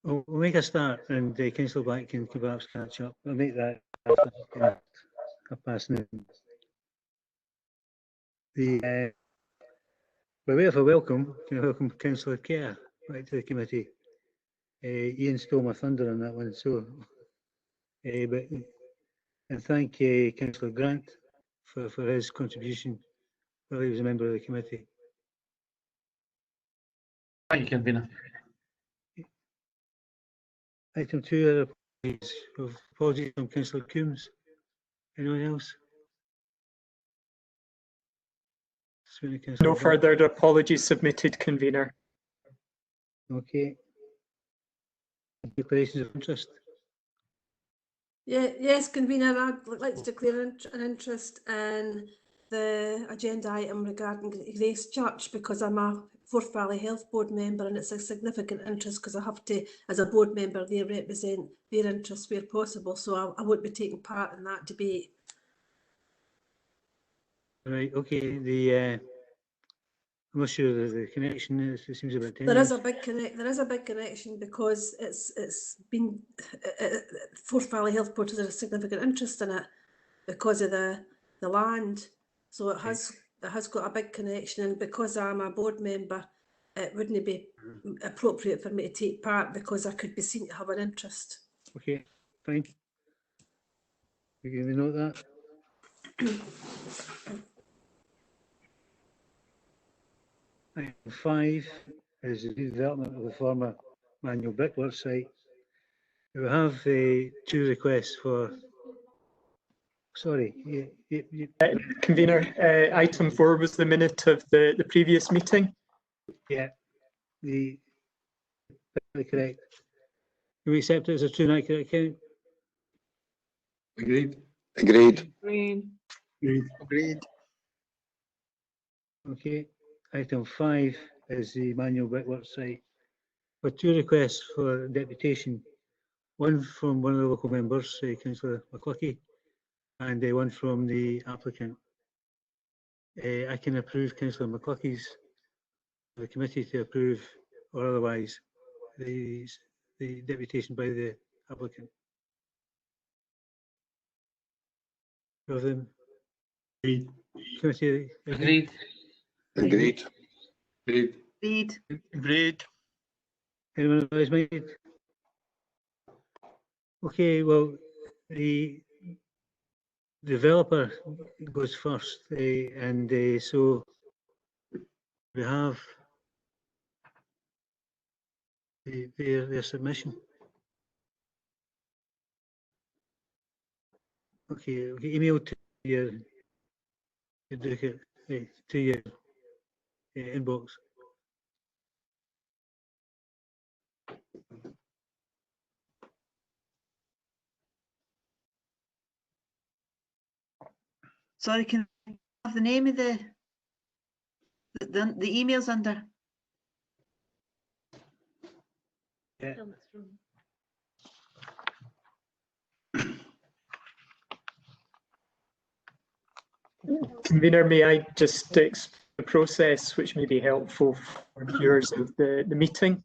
we'll make a start, and Councillor Black can perhaps catch up. I'll make that after 9:30. By way of a welcome, can I welcome Councillor Kerr back to the committee. Ian stole my thunder on that one, so and thank Councillor Grant for his contribution while he was a member of the committee. Thank you, Convener. Item 2, apologies from Councillor Coombs. Anyone else? No further apologies submitted, Convener. Okay. Declarations of interest. Yeah, yes, Convener, I'd like to declare an interest in the agenda item regarding Grace Church, because I'm a Forth Valley Health Board member, and it's a significant interest because I have to, as a board member, they represent their interests where possible, so I won't be taking part in that debate. Right, okay, I'm not sure the connection is, it seems a bit tenuous. There is a big connection because it's been Forth Valley Health Board has a significant interest in it because of the land, so it has got a big connection, and because I'm a board member, it wouldn't be appropriate for me to take part because I could be seen to have an interest. Okay, fine. You can note that. Item 5 is the redevelopment of the former manual brickworks site. We have 2 requests for. Sorry, Convener, item 4 was the minute of the previous meeting. Yeah, correct. Do we accept it as a true and accurate account? Agreed. Agreed. Agreed. Okay. Item 5 is the manual brickwork site. For 2 requests for deputation, one from one of the local members, Councillor McCluckie, and one from the applicant. I can approve Councillor McCluckie's, the committee to approve, or otherwise, the deputation by the applicant. Of them. Agreed. Committee. Agreed. Agreed. Agreed. Agreed. Anyone otherwise minded? Okay, well, the developer goes first, and so we have their submission. Okay, email to your inbox. Sorry, can I have the name of the emails under? Yeah. Convener, may I just explain the process, which may be helpful for viewers of the meeting?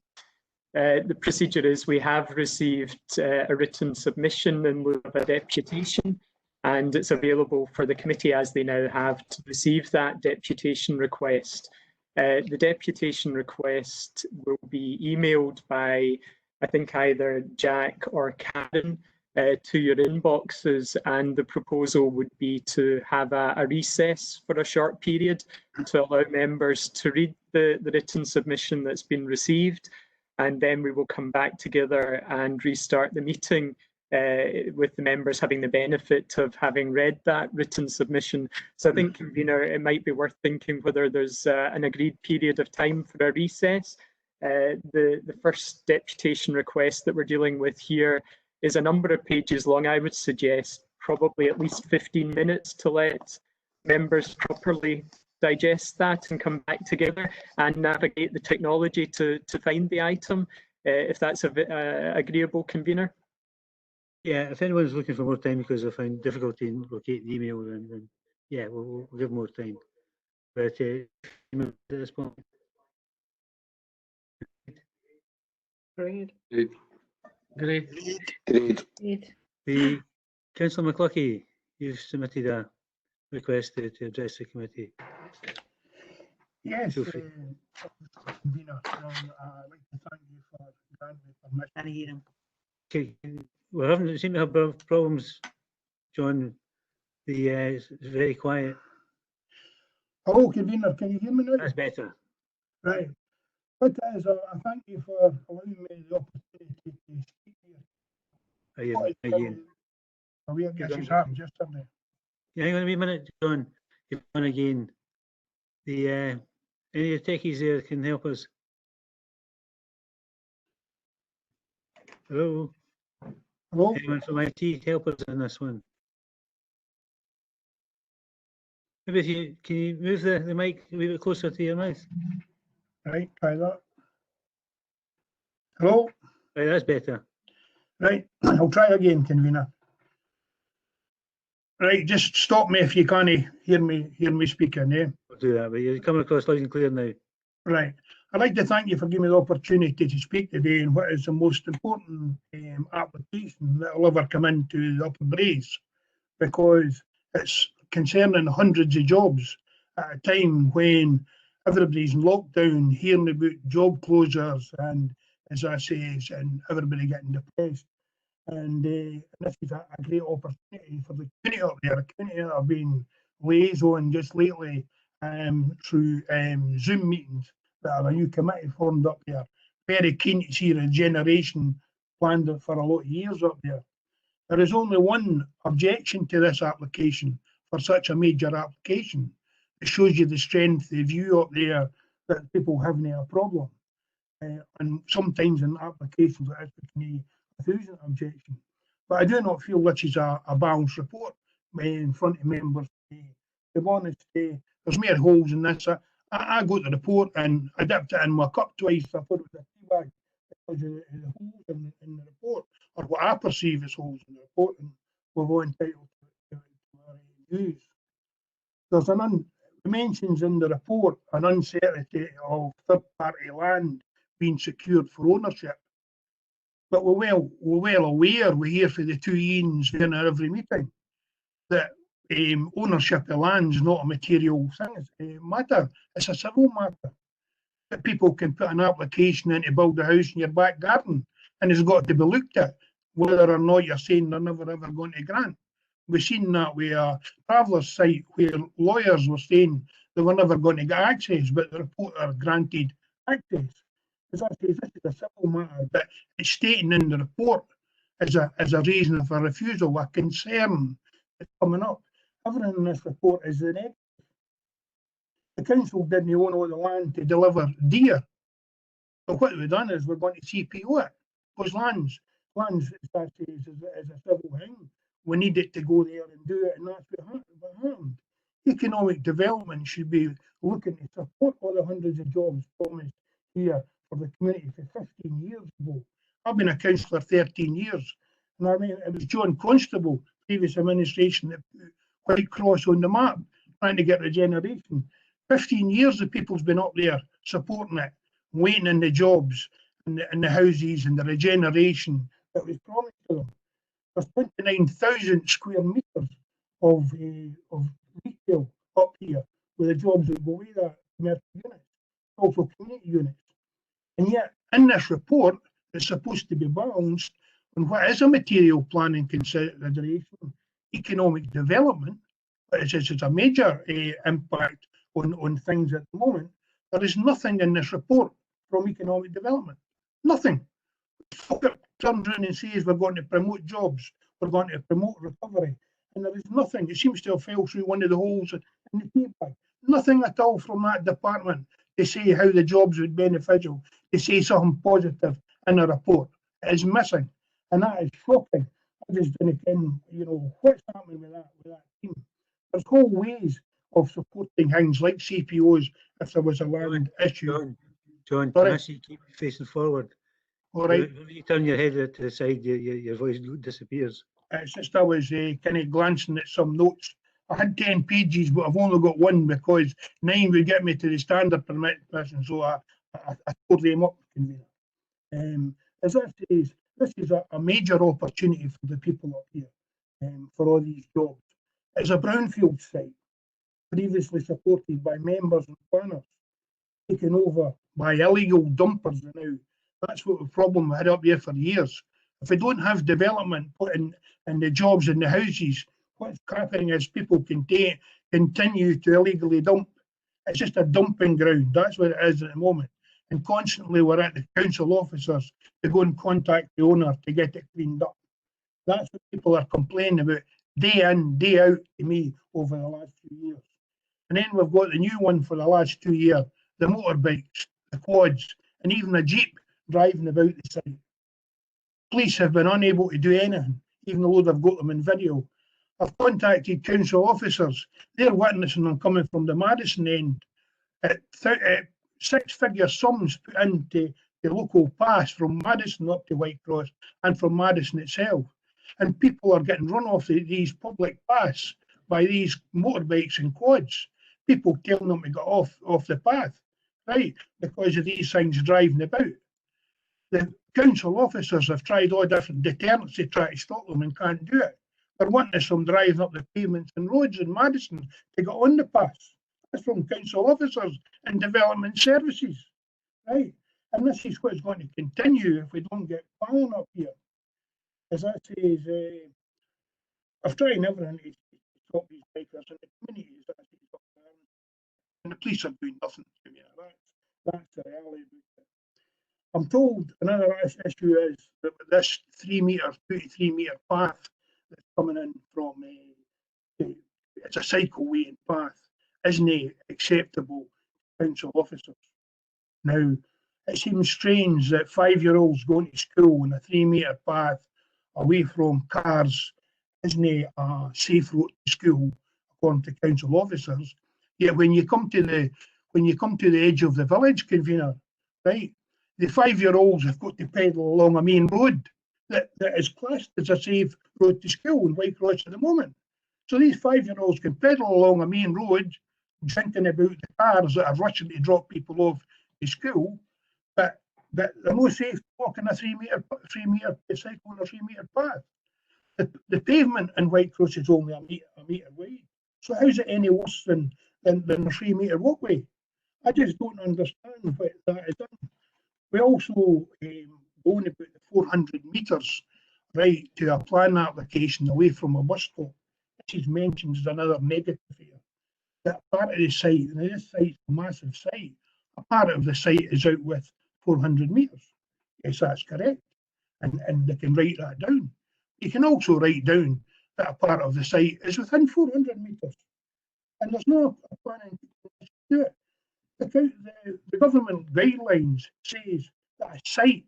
The procedure is we have received a written submission in lieu of a deputation, and it's available for the committee, as they now have, to receive that deputation request. The deputation request will be emailed by, I think, either Jack or Karen to your inboxes, and the proposal would be to have a recess for a short period to allow members to read the written submission that's been received, and then we will come back together and restart the meeting with the members having the benefit of having read that written submission. So I think, Convener, it might be worth thinking whether there's an agreed period of time for a recess. The first deputation request that we're dealing with here is a number of pages long. I would suggest probably at least 15 minutes to let members properly digest that and come back together and navigate the technology to find the item, if that's agreeable, Convener. Yeah, if anyone's looking for more time because they find difficulty in locating the email, then yeah, we'll give more time. But at this point. Agreed. Agreed. Agreed. Agreed. The Councillor McCluckie, you've submitted a request to address the committee. Yes, Feel free. Convener, I'd like to thank you for granting me permission. Can I hear him? Okay, we haven't seem to have problems, John. It's very quiet. Hello, Convener, can you hear me now? That's better. Right. What it is, I thank you for allowing me the opportunity to speak here. Again. Awareness Good has on. happened yesterday. Yeah, hang on a wee minute, John. You've gone again. The any of the techies there can help us. Hello, Hello? anyone from IT help us on this one? Maybe if you can you move the mic a wee bit closer to your mouth. Right, try that. Hello? Right, that's better. Right, I'll try again, Convener. Right, just stop me if you can't hear me speaking, yeah? We'll do that, but you're coming across loud and clear now. Right. I'd like to thank you for giving me the opportunity to speak today on what is the most important application that will ever come into the Upper Braes, because it's concerning hundreds of jobs at a time when everybody's in lockdown, hearing about job closures and, as I say, and everybody getting depressed. And this is a great opportunity for the community up there, a community that have been liaison just lately through Zoom meetings that have a new committee formed up there. Very keen to see regeneration planned for a lot of years up there. There is only one objection to this application for such a major application. It shows you the strength, the view up there that people having a problem. And sometimes in applications like this, we can 1,000 objections. But I do not feel this is a balanced report in front of members. To be honest, there's more holes in this. I got the report and I dipped it in my cup twice. I thought it was a tea bag because of the holes in the report, or what I perceive as holes in the report, and we're all entitled to our views. There's mentions in the report an uncertainty of third-party land being secured for ownership. But we're well aware, we hear from the two Ians in every meeting, that ownership of land is not a material matter. It's a civil matter. That people can put an application in to build a house in your back garden, and it's got to be looked at, whether or not you're saying they're never ever going to grant. We've seen that with a traveller's site where lawyers were saying they were never going to get access, but the reporter granted access. As I say, this is a civil matter, but it's stating in the report as a reason for refusal, a concern that's coming up. Everything in this report is the negative. The council didn't own all the land to deliver deer. But what we've done is we're going to CPO it. Because lands, as I say, is a civil thing. We need it to go there and do it, and that's what happened. Economic development should be looking to support all the hundreds of jobs promised here for the community for 15 years ago. I've been a councillor 13 years, and I mean, it was John Constable, previous administration, that put Whitecross on the map, trying to get regeneration. 15 years the people's been up there supporting it, waiting in the jobs and the houses and the regeneration that was promised to them. There's 29,000 square metres of retail up here, with the jobs that go with that, commercial units, also community units. And yet, in this report, it's supposed to be balanced on what is a material planning consideration, economic development, which is a major impact on things at the moment. There is nothing in this report from economic development. Nothing. Turns around and says we're going to promote jobs, we're going to promote recovery, and there is nothing. It seems to have fell through one of the holes in the tea bag. Nothing at all from that department to say how the jobs would be beneficial, to say something positive in a report. It is missing, and that is shocking. I just don't know, what's happening with that team. There's whole ways of supporting things like CPOs if there was a land issue. John, can I ask you to keep facing forward? All right. When you turn your head to the side, your voice disappears. It's just I was kind of glancing at some notes. I had 10 pages, but I've only got one because 9 would get me to the standard permit person, so I tore them up. As that says, this is a major opportunity for the people up here for all these jobs. It's a brownfield site, previously supported by members and planners, taken over by illegal dumpers now. That's what the problem we had up here for years. If we don't have development put in the jobs in the houses, what's happening is people continue to illegally dump. It's just a dumping ground. That's what it is at the moment. And constantly we're at the council officers to go and contact the owner to get it cleaned up. That's what people are complaining about day in, day out to me over the last few years. And then we've got the new one for the last 2 years, the motorbikes, the quads, and even a Jeep driving about the site. Police have been unable to do anything, even though they've got them in video. I've contacted council officers. They're witnessing them coming from the Madison end at six-figure sums put into the local pass from Madison up to Whitecross and from Madison itself. And people are getting run off these public paths by these motorbikes and quads. People telling them to get off the path, right, because of these things driving about. The council officers have tried all different deterrents to try to stop them and can't do it. They're wanting them driving up the pavements and roads in Madison to get on the paths. That's from council officers and development services, right? And this is what's going to continue if we don't get planning up here. As I say, I've tried everything to stop these bikers, and the community is actually stopping, and the police are doing nothing to me. That's the reality. I'm told another issue is that this 2 to 3 metre path that's coming in from it's a cycleway and path, isn't acceptable to council officers. Now, it seems strange that 5-year-olds going to school on a 3 metre path away from cars isn't a safe route to school, according to council officers. Yet when you come to the edge of the village, convener, right, the 5-year-olds have got to pedal along a main road that is classed as a safe road to school in Whitecross at the moment. So these 5-year-olds can pedal along a main road, drinking about the cars that are rushing to drop people off to school, but they're not safe walking a 3 metre cycle on a 3 metre path. The pavement in Whitecross is only a metre wide. So how's it any worse than a 3 metre walkway? I just don't understand what that is done. We also going about the 400 metres right to a plan application away from a bus stop. This is mentioned as another negative here. That part of the site, and this site's a massive site, a part of the site is out with 400 metres. Yes, that's correct. And they can write that down. You can also write down that a part of the site is within 400 metres. And there's no planning to do it. The government guidelines says that a site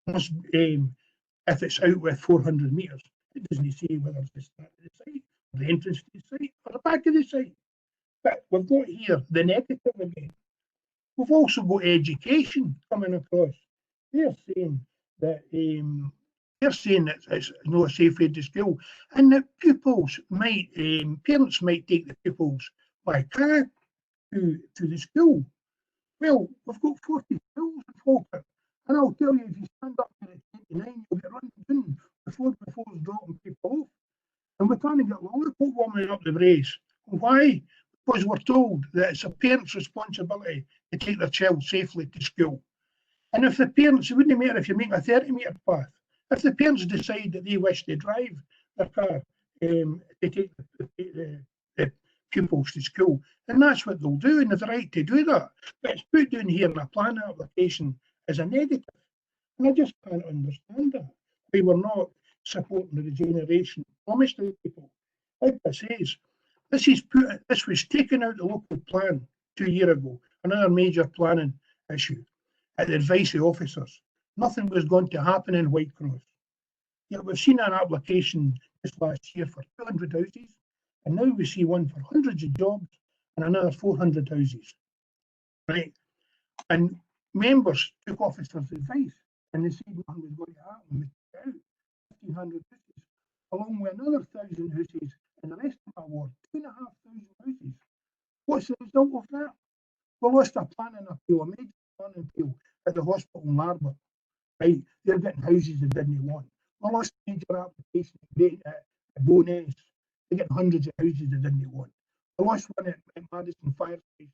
must, if it's out with 400 metres, it doesn't say whether it's the start of the site, or the entrance to the site, or the back of the site. But we've got here the negative again. We've also got education coming across. They're saying that it's not a safe way to school, and that pupils might, parents might take the pupils by car to the school. Well, we've got 40 schools in Falkirk, and I'll tell you, if you stand up to the 29, you'll get run down before it's dropping people off. And we can't get lollipop women up the brace. Why? Because we're told that it's a parent's responsibility to take their child safely to school. And if the parents, it wouldn't matter if you make a 30 metre path, if the parents decide that they wish to drive their car to take the pupils to school, and that's what they'll do, and they've the right to do that. But it's put down here in a plan application as a negative. And I just can't understand that. We were not supporting the regeneration promised to the people. Like I says, this was taken out the local plan 2 years ago, another major planning issue, at the advice of officers. Nothing was going to happen in Whitecross. Yet we've seen an application this last year for 200 houses, and now we see one for hundreds of jobs and another 400 houses. Right? And members took officers' advice, and they said nothing was going to happen. We took out 1,500 houses, along with another 1,000 houses in the rest of our ward, 2,500 houses. What's the result of that? We lost a planning appeal, a major planning appeal at the hospital in Larbert. right? They're getting houses they didn't want. My last major application at Bowness, they're getting hundreds of houses they didn't want. The last one at Madison Fire Station,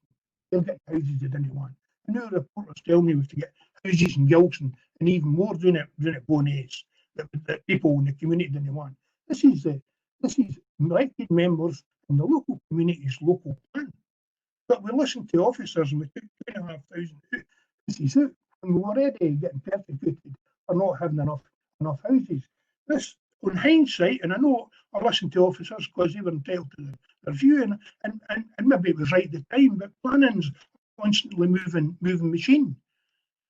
they're getting houses they didn't want. I know reporters tell me we have to get houses in Gilson and even more doing it Bowness that people in the community didn't want. This is elected members in the local community's local plan. But we listened to officers and we took 2,500 houses out, and we were already getting persecuted for not having enough houses. This, on hindsight, and I know I listened to officers because they were entitled to their view, and maybe it was right at the time, but planning's a constantly moving machine.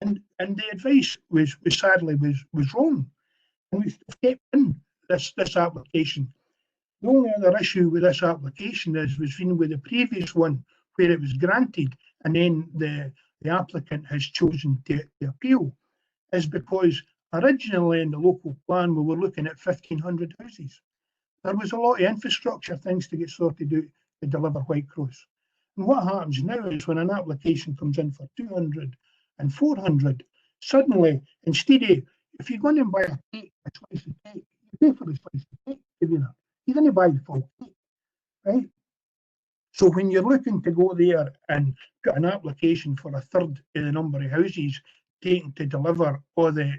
And the advice was sadly wrong. And we've kept in this application. The only other issue with this application was seen with the previous one, where it was granted and then the applicant has chosen to appeal, is because originally in the local plan we were looking at 1,500 houses. There was a lot of infrastructure things to get sorted out to deliver Whitecross. And what happens now is when an application comes in for 200 and 400, suddenly, instead of, if you're going to buy a slice of cake, you pay for the slice of cake, you're going to buy the full cake, right? So when you're looking to go there and put an application for a third of the number of houses taken to deliver all the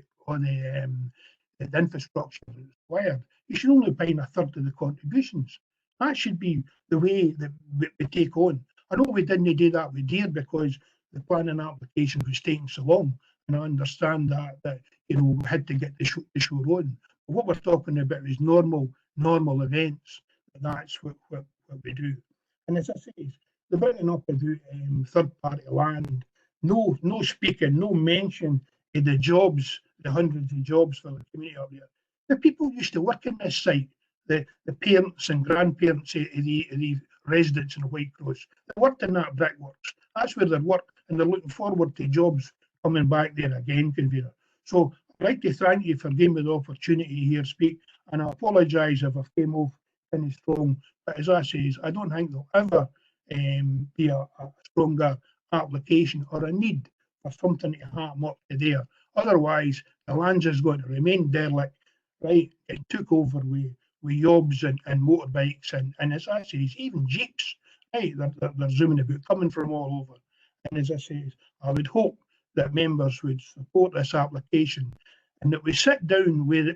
infrastructure that's required, you should only pay a third of the contributions. That should be the way that we take on. I know we didn't do that with Deer because the planning application was taking so long, and I understand that we had to get the show on. But what we're talking about is normal events. That's what we do. And as I say, the bringing up about third-party land, no speaking, no mention of the jobs, the hundreds of jobs for the community up there. The people used to work in this site, the parents and grandparents of the residents in Whitecross, they worked in that brickworks. That's where they work, and they're looking forward to jobs coming back there again, convener. So I'd like to thank you for giving me the opportunity here to speak, and I apologise if I came off any strong. But as I say, I don't think there'll ever be a stronger application or a need for something to happen up to there. Otherwise, the land's is going to remain derelict, right? It took over with yobs and motorbikes and as I say, even jeeps, right? They're zooming about, coming from all over. And as I say, I would hope that members would support this application and that we sit down with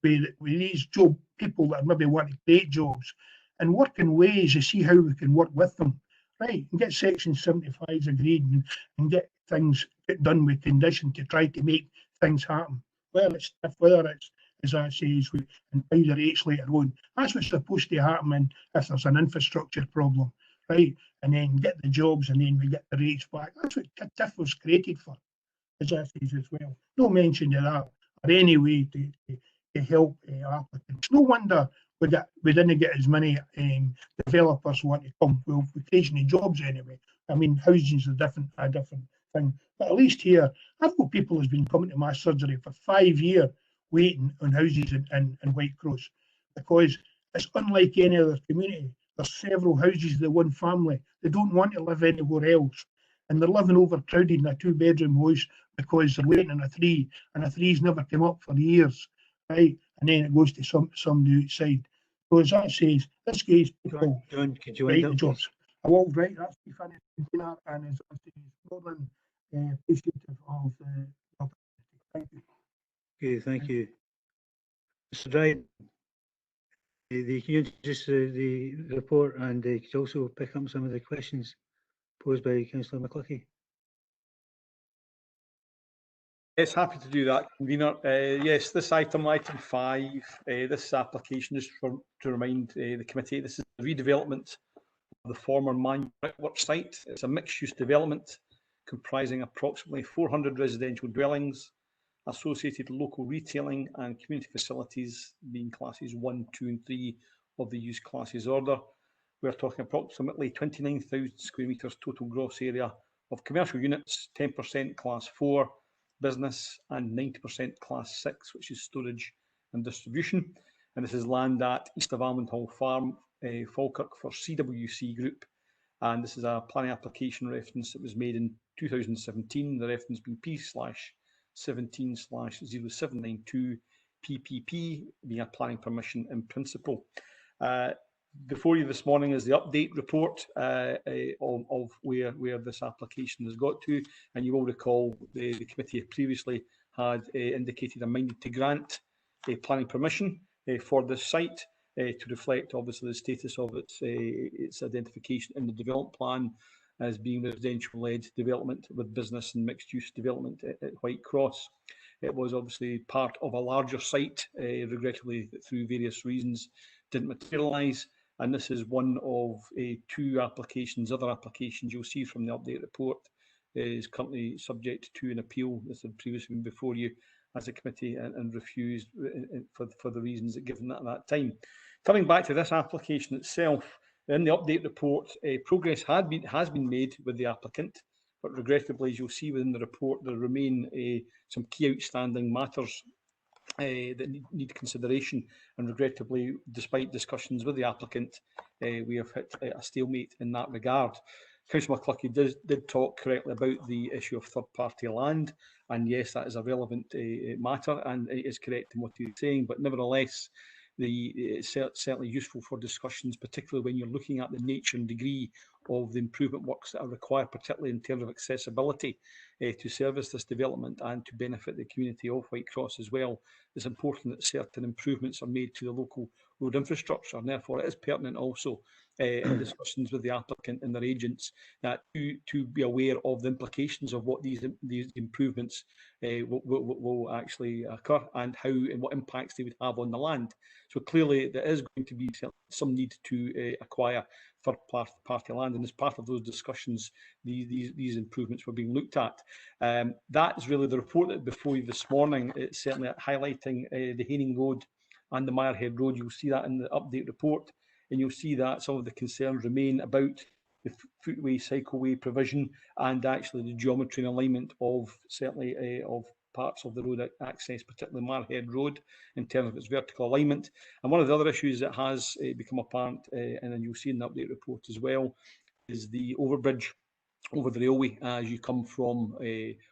these job people that maybe want to create jobs and work in ways to see how we can work with them, right? And get Section 75s agreed and get things done with condition to try to make things happen. Whether it's as I say, and either rates later on. That's what's supposed to happen if there's an infrastructure problem, right? And then get the jobs and then we get the rates back. That's what TIF was created for, as I say as well. No mention of that or any way to help applicants. No wonder we didn't get as many developers want to come. Well, we're creating jobs anyway. I mean, housing is a different thing. But at least here, I've got people who's been coming to my surgery for 5 years waiting on houses in Whitecross because it's unlike any other community. There's several houses to one family. They don't want to live anywhere else. And they're living overcrowded in a 2-bedroom house because they're waiting on a 3, and a 3's never come up for years, right? And then it goes to somebody outside. So as that says, this guy's people John, could you right wind the up, jobs. I will, right, that's the finished container, and as I say, more than appreciative of the opportunity. Thank you. Okay, thank you. Mr. Dryden, can you introduce the report and could you also pick up some of the questions posed by Councillor McCluckie? Yes, happy to do that, convener. Yes, this item 5, this application is to remind the committee, this is the redevelopment of the former Manual Brickwork site. It's a mixed-use development comprising approximately 400 residential dwellings, associated local retailing and community facilities being classes 1, 2 and 3 of the use classes order. We're talking approximately 29,000 square metres total gross area of commercial units, 10% class 4 business and 90% class 6, which is storage and distribution. And this is land at east of Almond Hall Farm, Falkirk for CWC Group. And this is a planning application reference that was made in 2017, the reference being 17/0792 PPP, being a planning permission in principle. Before you this morning is the update report of where this application has got to, and you will recall the committee previously had indicated a minded to grant a planning permission for this site to reflect obviously the status of its identification in the development plan as being residential-led development with business and mixed-use development at Whitecross. It was obviously part of a larger site, regrettably through various reasons didn't materialise, and this is one of two applications. Other applications you'll see from the update report is currently subject to an appeal. This had previously been before you as a committee and refused for the reasons that given at that time. Turning back to this application itself, in the update report, progress has been made with the applicant, but regrettably, as you'll see within the report, there remain some key outstanding matters that need consideration, and regrettably, despite discussions with the applicant, we have hit a stalemate in that regard. Councillor McCluckie did talk correctly about the issue of third-party land, and yes, that is a relevant matter, and it is correct in what he's saying, but nevertheless, it's certainly useful for discussions, particularly when you're looking at the nature and degree of the improvement works that are required, particularly in terms of accessibility to service this development and to benefit the community of Whitecross as well. It's important that certain improvements are made to the local road infrastructure, and therefore it is pertinent also in discussions with the applicant and their agents that to be aware of the implications of what these improvements will actually occur and how and what impacts they would have on the land. So clearly there is going to be some need to acquire third-party land, and as part of those discussions, these improvements were being looked at. That is really the report that before you this morning. It's certainly highlighting the Haining Road and the Mirehead Road. You'll see that in the update report, and you'll see that some of the concerns remain about the footway, cycleway provision, and actually the geometry and alignment of certainly of parts of the road access, particularly Mirehead Road, in terms of its vertical alignment. And one of the other issues that has become apparent, and then you'll see in the update report as well, is the overbridge over the railway as you come from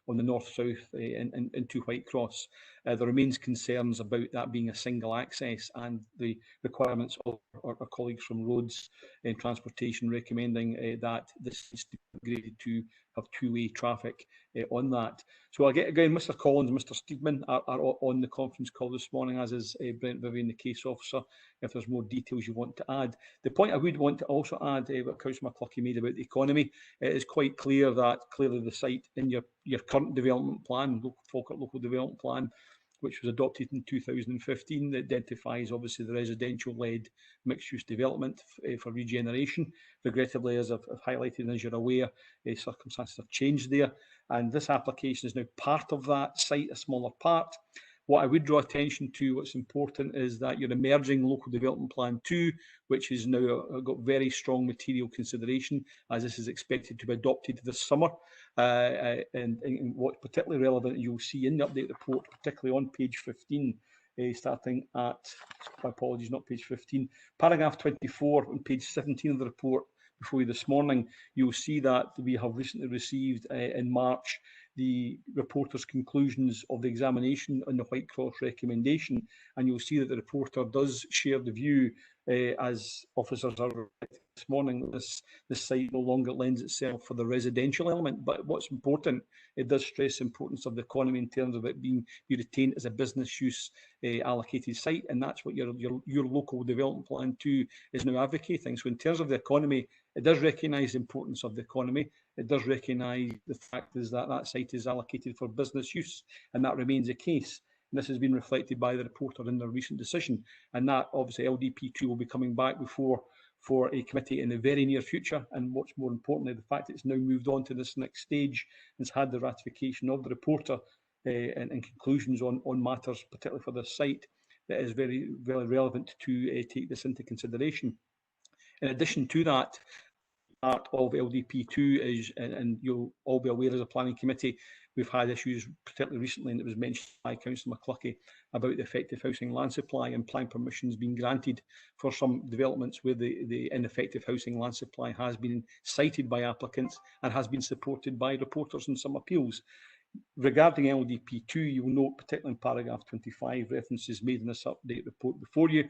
on the north-south into Whitecross. There remains concerns about that being a single access, and the requirements of our colleagues from Roads and Transportation recommending that this is upgraded to have two-way traffic on that. So again, Mr Collins and Mr Steedman are on the conference call this morning, as is Brent Vivian, the case officer, if there's more details you want to add. The point I would want to also add, what Councillor McCluckie made about the economy, it is quite clear that clearly the site in your current development plan, Falkirk Local Development Plan, which was adopted in 2015, that identifies obviously the residential-led mixed-use development for regeneration. Regrettably, as I've highlighted and as you're aware, circumstances have changed there, and this application is now part of that site, a smaller part. What I would draw attention to, what's important, is that your emerging local development plan 2, which is now got very strong material consideration, as this is expected to be adopted this summer. And what's particularly relevant, you'll see in the update report, particularly on page 15, starting at, my apologies, not page 15, paragraph 24 on page 17 of the report before you this morning, you'll see that we have recently received in March the reporter's conclusions of the examination on the Whitecross recommendation, and you'll see that the reporter does share the view, as officers are this morning, this site no longer lends itself for the residential element. But what's important, it does stress the importance of the economy in terms of it being retained as a business use allocated site, and that's what your local development plan 2 is now advocating. So in terms of the economy, it does recognise the importance of the economy. It does recognise the fact is that that site is allocated for business use, and that remains the case. And this has been reflected by the reporter in their recent decision, and that obviously LDP2 will be coming back for a committee in the very near future. And what's more importantly, the fact that it's now moved on to this next stage and has had the ratification of the reporter and conclusions on matters, particularly for this site, that is very, very relevant to take this into consideration. In addition to that, part of LDP2 is, and you'll all be aware as a planning committee, we've had issues, particularly recently, and it was mentioned by Councillor McCluckie, about the effective housing land supply and planning permissions being granted for some developments where the ineffective housing land supply has been cited by applicants and has been supported by reporters in some appeals. Regarding LDP2, you will note, particularly in paragraph 25, references made in this update report before you,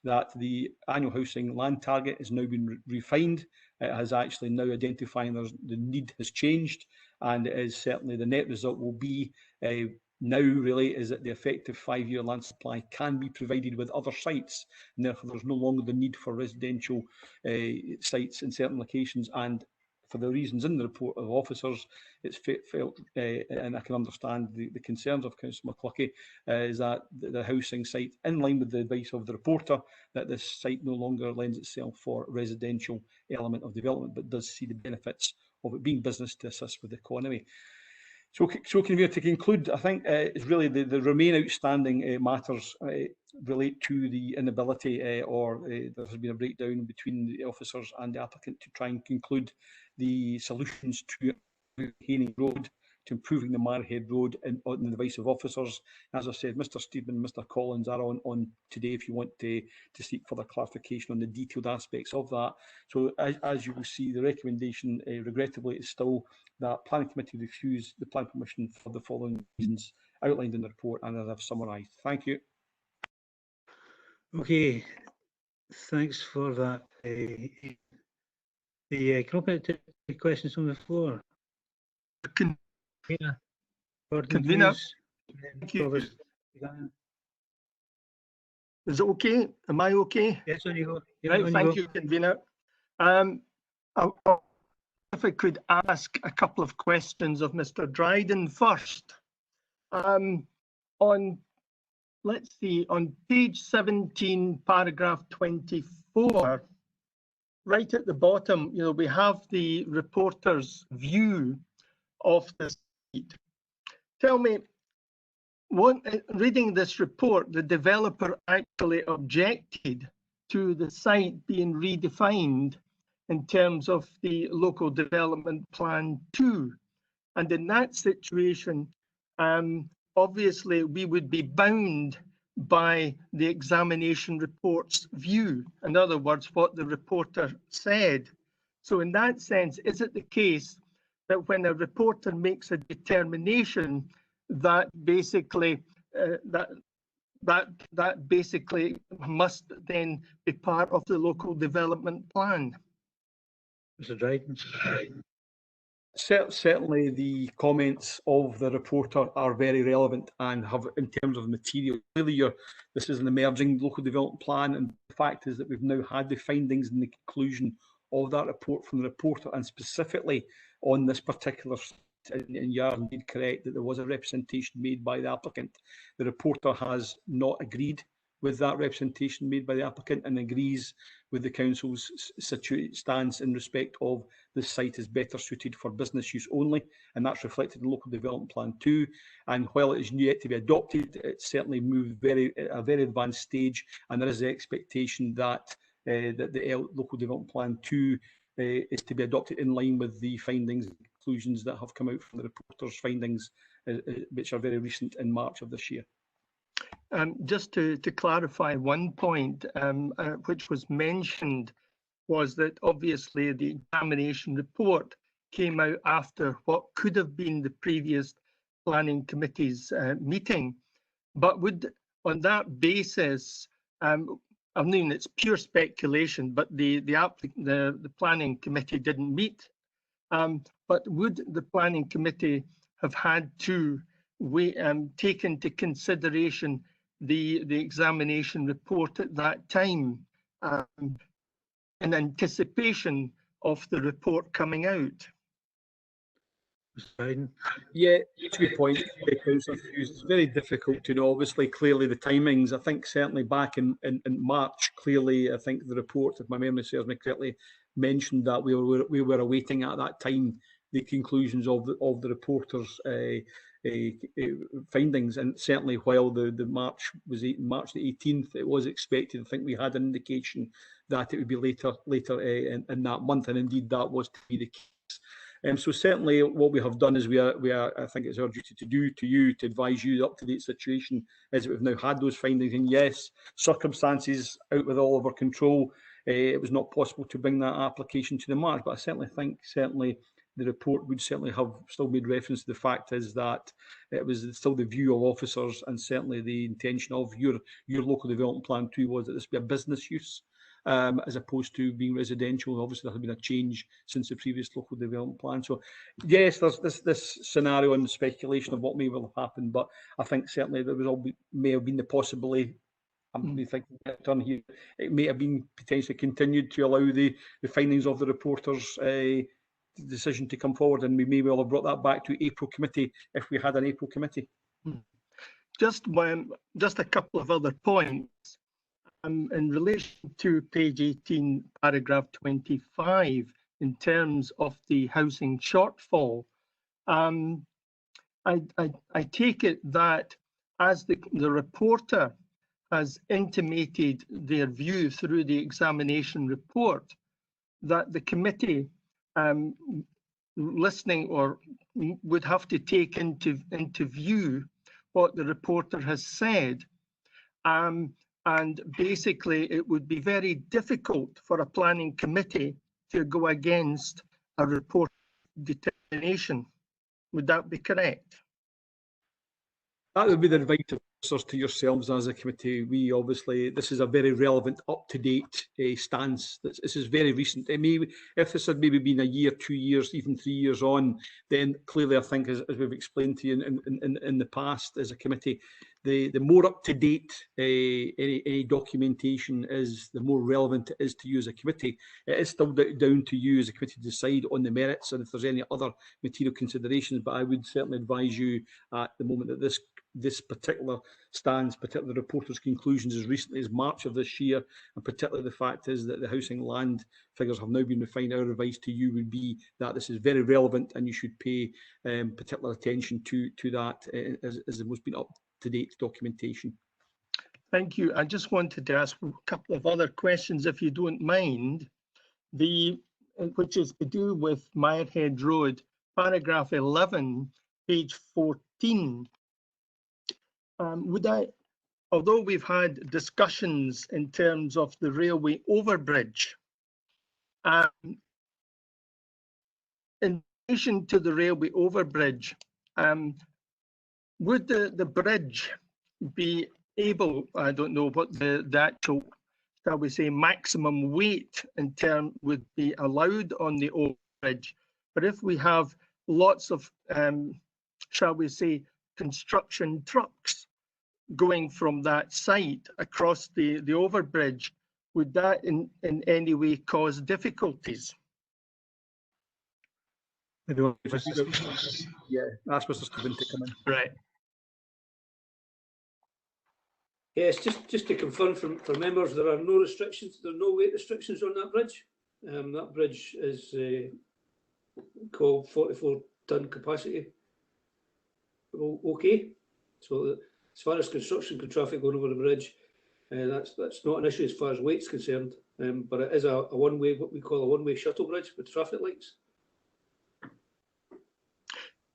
that the annual housing land target has now been refined. It has actually now identifying the need has changed, and it is certainly the net result will be now really is that the effective 5-year land supply can be provided with other sites, and therefore there's no longer the need for residential sites in certain locations. And for the reasons in the report of officers, it's felt, and I can understand the concerns of Councillor McCluckie, is that the housing site, in line with the advice of the reporter, that this site no longer lends itself for residential element of development, but does see the benefits of it being business to assist with the economy. So Convener, to conclude, I think it's really the remain outstanding matters relate to the inability or there has been a breakdown between the officers and the applicant to try and conclude the solutions to Haining Road, to improving the Marhead Road on the advice of officers. As I said, Mr. Steedman and Mr. Collins are on today if you want to seek further clarification on the detailed aspects of that. So as you will see, the recommendation, regrettably, is still that Planning Committee refuse the plan permission for the following reasons outlined in the report and as I've summarised. Thank you. Okay, thanks for that. Can I open it to questions on the floor? Convener, thank you. Is it okay? Am I okay? Yes, on you go. Yeah, Right, on thank you you, Convener. If I could ask a couple of questions of Mr. Dryden first. Let's see, on page 17, paragraph 24, right at the bottom, we have the reporter's view of the site. Tell me, reading this report, the developer actually objected to the site being redefined in terms of the local development plan 2. And in that situation, obviously we would be bound by the examination report's view. In other words, what the reporter said. So in that sense, is it the case that when a reporter makes a determination that basically that basically must then be part of the local development plan? Mr. Dryden. Certainly the comments of the reporter are very relevant and have, in terms of material, clearly this is an emerging local development plan, and the fact is that we've now had the findings and the conclusion of that report from the reporter, and specifically on this particular, and you are indeed correct that there was a representation made by the applicant. The reporter has not agreed with that representation made by the applicant and agrees with the council's stance in respect of this site is better suited for business use only, and that's reflected in Local Development Plan 2. And while it is yet to be adopted, it's certainly moved a very advanced stage, and there is the expectation that that the Local Development Plan 2 is to be adopted in line with the findings and conclusions that have come out from the reporter's findings, which are very recent in March of this year. Just to clarify one point, which was mentioned, was that obviously the examination report came out after what could have been the previous planning committee's meeting. But would, on that basis, I mean, it's pure speculation, but the planning committee didn't meet. But would the planning committee have had to take into consideration the examination report at that time in anticipation of the report coming out? Yeah, to be point, it's very difficult to know. Obviously, clearly the timings, I think certainly back in March, clearly I think the report, if my memory serves me correctly, mentioned that we were awaiting at that time the conclusions of the reporter's findings, and certainly while the March was March the 18th, it was expected. I think we had an indication that it would be later in that month, and indeed that was to be the case. So certainly what we have done is we are I think it's our duty to advise you the up-to-date situation as we've now had those findings. And yes, circumstances out with all of our control, it was not possible to bring that application to the mark, but I certainly think the report would certainly have still made reference to the fact is that it was still the view of officers, and certainly the intention of your local development plan too was that this would be a business use as opposed to being residential. Obviously, there has been a change since the previous local development plan. So, yes, there's this scenario and speculation of what may well have happened, but I think certainly there may have been the possibility. I'm thinking on here. It may have been potentially continued to allow the findings of the reporters' decision to come forward, and we may well have brought that back to April committee if we had an April committee. Just a couple of other points. In relation to page 18, paragraph 25, in terms of the housing shortfall, I take it that as the reporter has intimated their view through the examination report, that the committee listening or would have to take into view what the reporter has said. And basically, it would be very difficult for a planning committee to go against a report determination. Would that be correct? That would be the advice of officers to yourselves as a committee. We obviously, this is a very relevant, up-to-date stance. This is very recent. It may, if this had maybe been a year, 2 years, even 3 years on, then clearly I think, as we've explained to you in the past as a committee, the more up-to-date any documentation is, the more relevant it is to you as a committee. It is still down to you as a committee to decide on the merits and if there's any other material considerations, but I would certainly advise you at the moment that this particular stance, particularly the reporter's conclusions as recently as March of this year, and particularly the fact is that the housing land figures have now been refined. Our advice to you would be that this is very relevant and you should pay particular attention to that as the most been up-to-date documentation. Thank you. I just wanted to ask a couple of other questions, if you don't mind, which is to do with Mirehead Road, paragraph 11, page 14. Although we've had discussions in terms of the railway overbridge, in relation to the railway overbridge, would the bridge be able, I don't know what the actual, shall we say, maximum weight in term would be allowed on the overbridge, but if we have lots of, shall we say, construction trucks going from that site across the overbridge, would that in any way cause difficulties? Yeah, ask Mr. Stephen to come in. Right. Yes, just to confirm for members, there are no restrictions, there are no weight restrictions on that bridge. That bridge is called 44-ton capacity. Okay, so as far as construction traffic going over the bridge, that's not an issue as far as weight's concerned, but it is a one-way, what we call a one-way shuttle bridge with traffic lights.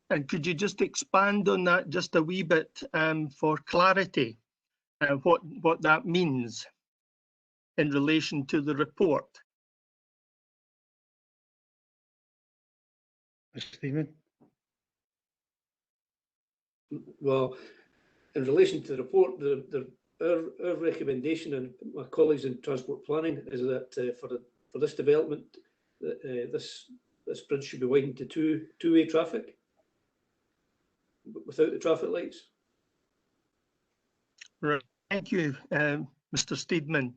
And could you just expand on that just a wee bit for clarity, what that means in relation to the report? Stephen? Well, in relation to the report, our recommendation, and my colleagues in transport planning, is that for this development, this bridge should be widened to two-way traffic without the traffic lights. Right. Thank you, Mr. Steedman.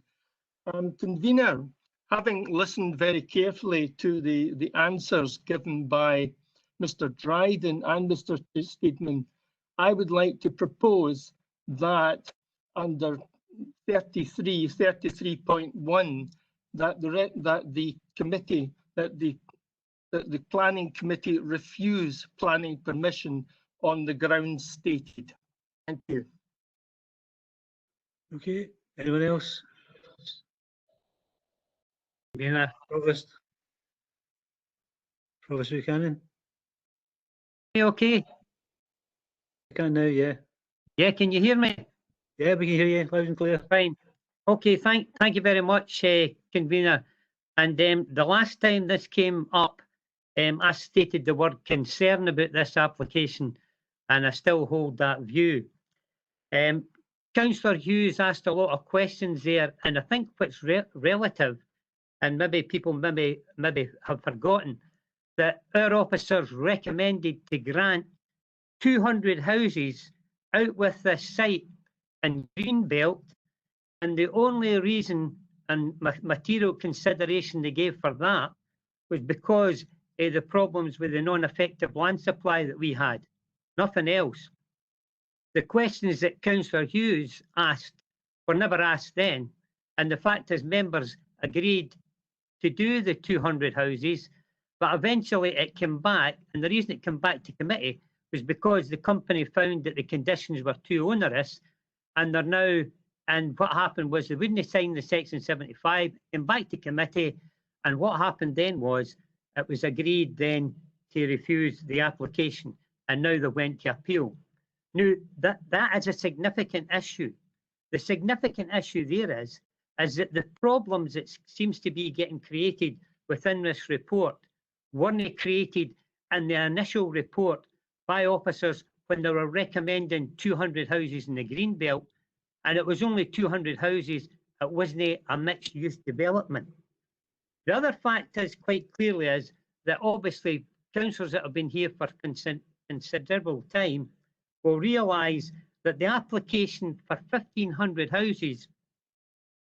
Convener, having listened very carefully to the answers given by Mr. Dryden and Mr. Steedman, I would like to propose that under 33.1, that the planning committee refuse planning permission on the grounds stated. Thank you. Okay, anyone else? Provost Buchanan? Okay. I can now, yeah. Yeah, can you hear me? Yeah, we can hear you loud and clear. Fine. Okay, thank you very much, convener. And the last time this came up, I stated the word concern about this application, and I still hold that view. Councillor Hughes asked a lot of questions there, and I think what's relative, and maybe people maybe have forgotten, that our officers recommended to grant 200 houses out with this site in Greenbelt, and the only reason and material consideration they gave for that was because of the problems with the non-effective land supply that we had, nothing else. The questions that Councillor Hughes asked were never asked then, and the fact is members agreed to do the 200 houses, but eventually it came back, and the reason it came back to committee was because the company found that the conditions were too onerous, and they're now, and what happened was they wouldn't sign the Section 75, came back to committee, and what happened then was it was agreed then to refuse the application, and now they went to appeal. Now, that is a significant issue. The significant issue there is that the problems that seems to be getting created within this report weren't created in the initial report by officers when they were recommending 200 houses in the Greenbelt, and it was only 200 houses, it wasn't a mixed-use development. The other fact is quite clearly is that obviously councillors that have been here for considerable time will realise that the application for 1,500 houses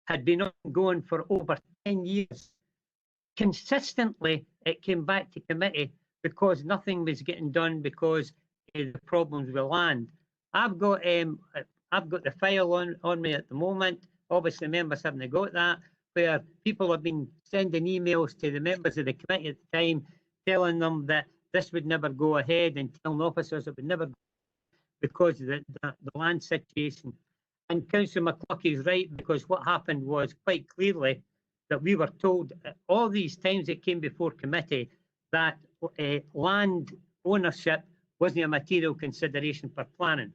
had been ongoing for over 10 years. Consistently, it came back to committee because nothing was getting done because of the problems with land. I've got the file on me at the moment. Obviously, members haven't got that, where people have been sending emails to the members of the committee at the time, telling them that this would never go ahead and telling officers it would never go because of the land situation. And Councillor McCluckie is right, because what happened was quite clearly that we were told all these times it came before committee that land ownership wasn't a material consideration for planning.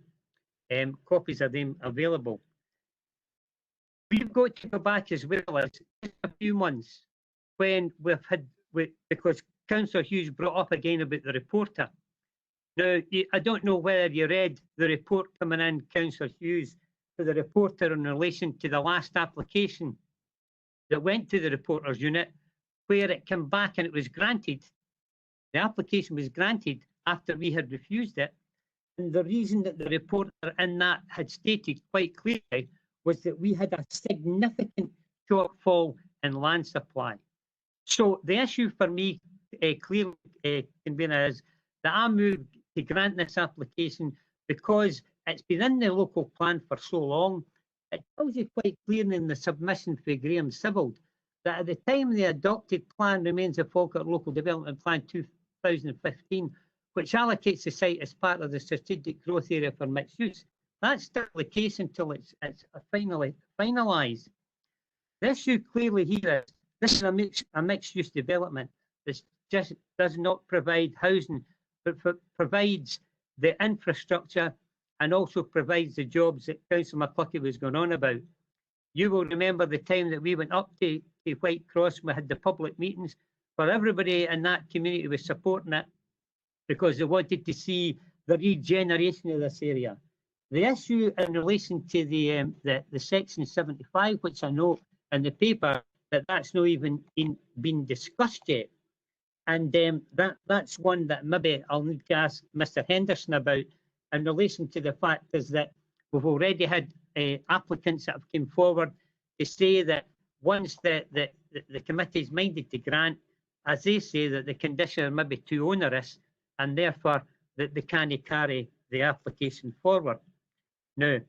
Copies of them available. We've got to go back as well as a few months when because Councillor Hughes brought up again about the reporter. Now, I don't know whether you read the report coming in, Councillor Hughes, to the reporter in relation to the last application that went to the reporter's unit, where it came back and it was granted. The application was granted after we had refused it. And the reason that the reporter in that had stated quite clearly was that we had a significant shortfall in land supply. So the issue for me clearly, Convener, is that I moved to grant this application because it's been in the local plan for so long. It tells you quite clearly in the submission for Graham Sibbald that at the time the adopted plan remains a Falkirk Local Development Plan 2015, which allocates the site as part of the strategic growth area for mixed use. That's still the case until it's finally finalised. The issue clearly here is this is a mixed use development. This just does not provide housing, but provides the infrastructure and also provides the jobs that Councillor McCluckie was going on about. You will remember the time that we went up to Whitecross, we had the public meetings, where everybody in that community was supporting it because they wanted to see the regeneration of this area. The issue in relation to the Section 75, which I know in the paper that that's not even been discussed yet, and that's one that maybe I'll need to ask Mr. Henderson about in relation to the fact is that we've already had applicants that have come forward to say that once the committee is minded to grant, as they say, that the condition may be too onerous and therefore that they can't carry the application forward. Now,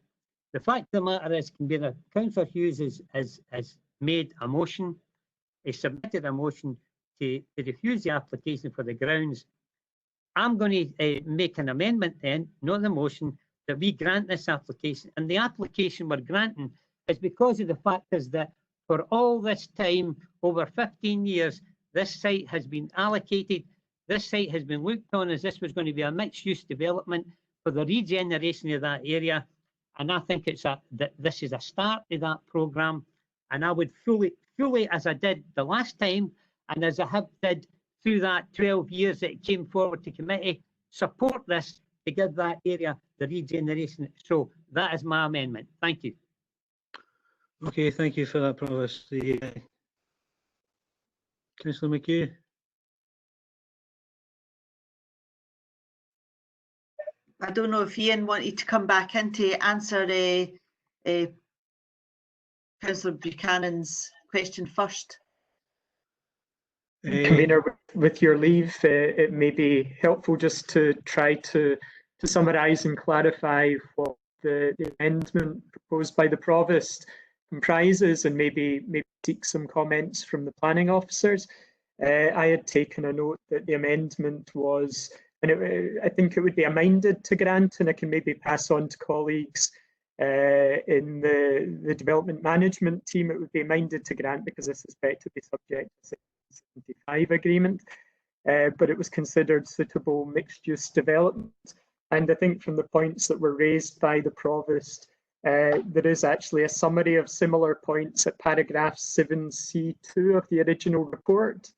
the fact of the matter is, Convener, Councillor Hughes has made a motion, he submitted a motion to refuse the application for the grounds. I'm going to make an amendment then, not the motion, that we grant this application. And the application we're granting is because of the fact is that for all this time, over 15 years, this site has been allocated, this site has been looked on as this was going to be a mixed-use development for the regeneration of that area. And I think that this is a start to that programme. And I would fully, as I did the last time, and as I have did through that 12 years that it came forward to committee, support this to give that area the regeneration. So that is my amendment. Thank you. Okay, thank you for that, Provost. Councillor McHugh. I don't know if Ian wanted to come back in to answer Councillor Buchanan's question first. Convener, with your leave, it may be helpful just to try to summarise and clarify what the amendment proposed by the Provost comprises, and maybe seek some comments from the planning officers. I had taken a note that the amendment was, and I think it would be amended to grant, and I can maybe pass on to colleagues in the development management team. It would be amended to grant because I suspect it would be subject to 75 agreement, but it was considered suitable mixed-use development. And I think from the points that were raised by the Provost, there is actually a summary of similar points at paragraph 7C2 of the original report,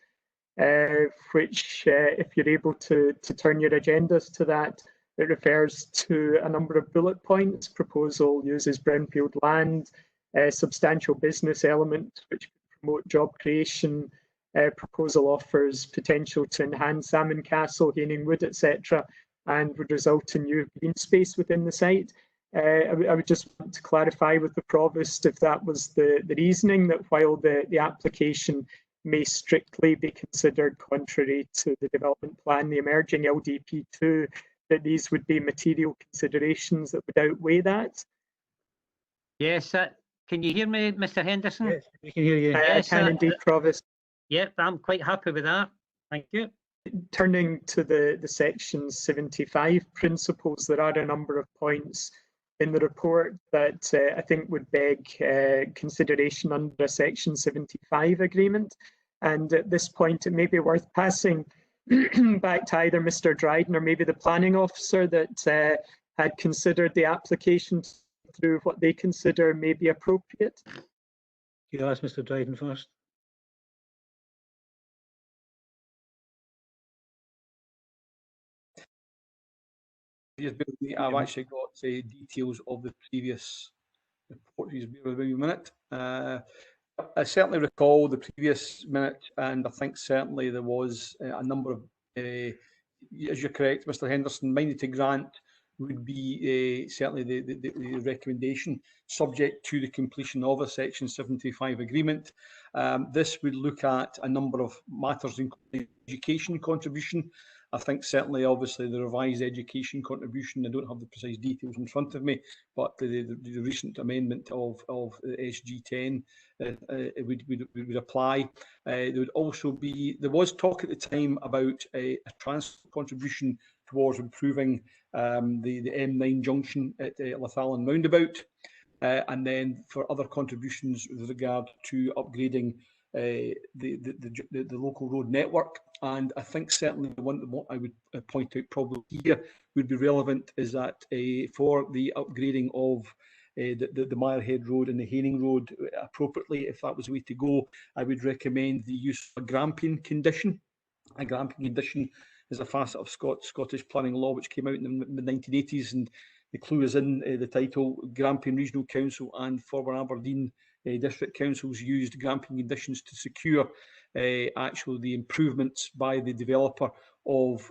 which, if you're able to turn your agendas to that, it refers to a number of bullet points. Proposal uses brownfield land, substantial business element, which could promote job creation. Proposal offers potential to enhance Salmon Castle, Haining Wood, etc., and would result in new green space within the site. I would just want to clarify with the Provost if that was the reasoning, that while the application may strictly be considered contrary to the development plan, the emerging LDP2, that these would be material considerations that would outweigh that. Yes, can you hear me, Mr. Henderson? Yes, we can hear you. Yes, I can indeed, Provost. Yep, I'm quite happy with that. Thank you. Turning to the section 75 principles, there are a number of points in the report that I think would beg consideration under a section 75 agreement. And at this point, it may be worth passing back to either Mr. Dryden or maybe the planning officer that had considered the application through what they consider may be appropriate. You'll ask Mr. Dryden first. I've actually got details of the previous report. Just bear with me a minute. I certainly recall the previous minute, and I think certainly there was a number of, as you're correct, Mr. Henderson, minded to grant would be certainly the recommendation, subject to the completion of a Section 75 agreement. This would look at a number of matters, including education contribution. I think certainly, obviously, the revised education contribution, I don't have the precise details in front of me, but the recent amendment of SG10 would apply. There would also be, there was talk at the time about a transfer contribution towards improving the M9 junction at Lathallen Roundabout, and then for other contributions with regard to upgrading the local road network. And I think certainly the one that I would point out probably here would be relevant is that for the upgrading of the Mirehead Road and the Haining Road appropriately, if that was the way to go, I would recommend the use of a Grampian condition. A Grampian condition is a facet of Scottish planning law which came out in the 1980s, and the clue is in the title. Grampian Regional Council and former Aberdeen District Councils used Grampian conditions to secure actually the improvements by the developer of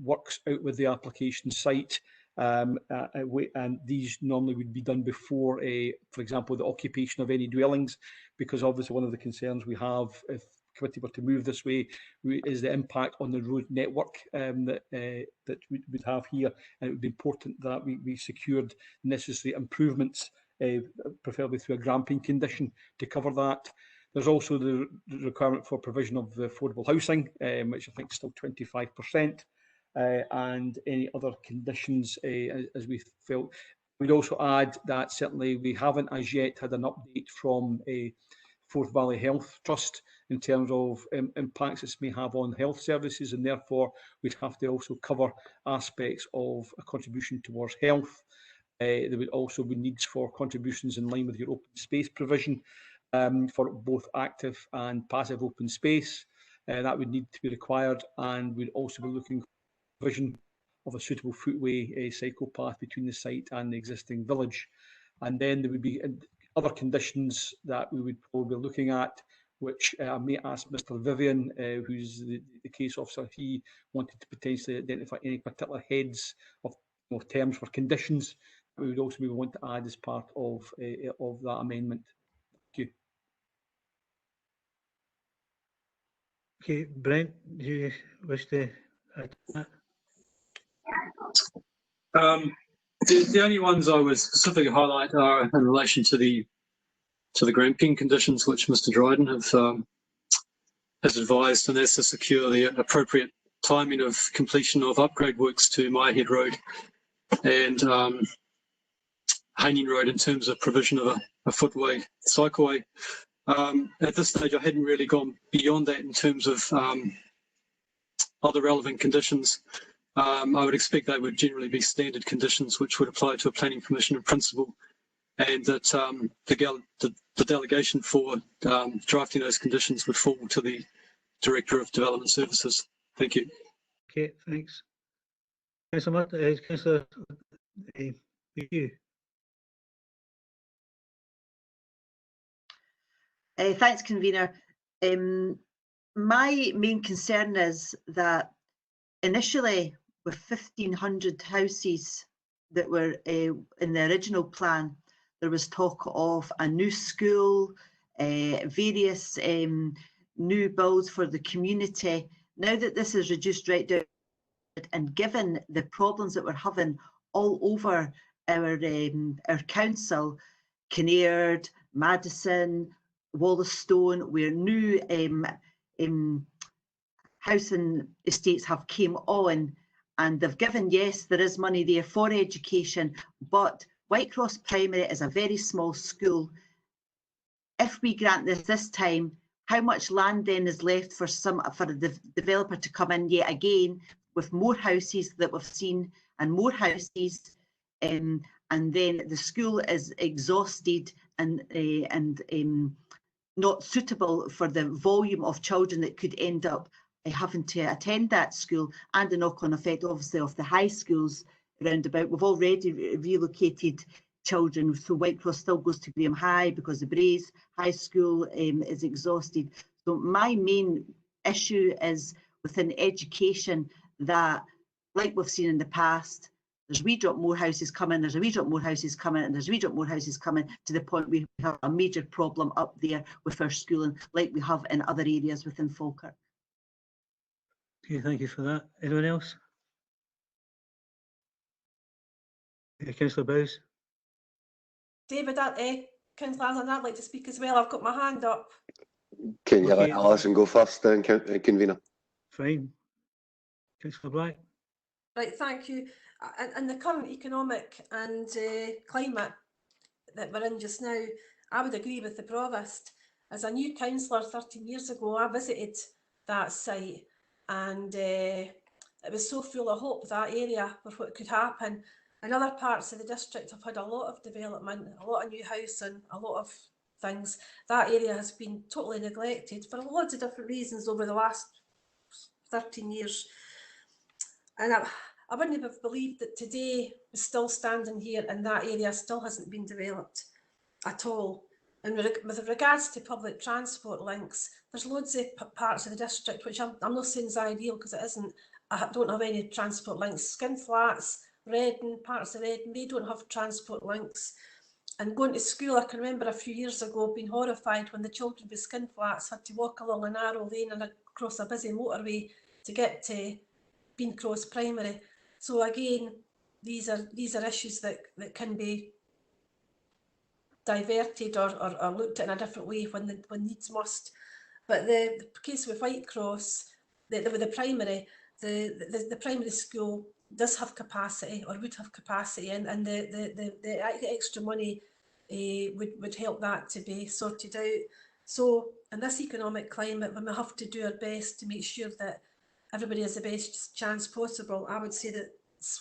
works out with the application site, and these normally would be done before, for example, the occupation of any dwellings, because obviously one of the concerns we have, if committee were to move this way, is the impact on the road network that we would have here, and it would be important that we secured necessary improvements, preferably through a Grampian condition, to cover that. There's also the requirement for provision of the affordable housing, which I think is still 25%, and any other conditions as we felt. We'd also add that certainly we haven't as yet had an update from Forth Valley Health Trust in terms of impacts this may have on health services, and therefore we'd have to also cover aspects of a contribution towards health. There would also be needs for contributions in line with your open space provision for both active and passive open space. that would need to be required, and we'd also be looking for provision of a suitable footway cycle path between the site and the existing village. And then there would be other conditions that we would probably be looking at, which I may ask Mr. Vivian, who's the case officer, if he wanted to potentially identify any particular heads of terms for conditions that we would also be want to add as part of that amendment. Thank you. Okay, Brent, do you wish to add to that? The only ones I would specifically highlight are in relation to the Grampian conditions, which Mr. Dryden has advised, and that's to secure the appropriate timing of completion of upgrade works to Maiahead Road and Haining Road in terms of provision of a footway, cycleway. At this stage, I hadn't really gone beyond that in terms of other relevant conditions. I would expect they would generally be standard conditions which would apply to a planning permission in principle, and that the delegation for drafting those conditions would fall to the Director of Development Services. Thank you. Okay, thanks. Councillor you. Thanks, convener. My main concern is that initially, with 1,500 houses that were in the original plan, there was talk of a new school, various new builds for the community. Now that this is reduced right down, and given the problems that we're having all over our council, Kinnaird, Madison, Wollaston, where new housing estates have came on, and they've given, yes, there is money there for education, but Whitecross Primary is a very small school. If we grant this time, how much land then is left for the developer to come in yet again with more houses that we've seen and more houses, and then the school is exhausted and not suitable for the volume of children that could end up having to attend that school, and the knock-on effect obviously of the high schools around about. We've already relocated children, so Whitecross still goes to Graham High because the Braes High School is exhausted. So my main issue is within education that, like we've seen in the past, there's a wee drop more houses coming, there's a wee drop more houses coming, and there's a wee drop more houses coming, to the point we have a major problem up there with our schooling, like we have in other areas within Falkirk. Okay, thank you for that. Anyone else? Councillor Bowes. David, Councillor Allen, I'd like to speak as well. I've got my hand up. Can you let Okay. Alison go first then, convener? Fine. Councillor Black. Right, thank you. In the current economic and climate that we're in just now, I would agree with the Provost. As a new councillor 13 years ago, I visited that site, and it was so full of hope, that area, with what could happen. In other parts of the district have had a lot of development, a lot of new housing, a lot of things. That area has been totally neglected for lots of different reasons over the last 13 years. And I wouldn't have believed that today we're still standing here and that area still hasn't been developed at all. And with regards to public transport links, there's loads of parts of the district, which I'm not saying is ideal because it isn't. I don't have any transport links. Skinflats, Redden, parts of Redden, they don't have transport links. And going to school, I can remember a few years ago being horrified when the children with Skinflats had to walk along a narrow lane and across a busy motorway to get to Beancross Primary. So again, these are issues that can be diverted or looked at in a different way when needs must. But the case with Whitecross, with the primary, the primary school does have capacity, or would have capacity, and the extra money would help that to be sorted out. So in this economic climate, when we have to do our best to make sure that everybody has the best chance possible, I would say that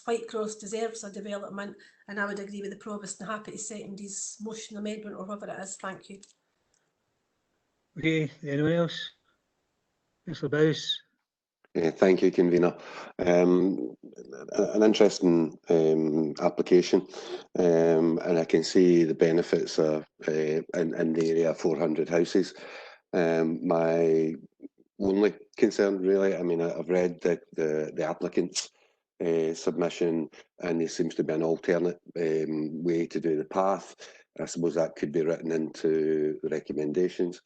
Whitecross deserves a development, and I would agree with the Provost and happy to second his motion amendment or whatever it is. Thank you. Okay, anyone else? Councillor Bowes. Thank you, convener. An interesting application, and I can see the benefits in the area of 400 houses. My only concern, really, I mean, I've read the applicant's submission, and there seems to be an alternate way to do the path. I suppose that could be written into the recommendations.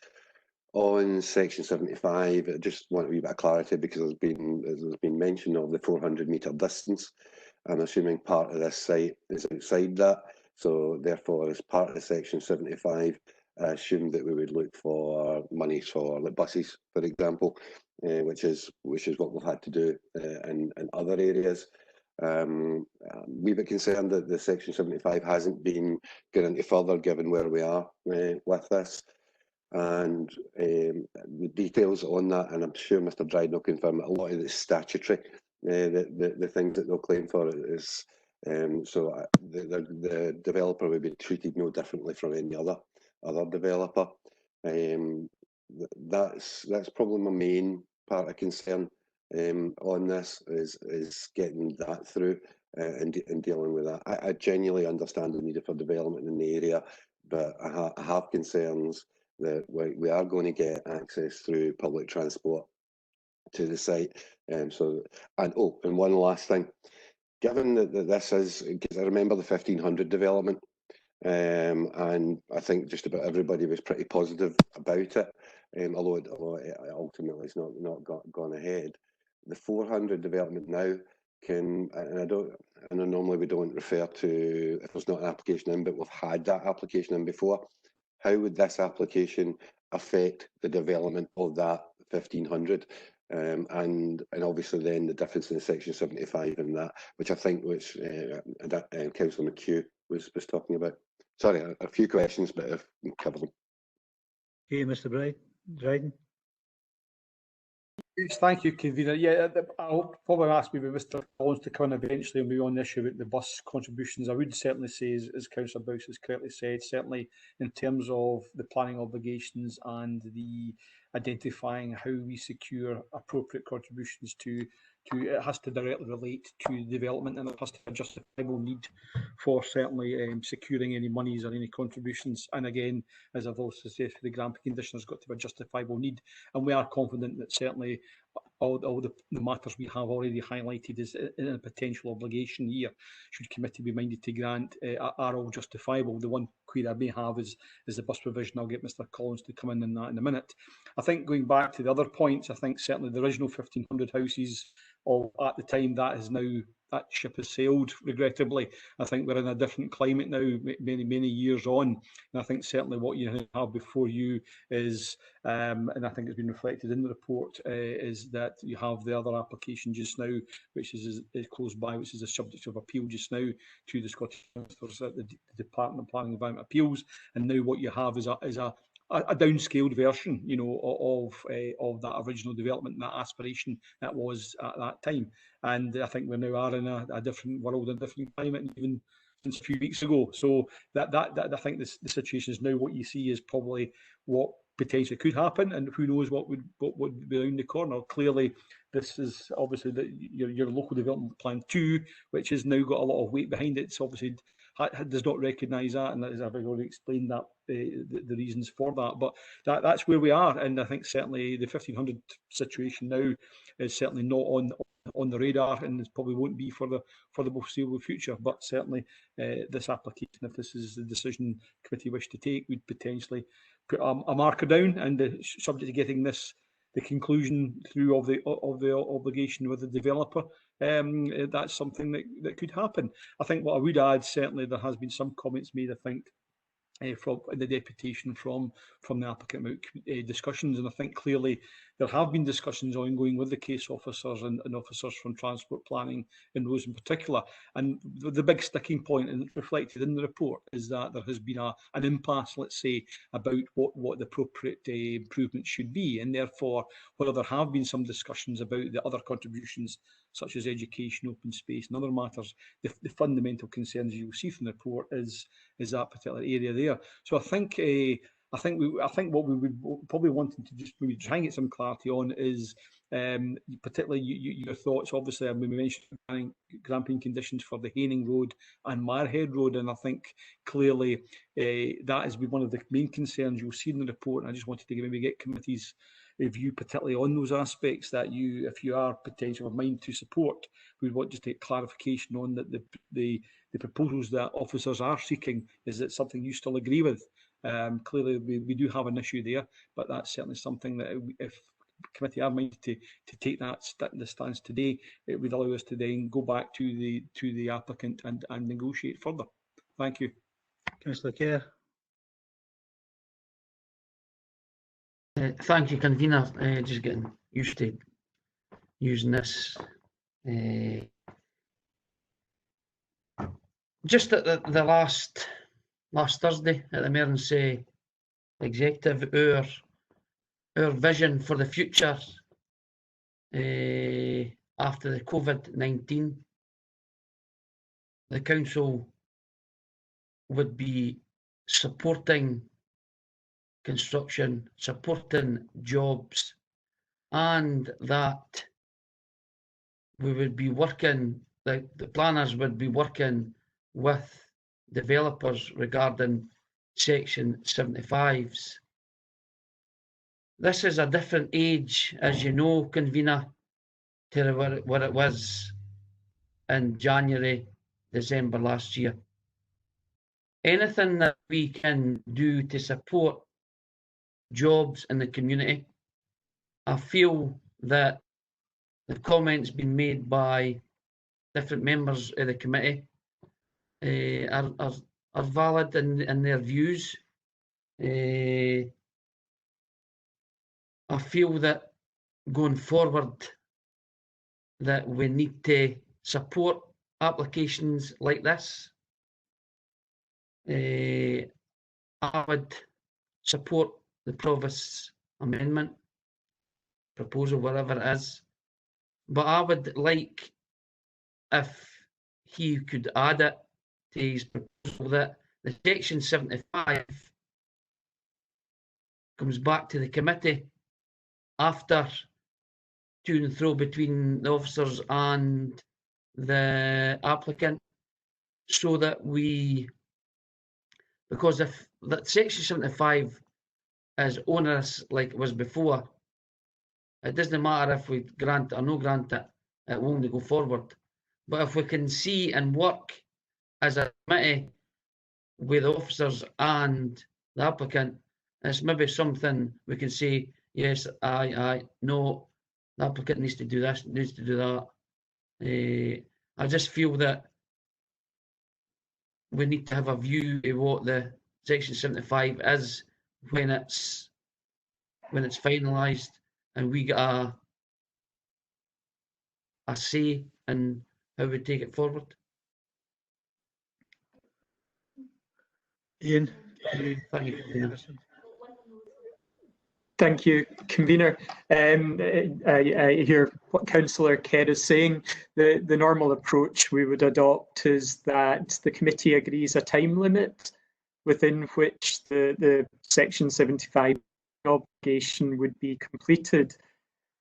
On section 75, I just want a wee bit of clarity because there's been mention of the 400-metre distance. I'm assuming part of this site is outside that, so therefore, as part of the section 75, I assume that we would look for money for the buses, for example, which is what we've had to do in other areas. We've been concerned that the section 75 hasn't been going any further given where we are with this. And the details on that, and I'm sure Mr. Dryden will confirm that a lot of it's statutory, the things that they'll claim for is, so the developer would be treated no differently from any other developer. That's probably my main part of concern on this is getting that through and dealing with that. I genuinely understand the need for development in the area, but I have concerns that we are going to get access through public transport to the site. And one last thing, given that this is, because I remember the 1500 development, and I think just about everybody was pretty positive about it, although it ultimately it's not gone ahead. The 400 development now can, and I know normally we don't refer to if there's not an application in, but we've had that application in before. How would this application affect the development of that 1500? And obviously then the difference in the section 75 and that, which I think Councillor McHugh was talking about. Sorry, a few questions, but I've covered them. Okay, Mr. Dryden. Yes, thank you, convener. Yeah, I'll probably ask maybe Mr. Collins to come in eventually and move on the issue about the bus contributions. I would certainly say, as Councillor Bowes has correctly said, certainly in terms of the planning obligations and the identifying how we secure appropriate contributions to it has to directly relate to development, and it has to be a justifiable need for certainly securing any monies or any contributions. And again, as I've also said, for the granting condition, there's got to be a justifiable need, and we are confident that certainly all the matters we have already highlighted is in a potential obligation here, should committee be minded to grant, are all justifiable. The one query I may have is the bus provision. I'll get Mr. Collins to come in that in a minute. I think going back to the other points, I think certainly the original 1500 houses at the time, that ship has sailed, regrettably. I think we're in a different climate now, many years on. And I think certainly what you have before you is, and I think it's been reflected in the report, is that you have the other application just now, which is close by, which is a subject of appeal just now to the Scottish Ministers at the Department of Planning and Environment Appeals. And now what you have is a downscaled version, of that original development and that aspiration that was at that time. And I think we now are in a different world, a different climate, even since a few weeks ago. So that I think the situation is now what you see is probably what potentially could happen, and who knows what would be around the corner. Clearly, this is obviously your local development plan 2, which has now got a lot of weight behind it. It's obviously does not recognise that, and as I've already explained that the reasons for that. But that's where we are, and I think certainly the 1500 situation now is certainly not on the radar, and it probably won't be for the foreseeable future. But certainly this application, if this is the decision committee wish to take, would potentially put a marker down, and subject to getting the conclusion through of the obligation with the developer, that's something that could happen. I think what I would add, certainly there has been some comments made, I think, from the deputation from the applicant about discussions, and I think clearly there have been discussions ongoing with the case officers and officers from transport planning in those in particular. And the big sticking point, and reflected in the report, is that there has been an impasse, let's say, about what the appropriate improvements should be, and therefore whether there have been some discussions about the other contributions such as education, open space and other matters. The fundamental concerns you'll see from the report is that particular area there. So I think I think what we would probably wanting to just maybe try and get some clarity on is particularly your thoughts. Obviously, I mean, we mentioned grampian conditions for the Haining Road and Marhead Road, and I think clearly that has been one of the main concerns you'll see in the report. And I just wanted to maybe get committees' view particularly on those aspects that you, if you are potentially of mind to support, we want just to get clarification on that the proposals that officers are seeking, is it something you still agree with? Clearly we do have an issue there, but that's certainly something that if committee are minded to take the stance today, it would allow us to then go back to the applicant and negotiate further. Thank you. Councillor Kerr. Thank you, convener. Just getting used to using this. Just at the last Thursday at the emergency executive, our vision for the future after the COVID-19, the council would be supporting construction, supporting jobs, and that we would be working, the planners would be working with developers regarding Section 75s. This is a different age, as you know, convener, to what it was in January, December last year. Anything that we can do to support jobs in the community, I feel that the comments being made by different members of the committee are valid in their views. I feel that going forward that we need to support applications like this. I would support the Provost's amendment proposal, whatever it is, but I would like if he could add it to his proposal that the Section 75 comes back to the committee after to and fro between the officers and the applicant, so that because if that Section 75 is onerous like it was before, it doesn't matter if we grant it or no grant it, it won't go forward. But if we can see and work as a committee with the officers and the applicant, it's maybe something we can say, yes, aye, no, the applicant needs to do this, needs to do that. I just feel that we need to have a view of what the Section 75 is when it's finalised, and we get a say in how we take it forward. Ian. Thank you, convener. I hear what Councillor Kerr is saying. The normal approach we would adopt is that the committee agrees a time limit within which the Section 75 obligation would be completed,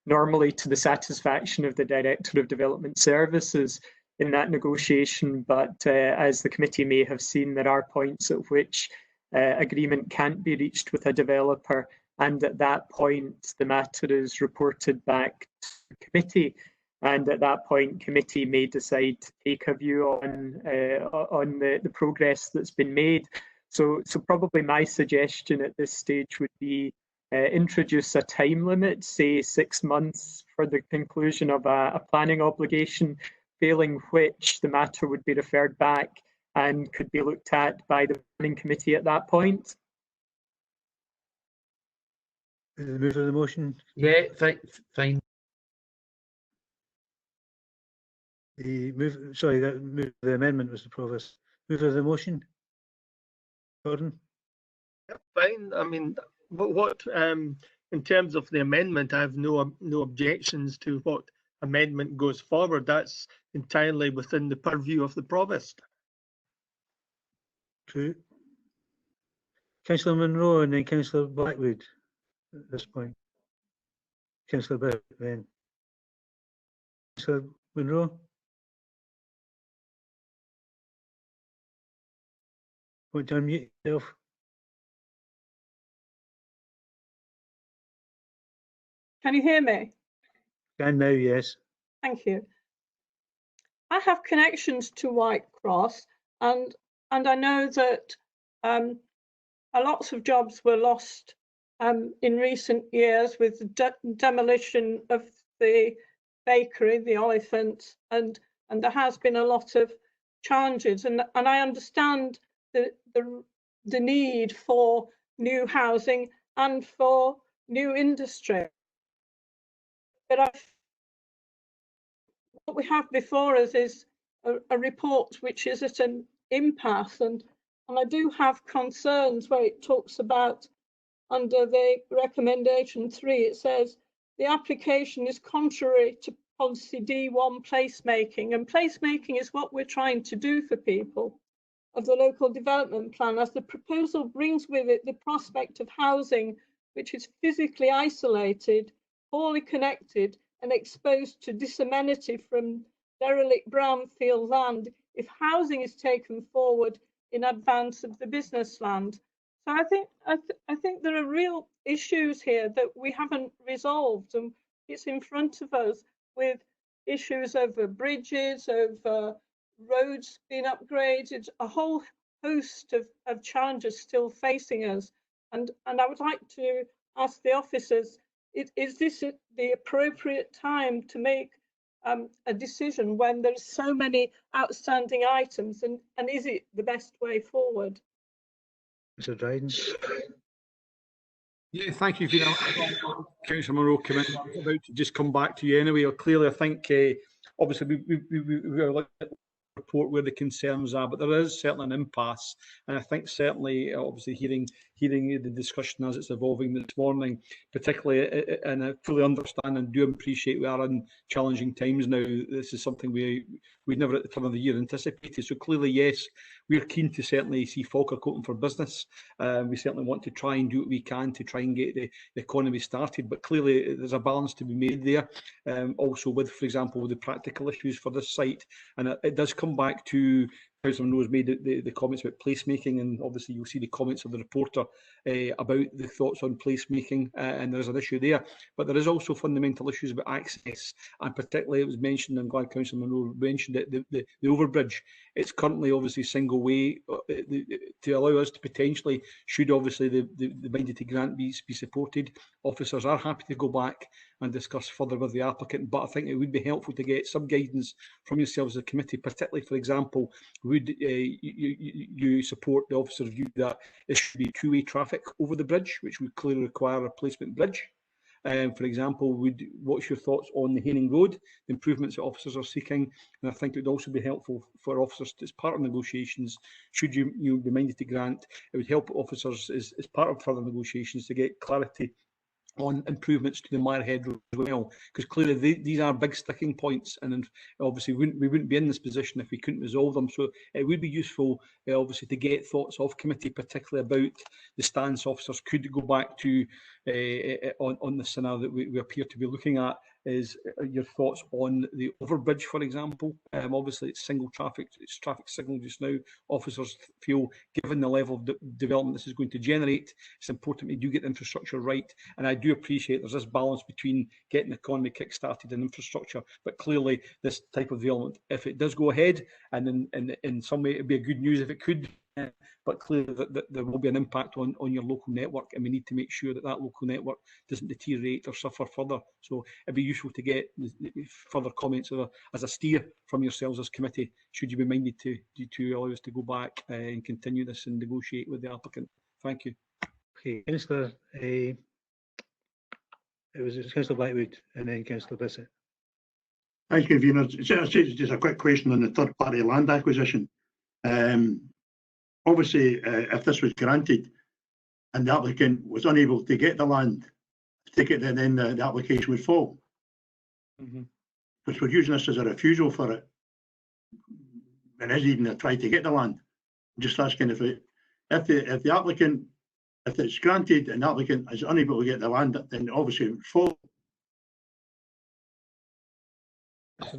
normally to the satisfaction of the Director of Development Services in that negotiation. But as the committee may have seen, there are points at which agreement can't be reached with a developer, and at that point the matter is reported back to the committee, and at that point committee may decide to take a view on the progress that's been made. So probably my suggestion at this stage would be introduce a time limit, say 6 months for the conclusion of a planning obligation, failing which the matter would be referred back and could be looked at by the planning committee at that point. Move for the motion. Yeah, fine. The amendment was the Provost. Move for the motion. Gordon. Yep, fine. I mean, what in terms of the amendment, I have no objections to what amendment goes forward. That's entirely within the purview of the Provost. True. Councillor Monroe and then Councillor Blackwood at this point. Councillor Bishop then. Councillor Monroe? Want to unmute yourself? Can you hear me? Can now, yes. Thank you. I have connections to Whitecross, and I know that lots of jobs were lost in recent years with the demolition of the bakery, the Oliphant, and there has been a lot of challenges. And I understand the need for new housing and for new industry. But what we have before us is a report which is at an impasse, and I do have concerns where it talks about, under the recommendation 3, it says the application is contrary to policy D1 placemaking, and placemaking is what we're trying to do for people of the local development plan, as the proposal brings with it the prospect of housing which is physically isolated, poorly connected and exposed to disamenity from derelict brownfield land if housing is taken forward in advance of the business land. So I think there are real issues here that we haven't resolved, and it's in front of us with issues over bridges, over roads being upgraded, a whole host of challenges still facing us. And I would like to ask the officers, is this the appropriate time to make a decision when there's so many outstanding items, and is it the best way forward? Mr. Dryden. Yeah, thank you, Fiona. Councillor Monroe came in. I was about to just come back to you anyway. Clearly, I think obviously we are looking at the report where the concerns are, but there is certainly an impasse, and I think certainly, obviously, hearing the discussion as it's evolving this morning, particularly, and I fully understand and do appreciate we are in challenging times now. This is something we never at the turn of the year anticipated. So clearly, yes, we're keen to certainly see Falkirk open for business. We certainly want to try and do what we can to try and get the economy started, but clearly there's a balance to be made there. Also with, for example, the practical issues for this site, and it does come back to Councillor Monroe's made the comments about placemaking, and obviously you'll see the comments of the reporter about the thoughts on placemaking, and there is an issue there. But there is also fundamental issues about access, and particularly it was mentioned, I'm glad Councillor Monroe mentioned it, the overbridge. It's currently obviously single way to allow us to potentially, should obviously the Minded grant be supported, officers are happy to go back and discuss further with the applicant, but I think it would be helpful to get some guidance from yourselves as a committee, particularly, for example, would you support the officer's view that it should be two-way traffic over the bridge, which would clearly require a replacement bridge? For example, what's your thoughts on the Haining Road, the improvements that officers are seeking? And I think it would also be helpful for officers as part of negotiations, should you be minded to grant, it would help officers as part of further negotiations to get clarity on improvements to the Mirehead Road as well, because clearly these are big sticking points, and obviously we wouldn't be in this position if we couldn't resolve them. So it would be useful, obviously, to get thoughts of committee, particularly about the stance officers could go back to on the scenario that we appear to be looking at. Is your thoughts on the overbridge, for example? Obviously, it's single traffic, it's traffic signal just now. Officers feel, given the level of development this is going to generate, it's important we do get the infrastructure right. And I do appreciate there's this balance between getting the economy kick-started and infrastructure. But clearly, this type of development, if it does go ahead, and in some way it'd be a good news if it could, but clearly that there will be an impact on your local network, and we need to make sure that local network doesn't deteriorate or suffer further. So it'd be useful to get further comments as a steer from yourselves as committee, should you be minded to allow us to go back and continue this and negotiate with the applicant. Thank you. Okay, Councillor, it was Councillor Blackwood and then Councillor Bissett. Thank you, Fiona. Just a quick question on the third-party land acquisition. Obviously, if this was granted and the applicant was unable to get the land, then the application would fall. Because we're using this as a refusal for it, and is even a try to get the land. I'm just asking if the applicant if it's granted and the applicant is unable to get the land, then obviously it would fall.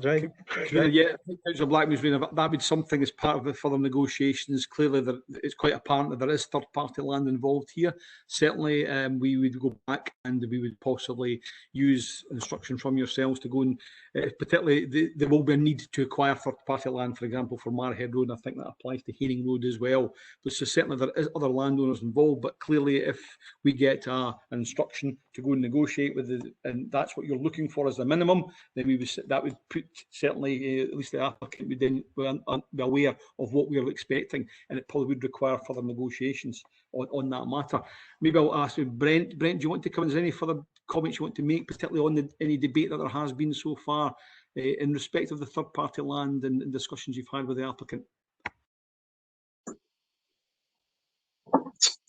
Right. Yeah, Councillor Blackman's been that would be something as part of the further negotiations. Clearly, it's quite apparent that there is third-party land involved here. Certainly, we would go back and we would possibly use instruction from yourselves to go and, particularly, there will be a need to acquire third-party land, for example, for Marhead Road, and I think that applies to Haining Road as well. But so certainly there is other landowners involved, but clearly, if we get an instruction to go and negotiate with and that's what you're looking for as the minimum, then that would put certainly at least the applicant would then be aware of what we are expecting, and it probably would require further negotiations on that matter. Maybe I'll ask you, Brent. Brent, do you want to come? Is there any further comments you want to make, particularly on any debate that there has been so far in respect of the third-party land and discussions you've had with the applicant?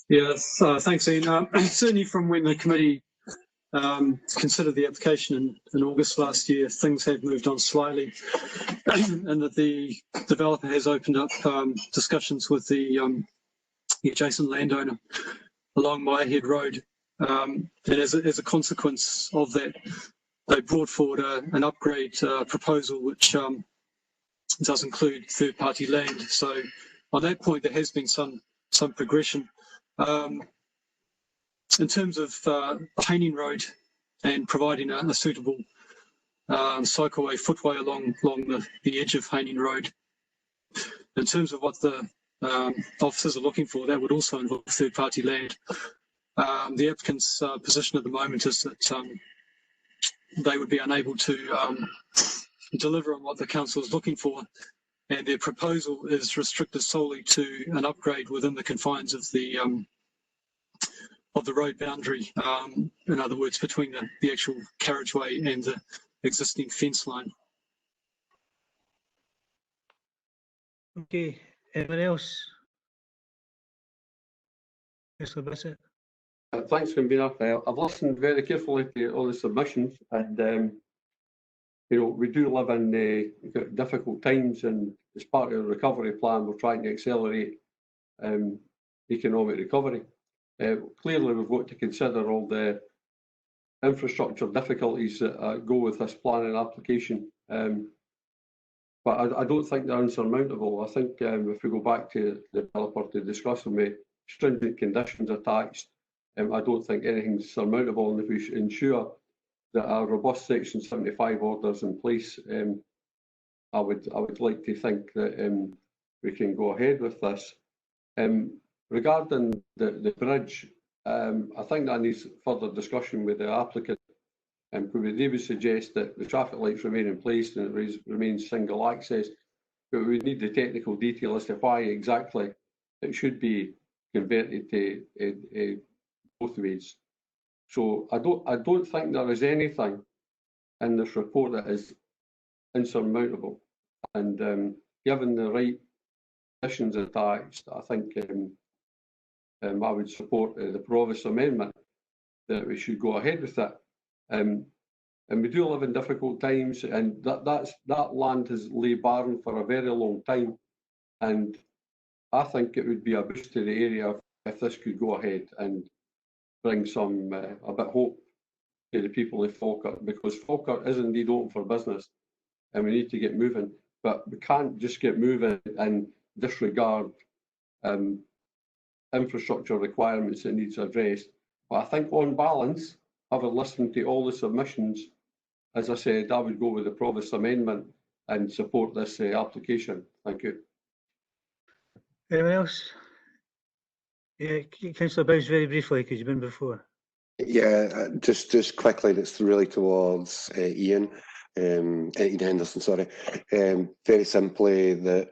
Yes, thanks, Ian. Certainly from when the committee considered the application in August last year, things have moved on slightly, and that the developer has opened up discussions with the adjacent landowner along Marhead Road. And as a consequence of that, they brought forward an upgrade proposal which does include third-party land. So on that point, there has been some progression. In terms of Haining Road and providing a suitable cycleway, footway along the edge of Haining Road, in terms of what the officers are looking for, that would also involve third-party land. The applicant's position at the moment is that they would be unable to deliver on what the council is looking for, and their proposal is restricted solely to an upgrade within the confines of the road boundary, in other words, between the actual carriageway and the existing fence line. Okay, anyone else? Councillor Bissett. Thanks, Convener. I've listened very carefully to all the submissions, and we do live in difficult times, and as part of the recovery plan, we're trying to accelerate economic recovery. Clearly, we've got to consider all the infrastructure difficulties that go with this planning application, but I don't think they're insurmountable. I think if we go back to the developer to discuss them with stringent conditions attached, I don't think anything's surmountable, and if we ensure that a robust Section 75 order is in place, I would like to think that we can go ahead with this. Regarding the bridge, I think that needs further discussion with the applicant. They would suggest that the traffic lights remain in place and it remains single access, but we need the technical detail as to why exactly it should be converted to both ways. So I don't think there is anything in this report that is insurmountable, and given the right conditions attached, I think I would support the Provost amendment that we should go ahead with that. And we do live in difficult times, and that land has lay barren for a very long time, and I think it would be a boost to the area if this could go ahead and bring some a bit of hope to the people of Falkirk, because Falkirk is indeed open for business and we need to get moving, but we can't just get moving and disregard infrastructure requirements that needs addressed. But I think on balance, having listened to all the submissions, as I said, I would go with the Provost amendment and support this application. Thank you. Anyone else? Yeah, Councillor Bowes, very briefly, because you've been before. Yeah, just quickly, it's really towards Ian Henderson, sorry. Very simply, that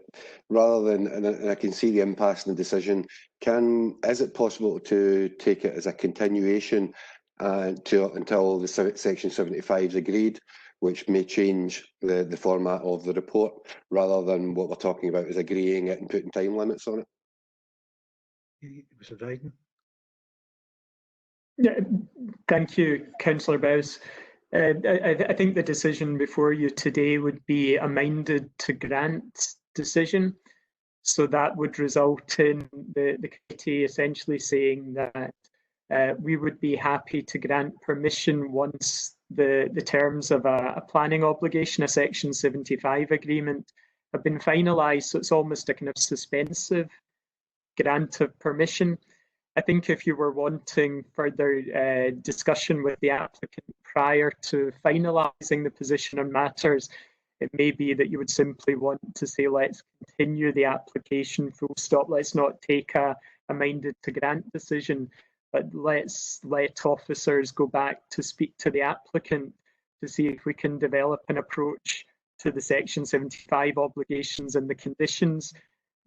rather than, and I can see the impasse in the decision, is it possible to take it as a continuation until the Section 75 is agreed, which may change the format of the report, rather than what we're talking about is agreeing it and putting time limits on it? Mr. Dryden. Yeah, thank you, Councillor Bowes. I think the decision before you today would be amended to grant decision. So that would result in the committee essentially saying that we would be happy to grant permission once the terms of a planning obligation, a Section 75 agreement, have been finalised. So it's almost a kind of suspensive grant of permission. I think if you were wanting further discussion with the applicant prior to finalising the position on matters, it may be that you would simply want to say, let's continue the application full stop. Let's not take a minded to grant decision, but let's let officers go back to speak to the applicant to see if we can develop an approach to the Section 75 obligations and the conditions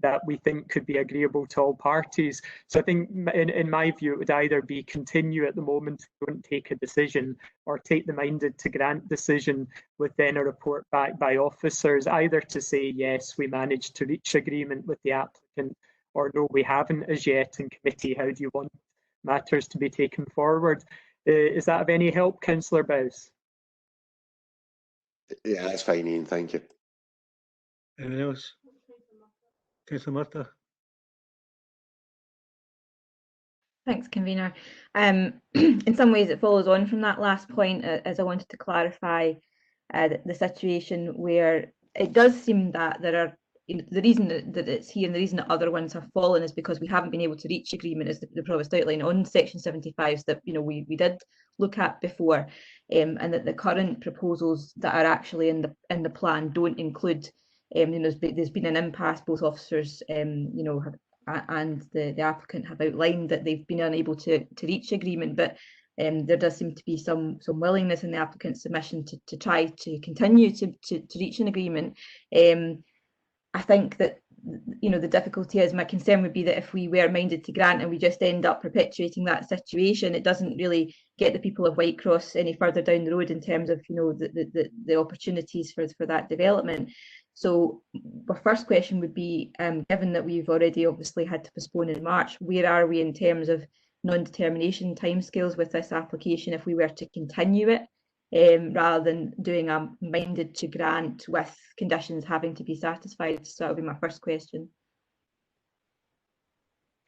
that we think could be agreeable to all parties. So I think in my view, it would either be continue at the moment, don't take a decision, or take the minded to grant decision with then a report back by officers, either to say, yes, we managed to reach agreement with the applicant, or no, we haven't as yet in committee. How do you want matters to be taken forward? Is that of any help, Councillor Bowes? Yeah, that's fine, Ian, thank you. Anyone else? Councillor Murtagh. Thanks, convener. In some ways, it follows on from that last point, as I wanted to clarify the situation where it does seem that there are, the reason that it's here and the reason that other ones have fallen is because we haven't been able to reach agreement, as the Provost outlined, on Section 75s that we did look at before, and that the current proposals that are actually in the plan don't include. There's been an impasse. Both officers, and the applicant have outlined that they've been unable to reach agreement, but there does seem to be some willingness in the applicant's submission to try to continue to reach an agreement. I think that the difficulty is, my concern would be that if we were minded to grant and we just end up perpetuating that situation, it doesn't really get the people of Whitecross any further down the road in terms of the opportunities for that development. So my first question would be, given that we've already obviously had to postpone in March, where are we in terms of non-determination timescales with this application if we were to continue it, rather than doing a minded to grant with conditions having to be satisfied? So that would be my first question.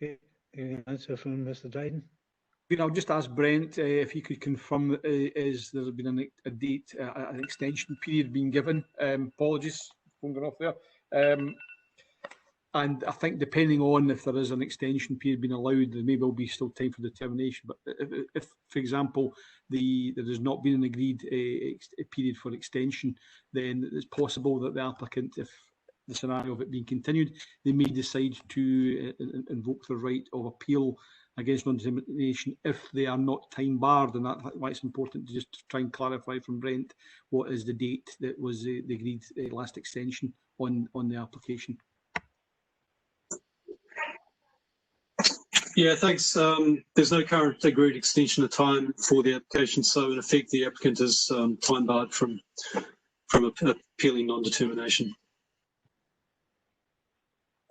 Okay, any answer from Mr. Dryden? I'll just ask Brent if he could confirm is there been a date, an extension period being given. Apologies, phone going off there. And I think depending on if there is an extension period being allowed, there may well be still time for determination. But if for example, there has not been an agreed period for extension, then it's possible that the applicant, if the scenario of it being continued, they may decide to invoke the right of appeal against non-determination if they are not time barred, and that's why it's important to just try and clarify from Brent what is the date that was the agreed last extension on the application. Yeah, thanks. There's no current agreed extension of time for the application, so in effect the applicant is time barred from appealing non-determination.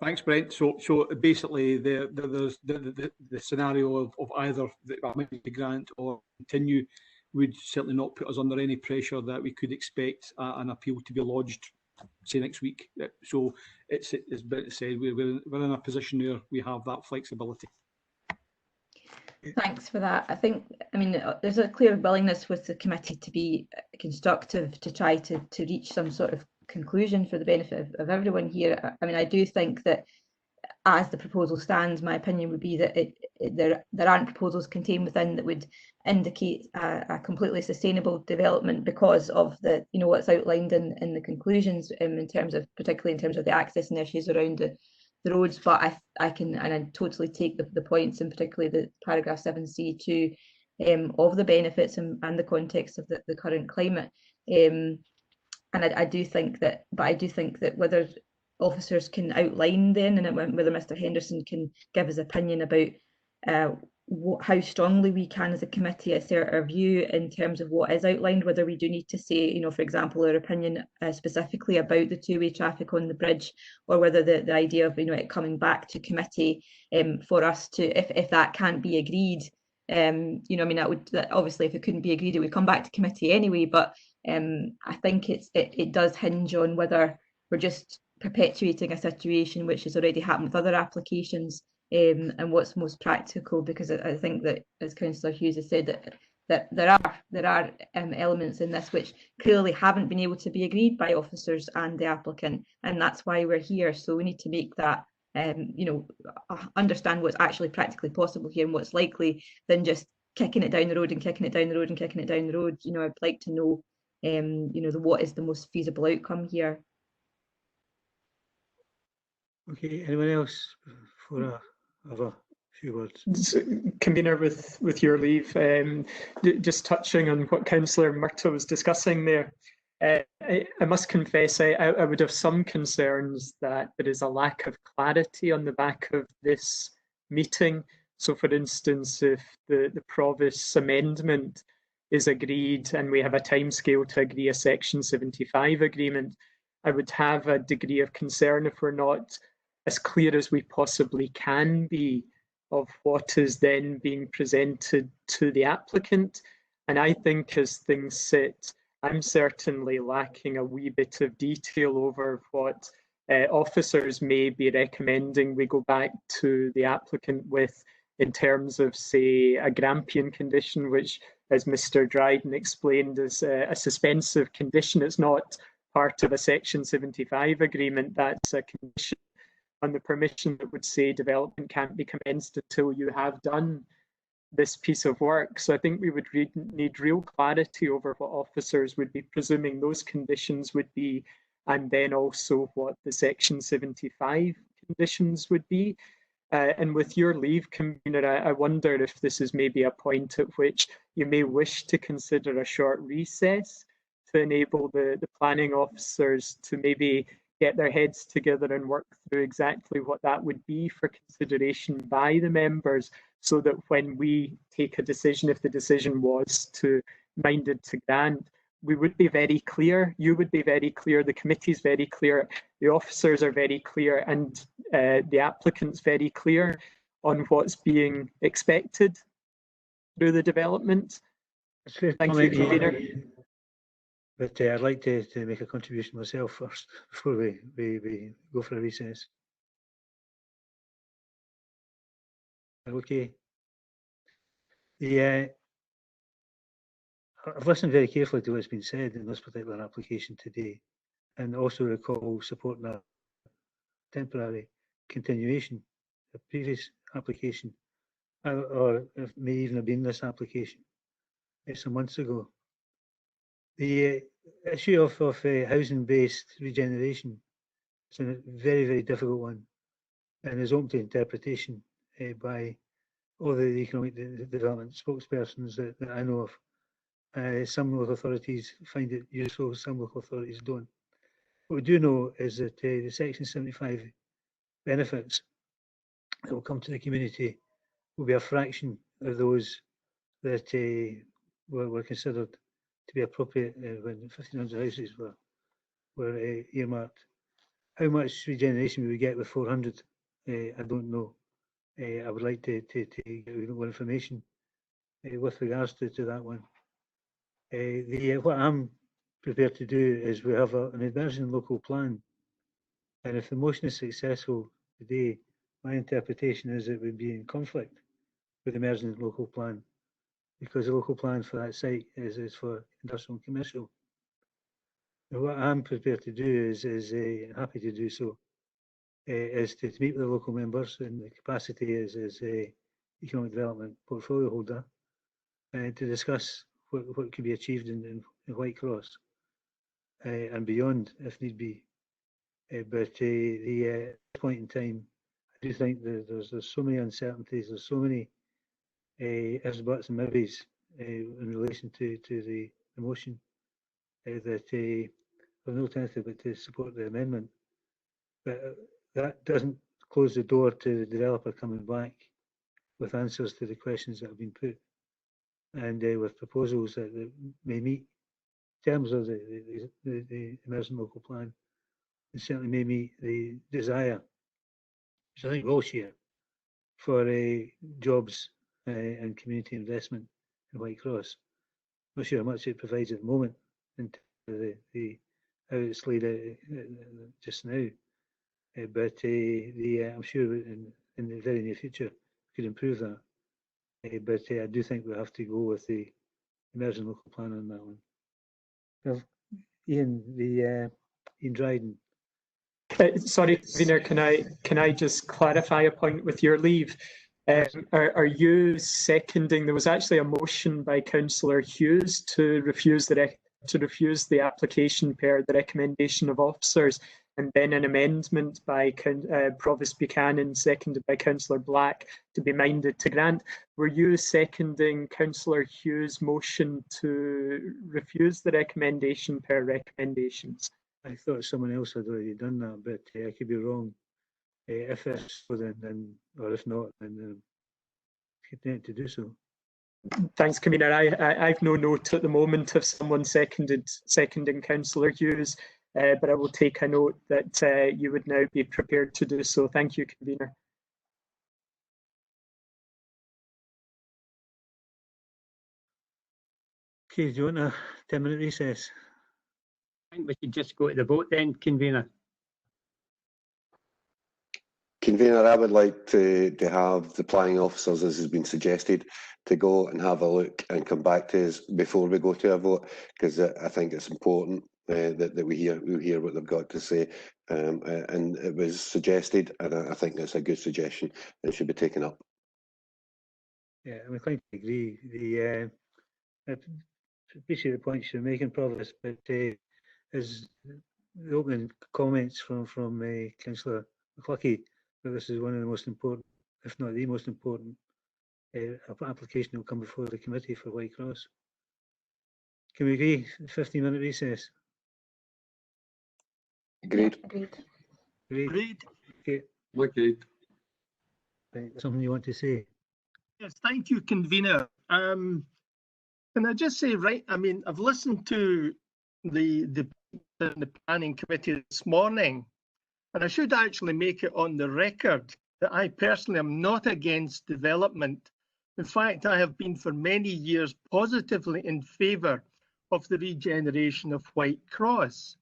Thanks, Brent. So basically, the scenario of either the grant or continue would certainly not put us under any pressure that we could expect an appeal to be lodged, say, next week. So it's as Brent said, we're in a position where we have that flexibility. Thanks for that. I mean, there's a clear willingness with the committee to be constructive, to try to reach some sort of conclusion for the benefit of everyone here. I mean, I do think that as the proposal stands, my opinion would be that there aren't proposals contained within that would indicate a completely sustainable development because of the what's outlined in the conclusions, particularly in terms of the access and issues around the roads. But I totally take the points, and particularly the paragraph 7C2 of the benefits and the context of the current climate. And I do think that whether officers can outline then, and whether Mr. Henderson can give his opinion about how strongly we can as a committee assert our view in terms of what is outlined, whether we do need to say, for example, our opinion specifically about the two-way traffic on the bridge, or whether the idea of it coming back to committee for us to, if that can't be agreed, I mean, that obviously if it couldn't be agreed, it would come back to committee anyway. But I think it does hinge on whether we're just perpetuating a situation which has already happened with other applications, and what's most practical, because I think that, as Councillor Hughes has said, that there are elements in this which clearly haven't been able to be agreed by officers and the applicant, and that's why we're here. So we need to make that understand what's actually practically possible here and what's likely, than just kicking it down the road and kicking it down the road and kicking it down the road. I'd like to know what is the most feasible outcome here. Okay, anyone else for have a few words? Convener, with your leave, just touching on what Councillor Murtagh was discussing there, I must confess I would have some concerns that there is a lack of clarity on the back of this meeting. So, for instance, if the Provost's amendment is agreed and we have a timescale to agree a Section 75 agreement, I would have a degree of concern if we're not as clear as we possibly can be of what is then being presented to the applicant. And I think as things sit, I'm certainly lacking a wee bit of detail over what officers may be recommending we go back to the applicant with, in terms of, say, a Grampian condition, which, as Mr. Dryden explained, is a suspensive condition. It's not part of a Section 75 agreement. That's a condition on the permission that would say development can't be commenced until you have done this piece of work. So I think we would need real clarity over what officers would be presuming those conditions would be, and then also what the Section 75 conditions would be. And with your leave, Convener, I wonder if this is maybe a point at which you may wish to consider a short recess to enable the planning officers to maybe get their heads together and work through exactly what that would be for consideration by the members, so that when we take a decision, if the decision was minded to grant, we would be very clear, you would be very clear, the committee is very clear, the officers are very clear, and the applicant's very clear on what's being expected through the development. Thank you, Convener. But I'd like to make a contribution myself first before we go for a recess. Okay. I've listened very carefully to what's been said in this particular application today, and also recall supporting a temporary continuation of previous application, or it may even have been this application some months ago. The issue of housing-based regeneration is a very, very difficult one, and is open to interpretation by all the economic development spokespersons that I know of. Some local authorities find it useful, some local authorities don't. What we do know is that the Section 75 benefits that will come to the community will be a fraction of those that were considered to be appropriate when 1,500 houses were earmarked. How much regeneration we get with 400, I don't know. I would like to get more information with regards to that one. What I'm prepared to do is we have an emerging local plan, and if the motion is successful today, my interpretation is it would be in conflict with the emerging local plan, because the local plan for that site is for industrial and commercial. And what I'm prepared to do is happy to do so, is to meet with the local members in the capacity as a economic development portfolio holder, to discuss what could be achieved in Whitecross and beyond if need be. But at this point in time, I do think that there's so many uncertainties, there's so many ifs, buts and maybes in relation to the motion that I've no alternative but to support the amendment. But that doesn't close the door to the developer coming back with answers to the questions that have been put, and with proposals that may meet terms of the emerging local plan, and certainly may meet the desire, which I think we all share, for jobs and community investment in Whitecross. I'm not sure how much it provides at the moment in terms of how it's laid out just now, but I'm sure in in the very near future could improve that. But I do think we have to go with the emerging local plan on that one. Well, Ian Dryden. Sorry, Convener, can I just clarify a point with your leave? Are you seconding? There was actually a motion by Councillor Hughes to refuse the application per the recommendation of officers, and then an amendment by Provost Buchanan, seconded by Councillor Black, to be minded to grant. Were you seconding Councillor Hughes' motion to refuse the recommendation per recommendations? I thought someone else had already done that, but I could be wrong. If it's so, then or if not, then content to do so. Thanks, Convener. I've no note at the moment of someone seconding Councillor Hughes, but I will take a note that you would now be prepared to do so. Thank you, Convener. Okay, do you want a 10-minute recess? I think we should just go to the vote then, Convener. Convener, I would like to have the planning officers, as has been suggested, to go and have a look and come back to us before we go to a vote, because I think it's important that we hear what they've got to say. And it was suggested, and I think it's a good suggestion and should be taken up. Yeah, I'm inclined to agree. I appreciate the points you're making, Provost, but as the opening comments from Councillor McCluckie, that this is one of the most important, if not the most important, application that will come before the committee for Whitecross. Can we agree? 15-minute recess. Agreed. Agreed. Okay. Agreed. Right, something you want to say? Yes, thank you, Convener. Can I just say, right, I mean, I've listened to the planning committee this morning, and I should actually make it on the record that I personally am not against development. In fact, I have been for many years positively in favour of the regeneration of Whitecross.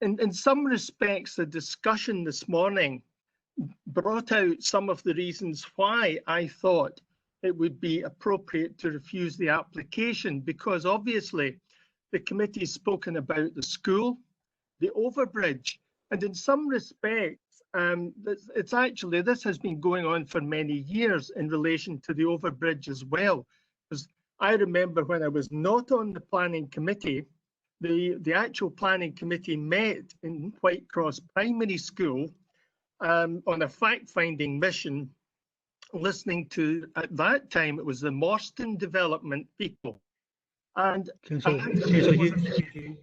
In some respects, the discussion this morning brought out some of the reasons why I thought it would be appropriate to refuse the application, because obviously the committee has spoken about the school, the overbridge, and in some respects, it's actually, this has been going on for many years in relation to the overbridge as well. Because I remember when I was not on the planning committee, the actual planning committee met in Whitecross Primary School on a fact-finding mission, listening to, at that time, it was the Morstan Development people. And you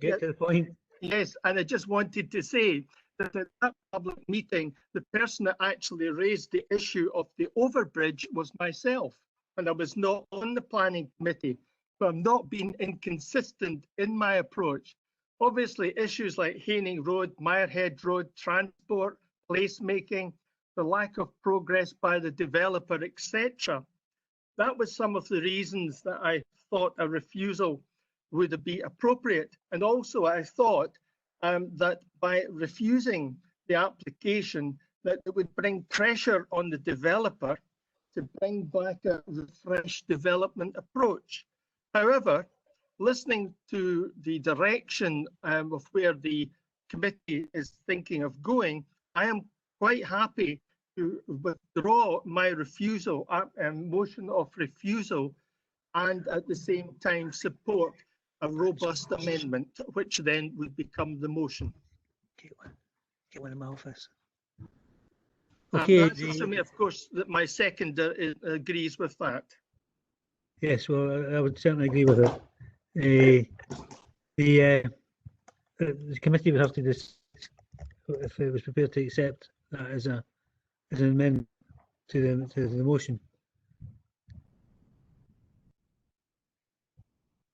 get to the point. Yes, and I just wanted to say that at that public meeting, the person that actually raised the issue of the overbridge was myself, and I was not on the planning committee. So I'm not being inconsistent in my approach. Obviously, issues like Haining Road, Mirehead Road, transport, placemaking, the lack of progress by the developer, etc. That was some of the reasons that I thought a refusal would be appropriate. And also I thought that by refusing the application, that it would bring pressure on the developer to bring back a refreshed development approach. However, listening to the direction of where the committee is thinking of going, I am quite happy to withdraw my refusal, motion of refusal, and at the same time support a robust amendment, which then would become the motion. Get one in my office. Okay. That's assuming, of course, that my seconder agrees with that. Yes, well, I would certainly agree with it. The committee would have to decide if it was prepared to accept that as an amendment to the motion.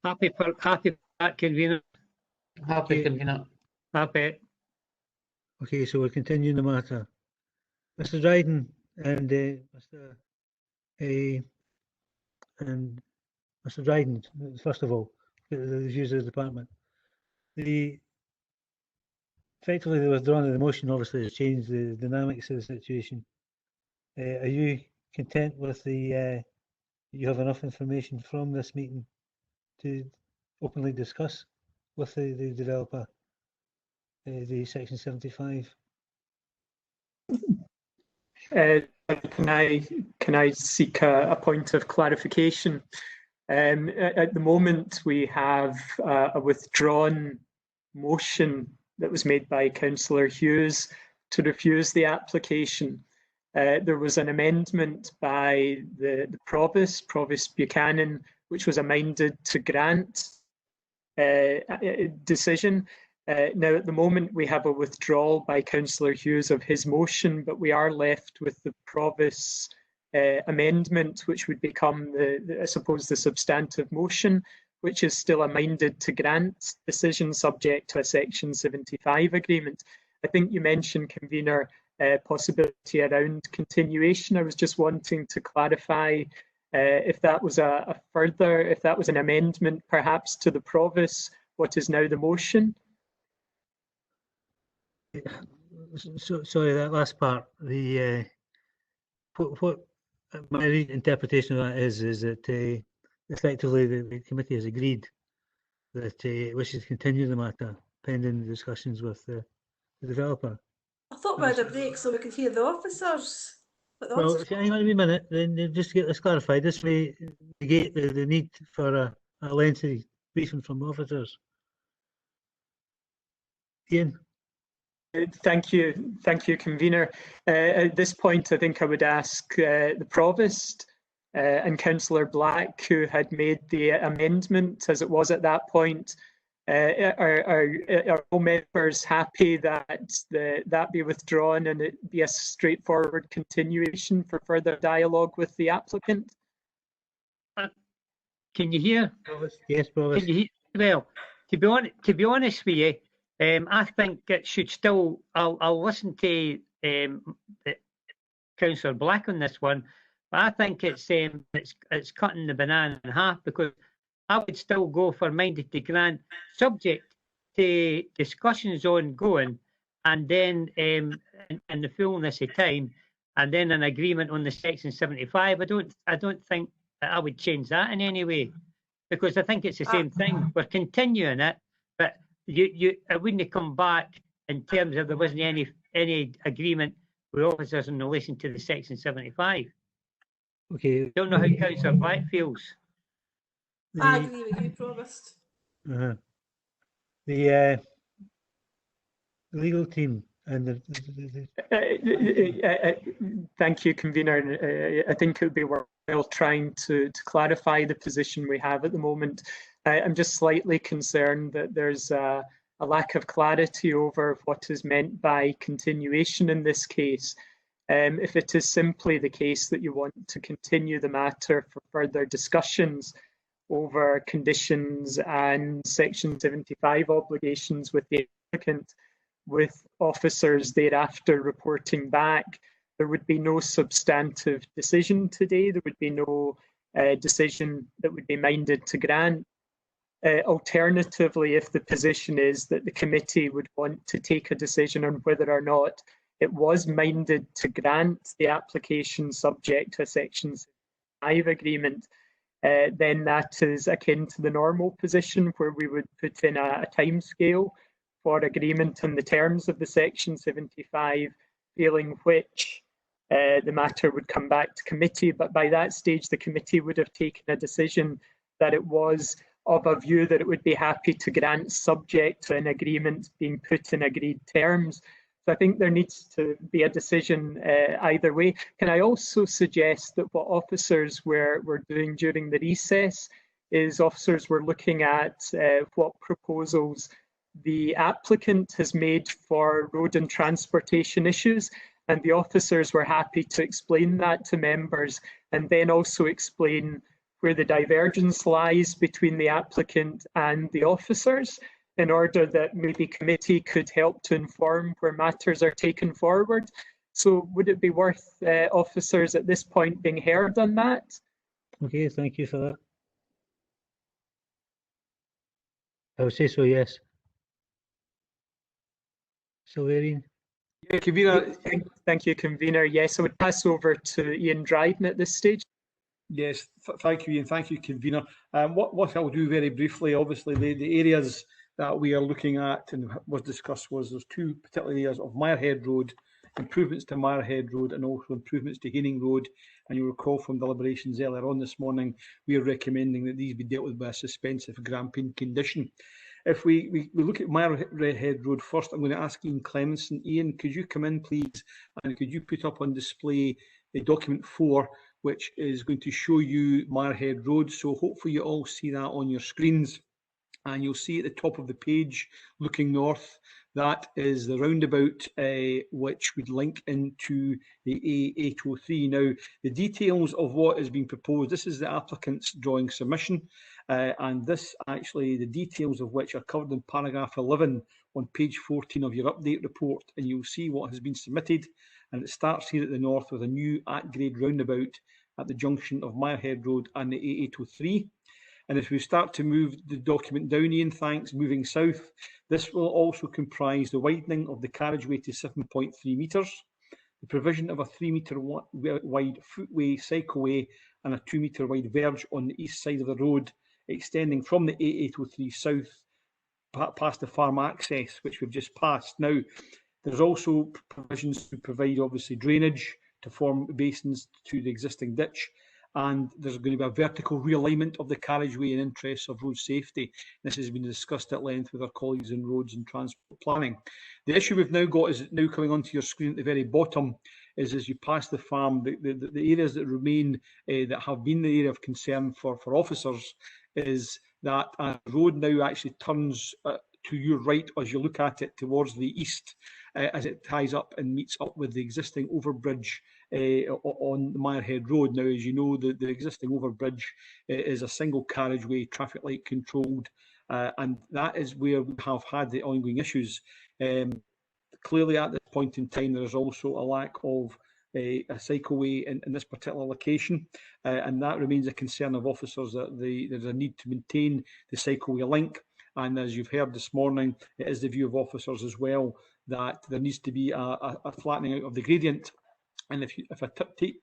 Happy for that, Convener. Happy, Convener. Happy. Okay, so we're continuing the matter. Mr. Dryden and Mr. Dryden, first of all, the views of the department. Effectively, the withdrawing of the motion obviously has changed the dynamics of the situation. Are you content with the, you have enough information from this meeting to openly discuss with the developer, the section 75? Can I seek a point of clarification? At the moment, we have a withdrawn motion that was made by Councillor Hughes to refuse the application. There was an amendment by the Provost Buchanan, which was amended to grant decision. Now, at the moment, we have a withdrawal by Councillor Hughes of his motion, but we are left with the Provost's amendment, which would become, I suppose, the substantive motion, which is still amended to grant decision subject to a Section 75 agreement. I think you mentioned, Convener, possibility around continuation. I was just wanting to clarify if that was if that was an amendment perhaps to the Provost, what is now the motion. So, sorry, that last part, the what my interpretation of that is that effectively the committee has agreed that it wishes to continue the matter pending the discussions with the developer. I thought we had a break so we could hear the officers. But the Well, officers... hang on a wee minute, then just to get this clarified, this may negate the need for a lengthy briefing from officers. Ian? Thank you, Convener. At this point, I think I would ask the Provost and Councillor Black, who had made the amendment as it was at that point. Are all members happy that that be withdrawn and it be a straightforward continuation for further dialogue with the applicant? Can you hear? Yes, Provost. Can you hear? Well, to be honest with you, I think it should still. I'll listen to Councillor Black on this one, but I think it's cutting the banana in half, because I would still go for minded to grant, subject to discussions ongoing, and then in the fullness of time, and then an agreement on the Section 75. I don't think that I would change that in any way, because I think it's the same thing. We're continuing it, but I wouldn't come back in terms of there wasn't any agreement with officers in relation to the Section 75. Okay. Don't know how Councillor Black feels. I agree with you, Provost. The legal team and thank you, Convener. I think it would be worthwhile trying to clarify the position we have at the moment. I'm just slightly concerned that there's a lack of clarity over what is meant by continuation in this case. If it is simply the case that you want to continue the matter for further discussions over conditions and Section 75 obligations with the applicant, with officers thereafter reporting back, there would be no substantive decision today. There would be no decision that would be minded to grant. Alternatively, if the position is that the committee would want to take a decision on whether or not it was minded to grant the application subject to a Section 75 agreement, then that is akin to the normal position where we would put in a timescale for agreement on the terms of the Section 75, failing which the matter would come back to committee. But by that stage, the committee would have taken a decision that it was of a view that it would be happy to grant subject to an agreement being put in agreed terms. So I think there needs to be a decision either way. Can I also suggest that what officers were doing during the recess is officers were looking at what proposals the applicant has made for road and transportation issues, and the officers were happy to explain that to members and then also explain where the divergence lies between the applicant and the officers, in order that maybe committee could help to inform where matters are taken forward. So would it be worth officers at this point being heard on that? Okay, thank you for that. I would say so, yes. Sylverian? Yeah, convener. Thank you, convener. Yes, I would pass over to Ian Dryden at this stage. Yes, thank you, Ian. Thank you, convener. What I'll do very briefly, obviously, the areas that we are looking at and was discussed was there's two particular areas of Mirehead Road, improvements to Mirehead Road and also improvements to Haining Road. And you'll recall from deliberations earlier on this morning, we are recommending that these be dealt with by a suspensive gramping condition. If we look at Mirehead Road first, I'm going to ask Ian Clemenson. Ian, could you come in, please, and could you put up on display the document 4, which is going to show you Mirehead Road. So hopefully you all see that on your screens. And you'll see at the top of the page, looking north, that is the roundabout which would link into the A803. Now, the details of what is being proposed, this is the applicant's drawing submission, and this actually, the details of which are covered in paragraph 11 on page 14 of your update report, and you'll see what has been submitted. And it starts here at the north with a new at-grade roundabout at the junction of Mirehead Road and the A803. And if we start to move the document down, Ian, thanks, moving south, this will also comprise the widening of the carriageway to 7.3 metres, the provision of a 3 metre wide footway, cycleway and a 2 metre wide verge on the east side of the road, extending from the A803 south past the farm access, which we've just passed. Now, there's also provisions to provide, obviously, drainage to form basins to the existing ditch. And there's going to be a vertical realignment of the carriageway in interests of road safety. This has been discussed at length with our colleagues in Roads and Transport Planning. The issue we've now got is now coming onto your screen at the very bottom is as you pass the farm, the areas that remain that have been the area of concern for officers is that a road now actually turns to your right as you look at it towards the east as it ties up and meets up with the existing overbridge on the Mirehead Road. Now, as you know, the existing overbridge is a single carriageway, traffic light controlled, and that is where we have had the ongoing issues. Clearly, at this point in time, there is also a lack of a cycleway in this particular location, and that remains a concern of officers that there's a need to maintain the cycleway link. And as you've heard this morning, it is the view of officers as well that there needs to be a flattening out of the gradient. And if I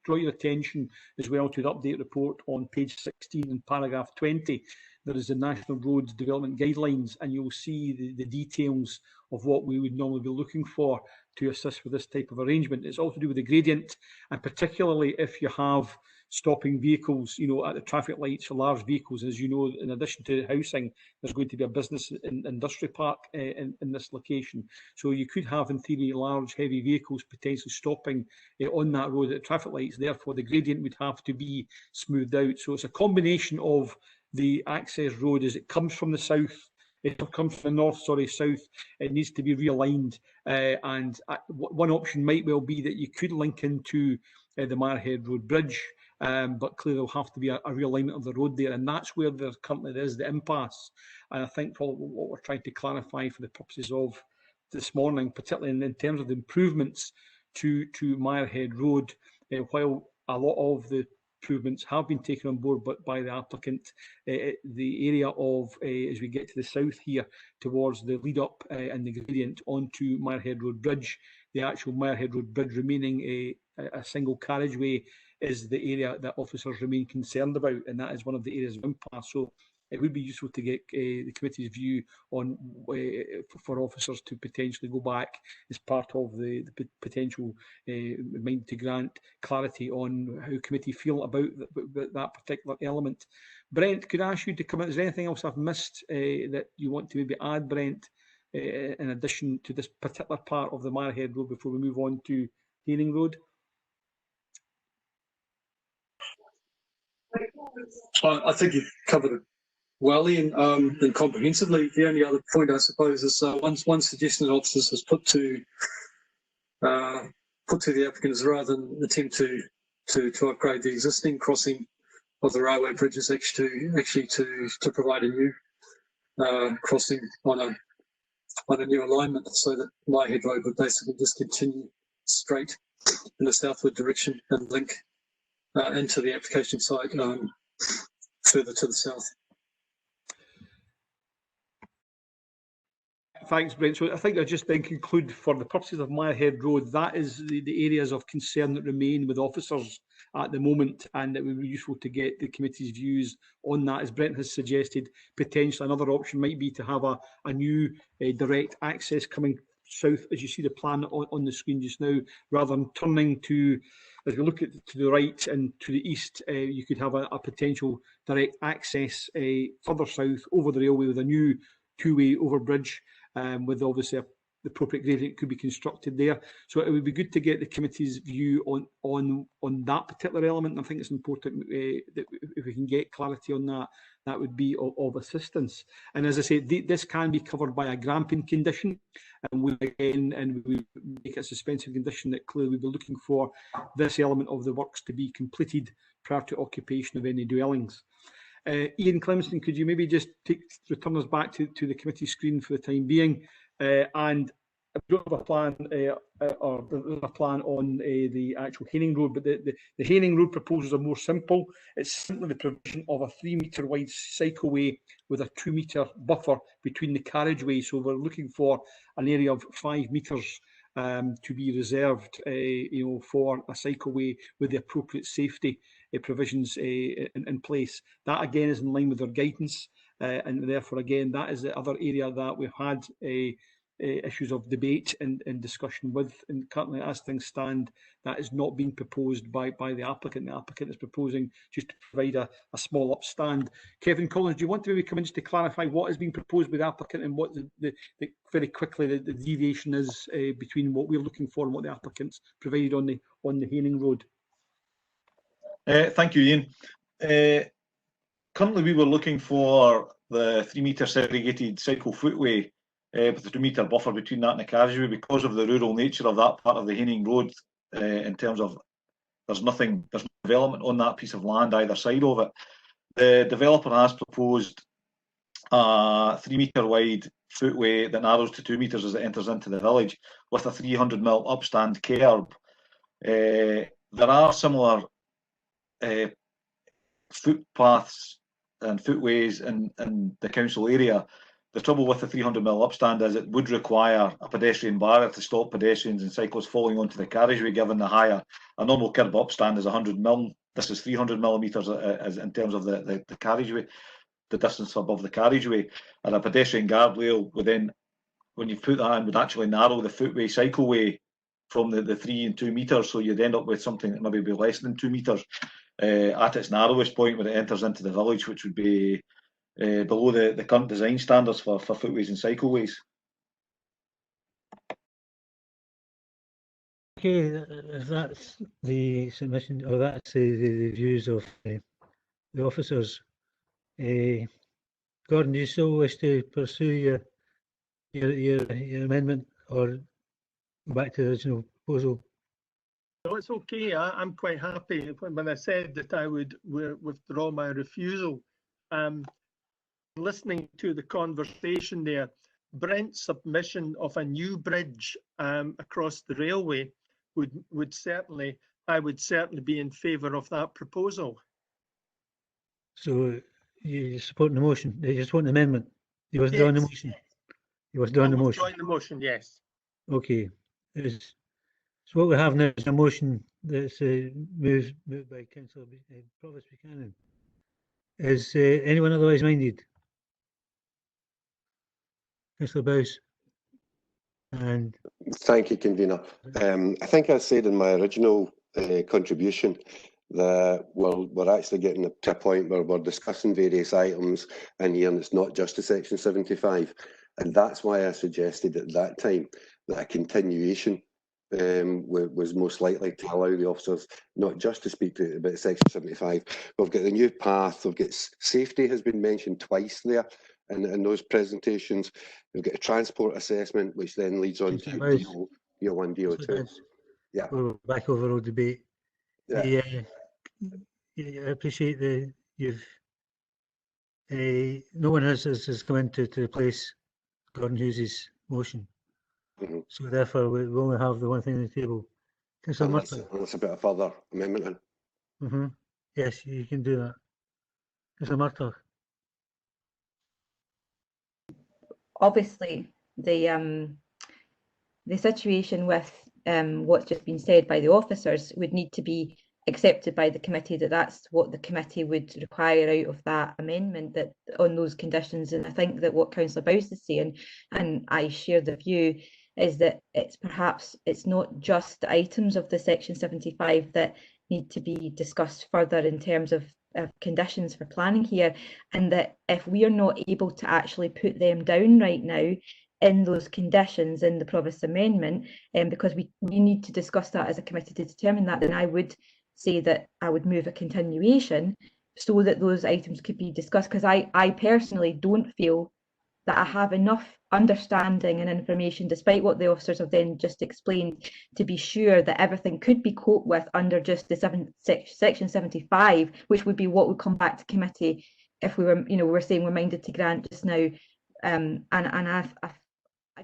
draw your attention as well to the update report on page 16 in paragraph 20, there is the National Roads Development Guidelines, and you'll see the details of what we would normally be looking for to assist with this type of arrangement. It's all to do with the gradient, and particularly if you have stopping vehicles, you know, at the traffic lights for large vehicles. As you know, in addition to housing, there's going to be a business industry park in this location. So you could have, in theory, large, heavy vehicles potentially stopping on that road at the traffic lights. Therefore, the gradient would have to be smoothed out. So it's a combination of the access road as it comes from the south. It comes from the north, south. It needs to be realigned. And one option might well be that you could link into the Mirehead Road Bridge, but clearly there'll have to be a realignment of the road there, and that's where there currently is the impasse. And I think what we're trying to clarify for the purposes of this morning, particularly in terms of the improvements to Mirehead Road, while a lot of the improvements have been taken on board by the applicant, the area of, as we get to the south here, towards the lead up and the gradient onto Mirehead Road Bridge, the actual Mirehead Road Bridge remaining a single carriageway is the area that officers remain concerned about, and that is one of the areas of impasse. So it would be useful to get the committee's view on for officers to potentially go back as part of the potential mind to grant clarity on how committee feel about that particular element. Brent, could I ask you to come in? Is there anything else I've missed that you want to maybe add, Brent, in addition to this particular part of the Mirehead Road before we move on to Haining Road? I think you've covered it well, Ian, and comprehensively. The only other point, I suppose, is one suggestion that officers has put to the applicant is rather than attempt to upgrade the existing crossing of the railway bridges, actually to provide a new crossing on a new alignment, so that Mirehead Road would basically just continue straight in the southward direction and link into the application site further to the south. Thanks, Brent. So I think I just then conclude, for the purposes of Mirehead Road, that is the areas of concern that remain with officers at the moment, and it would be useful to get the committee's views on that. As Brent has suggested, potentially another option might be to have a new direct access coming south, as you see the plan on the screen just now, rather than turning to, as we look at to the right and to the east, you could have a potential direct access further south over the railway with a new two-way overbridge, with obviously the appropriate gradient could be constructed there. So it would be good to get the committee's view on that particular element. And I think it's important that if we can get clarity on that, that would be of assistance. And as I say, this can be covered by a gramping condition, and we make a suspensive condition that clearly we'll be looking for this element of the works to be completed prior to occupation of any dwellings. Ian Clemson, could you maybe just return us back to the committee screen for the time being? And I don't have a plan or a plan on the actual Haining Road, but the Haining Road proposals are more simple. It's simply the provision of a 3-metre wide cycleway with a 2-metre buffer between the carriageway. So we're looking for an area of 5 metres to be reserved, for a cycleway with the appropriate safety provisions in place. That again is in line with our guidance, and therefore again that is the other area that we've had issues of debate and discussion with, and currently as things stand that is not being proposed by the applicant. The applicant is proposing just to provide a small upstand. Kevin Collins, do you want to maybe come in just to clarify what is being proposed by the applicant and what the very quickly the deviation is between what we're looking for and what the applicant's provided on the Haining Road? Thank you, Ian. Currently, we were looking for the 3-metre segregated cycle footway with a 2-metre buffer between that and the carriageway, because of the rural nature of that part of the Haining Road. In terms of there's no development on that piece of land either side of it. The developer has proposed a 3-metre wide footway that narrows to 2 metres as it enters into the village, with a 300mm upstand kerb. There are similar footpaths and footways in the council area. The trouble with the 300mm upstand is it would require a pedestrian barrier to stop pedestrians and cyclists falling onto the carriageway, given the higher. A normal kerb upstand is 100mm. This is 300mm as in terms of the carriageway, the distance above the carriageway. And a pedestrian guardrail would then, when you put that in, would actually narrow the footway cycleway from the 3 and 2 metres, so you'd end up with something that maybe be less than 2 metres at its narrowest point when it enters into the village, which would be below the current design standards for footways and cycleways. Okay, if that's the submission, or that's the views of the officers. Gordon, do you still wish to pursue your amendment, or go back to the original proposal? No, it's okay. I'm quite happy. When I said that I would withdraw my refusal, listening to the conversation there, Brent's submission of a new bridge across the railway would certainly, I would certainly be in favour of that proposal. So you support the motion? You just want the amendment? You withdraw the motion? You withdraw the motion? Join the motion, yes. Okay. So what we have now is a motion that's moved by Councillor Provost Buchanan. Is anyone otherwise minded? Councillor Bowes. And thank you, convener. I think I said in my original contribution that we're actually getting to a point where we're discussing various items in here, and it's not just a section 75, and that's why I suggested at that time that a continuation was most likely to allow the officers not just to speak to about section 75. We've got the new path, we've got safety has been mentioned twice there in those presentations. We've got a transport assessment, which then leads on to DO1, DO2. Yeah. We're back overall debate. Yeah. I appreciate no one has come in to replace Gordon Hughes' motion. Mm-hmm. So therefore we only have the one thing on the table. That's a bit of further amendment. Yes, you can do that. Councillor Murtagh. Obviously, the situation with what's just been said by the officers would need to be accepted by the committee, that that's what the committee would require out of that amendment, that on those conditions. And I think that what Councillor Bowes is saying, and I share the view, is that it's not just the items of the Section 75 that need to be discussed further in terms of conditions for planning here, and that if we are not able to actually put them down right now in those conditions in the Provost Amendment, because we need to discuss that as a committee to determine that, then I would say that I would move a continuation so that those items could be discussed, because I personally don't feel that I have enough understanding and information, despite what the officers have then just explained, to be sure that everything could be coped with under just the Section 75, which would be what would come back to committee if we were, we were saying we're minded to grant just now. And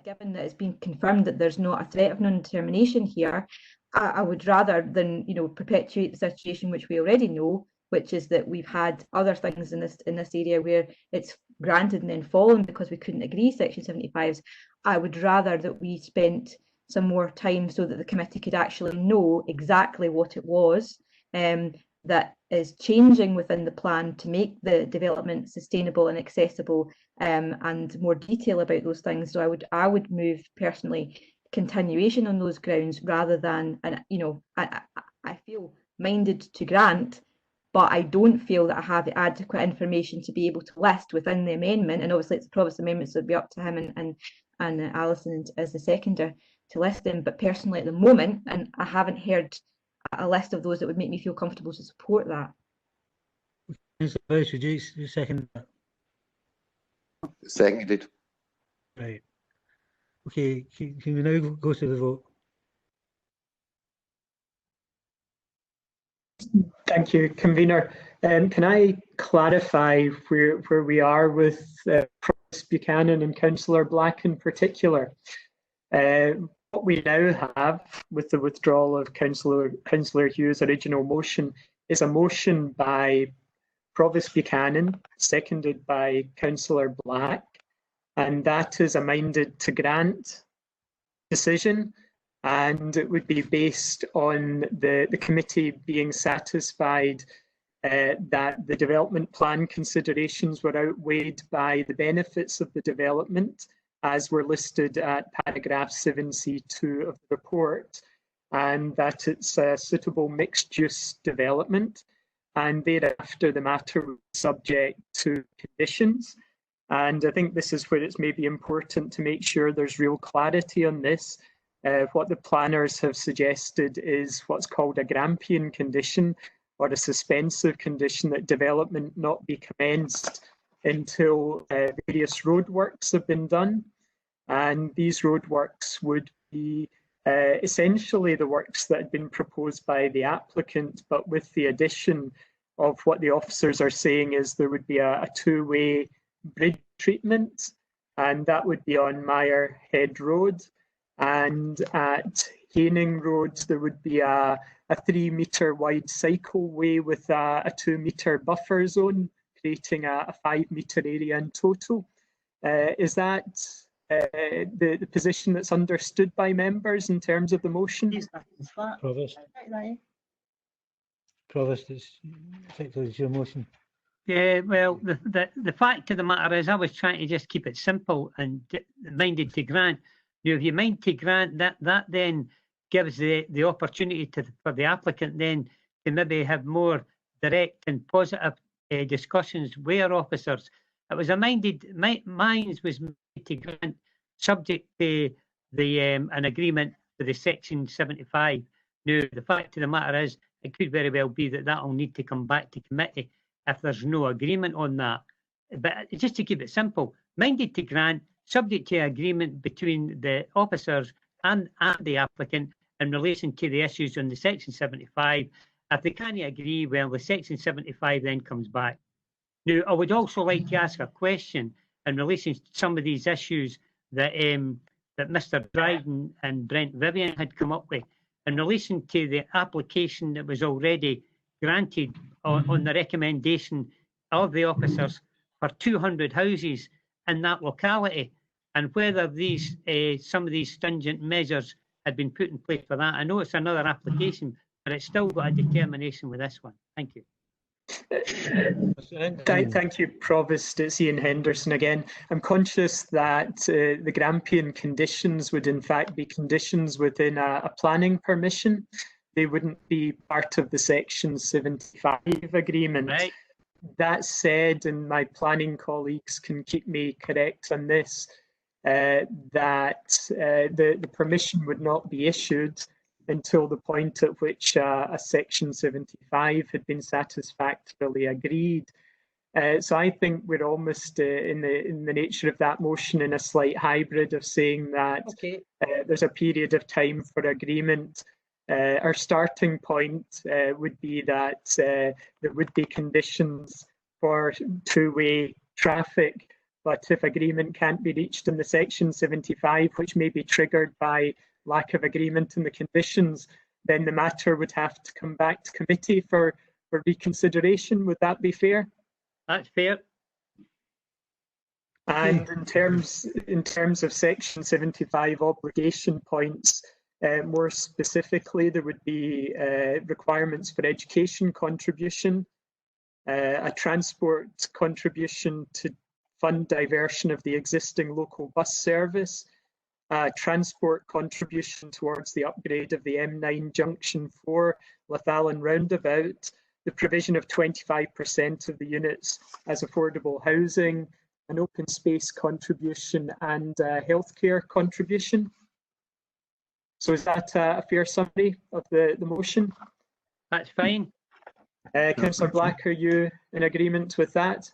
given that it's been confirmed that there's not a threat of non-determination here, I would rather than perpetuate the situation which we already know, which is that we've had other things in this area where it's granted and then fallen because we couldn't agree Section 75s. I would rather that we spent some more time so that the committee could actually know exactly what it was that is changing within the plan to make the development sustainable and accessible, and more detail about those things. So I would move personally continuation on those grounds rather than, I feel minded to grant, but I don't feel that I have the adequate information to be able to list within the amendment. And obviously it's the Provost Amendment, so it'd be up to him and Alison as the seconder to list them. But personally at the moment, and I haven't heard a list of those that would make me feel comfortable to support that. Would you second that? Seconded. Right. Okay, can we now go to the vote? Thank you, Convener. Can I clarify where we are with Provost Buchanan and Councillor Black in particular? What we now have with the withdrawal of Councillor Hughes' original motion is a motion by Provost Buchanan, seconded by Councillor Black, and that is a minded to grant decision, and it would be based on the committee being satisfied that the development plan considerations were outweighed by the benefits of the development as were listed at paragraph 7C2 of the report, and that it's a suitable mixed-use development, and thereafter the matter was subject to conditions. And I think this is where it's maybe important to make sure there's real clarity on this. What the planners have suggested is what's called a Grampian condition, or a suspensive condition, that development not be commenced until various roadworks have been done. And these roadworks would be essentially the works that had been proposed by the applicant, but with the addition of what the officers are saying is there would be a two-way bridge treatment, and that would be on Mire Head Road. And at Haining Road, there would be a 3-metre wide cycleway with a 2-metre buffer zone, creating a 5-metre area in total. Is that the position that's understood by members in terms of the motion? Provost. Provost, it's your motion. Yeah, well, the fact of the matter is I was trying to just keep it simple and minded to grant. If you mind to grant, that then gives the opportunity for the applicant then to maybe have more direct and positive discussions with officers. It was mine was made to grant subject to an agreement for the Section 75. Now, the fact of the matter is, it could very well be that will need to come back to committee if there's no agreement on that. But just to keep it simple, minded to grant, subject to agreement between the officers and the applicant in relation to the issues on the Section 75. If they can't agree, well, the Section 75 then comes back. Now, I would also like to ask a question in relation to some of these issues that Mr. Dryden and Brent Vivian had come up with in relation to the application that was already granted on the recommendation of the officers for 200 houses in that locality. and whether these some of these stringent measures had been put in place for that. I know it's another application, but it's still got a determination with this one. Thank you. Thank you, Provost. It's Ian Henderson again. I'm conscious that the Grampian conditions would in fact be conditions within a planning permission. They wouldn't be part of the Section 75 agreement. Right. That said, and my planning colleagues can keep me correct on this, that the permission would not be issued until the point at which a Section 75 had been satisfactorily agreed. So I think we're almost in the nature of that motion in a slight hybrid of saying that there's a period of time for agreement. Our starting point would be that there would be conditions for two-way traffic, but if agreement can't be reached in the Section 75, which may be triggered by lack of agreement in the conditions, then the matter would have to come back to committee for reconsideration. Would that be fair? That's fair. And in terms of Section 75 obligation points, more specifically, there would be requirements for education contribution, a transport contribution to fund diversion of the existing local bus service, transport contribution towards the upgrade of the M9 Junction 4 Lathallen roundabout, the provision of 25% of the units as affordable housing, an open space contribution, and a healthcare contribution. So is that a fair summary of the motion? That's fine. Councillor Black, are you in agreement with that?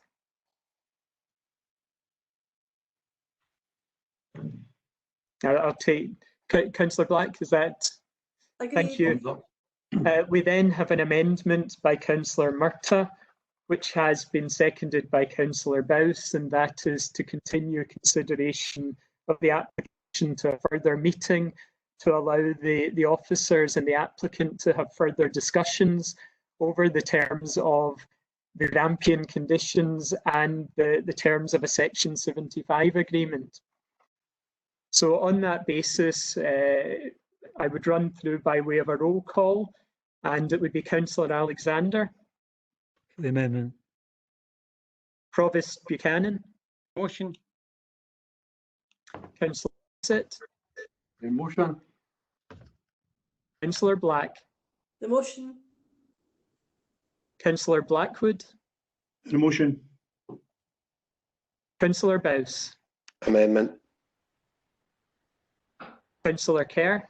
I'll take Councillor Black, is that? Thank you. We then have an amendment by Councillor Murtagh, which has been seconded by Councillor Bowse, and that is to continue consideration of the application to a further meeting to allow the officers and the applicant to have further discussions over the terms of the Grampian conditions and the terms of a Section 75 agreement. So on that basis, I would run through by way of a roll call, and it would be Councillor Alexander. For the amendment. Provost Buchanan. Motion. Councillor Bassett. The motion. Councillor Black. The motion. Councillor Blackwood. The motion. Councillor Bowse. Amendment. Councillor Kerr.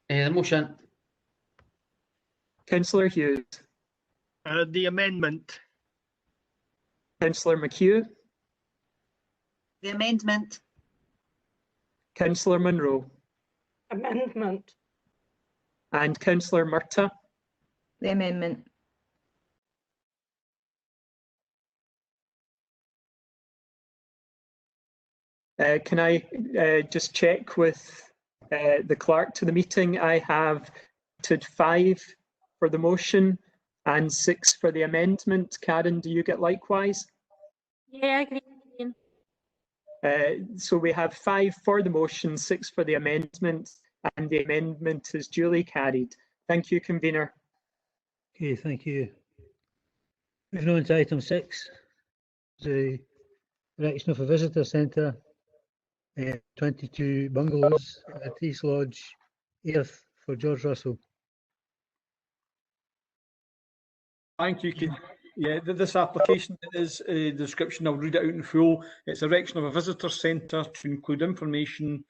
The motion. Councillor Hughes. The amendment. Councillor McHugh. The amendment. Councillor Munro. Amendment. And Councillor Murtagh. The amendment. Can I just check with the clerk to the meeting? I have voted 5 for the motion and 6 for the amendment. Karen, do you get likewise? Yeah, I agree. So we have 5 for the motion, 6 for the amendment, and the amendment is duly carried. Thank you, convener. Okay, thank you. Moving on to item 6, the erection of a visitor centre, 22 bungalows at East Lodge, Earth for George Russell. Thank you. Yeah, this application is a description. I'll read it out in full. It's erection of a visitor centre to include information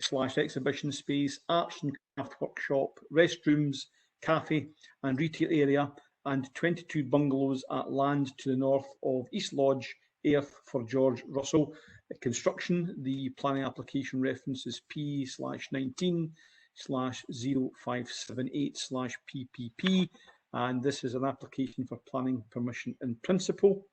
/ exhibition space, arts and craft workshop, restrooms, cafe and retail area, and 22 bungalows at land to the north of East Lodge, Earth for George Russell. Construction, the planning application reference is P/19/0578/PPP, and this is an application for planning permission in principle,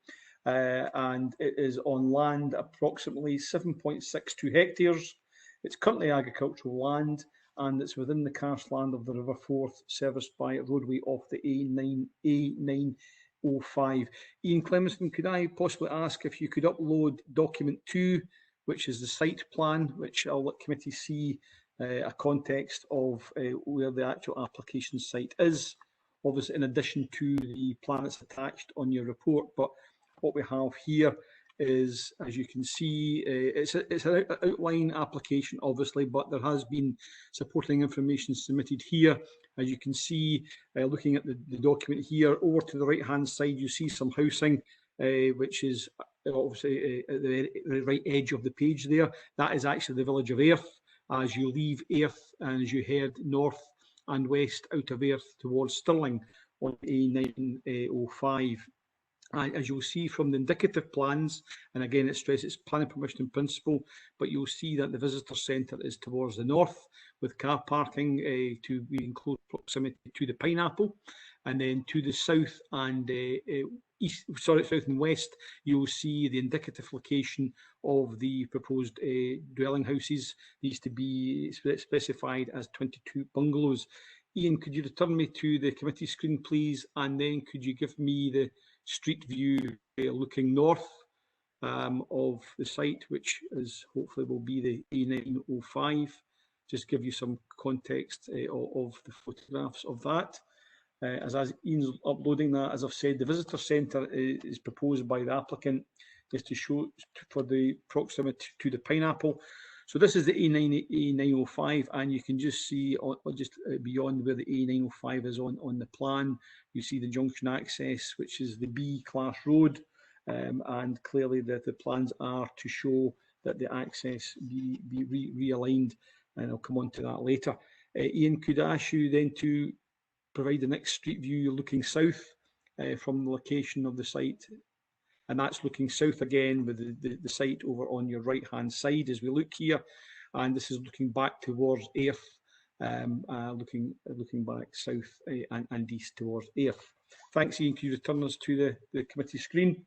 and it is on land approximately 7.62 hectares. It's currently agricultural land, and it's within the karstland of the River Forth, serviced by a roadway off the A905. Ian Clemenson, could I possibly ask if you could upload document 2 which is the site plan, which I'll let committee see a context of where the actual application site is, obviously in addition to the plan that's attached on your report. But what we have here is, as you can see, it's an outline application, obviously, but there has been supporting information submitted here. As you can see, looking at the document here, over to the right-hand side, you see some housing, which is obviously at the right edge of the page there. That is actually the village of Airth. As you leave Airth and as you head north and west out of Airth towards Stirling on A905. And as you'll see from the indicative plans, and again it stresses planning permission in principle, but you'll see that the visitor centre is towards the north with car parking to be in close proximity to the Pineapple, and then to the south and south and west, you'll see the indicative location of the proposed dwelling houses, these to be specified as 22 bungalows. Ian, could you return me to the committee screen, please, and then could you give me the street view looking north of the site, which is hopefully will be the A905. Just give you some context of the photographs of that. As Ian's uploading that, as I've said, the visitor centre is proposed by the applicant is to show for the proximity to the Pineapple. So this is the A905, and you can just see just beyond where the A905 is on the plan, you see the junction access, which is the B class road, and clearly the plans are to show that the access be realigned, and I'll come on to that later. Ian, could I ask you then to provide the next street view looking south from the location of the site? And that's looking south again with the site over on your right hand side as we look here, and this is looking back towards Airth, looking back south and east towards Airth. Thanks, Ian. Can you return us to the committee screen?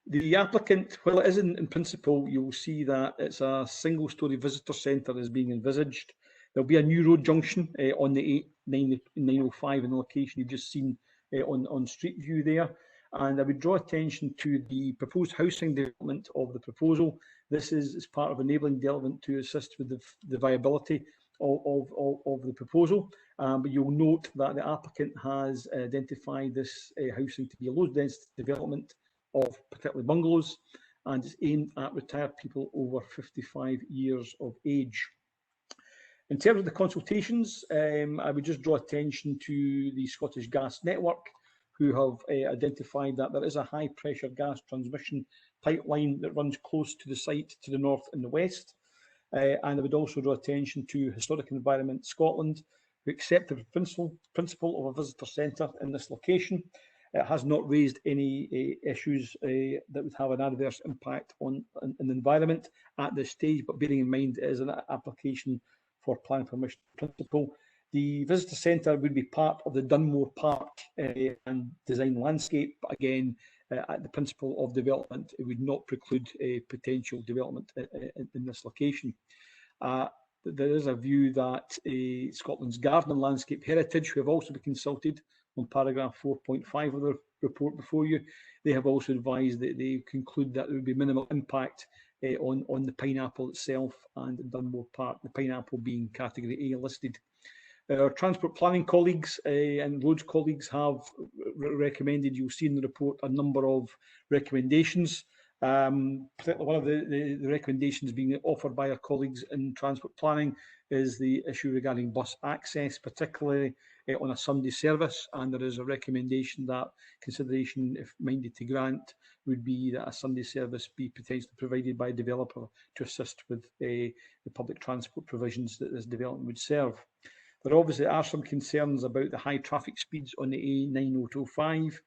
The applicant, well, it is in principle, you'll see that it's a single-storey visitor centre is being envisaged. There'll be a new road junction on the 905 in the location you've just seen on Street View there. And I would draw attention to the proposed housing development of the proposal. This is as part of enabling development to assist with the viability of the proposal. But you'll note that the applicant has identified this housing to be a low density development of particularly bungalows, and it's aimed at retired people over 55 years of age. In terms of the consultations, I would just draw attention to the Scottish Gas Network, who have identified that there is a high pressure gas transmission pipeline that runs close to the site to the north and the west. And I would also draw attention to Historic Environment Scotland, who accepted the principle of a visitor centre in this location. It has not raised any issues that would have an adverse impact on the environment at this stage, but bearing in mind it is an application for planning permission principle. The visitor centre would be part of the Dunmore Park and design landscape, but again, at the principle of development, it would not preclude a potential development in this location. There is a view that Scotland's Garden and Landscape Heritage, who have also been consulted on paragraph 4.5 of the report before you, they have also advised that they conclude that there would be minimal impact on the Pineapple itself and Dunmore Park, the Pineapple being category A listed. Our transport planning colleagues and roads colleagues have recommended, you'll see in the report, a number of recommendations. Particularly one of the recommendations being offered by our colleagues in transport planning is the issue regarding bus access, particularly on a Sunday service, and there is a recommendation that consideration, if minded to grant, would be that a Sunday service be potentially provided by a developer to assist with the public transport provisions that this development would serve. There obviously are some concerns about the high traffic speeds on the A905,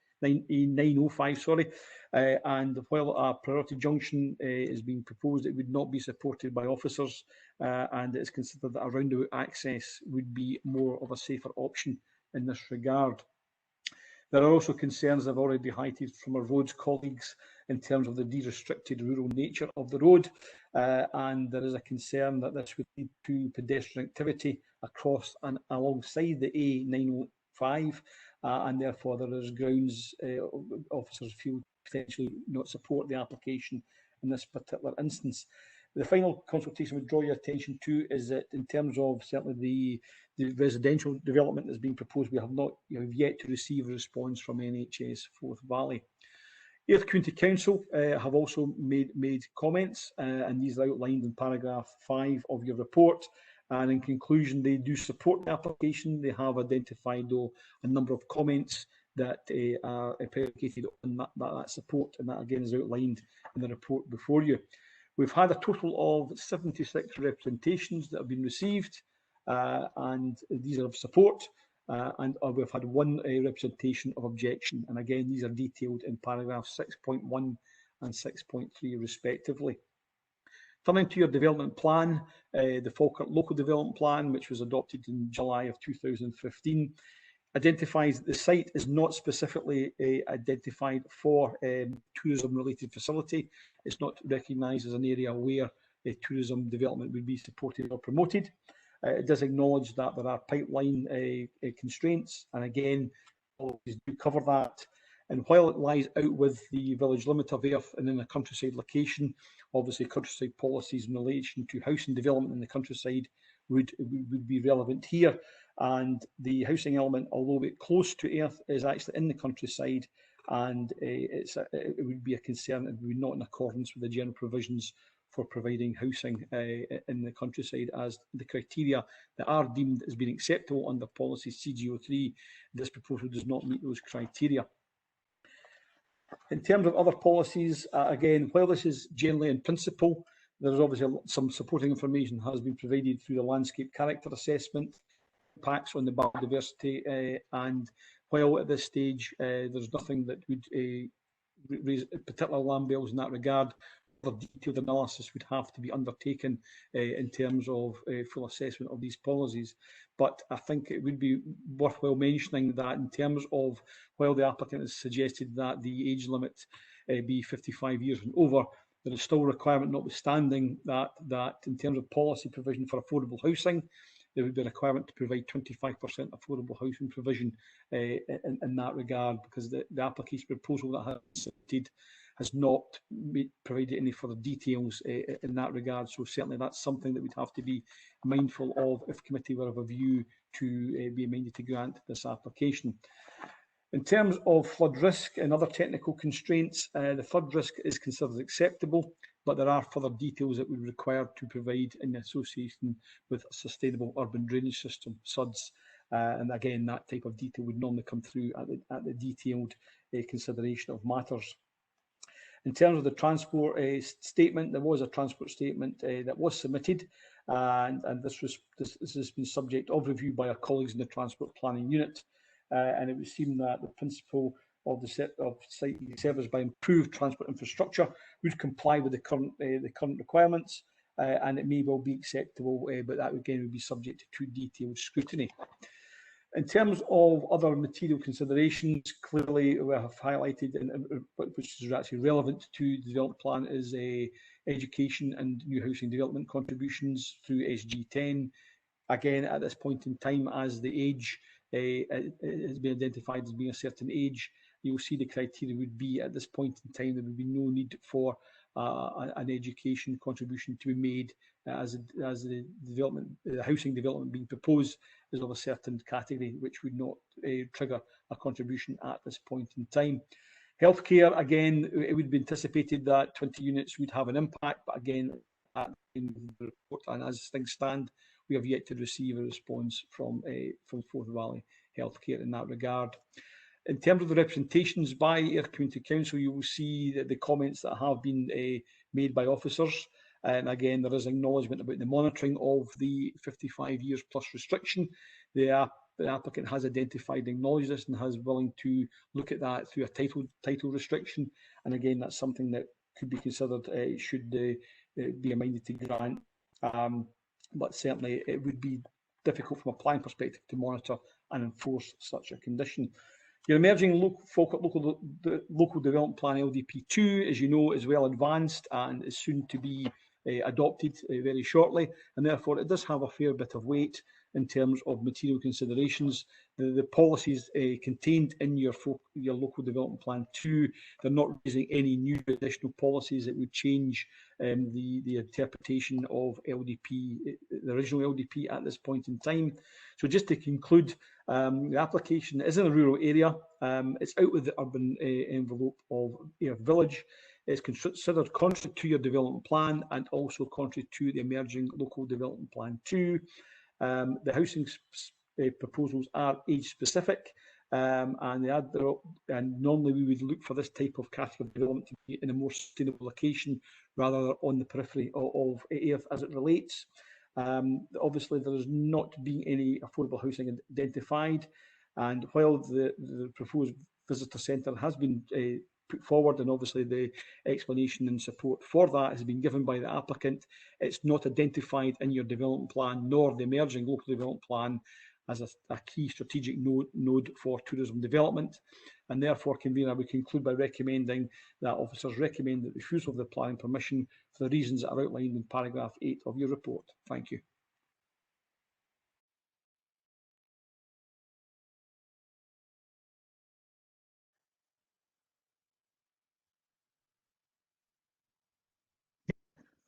and while a priority junction is being proposed, it would not be supported by officers, and it is considered that a roundabout access would be more of a safer option in this regard. There are also concerns that have already been highlighted from our roads colleagues in terms of the de-restricted rural nature of the road, and there is a concern that this would lead to pedestrian activity across and alongside the A905, and therefore there is grounds officers feel potentially not support the application in this particular instance. The final consultation would draw your attention to is that in terms of certainly the residential development that's being proposed, we have yet to receive a response from NHS Forth Valley. Ayr County Council have also made comments, and these are outlined in paragraph 5 of your report. And in conclusion, they do support the application. They have identified, though, a number of comments that are predicated on that support, and that again is outlined in the report before you. We've had a total of 76 representations that have been received, and these are of support, and we've had one representation of objection. And again, these are detailed in paragraphs 6.1 and 6.3 respectively. Turning to your development plan, the Falkirk Local Development Plan, which was adopted in July of 2015, identifies that the site is not specifically identified for tourism-related facility. It's not recognised as an area where tourism development would be supported or promoted. It does acknowledge that there are pipeline constraints, and again, policies do cover that. And while it lies out with the village limit of Ayr and in a countryside location, obviously countryside policies in relation to housing development in the countryside would be relevant here. And the housing element, although a bit close to Ayr, is actually in the countryside, and it would be a concern. It would be not in accordance with the general provisions for providing housing in the countryside, as the criteria that are deemed as being acceptable under policy CGO3. This proposal does not meet those criteria. In terms of other policies, again, while this is generally in principle, there's obviously some supporting information has been provided through the landscape character assessment, impacts on the biodiversity, and while at this stage there's nothing that would raise particular alarm bells in that regard, further detailed analysis would have to be undertaken in terms of full assessment of these policies. But I think it would be worthwhile mentioning that in terms of, while the applicant has suggested that the age limit be 55 years and over, there is still a requirement, notwithstanding that in terms of policy provision for affordable housing, there would be a requirement to provide 25% affordable housing provision in that regard, because the application proposal that has submitted has not provided any further details in that regard. So certainly that's something that we'd have to be mindful of if committee were of a view to be amended to grant this application. In terms of flood risk and other technical constraints, the flood risk is considered acceptable, but there are further details that we require to provide in association with a sustainable urban drainage system, SUDS. And again, that type of detail would normally come through at the detailed consideration of matters. In terms of the transport statement, there was a transport statement that was submitted, and this has been subject of review by our colleagues in the Transport Planning Unit. And it would seem that the principle of the site serviced by improved transport infrastructure would comply with the current requirements, and it may well be acceptable, but that again would be subject to detailed scrutiny. In terms of other material considerations, clearly we have highlighted, which is actually relevant to the development plan, is education and new housing development contributions through SG10. Again, at this point in time, as the age has been identified as being a certain age, you'll see the criteria would be at this point in time there would be no need for an education contribution to be made as the housing development being proposed is of a certain category, which would not trigger a contribution at this point in time. Healthcare, again, it would be anticipated that 20 units would have an impact, but again, in the report, and as things stand, we have yet to receive a response from Forth Valley Healthcare in that regard. In terms of the representations by Ayr County Council, you will see that the comments that have been made by officers, and again, there is acknowledgement about the monitoring of the 55 years plus restriction. The applicant has identified and acknowledged this and has willing to look at that through a title restriction. And again, that's something that could be considered should be amended to grant. But certainly it would be difficult from a planning perspective to monitor and enforce such a condition. Your emerging Falkirk local development plan LDP2, as you know, is well advanced and is soon to be adopted very shortly, and therefore it does have a fair bit of weight in terms of material considerations. The policies contained in your local development plan 2, they're not raising any new additional policies that would change the interpretation of LDP, the original LDP at this point in time. So just to conclude, the application is in a rural area. It's out with the urban envelope of Ayr Village. It's considered contrary to your development plan and also contrary to the emerging local development plan 2. The housing proposals are age specific, and normally we would look for this type of category of development to be in a more sustainable location rather than on the periphery of Ayr as it relates. Obviously, there has not been any affordable housing identified, and while the proposed visitor centre has been put forward, and obviously the explanation and support for that has been given by the applicant, it's not identified in your development plan nor the emerging local development plan as a key strategic node for tourism development. And therefore, Convener, we conclude by recommending that officers recommend the refusal of the planning permission for the reasons that are outlined in paragraph 8 of your report. Thank you.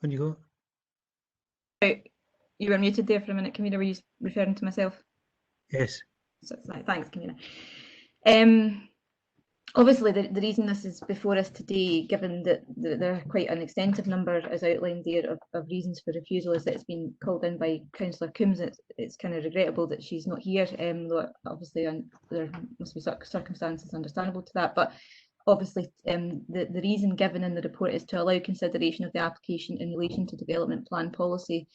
On you go. Right. You were muted there for a minute, Convener. Were you referring to myself? Yes. So, thanks, Convener. Obviously, the reason this is before us today, given that there are quite an extensive number, as outlined there, of reasons for refusal, is that it's been called in by Councillor Coombs. It's kind of regrettable that she's not here, though obviously there must be circumstances understandable to that. But obviously, the reason given in the report is to allow consideration of the application in relation to development plan policy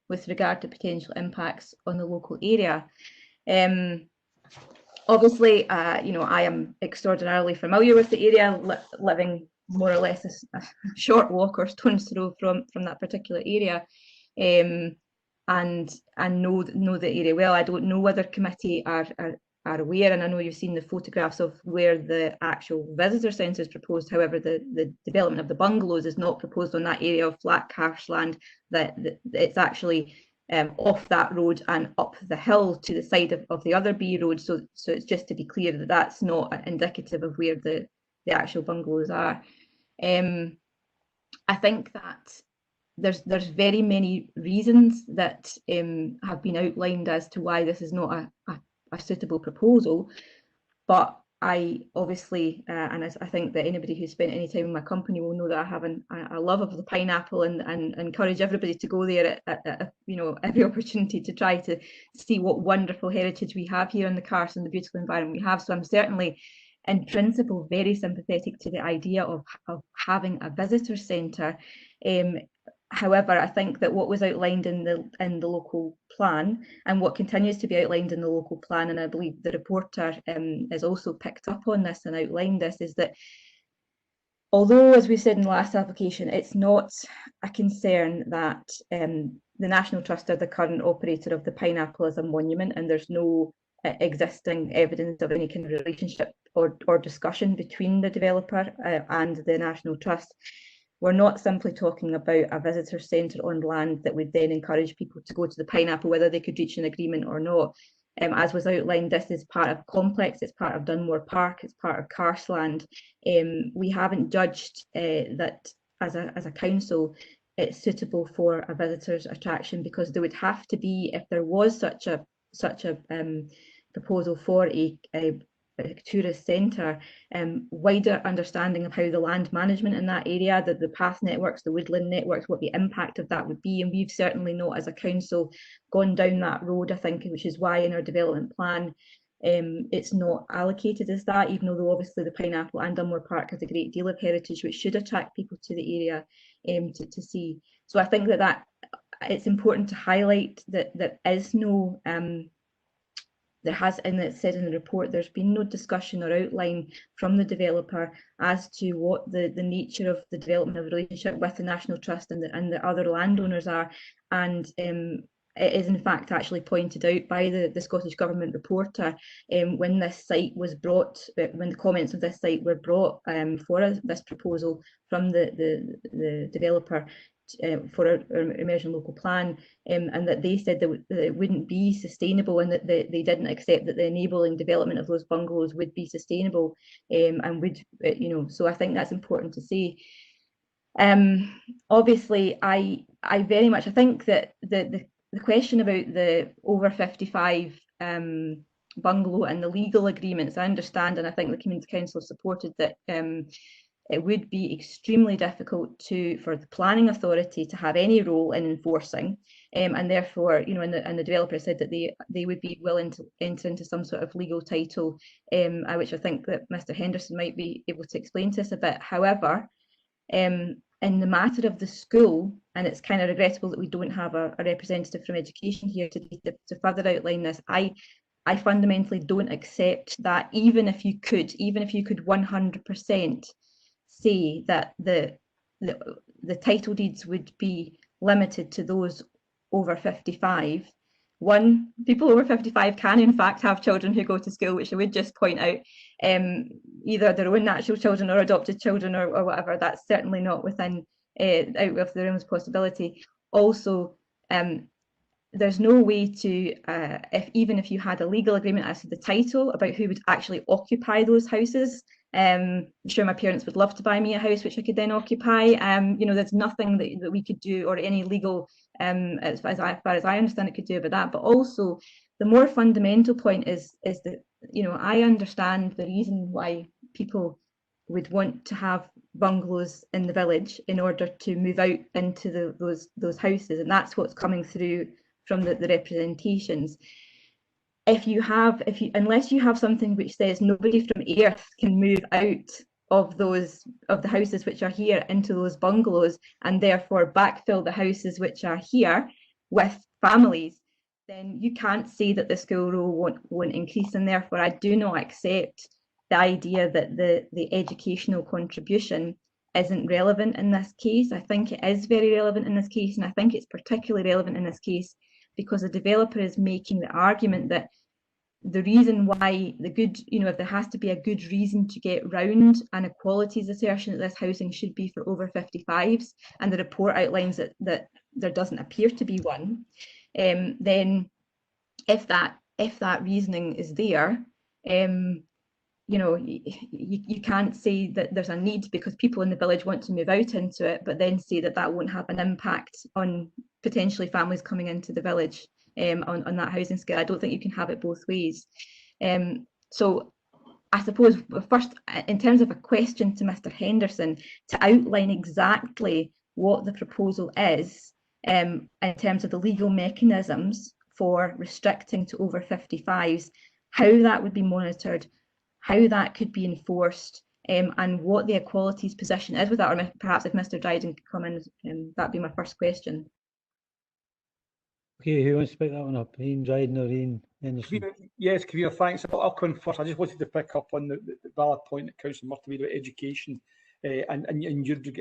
with regard to potential impacts on the local area. Obviously, I am extraordinarily familiar with the area, living more or less a short walk or stone's throw from that particular area, and know the area well. I don't know whether committee are aware, and I know you've seen the photographs of where the actual visitor centre is proposed. However, the development of the bungalows is not proposed on that area of flat karstland. That it's actually off that road and up the hill to the side of the other B road. So it's just to be clear that that's not indicative of where the actual bungalows are. I think that there's very many reasons that have been outlined as to why this is not a suitable proposal, but I obviously, and I think that anybody who's spent any time in my company will know that I have a love of the pineapple, and encourage everybody to go there at every opportunity to try to see what wonderful heritage we have here in the Carse and the beautiful environment we have. So I'm certainly, in principle, very sympathetic to the idea of having a visitor centre. However, I think that what was outlined in the local plan, and what continues to be outlined in the local plan, and I believe the reporter has also picked up on this and outlined this, is that although, as we said in the last application, it's not a concern that the National Trust are the current operator of the pineapple as a monument, and there's no existing evidence of any kind of relationship or discussion between the developer and the National Trust. We're not simply talking about a visitor centre on land that would then encourage people to go to the pineapple, whether they could reach an agreement or not. As was outlined, this is part of Complex, it's part of Dunmore Park, it's part of Carsland. We haven't judged that as a council it's suitable for a visitors attraction, because there would have to be, if there was such a proposal for a tourist centre, wider understanding of how the land management in that area, the path networks, the woodland networks, what the impact of that would be. And we've certainly not, as a council, gone down that road, I think, which is why in our development plan it's not allocated as that, even though obviously the pineapple and Dunmore Park has a great deal of heritage which should attract people to the area to see. So I think that it's important to highlight that there is no there has, and it's said in the report, there's been no discussion or outline from the developer as to what the nature of the development of the relationship with the National Trust and the other landowners are. And it is in fact actually pointed out by the Scottish Government reporter when this site was brought, when the comments of this site were brought for this proposal from the developer. for our emerging local plan, and that they said that it wouldn't be sustainable, and that they didn't accept that the enabling development of those bungalows would be sustainable, and would, so I think that's important to say. Obviously, I very much, I think that the question about the over 55 bungalow and the legal agreements, I understand, and I think the Community Council supported that it would be extremely difficult for the planning authority to have any role in enforcing, and therefore, and the developer said that they would be willing to enter into some sort of legal title, which I think that Mr. Henderson might be able to explain to us a bit. However, in the matter of the school, and it's kind of regrettable that we don't have a representative from education here today to further outline this, I fundamentally don't accept that even if you could 100% say that the title deeds would be limited to those over 55. One, people over 55 can in fact have children who go to school, which I would just point out, either their own natural children or adopted children or whatever. That's certainly not within out of the realms of possibility. Also, there's no way to, even if you had a legal agreement as to the title about who would actually occupy those houses, I'm sure my parents would love to buy me a house which I could then occupy. There's nothing that we could do, or any legal, as far as I understand it, could do about that. But also, the more fundamental point is that, I understand the reason why people would want to have bungalows in the village in order to move out into those houses, and that's what's coming through from the representations. Unless you have something which says nobody from Earth can move out of the houses which are here into those bungalows, and therefore backfill the houses which are here with families, then you can't say that the school role won't increase. And therefore, I do not accept the idea that the educational contribution isn't relevant in this case. I think it is very relevant in this case, and I think it's particularly relevant in this case because the developer is making the argument that the reason why if there has to be a good reason to get round an equalities assertion that this housing should be for over 55s, and the report outlines that there doesn't appear to be one, then if that reasoning is there, you can't say that there's a need because people in the village want to move out into it, but then say that won't have an impact on potentially families coming into the village on that housing scale. I don't think you can have it both ways. So I suppose first, in terms of a question to Mr. Henderson, to outline exactly what the proposal is in terms of the legal mechanisms for restricting to over 55s, how that would be monitored, how that could be enforced, and what the equalities position is with that, or perhaps if Mr. Dryden could come in, that'd be my first question. Okay, who wants to pick that one up? Ian Dryden or Ian Henderson? Yes, Kavir, thanks. I'll come in first. I just wanted to pick up on the valid point that Councillor Murphy made about education.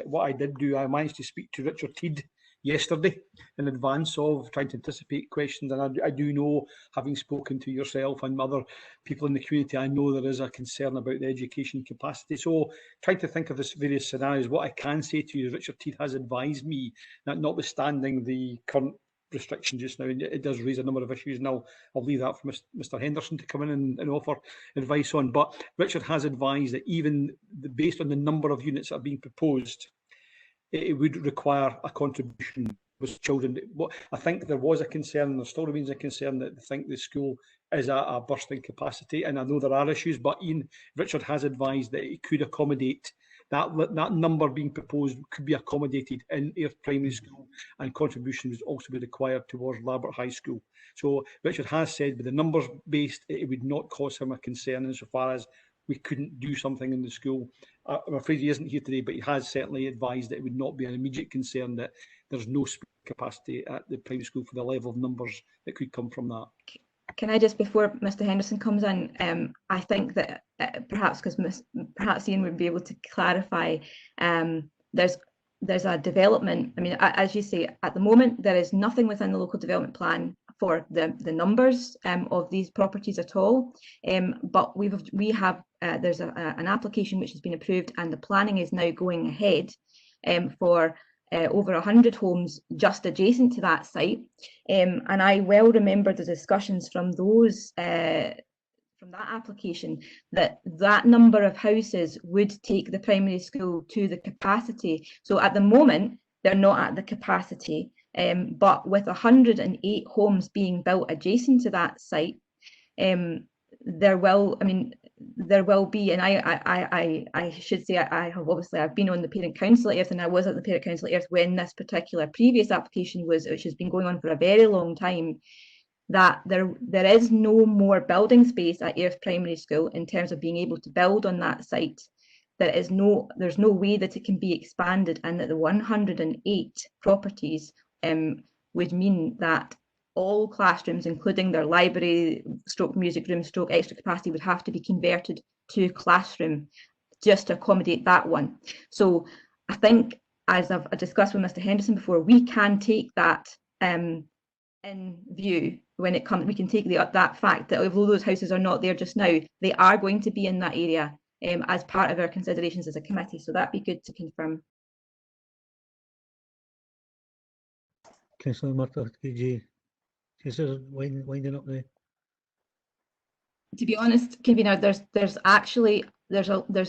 What I did do, I managed to speak to Richard Teed yesterday in advance of trying to anticipate questions, and I do know, having spoken to yourself and other people in the community, I know there is a concern about the education capacity. So trying to think of this various scenarios, what I can say to you is Richard Teed has advised me that notwithstanding the current restriction just now, it does raise a number of issues, and I'll leave that for Mr. Henderson to come in and offer advice on. But Richard has advised that even based on the number of units that are being proposed, it would require a contribution with children. I think there was a concern, and there still remains a concern, that they think the school is at a bursting capacity, and I know there are issues, but Richard has advised that it could accommodate that number being proposed could be accommodated in Ayr Primary School, and contributions would also be required towards Larbert High School. So Richard has said, with the numbers based, it would not cause him a concern insofar as we couldn't do something in the school. I'm afraid he isn't here today, but he has certainly advised that it would not be an immediate concern that there's no capacity at the primary school for the level of numbers that could come from that. Can I just, before Mr. Henderson comes in, I think that perhaps Ian would be able to clarify, there's a development. I mean, as you say, at the moment, there is nothing within the local development plan for the numbers of these properties at all. But there's an application which has been approved, and the planning is now going ahead for over 100 homes just adjacent to that site. And I well remember the discussions from those from that application that number of houses would take the primary school to the capacity. So at the moment, they're not at the capacity, but with 108 homes being built adjacent to that site, there will be, and I should say I've been on the parent council at Erith, and I was at the parent council at Erith when this particular previous application was, which has been going on for a very long time, that there is no more building space at Erith Primary School in terms of being able to build on that site. There's no way that it can be expanded, and that the 108 properties would mean that all classrooms, including their library, stroke music room, stroke extra capacity, would have to be converted to classroom just to accommodate that one. So I think, as I've discussed with Mr. Henderson before, we can take that in view when it comes. We can take that fact that although those houses are not there just now, they are going to be in that area as part of our considerations as a committee. So that'd be good to confirm. Councillor Murtagh, KG. Is winding up now? To be honest, convener, there's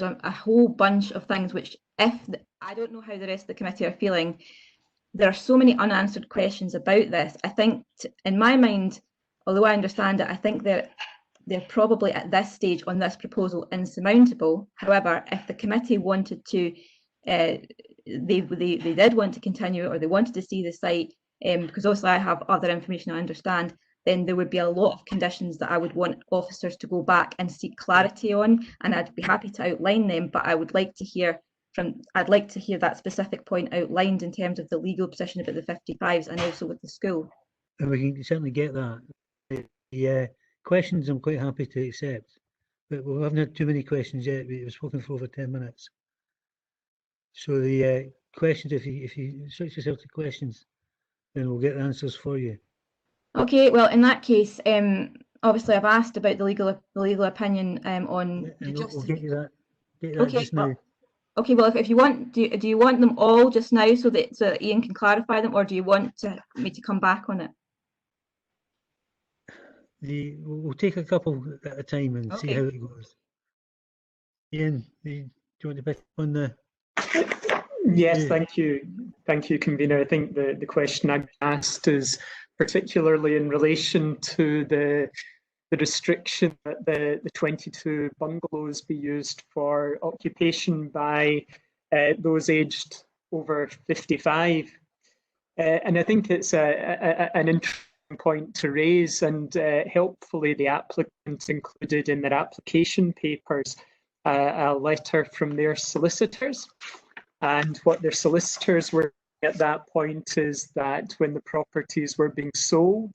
a whole bunch of things which, I don't know how the rest of the committee are feeling. There are so many unanswered questions about this. I think, in my mind, although I understand it, I think they're probably at this stage on this proposal insurmountable. However, if the committee wanted to, they did want to continue, or they wanted to see the site, because also I have other information I understand, then there would be a lot of conditions that I would want officers to go back and seek clarity on, and I'd be happy to outline them, but I would like to hear that specific point outlined in terms of the legal position about the 55s and also with the school. And we can certainly get that. The questions I'm quite happy to accept, but we haven't had too many questions yet. We've spoken for over 10 minutes. So the questions, if you switch yourself to questions, then we'll get the answers for you. Okay, well, in that case, obviously I've asked about the legal opinion on the We'll get you that. Okay, just now. Okay, well, if you want, do you want them all just now so that Ian can clarify them, or do you want me to come back on it? We'll take a couple at a time and see how it goes. Ian, do you want to pick up on the? Yes, thank you, convener. I think the question I've asked is particularly in relation to the restriction that the 22 bungalows be used for occupation by those aged over 55. And I think it's an interesting point to raise, and helpfully the applicants included in their application papers a letter from their solicitors. And what their solicitors were at that point is that when the properties were being sold,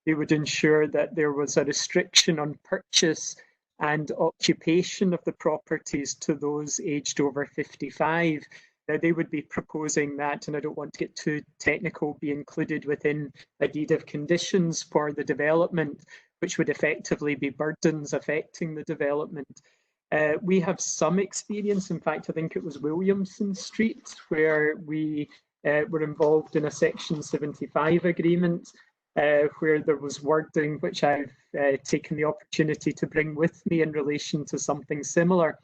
they would ensure that there was a restriction on purchase and occupation of the properties to those aged over 55. Now, they would be proposing that, and I don't want to get too technical, be included within a deed of conditions for the development, which would effectively be burdens affecting the development. We have some experience. In fact, I think it was Williamson Street where we were involved in a Section 75 agreement where there was wording which I've taken the opportunity to bring with me in relation to something similar.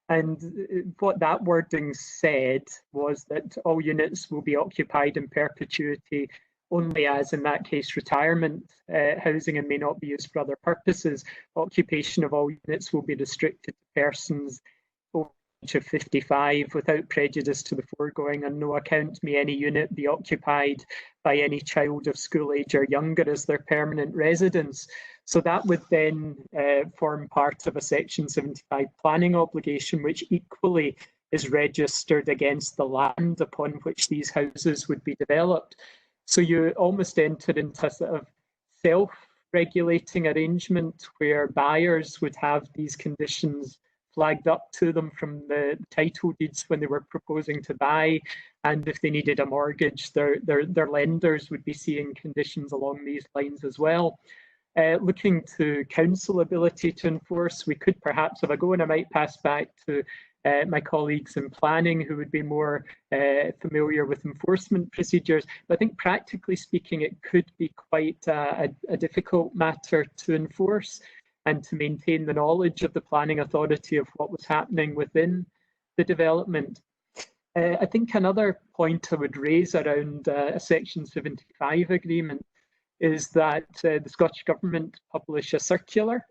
And what that wording said was that all units will be occupied in perpetuity only as, in that case, retirement housing and may not be used for other purposes. Occupation of all units will be restricted to persons over the age of 55 without prejudice to the foregoing. On no account may any unit be occupied by any child of school age or younger as their permanent residence. So that would then form part of a Section 75 planning obligation, which equally is registered against the land upon which these houses would be developed. So you almost enter into a sort of self-regulating arrangement where buyers would have these conditions flagged up to them from the title deeds when they were proposing to buy. And if they needed a mortgage, their lenders would be seeing conditions along these lines as well. Looking to council ability to enforce, we could perhaps have a go, and I might pass back to my colleagues in planning who would be more familiar with enforcement procedures. But I think practically speaking, it could be quite a difficult matter to enforce and to maintain the knowledge of the planning authority of what was happening within the development. I think another point I would raise around a Section 75 agreement is that the Scottish Government publish a circular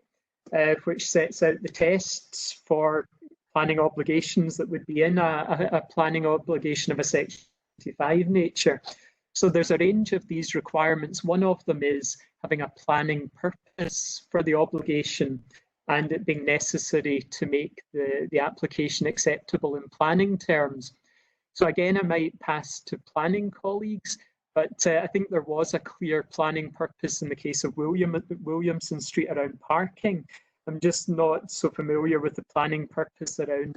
which sets out the tests for planning obligations that would be in a planning obligation of a Section 75 nature. So there's a range of these requirements. One of them is having a planning purpose for the obligation and it being necessary to make the application acceptable in planning terms. So again, I might pass to planning colleagues, but I think there was a clear planning purpose in the case of Williamson Street around parking. I'm just not so familiar with the planning purpose around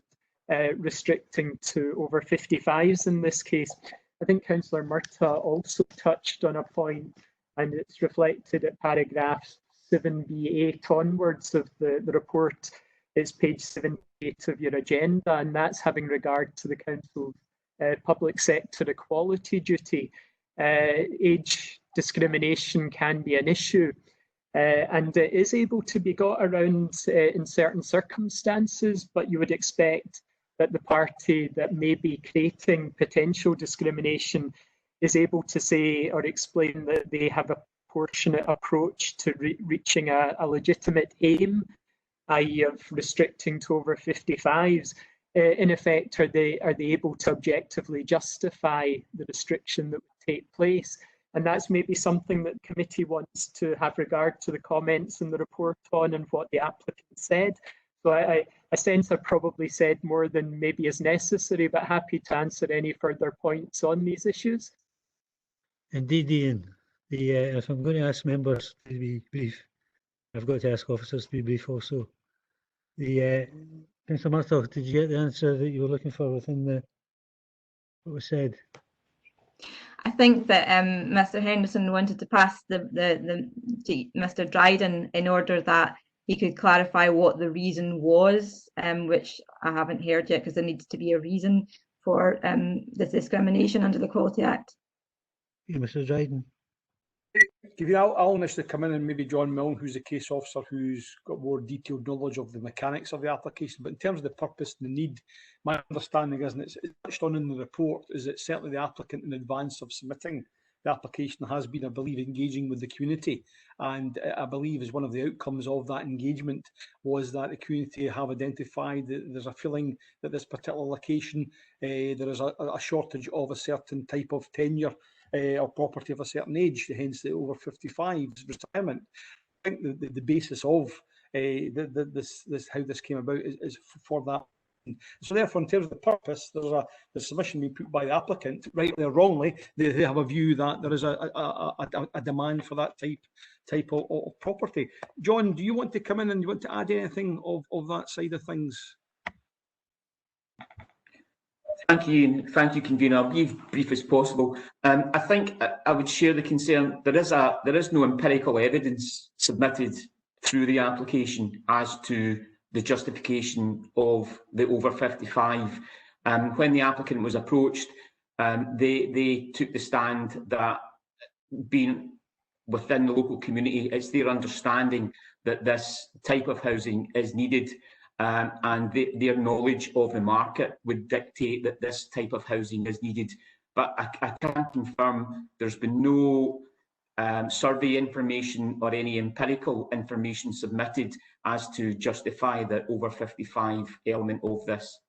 restricting to over 55s in this case. I think Councillor Murtagh also touched on a point, and it's reflected at paragraphs 7b8 onwards of the report. It's page 78 of your agenda, and that's having regard to the Council's public sector equality duty. Age discrimination can be an issue, and it is able to be got around in certain circumstances, but you would expect that the party that may be creating potential discrimination is able to say or explain that they have a proportionate approach to reaching a legitimate aim, i.e. of restricting to over 55s. In effect, are they able to objectively justify the restriction that would take place? And that's maybe something that the committee wants to have regard to the comments in the report on and what the applicant said. So I sense I've probably said more than maybe is necessary, but happy to answer any further points on these issues. Indeed, Ian. If I'm going to ask members to be brief, I've got to ask officers to be brief also. Councillor Murtagh, did you get the answer that you were looking for within what was said? I think that Mr. Henderson wanted to pass to Mr. Dryden in order that he could clarify what the reason was, which I haven't heard yet, because there needs to be a reason for this discrimination under the Equality Act. Yeah, Mr. Dryden. I'll initially come in, and maybe John Milne, who's the case officer, who's got more detailed knowledge of the mechanics of the application. But in terms of the purpose and the need, my understanding is, and it's touched on in the report, is that certainly the applicant in advance of submitting the application has been, I believe, engaging with the community. And I believe as one of the outcomes of that engagement was that the community have identified that there's a feeling that this particular location, there is a shortage of a certain type of tenure or property of a certain age, hence the over 55s retirement. I think the basis of this how this came about is for that. So therefore, in terms of the purpose, there's a submission being put by the applicant, rightly or wrongly. They have a view that there is a demand for that type of property. John, do you want to come in and you want to add anything of that side of things? Thank you, Ian. Thank you, convener. I'll be as brief as possible. I think I would share the concern. There is no empirical evidence submitted through the application as to the justification of the over 55. When the applicant was approached, they took the stand that being within the local community, it's their understanding that this type of housing is needed. And their knowledge of the market would dictate that this type of housing is needed. But I can confirm there's been no survey information or any empirical information submitted as to justify the over 55 element of this.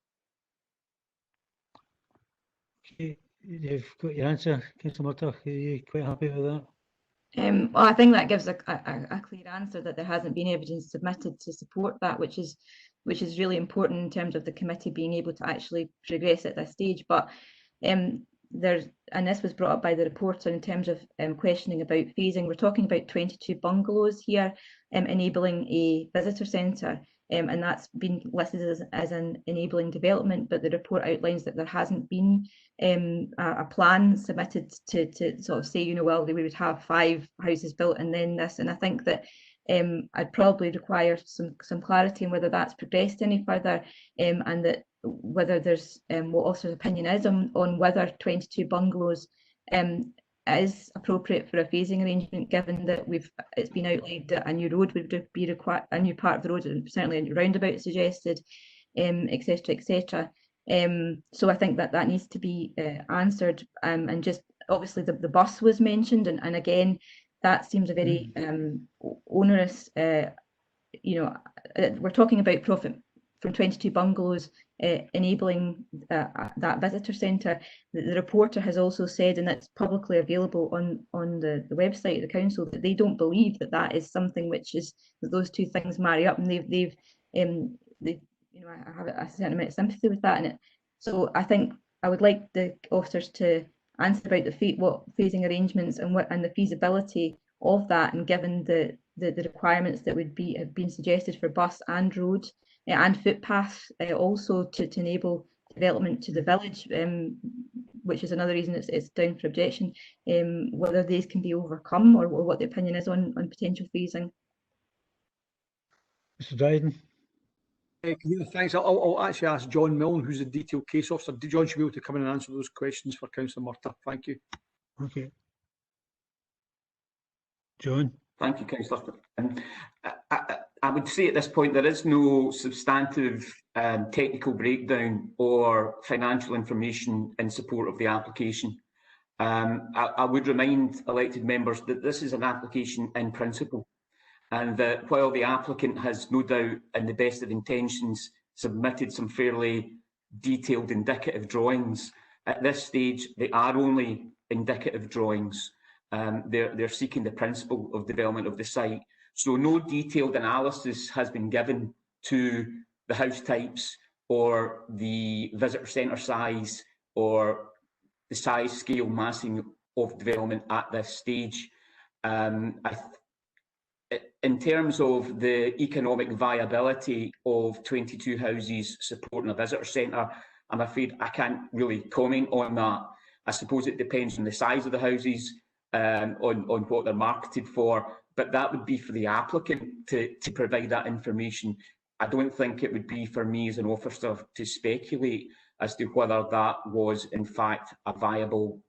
Okay, you've got your answer, Councillor Murtagh. Are you quite happy with that? Well, I think that gives a clear answer that there hasn't been evidence submitted to support that, which is really important in terms of the committee being able to actually progress at this stage. But and this was brought up by the reporter in terms of questioning about phasing. We're talking about 22 bungalows here, enabling a visitor centre, and that's been listed as an enabling development, but the report outlines that there hasn't been a plan submitted to sort of say, well, we would have 5 houses built and then this. And I think that I'd probably require some clarity on whether that's progressed any further, and that whether there's what Officer's opinion is on whether 22 bungalows is appropriate for a phasing arrangement, given that it's been outlined that a new road would be required, a new part of the road, and certainly a roundabout suggested, etc., etc. So I think that needs to be answered, and just obviously the bus was mentioned, and again that seems a very onerous. We're talking about profit from 22 bungalows enabling that visitor centre. The reporter has also said, and that's publicly available on the website of the council, that they don't believe that is something which is that those two things marry up, and they've I have a certain amount of sympathy with that. And so I think I would like the officers to answer about what phasing arrangements and the feasibility of that, and given the requirements that have been suggested for bus and road and footpaths, also to enable development to the village, which is another reason it's down for objection, whether these can be overcome, or what the opinion is on potential phasing. Mr. Dryden. Thanks. I'll actually ask John Milne, who's a detailed case officer. John should be able to come in and answer those questions for Councillor Murtagh. Thank you. Okay. John. Thank you, Councillor. I would say at this point there is no substantive technical breakdown or financial information in support of the application. I would remind elected members that this is an application in principle, and that while the applicant has no doubt, in the best of intentions, submitted some fairly detailed indicative drawings, at this stage they are only indicative drawings. They're seeking the principle of development of the site. So no detailed analysis has been given to the house types or the visitor centre size or the size, scale, massing of development at this stage. In terms of the economic viability of 22 houses supporting a visitor centre, I'm afraid I can't really comment on that. I suppose it depends on the size of the houses, on what they're marketed for, but that would be for the applicant to provide that information. I don't think it would be for me as an officer to speculate as to whether that was in fact a viable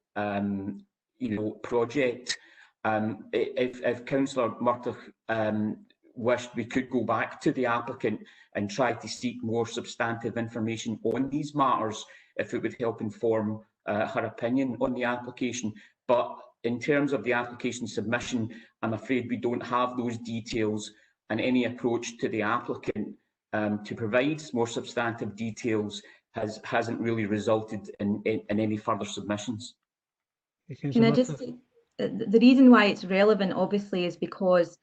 project. If Councillor Murtagh wished, we could go back to the applicant and try to seek more substantive information on these matters if it would help inform her opinion on the application. But in terms of the application submission, I'm afraid we don't have those details, and any approach to the applicant to provide more substantive details hasn't really resulted in any further submissions. Can I just say, the reason why it's relevant, obviously, is because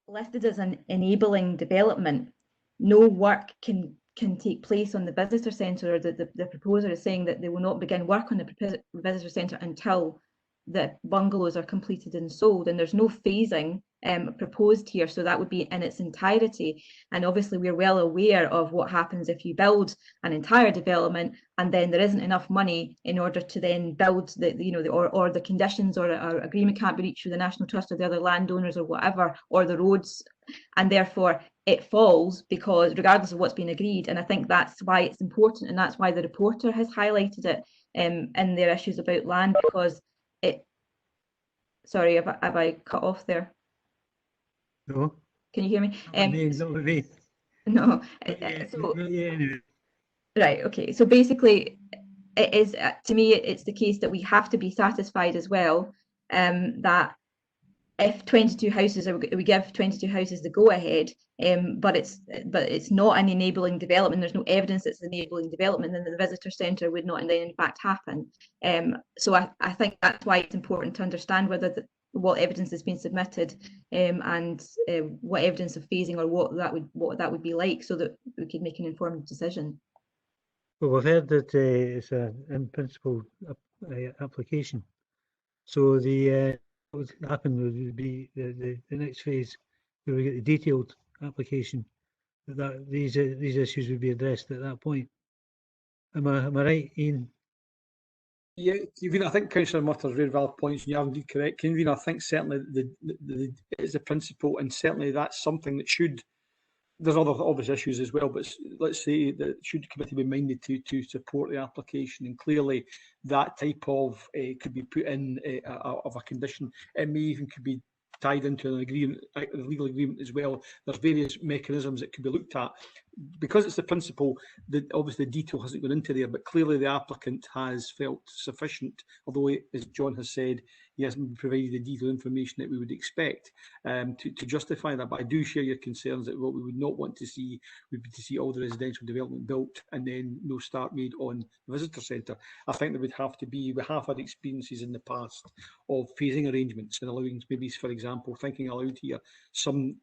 listed as an enabling development, no work can take place on the visitor centre, or the proposer is saying that they will not begin work on the visitor centre until the bungalows are completed and sold, and there's no phasing proposed here, so that would be in its entirety. And obviously we're well aware of what happens if you build an entire development and then there isn't enough money in order to then build or the conditions or agreement can't be reached with the National Trust or the other landowners or whatever, or the roads, and therefore it falls, because regardless of what's been agreed. And I think that's why it's important, and that's why the reporter has highlighted it in their issues about land, because it. Sorry, have I cut off there? No. Can you hear me? Not with me. No. Right. Okay. So basically, it is, to me, it's the case that we have to be satisfied as well that if 22 houses, we give 22 houses the go ahead, but it's not an enabling development. There's no evidence it's enabling development, then the visitor centre would not in fact happen. So I think that's why it's important to understand whether what evidence has been submitted and what evidence of phasing or what that would be like, so that we can make an informed decision. Well, we've heard that it's an in principle application. So what would happen would be the next phase, where we get the detailed application, that these issues would be addressed at that point. Am I right, Ian? Yeah, Convener, I think Councillor Murtaugh's very valid points, and you are indeed correct. Convener, I think certainly it is a principle, and certainly that's something that should. There's other obvious issues as well, but let's say that should the committee be minded to support the application, and clearly that type of could be put in of a condition. It may even could be tied into an agreement, a legal agreement as well. There's various mechanisms that could be looked at. Because it's the principle, that obviously the detail hasn't gone into there, but clearly the applicant has felt sufficient, although, as John has said, he hasn't provided the detailed information that we would expect to justify that. But I do share your concerns that what we would not want to see would be to see all the residential development built and then no start made on the visitor centre. I think there would have to be, we have had experiences in the past of phasing arrangements and allowing, maybe for example, thinking aloud here, some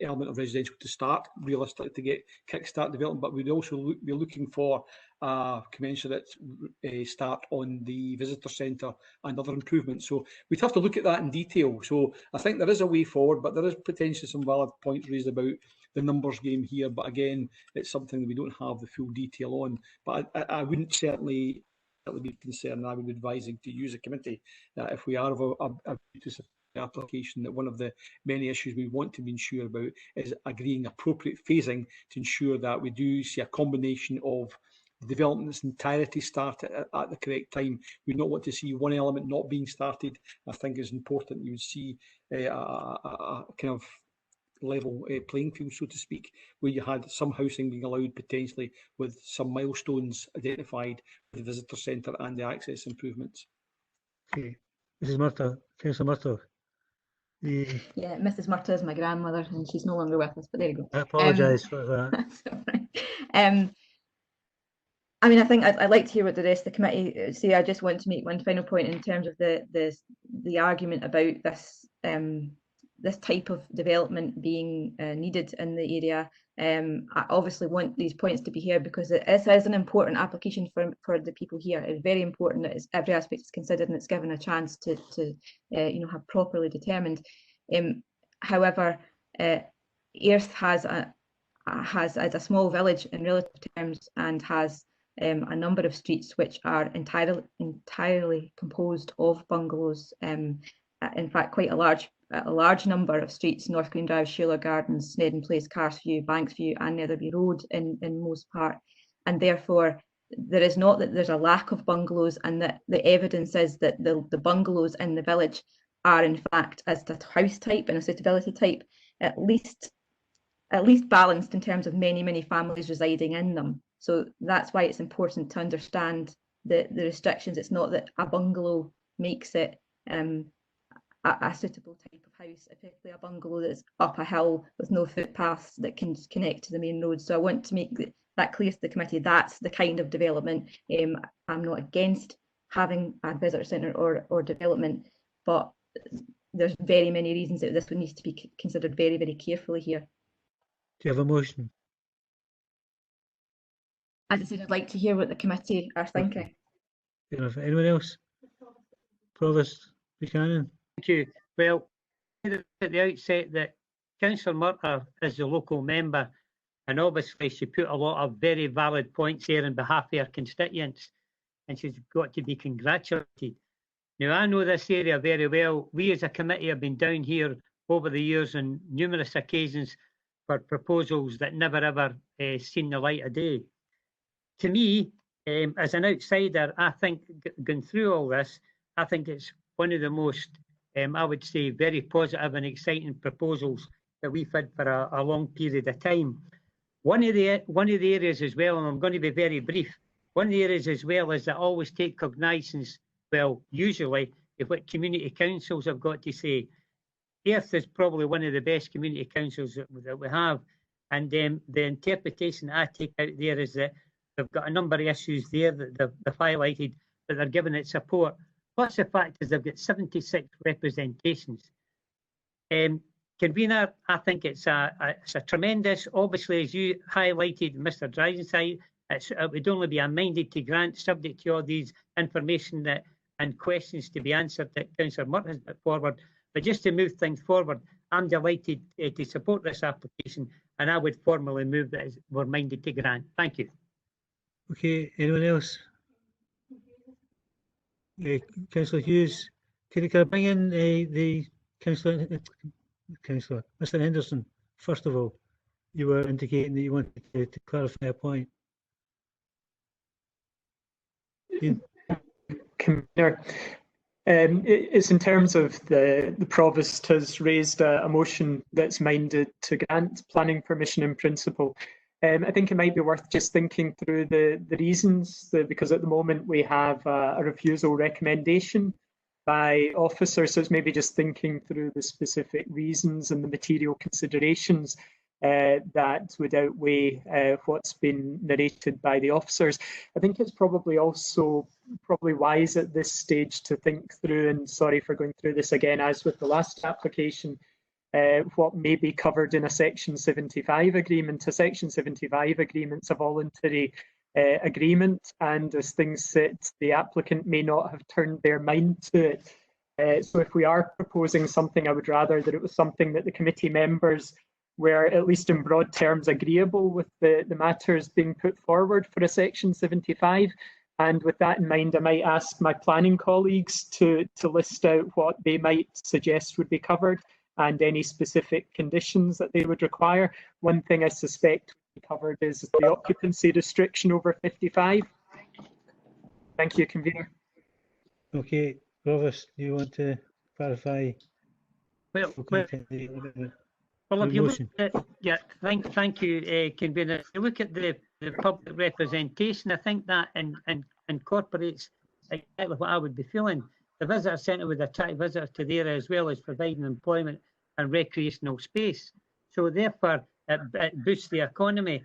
element of residential to start, realistically to get kickstart development, but we'd also be looking for a commensurate start on the visitor centre and other improvements. So we'd have to look at that in detail. So I think there is a way forward, but there is potentially some valid points raised about the numbers game here. But again, it's something that we don't have the full detail on. But I wouldn't certainly be concerned. I would be advising to use a committee that if we are of a application, that one of the many issues we want to be sure about is agreeing appropriate phasing to ensure that we do see a combination of the development in its entirety start at the correct time. We do not want to see one element not being started. I think it's important you would see a kind of level playing field, so to speak, where you had some housing being allowed potentially with some milestones identified with the visitor centre and the access improvements. Okay, Mrs. Murtaugh, Councillor Murtaugh. Yeah, Mrs. Murtaugh is my grandmother and she's no longer with us, but there you go. I apologise for that. That's all right. I mean, I think I'd like to hear what the rest of the committee say. I just want to make one final point in terms of the argument about this this type of development being needed in the area. I obviously want these points to be here because it is an important application for the people here. It's very important that every aspect is considered and it's given a chance to have properly determined. However, Airth has a small village in relative terms and has a number of streets which are entirely composed of bungalows. In fact, quite a large number of streets: North Green Drive, Schuler Gardens, Snedden Place, Carsview, Banksview and Netherby Road in most part. And therefore, there is not that there's a lack of bungalows, and that the evidence is that the bungalows in the village are in fact, as the house type and a suitability type, at least balanced in terms of many families residing in them. So that's why it's important to understand the restrictions. It's not that a bungalow makes it a suitable type of house, particularly a bungalow that's up a hill with no footpaths that can connect to the main road. So I want to make that clear to the committee. That's the kind of development. I'm not against having a visitor centre or development, but there's very many reasons that this would need to be considered very carefully here. Do you have a motion? As I said, I'd like to hear what the committee are thinking. Anyone else? Provost Buchanan. Thank you. Well, at the outset that Councillor Murtaugh is the local member, and obviously she put a lot of very valid points here on behalf of her constituents, and she's got to be congratulated. Now, I know this area very well. We as a committee have been down here over the years on numerous occasions for proposals that never ever seen the light of day. To me, as an outsider, I think going through all this, I think it's one of the most, I would say, very positive and exciting proposals that we've had for a long period of time. One of the areas as well, and I'm going to be very brief, one of the areas as well is that I always take cognizance, well, usually, of what community councils have got to say. Airth is probably one of the best community councils that we have, and the interpretation I take out there is that they've got a number of issues there that they've highlighted, that they're giving it support. Plus the fact is they've got 76 representations. Convener, I think it's a tremendous, obviously, as you highlighted, Mr. Dryside, it would only be amended to grant, subject to all these information and questions to be answered that Councillor Murtaugh has put forward. But just to move things forward, I'm delighted to support this application, and I would formally move that we're minded to grant. Thank you. Okay, anyone else? Councillor Hughes, can I bring in the Councillor, Mr Henderson, first of all? You were indicating that you wanted to clarify a point. Convener, it's in terms of the Provost has raised a motion that's minded to grant planning permission in principle. I think it might be worth just thinking through the reasons, because at the moment we have a refusal recommendation by officers, so it's maybe just thinking through the specific reasons and the material considerations that would outweigh what's been narrated by the officers. I think it's probably also wise at this stage to think through, and sorry for going through this again as with the last application, what may be covered in a Section 75 agreement. A Section 75 agreement's a voluntary agreement, and as things sit, the applicant may not have turned their mind to it. So if we are proposing something, I would rather that it was something that the committee members were, at least in broad terms, agreeable with the matters being put forward for a Section 75. And with that in mind, I might ask my planning colleagues to list out what they might suggest would be covered and any specific conditions that they would require. One thing I suspect would be covered is the occupancy restriction over 55. Thank you, Convener. Okay, Provost, do you want to clarify? Well, if you look at, thank you, Convener. If you look at the public representation, I think that incorporates exactly what I would be feeling. The visitor centre would attract visitors to the area as well as providing employment and recreational space. So therefore, it boosts the economy.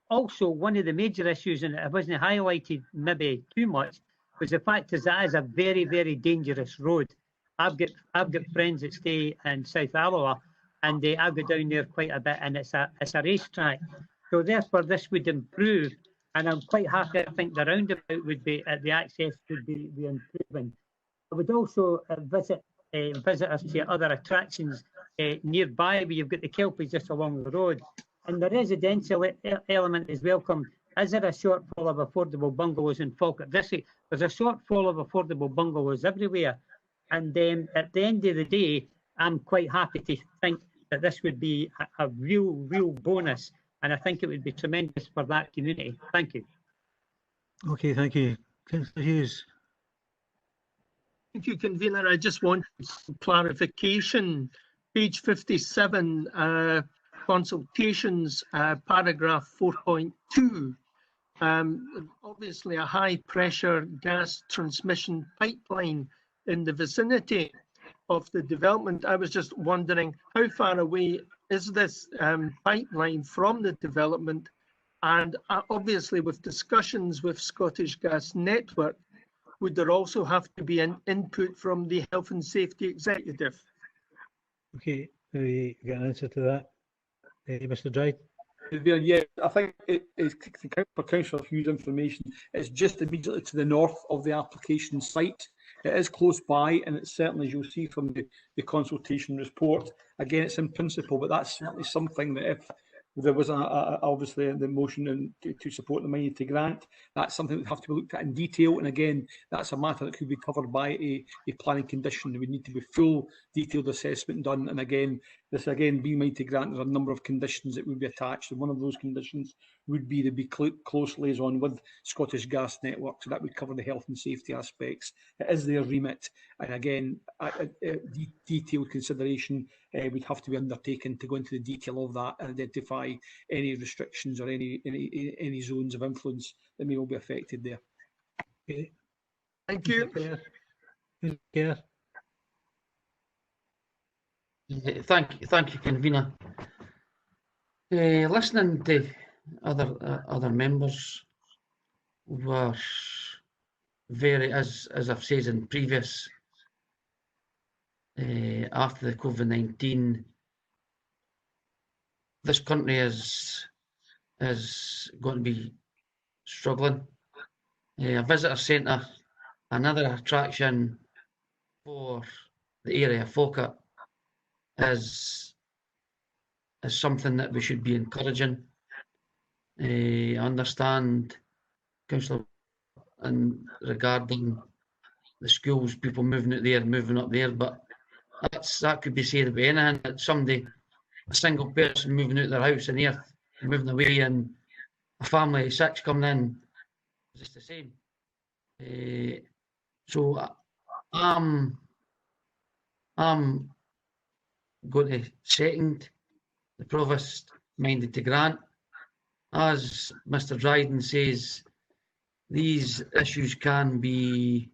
Also, one of the major issues, and it wasn't highlighted maybe too much, was the fact is that is a very, very dangerous road. I've got friends that stay in South Alloa, and I go down there quite a bit, and it's a racetrack. So therefore, this would improve, and I'm quite happy. I think the roundabout would be the access would be improving. I would also visit visitors to other attractions nearby, where you've got the Kelpies just along the road, and the residential element is welcome. Is there a shortfall of affordable bungalows in Falkirk District? There's a shortfall of affordable bungalows everywhere, and at the end of the day, I'm quite happy to think that this would be a real bonus, and I think it would be tremendous for that community. Thank you. Okay, thank you. Councillor Hughes. Thank you, Convener. I just want some clarification. Page 57, consultations, paragraph 4.2. Obviously, a high pressure gas transmission pipeline in the vicinity of the development. I was just wondering, how far away is this pipeline from the development? And obviously, with discussions with Scottish Gas Network, would there also have to be an input from the Health and Safety Executive? Okay, we get an answer to that. Mr. Dryden. Yeah, I think for Councillor Hughes' information, it's just immediately to the north of the application site. It is close by, and it's certainly, as you'll see from the consultation report, again, it's in principle, but that's certainly something that if there was obviously the motion to support the money to grant, that's something that would have to be looked at in detail. And again, that's a matter that could be covered by a planning condition. There would need to be full detailed assessment done. And again, this again being made to grant, there's a number of conditions that would be attached. And one of those conditions would be to be close liaison with Scottish Gas Network. So that would cover the health and safety aspects. It is their remit. And again, detailed consideration would have to be undertaken to go into the detail of that and identify any restrictions or any zones of influence that may well be affected there. Okay. Thank you. Yeah. Thank you, Convener. Listening to other members were very, as I've said in previous, after the COVID-19, this country is going to be struggling. A visitor centre, another attraction for the area of Falkirk, is something that we should be encouraging. I understand, Councillor, and regarding the schools, people moving out there, moving up there, but that could be said about anything, that somebody, a single person moving out their house in Earth, moving away, and a family of 6 coming in, it's the same. So I'm going to second the Provost minded to grant. As Mr. Dryden says, these issues can be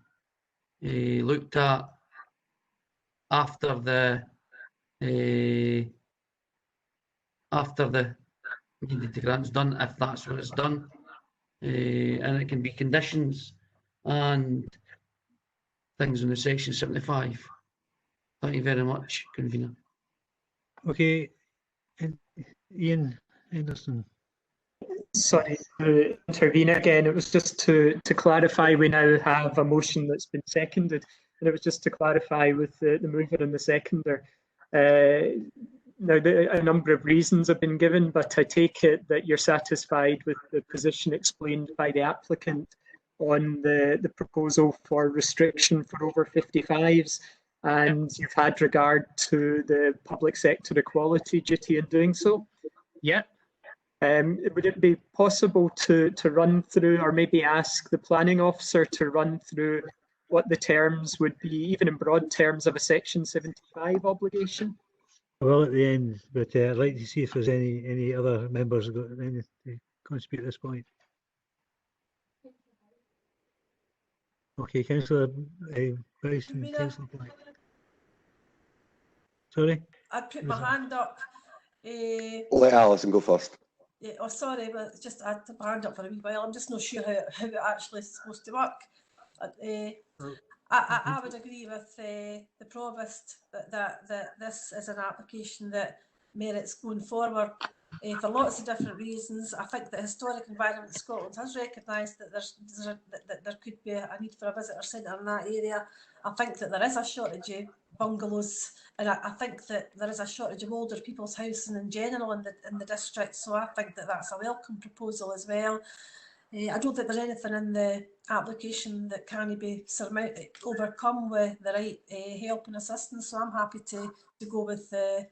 looked at after the minded to grant's done, if that's what it's done, and it can be conditions and things in the section 75. Thank you very much, convener. Okay, Ian Henderson. Sorry to intervene again. It was just to clarify, we now have a motion that's been seconded, and it was just to clarify with the mover and the seconder. Now, a number of reasons have been given, but I take it that you're satisfied with the position explained by the applicant on the proposal for restriction for over 55s, and you've had regard to the public sector equality duty in doing so? Yeah. Would it be possible to run through, or maybe ask the planning officer to run through what the terms would be, even in broad terms, of a Section 75 obligation? Well, at the end, but I'd like to see if there's any other members who got anything to contribute at this point. Okay, Councillor Bryce and Councillor Black. Sorry? I put my hand up. Let Alison go first. Yeah, oh, sorry, but it's just I had my hand up for a wee while. I'm just not sure how it actually is supposed to work. I would agree with the Provost that this is an application that merits going forward for lots of different reasons. I think that Historic Environment Scotland has recognised that that there could be a need for a visitor centre in that area. I think that there is a shortage of bungalows, and I think that there is a shortage of older people's housing in general in the district. So I think that that's a welcome proposal as well. I don't think there's anything in the application that can be overcome with the right help and assistance. So I'm happy to go with the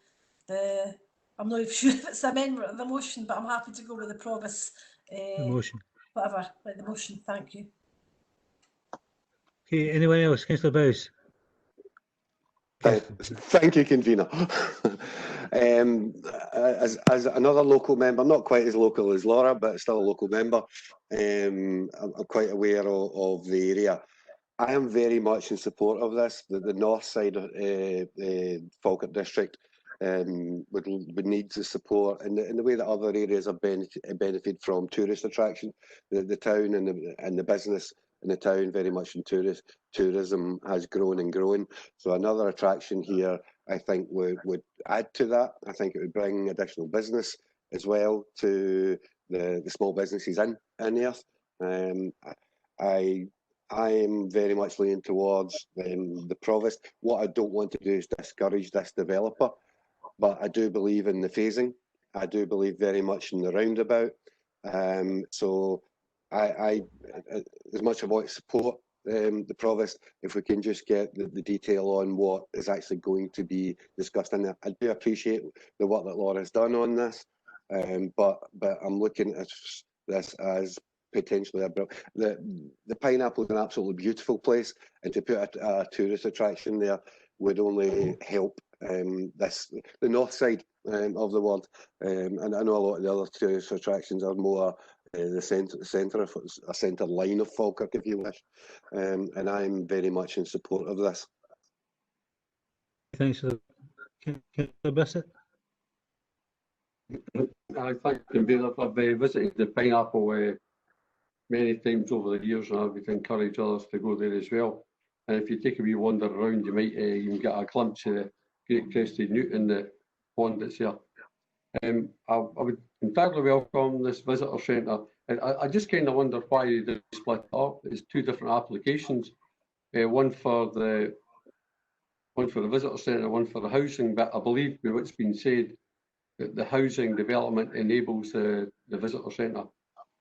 I'm not even sure if it's the amendment of the motion, but I'm happy to go with the Provost. The motion. Whatever, like the motion. Thank you. Okay, anyone else? Councillor Bowes. Thank you, convener. As another local member, not quite as local as Laura, but still a local member, I'm quite aware of the area. I am very much in support of this. The north side of Falkirk district would need the support in the way that other areas have benefit from tourist attraction. The town and the business in the town very much in tourism has grown and grown. So another attraction here, I think, would add to that. I think it would bring additional business as well to the small businesses in Earth. I am very much leaning towards the Provost. What I don't want to do is discourage this developer, but I do believe in the phasing. I do believe very much in the roundabout. So I as much as I want to support the Provost, if we can just get the detail on what is actually going to be discussed in there. I do appreciate the work that Laura has done on this, but I'm looking at this as potentially the Pineapple is an absolutely beautiful place, and to put a tourist attraction there would only help the north side of the world. And I know a lot of the other tourist attractions are more the centre line of Falkirk, if you wish, and I'm very much in support of this. Thanks, Councillor Bissett. I thank you. I've visited the Pineapple many times over the years, and I would encourage others to go there as well. And if you take a wee wander around, you might even get a glimpse of the Great Crested Newt in the pond that's here. I would entirely welcome this visitor centre. I just kind of wonder why they split it up. It's two different applications, one for the visitor centre, one for the housing. But I believe with what's been said, that the housing development enables the visitor centre.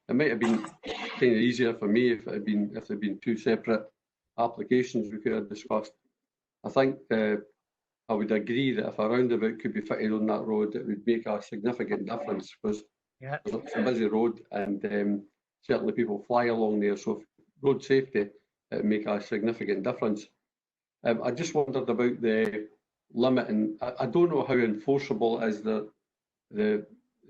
It might have been kind of easier for me if they'd been two separate applications we could have discussed. I think I would agree that if a roundabout could be fitted on that road, it would make a significant difference, because it's a busy road, and certainly people fly along there. So road safety, it would make a significant difference. I just wondered about the limit, and I don't know how enforceable is the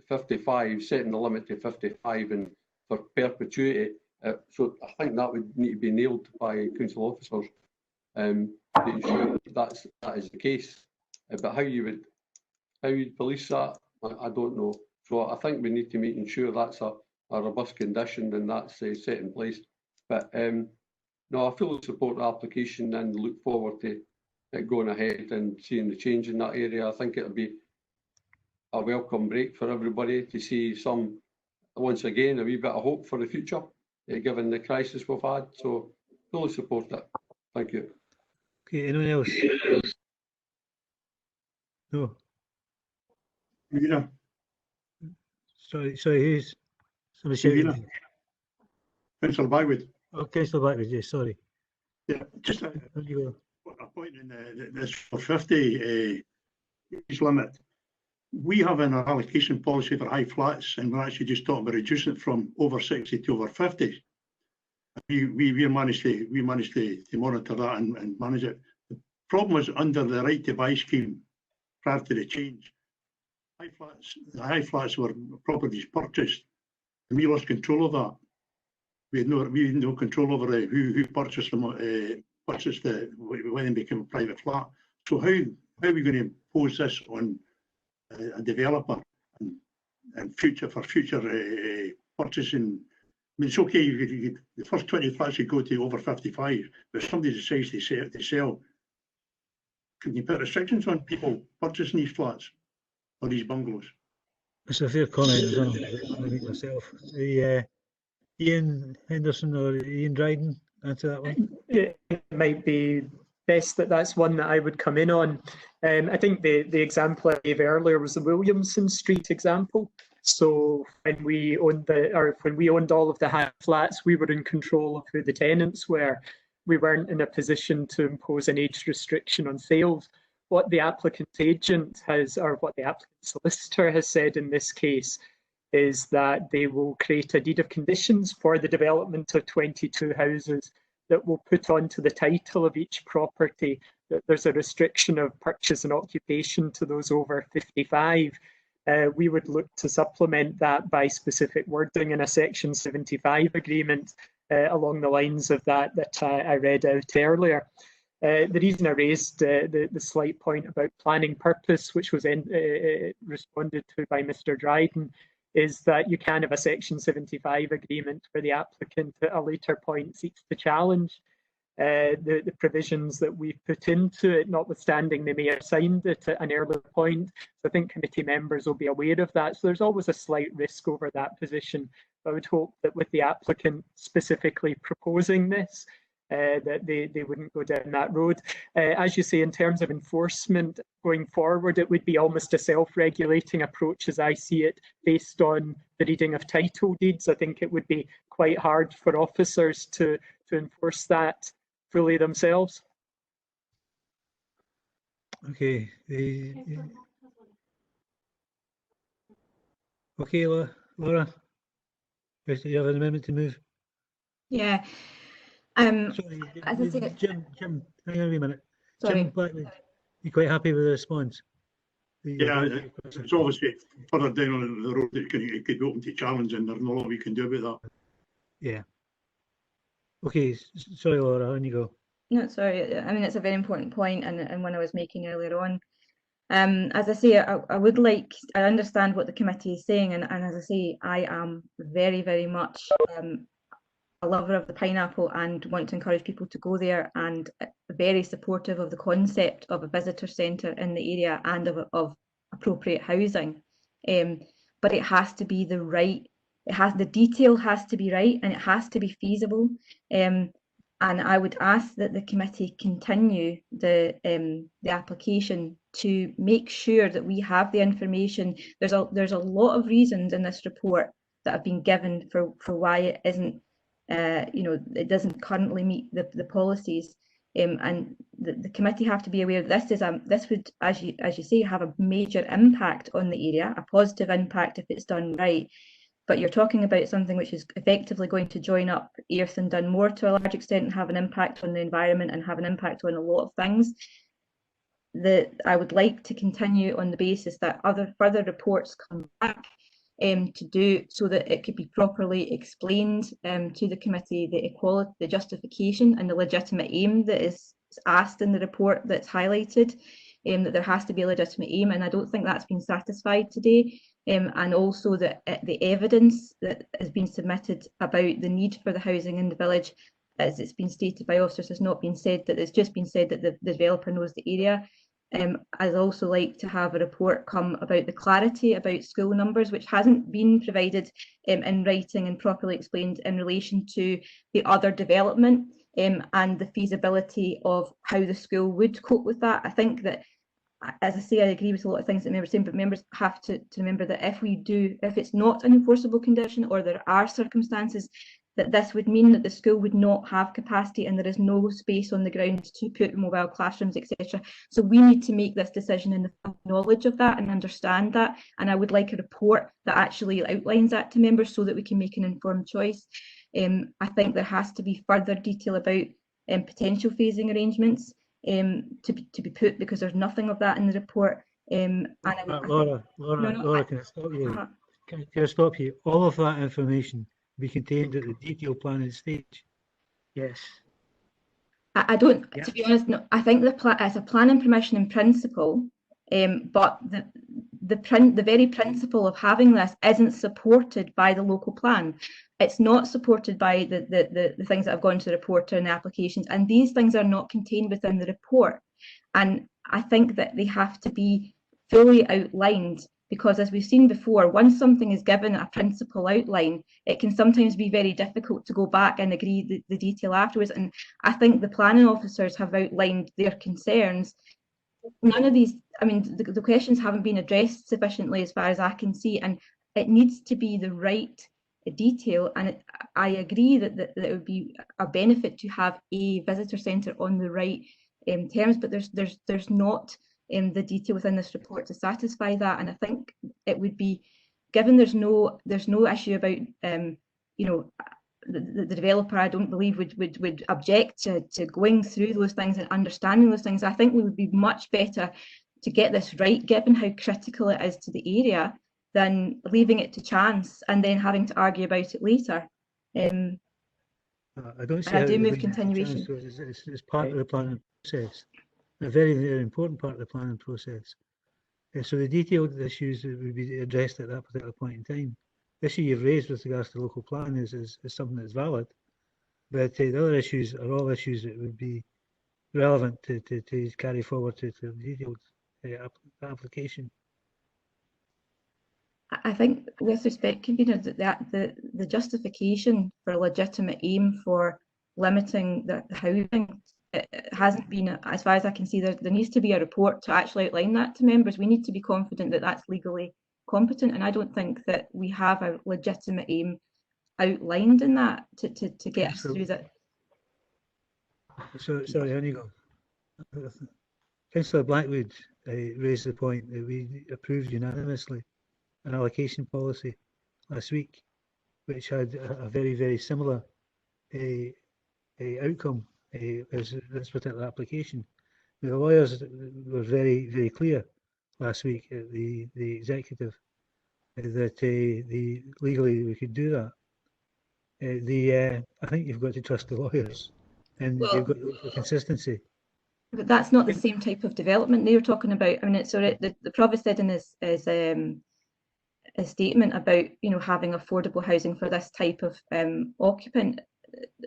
55, setting the limit to 55 and for perpetuity. So I think that would need to be nailed by council officers to ensure that is the case. But how you would police that, I don't know. So I think we need to make sure that's a robust condition and that's set in place. But no, I fully support the application and look forward to it going ahead and seeing the change in that area. I think it'll be a welcome break for everybody to see some, once again, a wee bit of hope for the future, given the crisis we've had. So fully support it. Thank you. Okay, anyone else? No. Convener. Sorry, who's? Somebody shouting. Councillor Bagwood. Oh, Councillor Bagwood, yes, sorry. Yeah, just a point in this for 50 age limit. We have an allocation policy for high flats, and we're actually just talking about reducing it from over 60 to over 50. We managed to monitor that and manage it. The problem was under the right to buy scheme prior to the change. The high flats were properties purchased, and we lost control of that. We had no control over who purchased them, when they became a private flat. So how are we going to impose this on a developer and future purchasing? I mean, it's okay, the first 20 flats you go to over 55, but if somebody decides to sell, can you put restrictions on people purchasing these flats or these bungalows? It's a fair comment as well. I think myself. Ian Henderson or Ian Dryden, answer that one. It might be best that's one that I would come in on. I think the example I gave earlier was the Williamson Street example. So when we owned all of the high flats, we were in control of who the tenants were. We weren't in a position to impose an age restriction on sales. What the applicant's agent has, or what the applicant solicitor has said in this case, is that they will create a deed of conditions for the development of 22 houses that will put onto the title of each property that there's a restriction of purchase and occupation to those over 55. We would look to supplement that by specific wording in a Section 75 agreement along the lines of that I read out earlier. The reason I raised the slight point about planning purpose, which was responded to by Mr. Dryden, is that you can have a Section 75 agreement where the applicant at a later point seeks to challenge the provisions that we've put into it, notwithstanding they may have signed it at an earlier point. So I think committee members will be aware of that. So there's always a slight risk over that position. I would hope that with the applicant specifically proposing this, that they wouldn't go down that road. As you say, in terms of enforcement going forward, it would be almost a self-regulating approach as I see it, based on the reading of title deeds. I think it would be quite hard for officers to enforce that fully themselves. Okay. Okay, Laura, do you have an amendment to move? Yeah. Sorry, as I say, Jim, hang on a minute. Sorry. Jim Blackwood, you quite happy with the response? Yeah, it's obviously further down on the road that it could be open to challenge, and there's not a lot we can do about that. Yeah. Okay, sorry, Laura, on you go. No, sorry. I mean, it's a very important point, and one I was making earlier on. As I say, I understand what the committee is saying, and as I say, I am very, very much a lover of the pineapple and want to encourage people to go there, and very supportive of the concept of a visitor centre in the area and of appropriate housing. But it has to be the detail has to be right, and it has to be feasible. And I would ask that the committee continue the application to make sure that we have the information. There's a lot of reasons in this report that have been given for why it isn't you know, it doesn't currently meet the policies. And the committee have to be aware that this would, as you say, have a major impact on the area, a positive impact if it's done right. But you're talking about something which is effectively going to join up Erith and Dunmore to a large extent and have an impact on the environment and have an impact on a lot of things. I would like to continue on the basis that further reports come back to do so that it could be properly explained to the committee, the equality, the justification and the legitimate aim that is asked in the report that's highlighted, that there has to be a legitimate aim, and I don't think that's been satisfied today. And also that the evidence that has been submitted about the need for the housing in the village, as it's been stated by officers, has not been said, that it's just been said that the developer knows the area. I'd also like to have a report come about the clarity about school numbers, which hasn't been provided in writing and properly explained in relation to the other development and the feasibility of how the school would cope with that. I think that, as I say, I agree with a lot of things that members are saying, but members have to remember that if it's not an enforceable condition or there are circumstances that this would mean that the school would not have capacity and there is no space on the ground to put mobile classrooms, etc. So we need to make this decision in the knowledge of that and understand that. And I would like a report that actually outlines that to members so that we can make an informed choice. I think there has to be further detail about potential phasing arrangements to be put, because there's nothing of that in the report. Laura, can I stop you? Can I stop you? All of that information be contained at the detailed planning stage. Yes. I don't, to be honest, no, I think it's a planning permission in principle, but the very principle of having this isn't supported by the local plan. It's not supported by the things that have gone to the reporter and the applications, and these things are not contained within the report. And I think that they have to be fully outlined, because as we've seen before, once something is given a principal outline, it can sometimes be very difficult to go back and agree the detail afterwards. And I think the planning officers have outlined their concerns. None of these, I mean, the questions haven't been addressed sufficiently as far as I can see, and it needs to be the right detail. And I agree that it would be a benefit to have a visitor centre on the right terms, but there's not the detail within this report to satisfy that. And I think it would be, given there's no issue about you know, the developer, I don't believe would object to going through those things and understanding those things. I think we would be much better to get this right, given how critical it is to the area, than leaving it to chance and then having to argue about it later. I don't see. I do move continuation. It's part of the planning process. A very, very important part of the planning process. So the detailed issues that would be addressed at that particular point in time. The issue you've raised with regards to local plan is something that's valid, but the other issues are all issues that would be relevant to carry forward to the detailed application. I think, with respect, convener, that the justification for a legitimate aim for limiting the housing, it hasn't been, as far as I can see, there needs to be a report to actually outline that to members. We need to be confident that that's legally competent, and I don't think that we have a legitimate aim outlined in that to get us through that. So, sorry, Inigo. Councillor Blackwood raised the point that we approved unanimously an allocation policy last week, which had a very, very similar outcome as this particular application. The lawyers were very, very clear last week at the executive that legally we could do that. I think you've got to trust the lawyers, and you've got the consistency. But that's not the same type of development they were talking about. I mean, it's already, the Provost said in his a statement about, you know, having affordable housing for this type of occupant.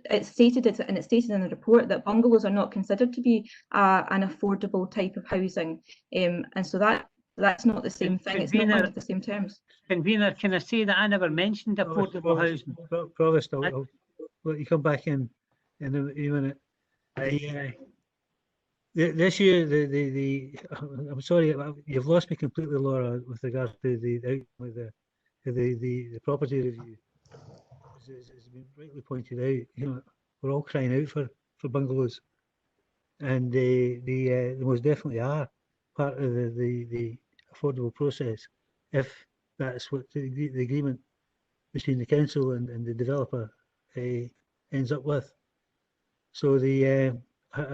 It's stated in the report that bungalows are not considered to be an affordable type of housing, and so that's not the same thing. It's not under the same terms. Convener, can I say that I never mentioned affordable housing? Provost, I'll let you come back in a minute. The issue, I'm sorry, you've lost me completely, Laura, with regard to the property review. as been rightly pointed out, we're all crying out for bungalows, and they most definitely are part of the affordable process, if that's what the agreement between the council and the developer ends up with. So I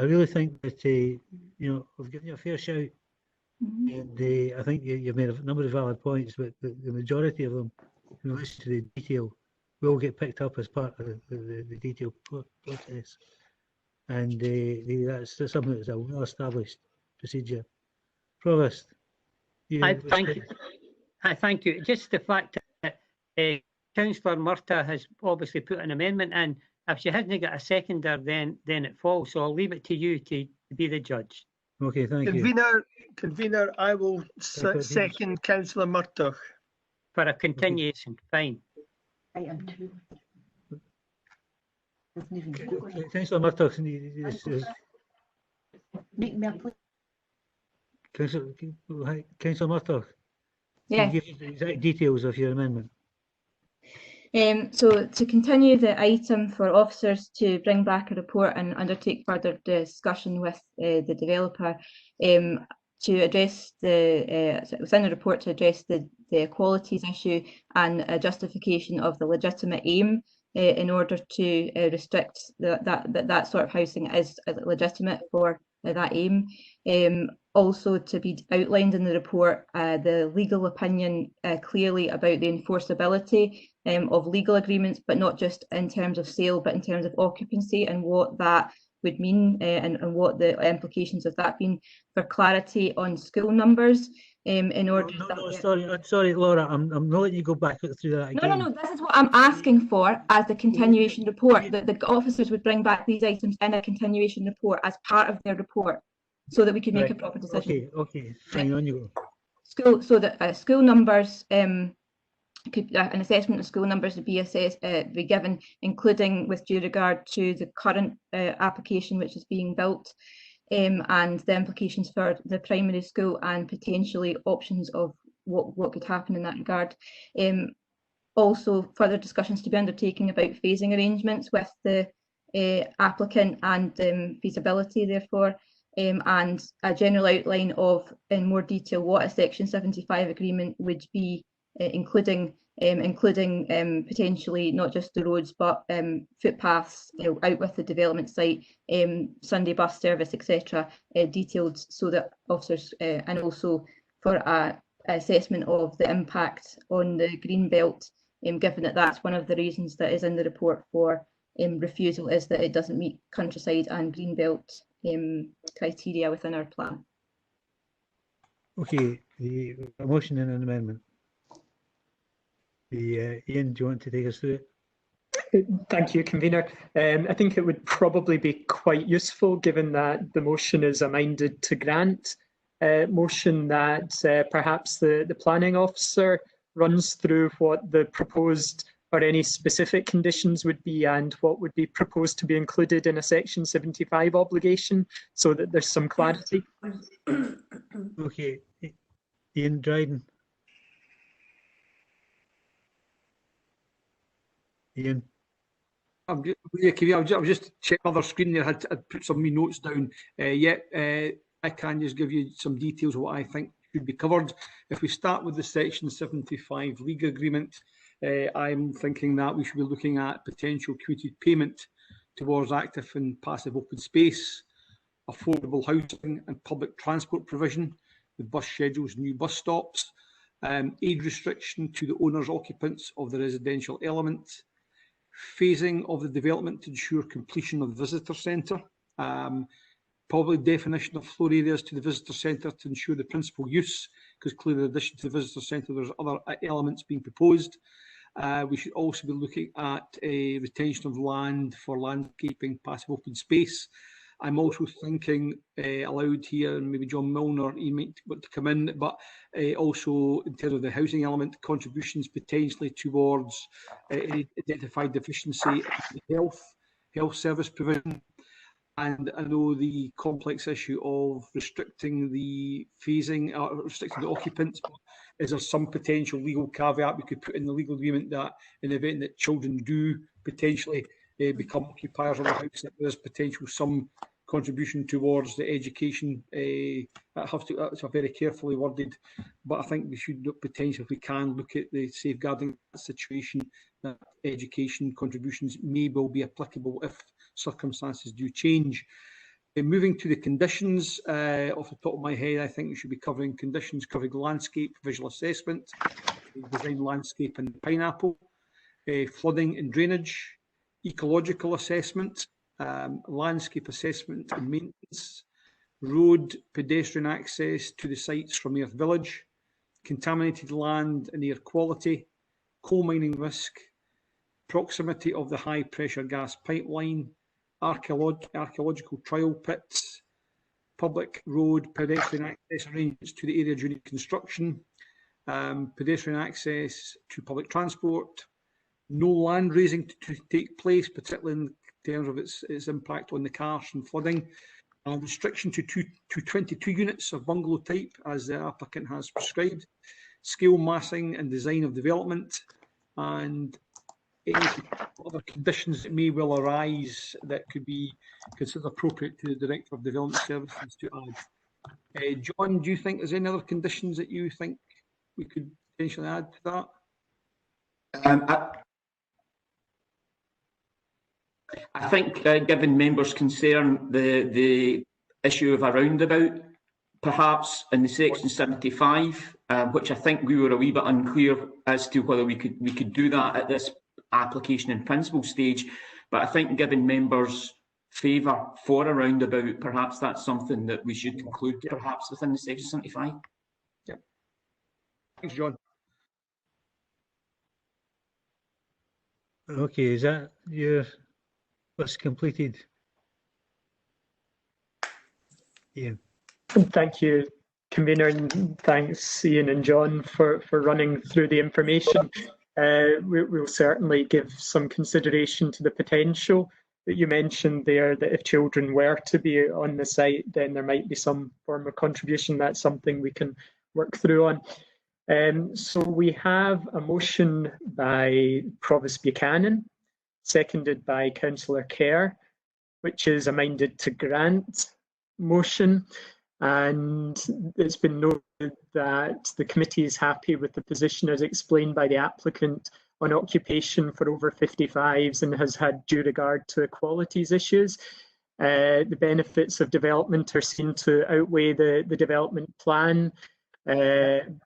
really think that I've given you a fair shout, and I think you've made a number of valid points, but the majority of them in relation to the detail will get picked up as part of the detailed process, and that's something that's a well-established procedure. Provost, I thank you. Just the fact that Councillor Murtagh has obviously put an amendment in. If she hasn't got a seconder, then it falls. So I'll leave it to you to be the judge. Okay, thank you. Convener, I will second Councillor Murtagh. For a continuation, fine. Item 2. Councillor Murtagh, Make me a plea. Councillor Murtagh, Yeah. can you give the exact details of your amendment? So to continue the item for officers to bring back a report and undertake further discussion with the developer to address within the report to address the equalities issue and a justification of the legitimate aim in order to restrict that sort of housing is legitimate for that aim. Also to be outlined in the report the legal opinion clearly about the enforceability of legal agreements, but not just in terms of sale, but in terms of occupancy and what that would mean and what the implications of that mean for clarity on school numbers. In order sorry, Laura, I'm not letting you go back through that again. No, this is what I'm asking for as the continuation report, that the officers would bring back these items in a continuation report as part of their report, so that we could make a proper decision. Okay, fine, on you go. So that school numbers, could an assessment of school numbers would be assessed, be given, including with due regard to the current application which is being built, and the implications for the primary school and potentially options of what could happen in that regard. Also, further discussions to be undertaken about phasing arrangements with the applicant and feasibility, therefore, and a general outline of, in more detail, what a Section 75 agreement would be, including potentially not just the roads but footpaths out with the development site, Sunday bus service, etc., detailed so that officers and also for a assessment of the impact on the green belt, given that that's one of the reasons that is in the report for refusal, is that it doesn't meet countryside and green belt criteria within our plan. Okay, a motion and an amendment. Ian, do you want to take us through it? Thank you, Convener. I think it would probably be quite useful, given that the motion is amended to grant, motion that perhaps the planning officer runs through what the proposed or any specific conditions would be and what would be proposed to be included in a Section 75 obligation, so that there's some clarity. Okay, Ian Dryden. Ian. I'll just check my other screen there. I'd put some of my notes down. I can just give you some details of what I think should be covered. If we start with the Section 75 legal agreement, I'm thinking that we should be looking at potential commuted payment towards active and passive open space, affordable housing and public transport provision with bus schedules, new bus stops, aid restriction to the owners, occupants of the residential element, phasing of the development to ensure completion of the visitor centre, probably definition of floor areas to the visitor centre to ensure the principal use, because clearly in addition to the visitor centre there's other elements being proposed. We should also be looking at a retention of land for landscaping, passive open space. I'm also thinking aloud here, and maybe John Milner, he might want to come in, but also in terms of the housing element, contributions potentially towards identified deficiency in health service provision. And I know the complex issue of restricting the phasing, restricting the occupants, is there some potential legal caveat we could put in the legal agreement that in the event that children do potentially become occupiers of the house, that there's potential some contribution towards the education. That's a very carefully worded, but I think we should look potentially, if we can, look at the safeguarding situation, that education contributions may well be applicable if circumstances do change. Moving to the conditions, off the top of my head, I think we should be covering conditions covering landscape, visual assessment, design landscape and pineapple, flooding and drainage, ecological assessment, landscape assessment and maintenance, road pedestrian access to the sites from Earth Village, contaminated land and air quality, coal mining risk, proximity of the high pressure gas pipeline, archaeological trial pits, public road pedestrian access arrangements to the area during construction, pedestrian access to public transport, no land raising to take place, particularly in terms of its impact on the karst and flooding, restriction to 22 units of bungalow type as the applicant has prescribed, scale massing and design of development, and any other conditions that may well arise that could be considered appropriate to the Director of Development Services to add. John, do you think there's any other conditions that you think we could potentially add to that? I think, given members' concern, the issue of a roundabout, perhaps in the section 75, which I think we were a wee bit unclear as to whether we could do that at this application in principle stage. But I think, given members' favour for a roundabout, perhaps that's something that we should include, perhaps within the section 75. Yeah. Thanks, John. Okay, is that your list completed? Ian. Thank you, Convener, and thanks Ian and John for running through the information. We'll certainly give some consideration to the potential that you mentioned there, that if children were to be on the site, then there might be some form of contribution. That's something we can work through on. So we have a motion by Provost Buchanan, seconded by Councillor Kerr, which is amended to grant motion. And it's been noted that the committee is happy with the position as explained by the applicant on occupation for over 55s and has had due regard to equalities issues. The benefits of development are seen to outweigh the development plan,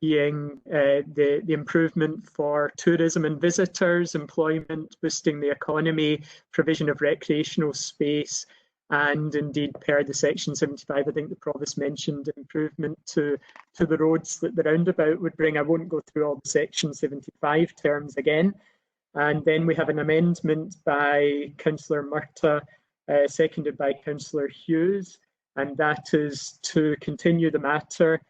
being the improvement for tourism and visitors, employment, boosting the economy, provision of recreational space, and indeed, per the section 75, I think the Provost mentioned improvement to the roads that the roundabout would bring. I won't go through all the section 75 terms again. And then we have an amendment by Councillor Murtagh, seconded by Councillor Hughes, and that is to continue the matter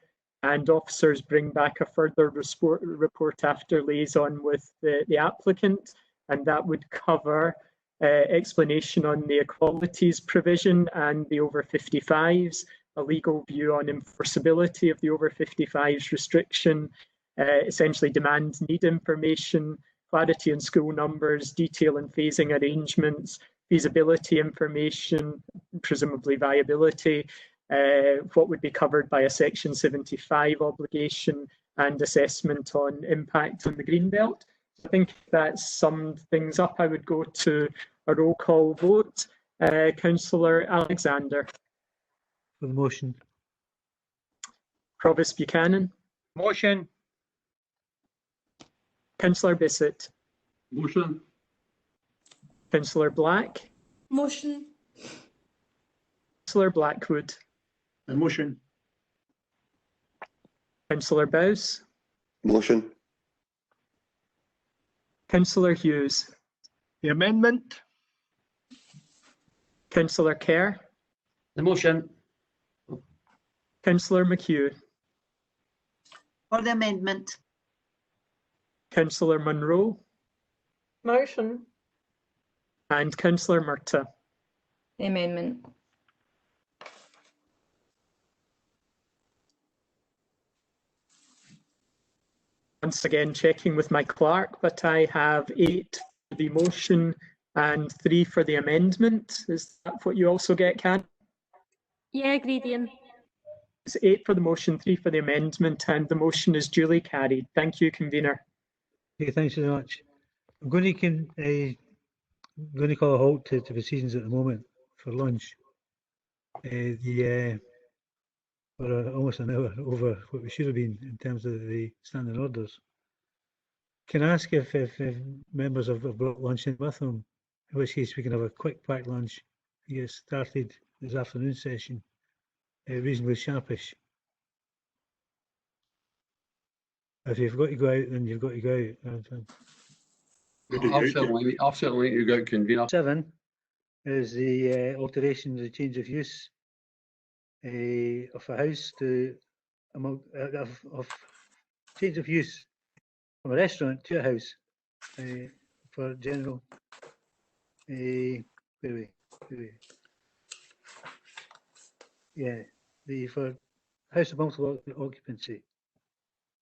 and officers bring back a further report after liaison with the applicant, and that would cover explanation on the equalities provision and the over 55s, a legal view on enforceability of the over 55s restriction, essentially demand need information, clarity on school numbers, detail and phasing arrangements, feasibility information, presumably viability, what would be covered by a section 75 obligation, and assessment on impact on the Greenbelt. I think that summed things up. I would go to a roll call vote. Councillor Alexander. For the motion. Provost Buchanan. Motion. Councillor Bissett. Motion. Councillor Black. Motion. Councillor Blackwood. A motion. Councillor Bowes. Motion. Councillor Hughes. The amendment. Councillor Kerr. The motion. Councillor McHugh. For the amendment. Councillor Munro. Motion. And Councillor Murtagh. The amendment. once again checking with my clerk, but I have 8 for the motion and 3 for the amendment. Is that what you also get, Can? Yeah, agreed, Ian. It's 8 for the motion, 3 for the amendment, and the motion is duly carried. Thank you, convener. Okay, thanks very much. I'm going to call a halt to proceedings at the moment for lunch. We're almost an hour over what we should have been in terms of the standing orders. Can I ask if members have brought lunch in with them, in which case we can have a quick packed lunch and get started this afternoon session reasonably sharpish. If you've got to go out, then you've got to go out. I'll certainly need to go out, convener. 7 is the alteration, the change of use of a house to of change of use from a restaurant to a house for general. Yeah, for house of multiple occupancy.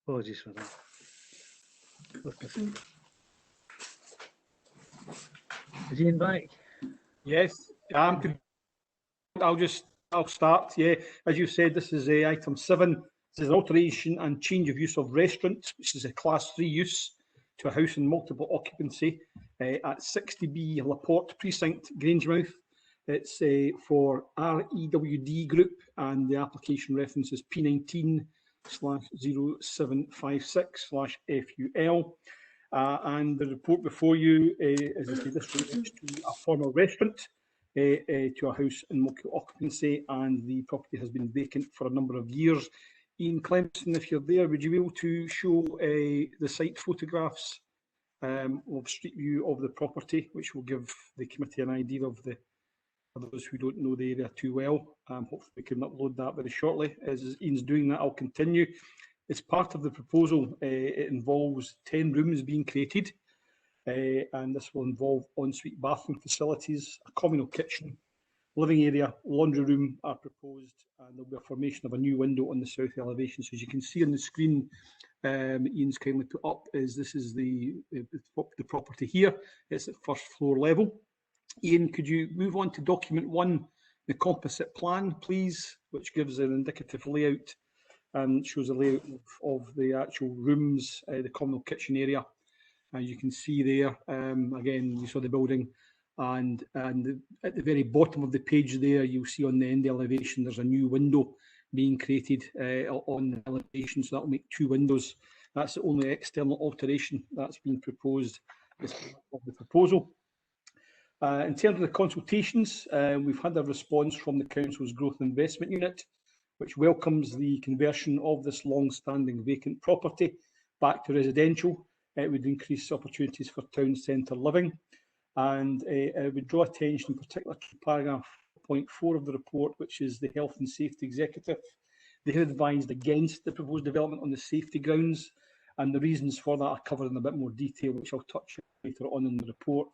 Apologies for that. Is Ian back? Yes, I'll start. Yeah, as you said, this is item 7. This is an alteration and change of use of restaurant, which is a class 3 use to a house in multiple occupancy at 60B Laporte Precinct, Grangemouth. It's for REWD Group, and the application reference is P19/0756/FUL. And the report before you is this relates to a former restaurant to a house in multiple occupancy, and the property has been vacant for a number of years. Ian Clemson, if you're there, would you be able to show the site photographs of street view of the property, which will give the committee an idea of the, for those who don't know the area too well. Hopefully we can upload that very shortly. As Ian's doing that, I'll continue. As part of the proposal, it involves 10 rooms being created, and this will involve ensuite bathroom facilities, a communal kitchen, living area, laundry room are proposed, and there'll be a formation of a new window on the south elevation. So as you can see on the screen, Ian's kindly put up, this is the property here. It's at first floor level. Ian, could you move on to document 1, the composite plan, please, which gives an indicative layout and shows a layout of the actual rooms, the communal kitchen area. You can see there, again, you saw the building, and at the very bottom of the page there, you'll see on the end elevation, there's a new window being created on the elevation, so that'll make 2 windows. That's the only external alteration that's been proposed as part of the proposal. In terms of the consultations, we've had a response from the Council's Growth and Investment Unit, which welcomes the conversion of this long-standing vacant property back to residential. It would increase opportunities for town centre living. And I would draw attention in particular to paragraph 0.4 of the report, which is the Health and Safety Executive. They have advised against the proposed development on the safety grounds, and the reasons for that are covered in a bit more detail, which I'll touch on later on in the report.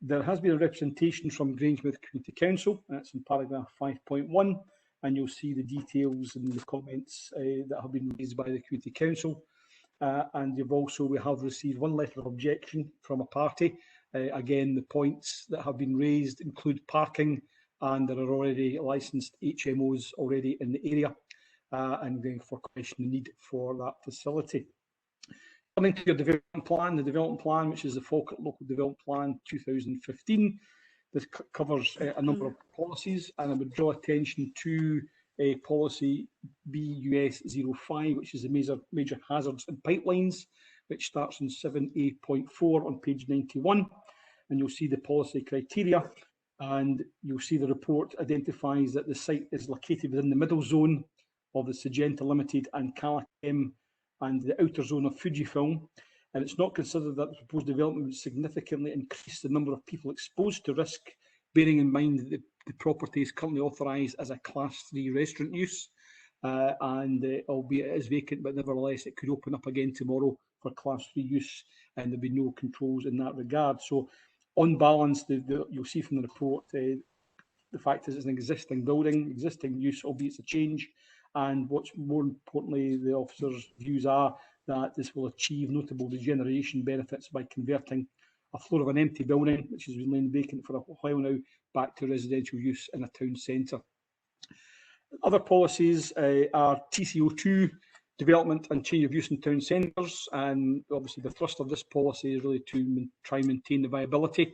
There has been a representation from Grangemouth Community Council, that's in paragraph 5.1, and you'll see the details and the comments that have been raised by the Community Council. And we have received 1 letter of objection from a party. Again, the points that have been raised include parking, and there are already licensed HMOs already in the area, and therefore question the need for that facility. Coming to your development plan, the development plan, which is the Falkirk Local Development Plan 2015, this covers a number of policies, and I would draw attention to policy BUS05, which is the major hazards and pipelines, which starts in 7A.4 on page 91, and you'll see the policy criteria, and you'll see the report identifies that the site is located within the middle zone of the Syngenta Limited and Callachem and the outer zone of Fujifilm, and it's not considered that the proposed development would significantly increase the number of people exposed to risk, bearing in mind that the property is currently authorised as a Class 3 restaurant use, and albeit it is vacant, but nevertheless it could open up again tomorrow for Class 3 use, and there'll be no controls in that regard. So on balance, you'll see from the report, the fact is it's an existing building, existing use, albeit it's a change, and what's more importantly, the officers' views are that this will achieve notable regeneration benefits by converting a floor of an empty building, which has been laying vacant for a while now, back to residential use in a town centre. Other policies are TCO2, development and change of use in town centres, and obviously the thrust of this policy is really to try and maintain the vitality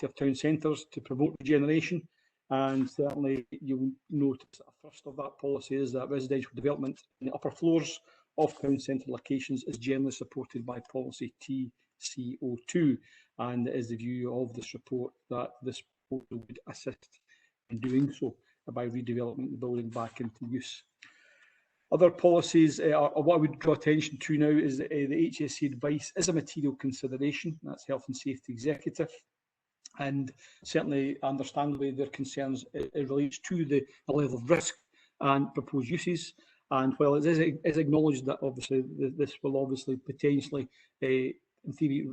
of town centres to promote regeneration. And certainly you'll notice that a thrust of that policy is that residential development in the upper floors of town centre locations is generally supported by policy TCO2, and it is the view of this report that this proposal would assist in doing so by redeveloping the building back into use. Other policies, what I would draw attention to now is the HSE advice is a material consideration. That's Health and Safety Executive. And certainly, understandably, their concerns it relates to the level of risk and proposed uses. And while it is acknowledged that obviously this will obviously potentially, in theory,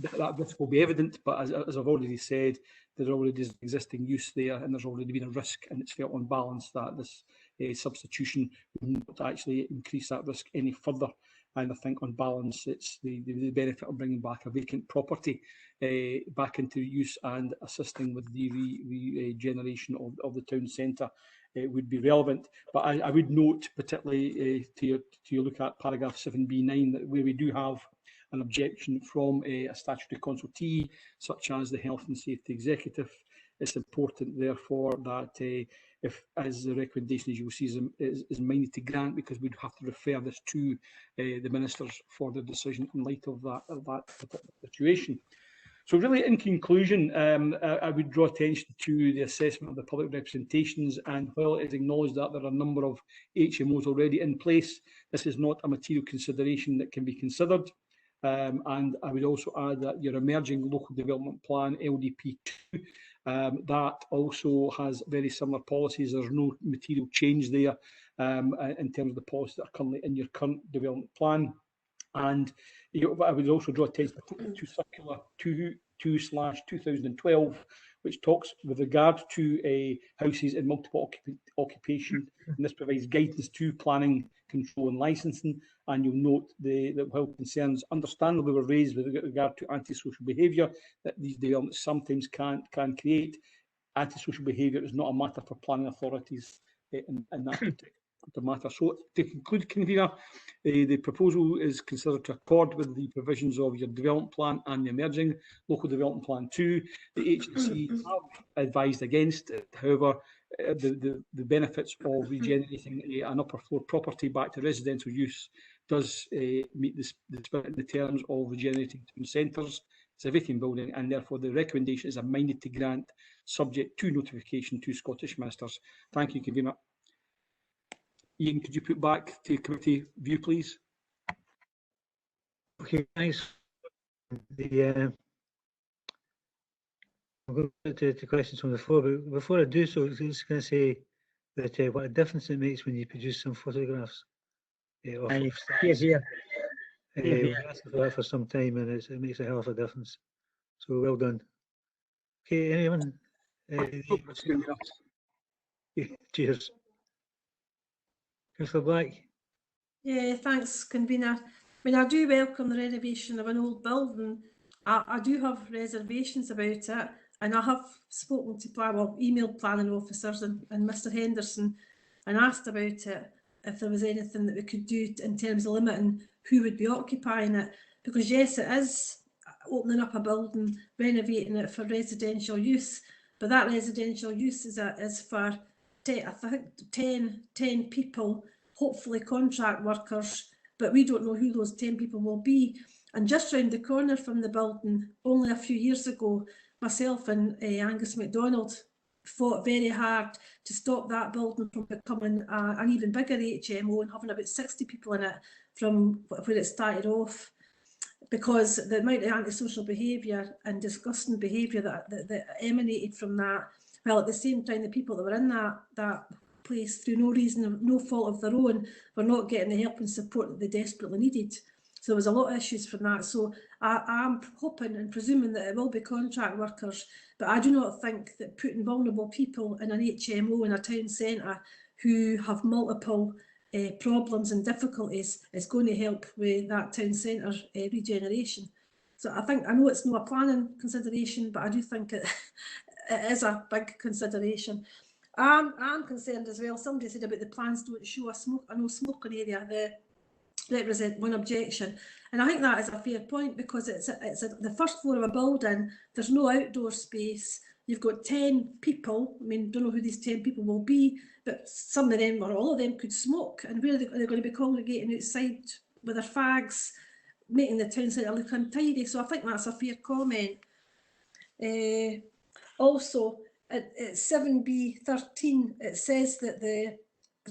that risk will be evident, but as I've already said, there already is existing use there, and there's already been a risk, and it's felt on balance that this substitution will not actually increase that risk any further. And I think on balance, it's the benefit of bringing back a vacant property back into use and assisting with the regeneration of the town centre would be relevant. But I would note, particularly to look at paragraph 7B9, that where we do have an objection from a statutory consultee, such as the Health and Safety Executive, it's important, therefore, that if, as the recommendation, as you will see, is minded to grant, because we'd have to refer this to the ministers for their decision in light of that particular situation. So really, in conclusion, I would draw attention to the assessment of the public representations, and while it is acknowledged that there are a number of HMOs already in place, this is not a material consideration that can be considered. And I would also add that your emerging local development plan, LDP2, that also has very similar policies. There's no material change there in terms of the policies that are currently in your current development plan. And I would also draw attention to Circular 2/2012, which talks with regard to houses in multiple occupation, and this provides guidance to planning, control and licensing. And you'll note that while concerns understandably were raised with regard to antisocial behaviour that these developments sometimes can create, antisocial behaviour is not a matter for planning authorities in that particular matter. So to conclude, convener, the proposal is considered to accord with the provisions of your development plan and the emerging local development plan 2. The HSE have advised against it. However, the benefits of regenerating an upper floor property back to residential use does meet the spirit and the terms of regenerating town centres. It's a vacant building, and therefore the recommendation is minded to grant, subject to notification to Scottish ministers. Thank you, convener. Ian, could you put back to committee view, please? Okay, thanks. I'll go to questions from the floor, but before I do so, I was just going to say that what a difference it makes when you produce some photographs. Here. We've asked for that for some time, and it makes a hell of a difference. So well done. Okay, anyone? Cheers. Councillor Black. Yeah, thanks, convener. I mean, I do welcome the renovation of an old building. I do have reservations about it, and I have spoken to emailed planning officers and Mr Henderson and asked about it, if there was anything that we could do in terms of limiting who would be occupying it. Because yes, it is opening up a building, renovating it for residential use, but that residential use is for I think 10 people, hopefully contract workers, but we don't know who those 10 people will be. And just round the corner from the building, only a few years ago, myself and Angus MacDonald fought very hard to stop that building from becoming an even bigger HMO and having about 60 people in it from where it started off, because the amount of antisocial behaviour and disgusting behaviour that emanated from that. Well, at the same time, the people that were in that place, through no reason, no fault of their own, were not getting the help and support that they desperately needed. So there was a lot of issues from that. So I'm hoping and presuming that it will be contract workers, but I do not think that putting vulnerable people in an HMO in a town centre who have multiple problems and difficulties is going to help with that town centre regeneration. So I know it's not a planning consideration, but I do think it is a big consideration. I'm concerned as well. Somebody said about the plans don't show a no smoking area. They represent one objection, and I think that is a fair point, because it's the first floor of a building. There's no outdoor space. You've got 10 people. I mean, don't know who these 10 people will be, but some of them or all of them could smoke. And where are they going to be congregating outside with their fags, making the town centre look untidy? So I think that's a fair comment. Also, at 7B13, it says that the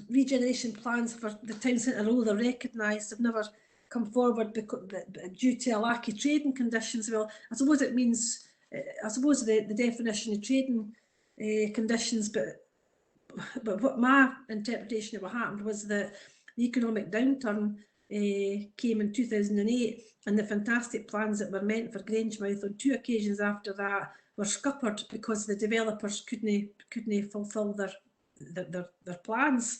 regeneration plans for the town centre, although they're recognised, have never come forward because, due to a lack of trading conditions. Well, I suppose it means, I suppose the definition of trading conditions, but what my interpretation of what happened was that the economic downturn came in 2008, and the fantastic plans that were meant for Grangemouth on 2 occasions after that were scuppered because the developers couldn't fulfil their plans.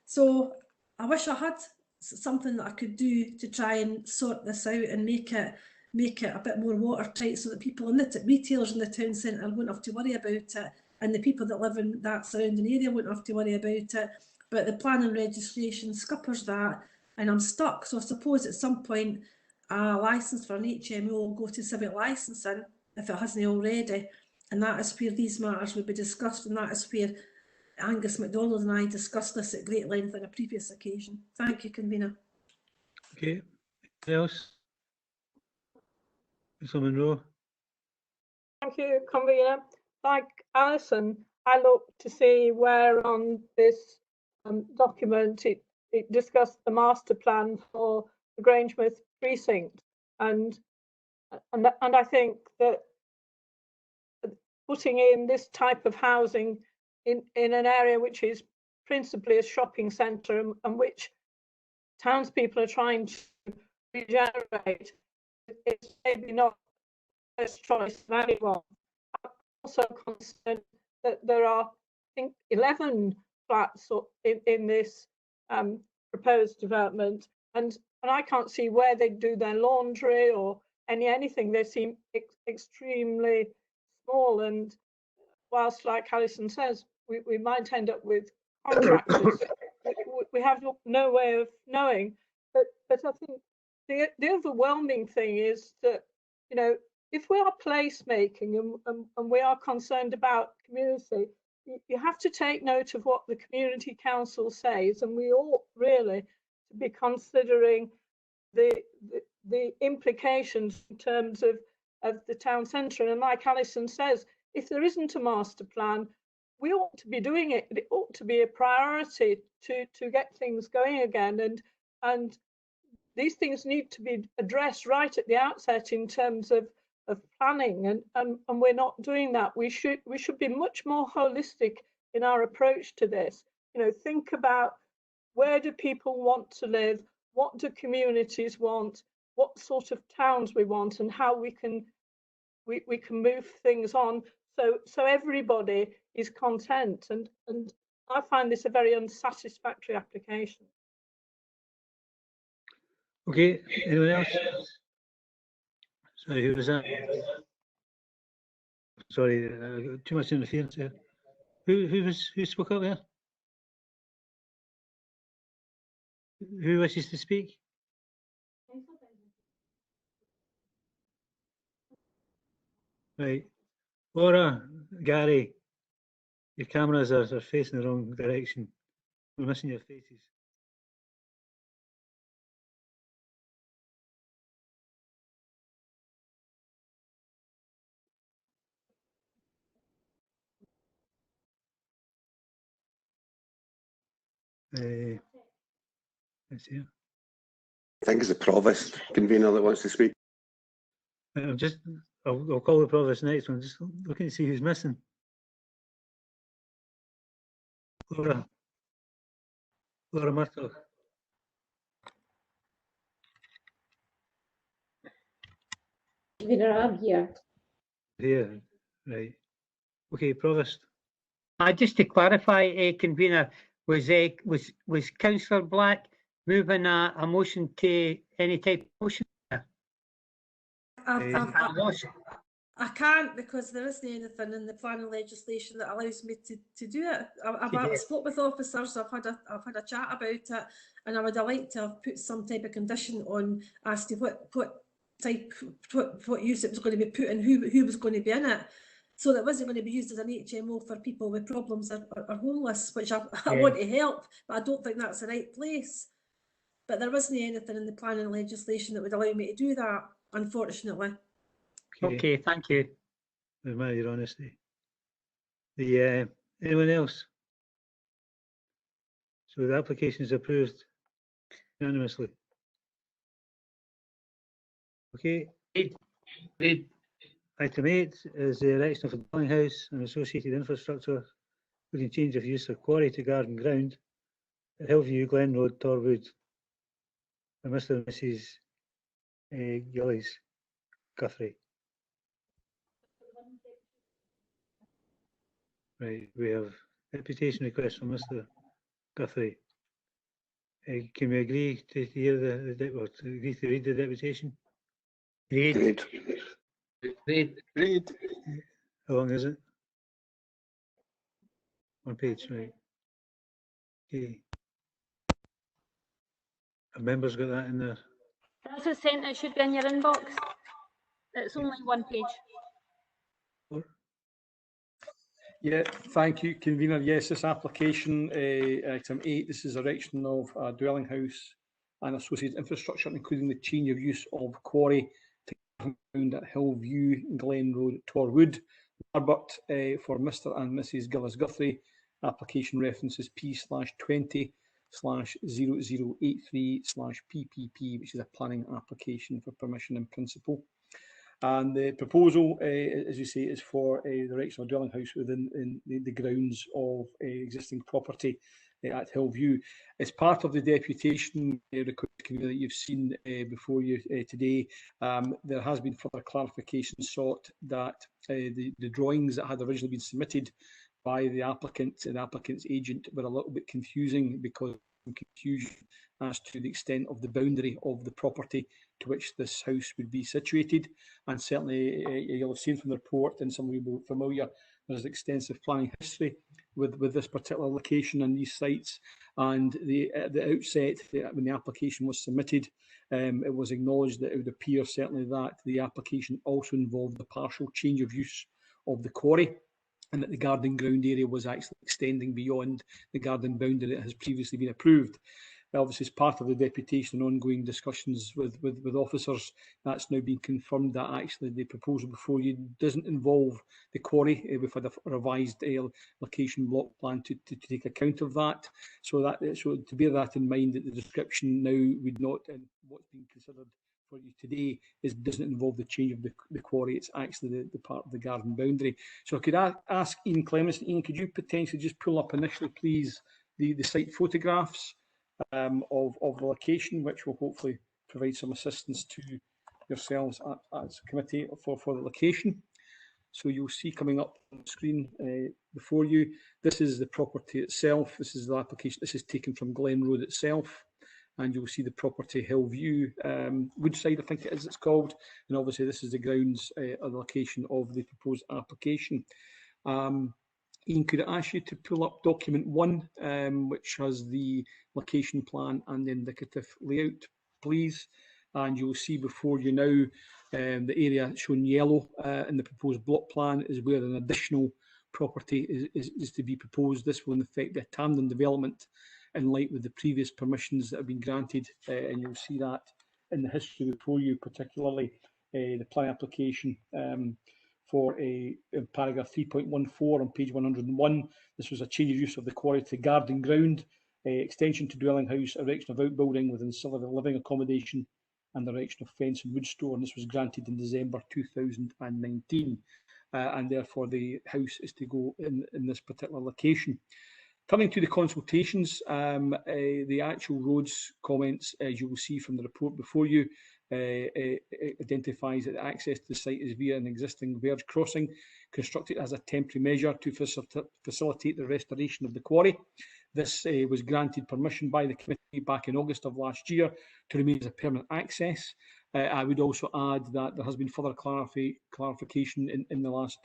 So I wish I had something that I could do to try and sort this out and make it a bit more watertight, so that people in the retailers in the town centre won't have to worry about it, and the people that live in that surrounding area won't have to worry about it. But the planning registration scuppers that, and I'm stuck. So I suppose at some point a licence for an HMO will go to civic licensing if it hasn't already, and that is where these matters would be discussed, and that is where Angus MacDonald and I discussed this at great length on a previous occasion. Thank you, Convener. Okay, anything else? Councillor Munro. Thank you, Convener. Like Alison, I looked to see where on this document it discussed the master plan for the Grangemouth precinct, and I think that putting in this type of housing in an area which is principally a shopping centre and which townspeople are trying to regenerate, it's maybe not the first choice of anyone. I'm also concerned that there are, I think, 11 flats in this proposed development, and I can't see where they do their laundry or anything. They seem extremely small, and whilst, like Alison says, we might end up with contractors, we have no way of knowing. But I think the overwhelming thing is that, you know, if we are placemaking and we are concerned about community, you have to take note of what the Community Council says, and we ought really to be considering the implications in terms of the town centre. And like Alison says, if there isn't a master plan, we ought to be doing it. It ought to be a priority to get things going again. And these things need to be addressed right at the outset in terms of planning, and we're not doing that. We should be much more holistic in our approach to this. You know, think about, where do people want to live, what do communities want, what sort of towns we want, and how we can move things on so everybody is content. And I find this a very unsatisfactory application. Okay, anyone else? Sorry, who was that? Sorry, too much interference there. Who spoke up there? Who wishes to speak? Right, Laura, Gary, your cameras are facing the wrong direction. We're missing your faces. Let's see. I think it's the Provost convener that wants to speak. I'll call the Provost next one. Just looking to see who's missing. Laura Murtough. I'm here. Here, right. Okay, Provost. Just to clarify, Convener, Was Councillor Black moving a motion to any type of motion? I can't, because there isn't anything in the planning legislation that allows me to do it. I've spoke with officers, I've had a chat about it, and I would have liked to have put some type of condition on as to what use it was going to be put and who was going to be in it. So that it wasn't going to be used as an HMO for people with problems or homeless, which I want to help, but I don't think that's the right place. But there wasn't anything in the planning legislation that would allow me to do that, unfortunately. Okay, thank you. I admire your honesty. Anyone else? So the application is approved unanimously. Okay. Item 8 is the erection of a dwelling house and associated infrastructure, including change of use of quarry to garden ground at Hillview, Glen Road, Torwood, by Mr. and Mrs. Gillies Guthrie. Right, we have deputation request from Mr. Guthrie. Can we agree to hear agree to read the deputation? Read. How long is it? One page, right? Okay. Have members got that in there? That's what's sent. It should be in your inbox. It's only one page. Yeah, thank you, convener. Yes, this application, item 8, this is erection of a dwelling house and associated infrastructure, including the change of use of quarry to ground at Hillview, Glen Road, Torwood, Arbert, for Mr. and Mrs. Gillies Guthrie. Application references P/20/0083/PPP, which is a planning application for permission in principle. And the proposal, as you say, is for the erection of a dwelling house within the grounds of existing property at Hillview. As part of the deputation request that you've seen before you today, there has been further clarification sought that the drawings that had originally been submitted by the applicant and the applicant's agent were a little bit confusing because of confusion as to the extent of the boundary of the property to which this house would be situated. And certainly you'll have seen from the report, and some of you will be familiar, there's extensive planning history with this particular location and these sites. And at the outset, when the application was submitted, it was acknowledged that it would appear certainly that the application also involved the partial change of use of the quarry, and that the garden ground area was actually extending beyond the garden boundary that has previously been approved. Obviously, as part of the deputation and ongoing discussions with officers, that's now been confirmed that actually the proposal before you doesn't involve the quarry. We've had a revised location block plan to take account of that. So to bear that in mind, that the description now would not, and what's being considered for you today, doesn't involve the change of the quarry. It's actually the part of the garden boundary. So I could ask Ian Clements. Ian, could you potentially just pull up initially, please, the site photographs of the location, which will hopefully provide some assistance to yourselves as a committee for the location. So you'll see coming up on the screen before you, this is the property itself. This is the application. This is taken from Glen Road itself. And you'll see the property Hillview, Woodside, I think it is, it's called. And obviously this is the grounds of the location of the proposed application. Ian, could I ask you to pull up document 1, which has the location plan and the indicative layout, please? And you'll see before you now the area shown yellow in the proposed block plan is where an additional property is to be proposed. This will in effect be a tandem development in light with the previous permissions that have been granted, and you'll see that in the history before you, particularly the plan application for paragraph 3.14 on page 101. This was a change of use of the quarry to garden ground, extension to dwelling house, erection of outbuilding with ancillary living accommodation, and erection of fence and wood store. And this was granted in December 2019, and therefore the house is to go in this particular location. Coming to the consultations, the actual roads comments, as you will see from the report before you, identifies that access to the site is via an existing verge crossing constructed as a temporary measure to facilitate the restoration of the quarry. This was granted permission by the committee back in August of last year to remain as a permanent access. I would also add that there has been further clarification in the last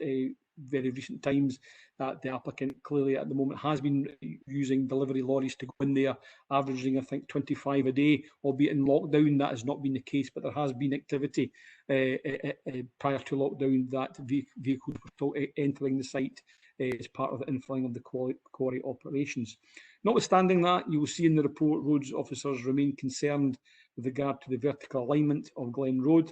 very recent times that the applicant clearly at the moment has been using delivery lorries to go in there, averaging I think 25 a day, albeit in lockdown that has not been the case, but there has been activity prior to lockdown that vehicles were still entering the site as part of the infilling of the quarry operations. Notwithstanding that, you will see in the report roads officers remain concerned with regard to the vertical alignment of Glen Road.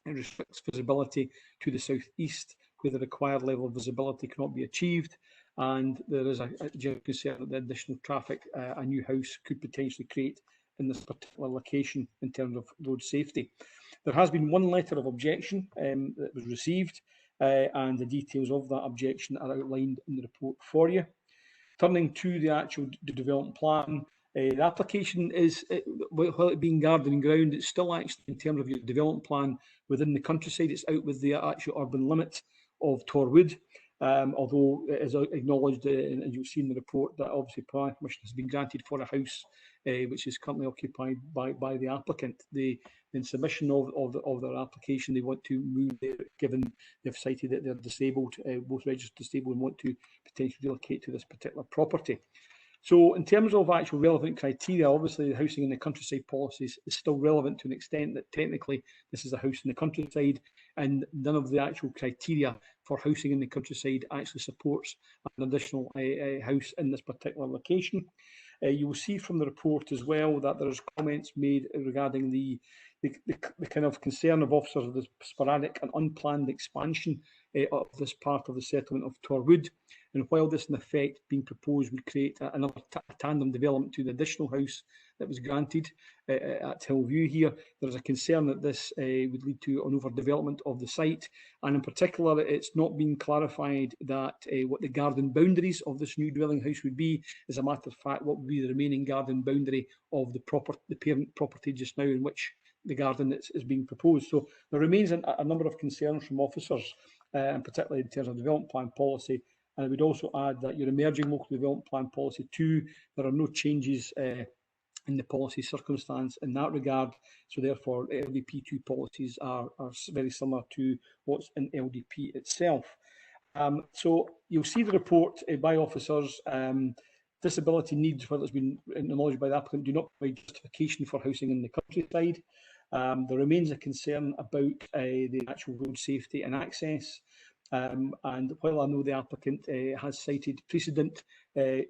It restricts visibility to the south-east, where the required level of visibility cannot be achieved, and there is a general concern that the additional traffic a new house could potentially create in this particular location in terms of road safety. There has been one letter of objection that was received, and the details of that objection are outlined in the report for you. Turning to the actual development plan, the application is, while it being garden ground, it's still actually in terms of your development plan within the countryside, it's out with the actual urban limit of Torwood, although it is acknowledged, and you'll see in the report, that obviously planning permission has been granted for a house which is currently occupied by the applicant. In submission of their application, they want to move there, given they've cited that they're disabled, both registered disabled, and want to potentially relocate to this particular property. So in terms of actual relevant criteria, obviously the housing in the countryside policies is still relevant to an extent that technically this is a house in the countryside, and none of the actual criteria for housing in the countryside actually supports an additional house in this particular location. You will see from the report as well that there's comments made regarding the kind of concern of officers of the sporadic and unplanned expansion of this part of the settlement of Torwood. And while this in effect being proposed would create another tandem development to the additional house that was granted at Hillview here, there is a concern that this would lead to an overdevelopment of the site, and in particular it's not been clarified that what the garden boundaries of this new dwelling house would be. As a matter of fact, what would be the remaining garden boundary of the parent property just now in which the garden is being proposed. So there remains a number of concerns from officers, and particularly in terms of development plan policy. And I would also add that your emerging local development plan policy 2, there are no changes in the policy circumstance in that regard. So therefore, LDP2 policies are very similar to what's in LDP itself. So you'll see the report by officers. Disability needs, whether it's been acknowledged by the applicant, do not provide justification for housing in the countryside. There remains a concern about the actual road safety and access. And while I know the applicant has cited precedent,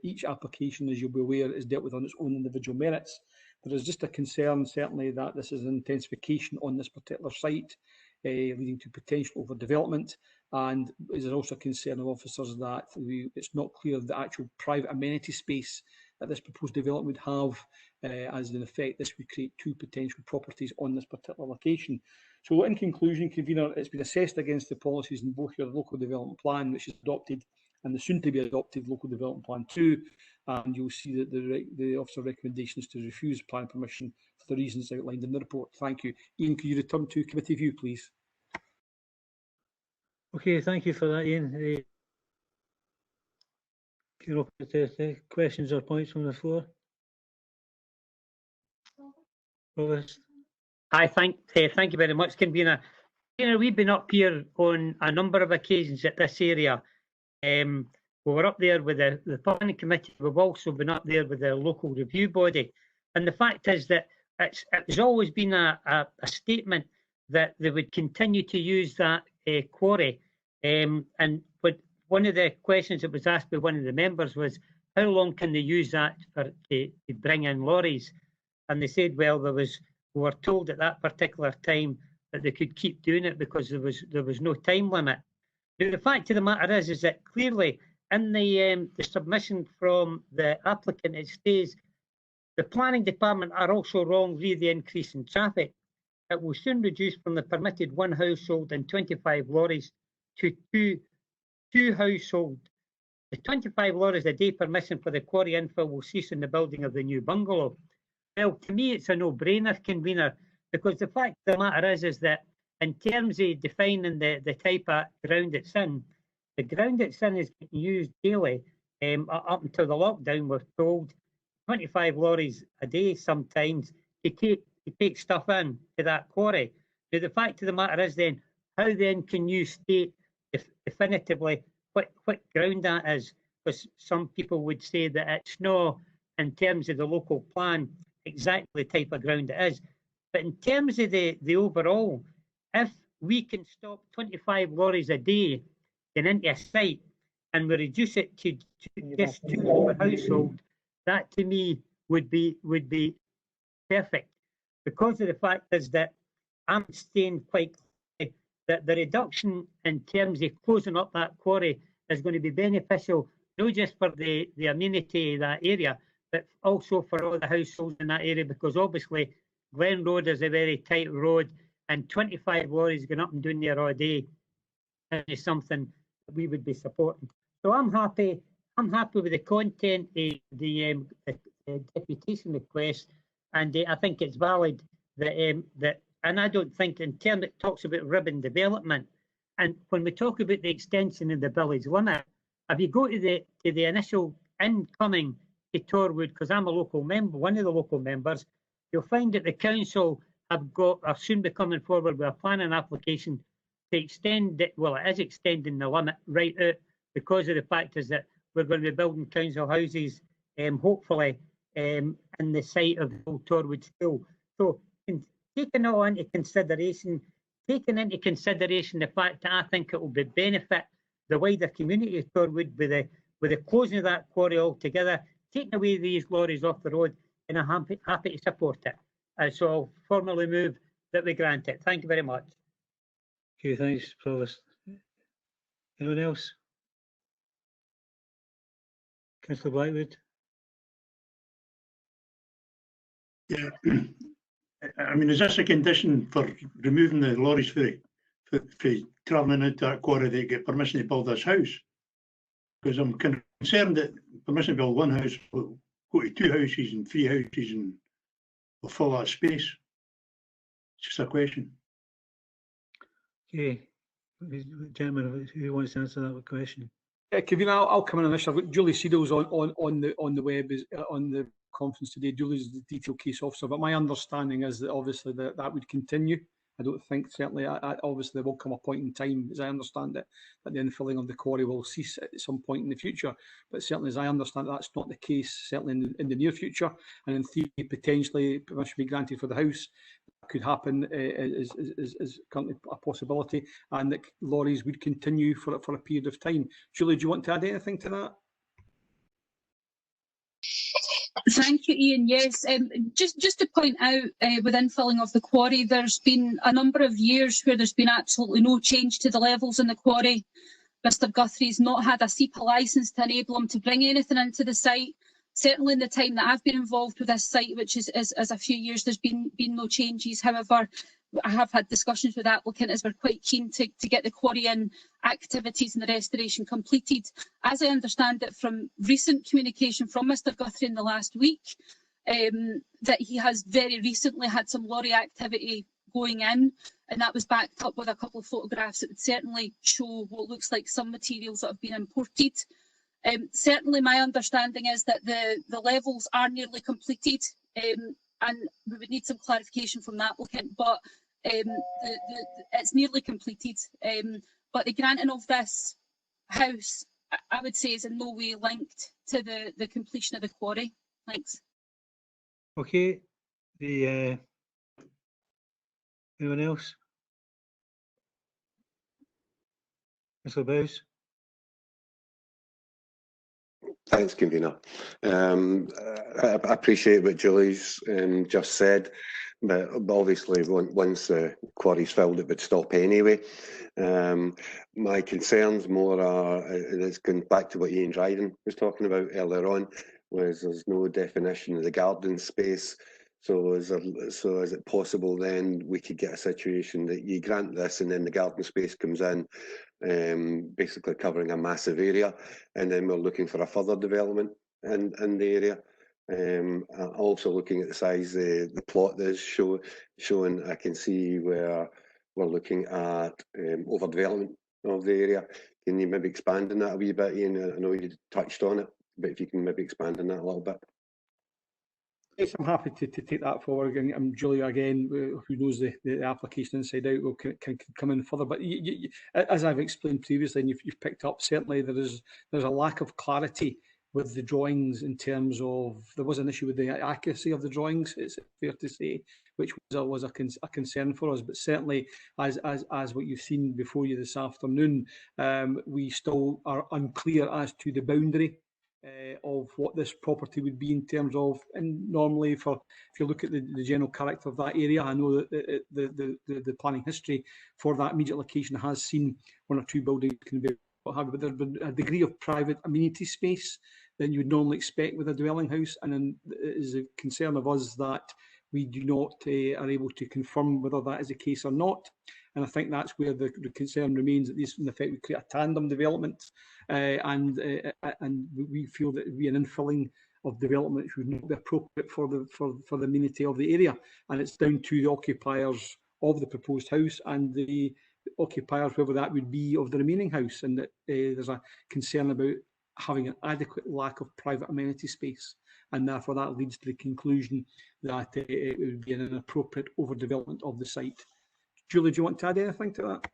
each application, as you'll be aware, is dealt with on its own individual merits. There is just a concern, certainly, that this is an intensification on this particular site, leading to potential overdevelopment. And there's also a concern of officers that it's not clear the actual private amenity space that this proposed development would have, as in effect this would create two potential properties on this particular location. So in conclusion, Convener, it's been assessed against the policies in both your local development plan, which is adopted, and the soon-to-be adopted local development plan 2, and you'll see that the officer recommendations to refuse plan permission for the reasons outlined in the report. Thank you. Ian, could you return to committee view, please? Okay, thank you for that, Ian. You're open to questions or points from the floor. Provost. Hi, thank you very much, Convener. We've been up here on a number of occasions at this area. We were up there with the planning committee. We've also been up there with the local review body. And the fact is that it's always been a statement that they would continue to use that quarry. But one of the questions that was asked by one of the members was, how long can they use that to bring in lorries? And they said, well, we were told at that particular time that they could keep doing it because there was no time limit. Now, the fact of the matter is that clearly in the submission from the applicant, it states the planning department are also wrong re the increase in traffic. It will soon reduce from the permitted one household and 25 lorries to two household. The 25 lorries a day permission for the quarry infill will cease in the building of the new bungalow. Well, to me, it's a no-brainer, Convener, because the fact of the matter is that in terms of defining the type of ground it's in, the ground it's in is getting used daily Up until the lockdown, we're told 25 lorries a day sometimes to take stuff in to that quarry. Now, the fact of the matter is then, how then can you state definitively what ground that is? Because some people would say that it's not, in terms of the local plan, exactly the type of ground it is. But in terms of the overall, if we can stop 25 lorries a day getting into a site and we reduce it to just 2 per household, that to me would be perfect. Because of the fact is that I'm staying quite clear that the reduction in terms of closing up that quarry is going to be beneficial, not just for the amenity of that area, but also for all the households in that area, because obviously Glen Road is a very tight road and 25 lorries going up and down there all day is something that we would be supporting. So I'm happy with the content of the deputation request, and I think it's valid that and I don't think in terms it talks about ribbon development, and when we talk about the extension of the village limit, if you go to the initial incoming to Torwood, because I'm a local member, one of the local members, you'll find that the council are soon be coming forward with a planning application to extend it. Well, it is extending the limit right out because of the fact is that we're going to be building council houses, hopefully, in the site of the old Torwood School. So, taking all into consideration, taking into consideration the fact that I think it will be benefit the wider community of Torwood with the closing of that quarry altogether, taking away these lorries off the road, and I'm happy to support it. So I'll formally move that we grant it. Thank you very much. Okay, thanks, Provost. Anyone else? Councillor Blackwood. Yeah, I mean, is this a condition for removing the lorries for travelling into that quarry they get permission to build this house? Because I'm concerned that permission to build one house will go to 2 houses and 3 houses and will fill that space. It's just a question. Okay, gentlemen, who wants to answer that question? Kevin, I'll come in on this. I've got Julie Seedles on the web, on the conference today. Julie's the detailed case officer, but my understanding is that obviously that would continue. I don't think, certainly, obviously there will come a point in time, as I understand it, that the infilling of the quarry will cease at some point in the future. But certainly, as I understand it, that's not the case, certainly in the near future. And in theory, potentially, permission be granted for the house. That could happen is currently a possibility, and that lorries would continue for a period of time. Julie, do you want to add anything to that? Thank you, Ian. Yes, just to point out, with infilling of the quarry, there's been a number of years where there's been absolutely no change to the levels in the quarry. Mr Guthrie's not had a SEPA licence to enable him to bring anything into the site. Certainly in the time that I've been involved with this site, which is a few years, there's been no changes. However, I have had discussions with the applicant as we're quite keen to get the quarry in activities and the restoration completed. As I understand it from recent communication from Mr Guthrie in the last week, that he has very recently had some lorry activity going in, and that was backed up with a couple of photographs that would certainly show what looks like some materials that have been imported. Certainly my understanding is that the levels are nearly completed, and we would need some clarification from the applicant, but it's nearly completed. But the granting of this house, I would say, is in no way linked to the completion of the quarry. Thanks. Okay. Anyone else? Mr Bowes. Thanks, convener. I appreciate what Julie's just said, but obviously once the quarry's filled, it would stop anyway. My concerns more are, and it's going back to what Ian Dryden was talking about earlier on, was there's no definition of the garden space. So is it possible then we could get a situation that you grant this and then the garden space comes in, basically covering a massive area, and then we're looking for a further development in the area. Also looking at the size of the plot that is showing, I can see where we're looking at overdevelopment of the area. Can you maybe expand on that a wee bit, Ian? I know you touched on it, but if you can maybe expand on that a little bit. Yes, I'm happy to take that forward. And Julia, again, who knows the application inside out, can come in further. But as I've explained previously, and you've picked up, certainly there's a lack of clarity with the drawings in terms of, there was an issue with the accuracy of the drawings, it's fair to say, which was a concern for us. But certainly, as what you've seen before you this afternoon, we still are unclear as to the boundary of what this property would be in terms of, and normally if you look at the general character of that area, I know that the planning history for that immediate location has seen one or two buildings converted, but there's been a degree of private amenity space than you would normally expect with a dwelling house, and then it is a concern of us that we do not are able to confirm whether that is the case or not. And I think that's where the concern remains, that this in effect would create a tandem development, and we feel that it would be an infilling of development which would not be appropriate for the amenity of the area. And it's down to the occupiers of the proposed house and the occupiers, whoever that would be, of the remaining house, and that there's a concern about having an adequate lack of private amenity space, and therefore that leads to the conclusion that it would be an inappropriate overdevelopment of the site. Julie, do you want to add anything to that?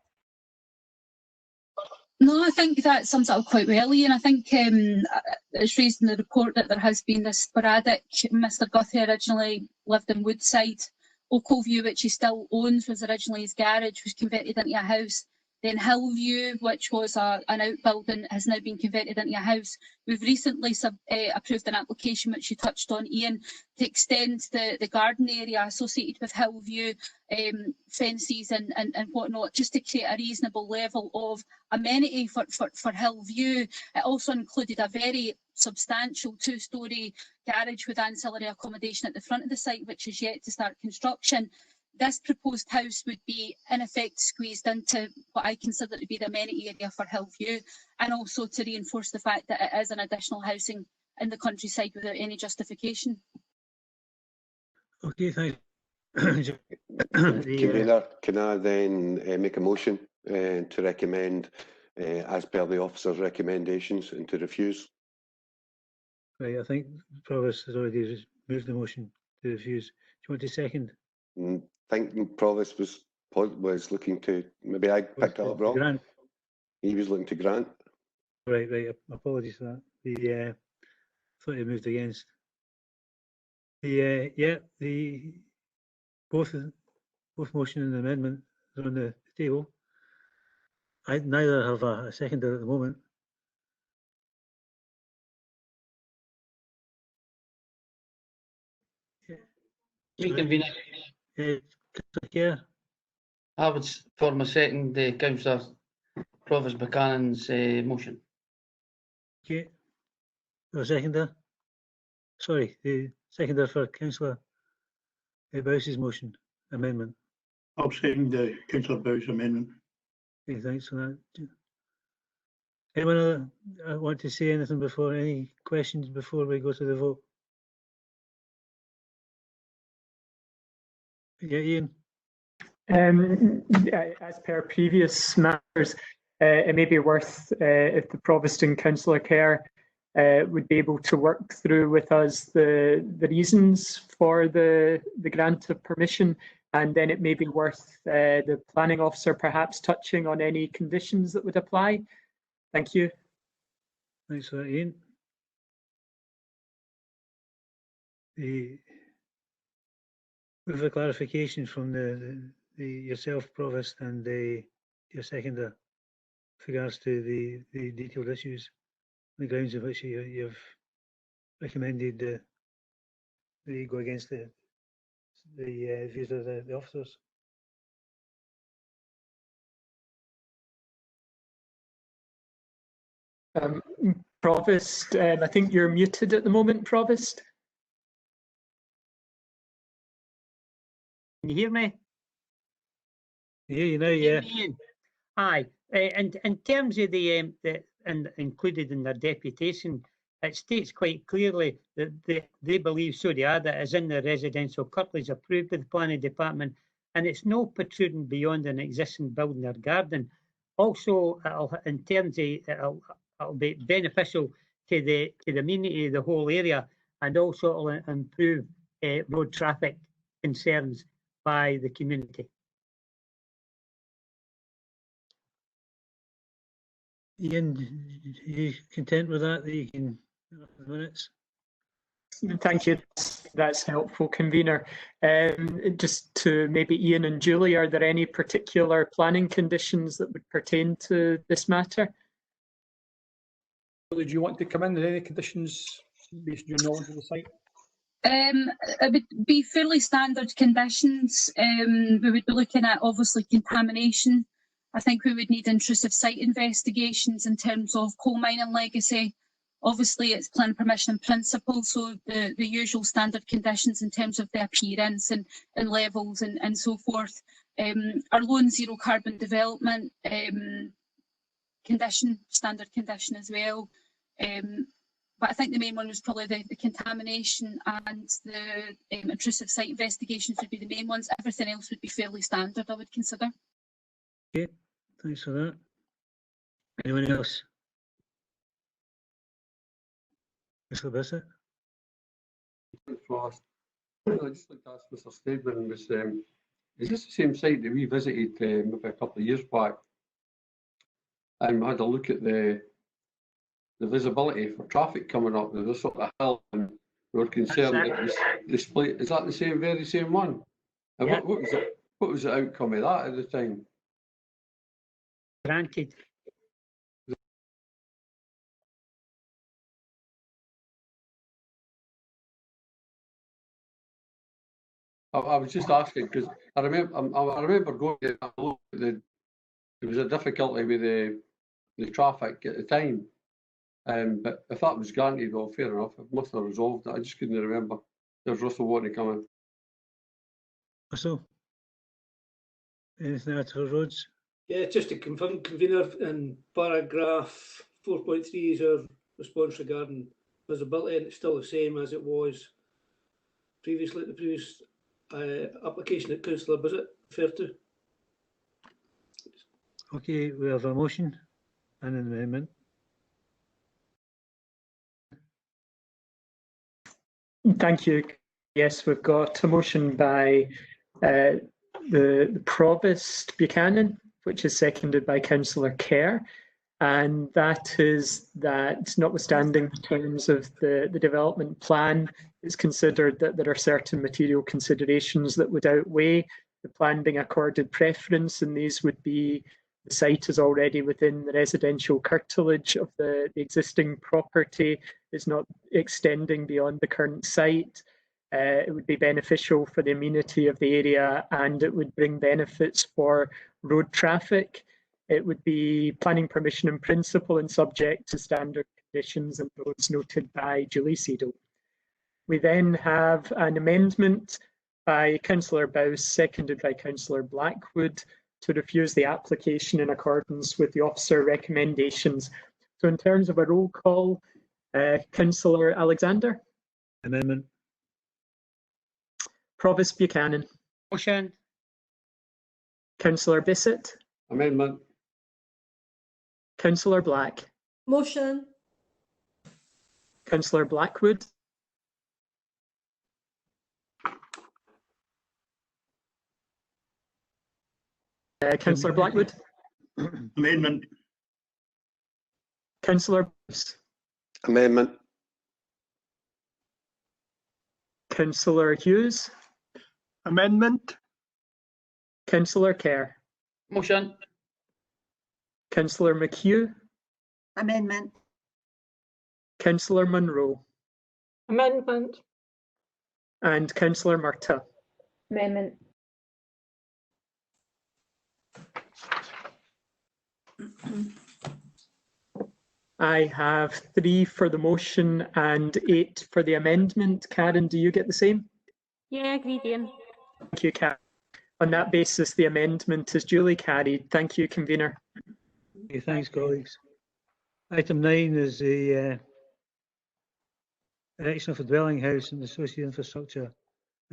No, I think that sums it up quite well, Ian. I think it's raised in the report that there has been this sporadic. Mr Guthrie originally lived in Woodside. Oakview, which he still owns, was originally his garage, was converted into a house. Then Hillview, which was an outbuilding, has now been converted into a house. We've recently approved an application, which you touched on, Ian, to extend the garden area associated with Hillview, fences and whatnot, just to create a reasonable level of amenity for Hillview. It also included a very substantial two-storey garage with ancillary accommodation at the front of the site, which is yet to start construction. This proposed house would be, in effect, squeezed into what I consider to be the amenity area for Hillview, and also to reinforce the fact that it is an additional housing in the countryside without any justification. Okay, thanks. Convener, can I then make a motion to recommend as per the officer's recommendations and to refuse? Right, I think Provost has already moved the motion to refuse. Do you want to second? I think Provost was looking to, maybe I picked it up wrong. Grant. He was looking to grant. Right, apologies for that. The thought he moved against. Both motion and amendment are on the table. I neither have a seconder at the moment. Convener. Yeah. I would form a second Councillor Provost Buchanan's motion. Okay. A seconder? Sorry, the seconder for Councillor Bowes' motion, amendment. I'll second Councillor Bowes' amendment. Okay, thanks for that. Anyone want to say anything before, any questions before we go to the vote? Yeah, Ian. As per previous matters, it may be worth if the Provost and Councillor Kerr would be able to work through with us the reasons for the grant of permission, and then it may be worth the planning officer perhaps touching on any conditions that would apply. Thank you. Thanks for that, Ian. With a clarification from yourself, Provost, and your seconder with regards to the detailed issues, the grounds of which you've recommended they go against the views of the officers. Provost, I think you're muted at the moment, Provost. Can you hear me? Yeah, you know, yeah. Aye, and in terms of the and included in their deputation, it states quite clearly that they believe Sodiada is in the residential curtilage approved by the planning department, and it's no protruding beyond an existing building or garden. also, in terms of, it'll be beneficial to the amenity of the whole area, and also it'll improve road traffic concerns by the community. Ian, are you content with that? That you can minutes? Thank you. That's helpful, convener. Just to maybe Ian and Julie, are there any particular planning conditions that would pertain to this matter? Julie, do you want to come in with any conditions based on your knowledge of the site? It would be fairly standard conditions. We would be looking at obviously contamination. I think we would need intrusive site investigations in terms of coal mining legacy. Obviously, it's plan permission in principle, so the usual standard conditions in terms of the appearance and levels and so forth. Our low and zero carbon development condition, standard condition as well. But I think the main one was probably the contamination and the intrusive site investigations would be the main ones. Everything else would be fairly standard, I would consider. Okay, thanks for that. Anyone else? Mr. Bissett? Thanks, Ross. I'd just like to ask Mr. Steadman, is this the same site that we visited maybe a couple of years back? And had a look at the visibility for traffic coming up. There's a sort of hill, and we were concerned that this display, is that the very same one? And Yeah. what was the outcome of that at the time? Granted. I was just asking because I remember going to look at there was a difficulty with the traffic at the time. But if that was granted, well, fair enough. It must have resolved it. I just couldn't remember. There's Russell wanting to come in. Russell? Anything else for roads? Yeah, just to confirm, convener, in paragraph 4.3 is our response regarding visibility, and it's still the same as it was previously, the previous application that Councillor Bissett referred to. Okay, we have a motion and an amendment. Thank you. Yes, we've got a motion by the Provost Buchanan, which is seconded by Councillor Kerr. And that is that notwithstanding the terms of the development plan, it's considered that there are certain material considerations that would outweigh the plan being accorded preference, and these would be the site is already within the residential curtilage of the existing property, is not extending beyond the current site. It would be beneficial for the amenity of the area, and it would bring benefits for road traffic. It would be planning permission in principle and subject to standard conditions and those noted by Julie Seedle. We then have an amendment by Councillor Bowes, seconded by Councillor Blackwood, to refuse the application in accordance with the officer recommendations. So in terms of a roll call, Councillor Alexander? Amendment. Provost Buchanan? Motion. Councillor Bissett? Amendment. Councillor Black? Motion. Councillor Blackwood? Councillor Blackwood? Amendment. Councillor Bowes? Amendment. Councillor Hughes? Amendment. Councillor Kerr? Motion. Councillor McHugh? Amendment. Councillor Munro? Amendment. And Councillor Murtagh? Amendment. I have 3 for the motion and 8 for the amendment. Karen, do you get the same? Yeah, agreed, Ian. Thank you, Karen. On that basis, the amendment is duly carried. Thank you, convener. Okay, thanks, colleagues. Item 9 is the erection of a dwelling house and associated infrastructure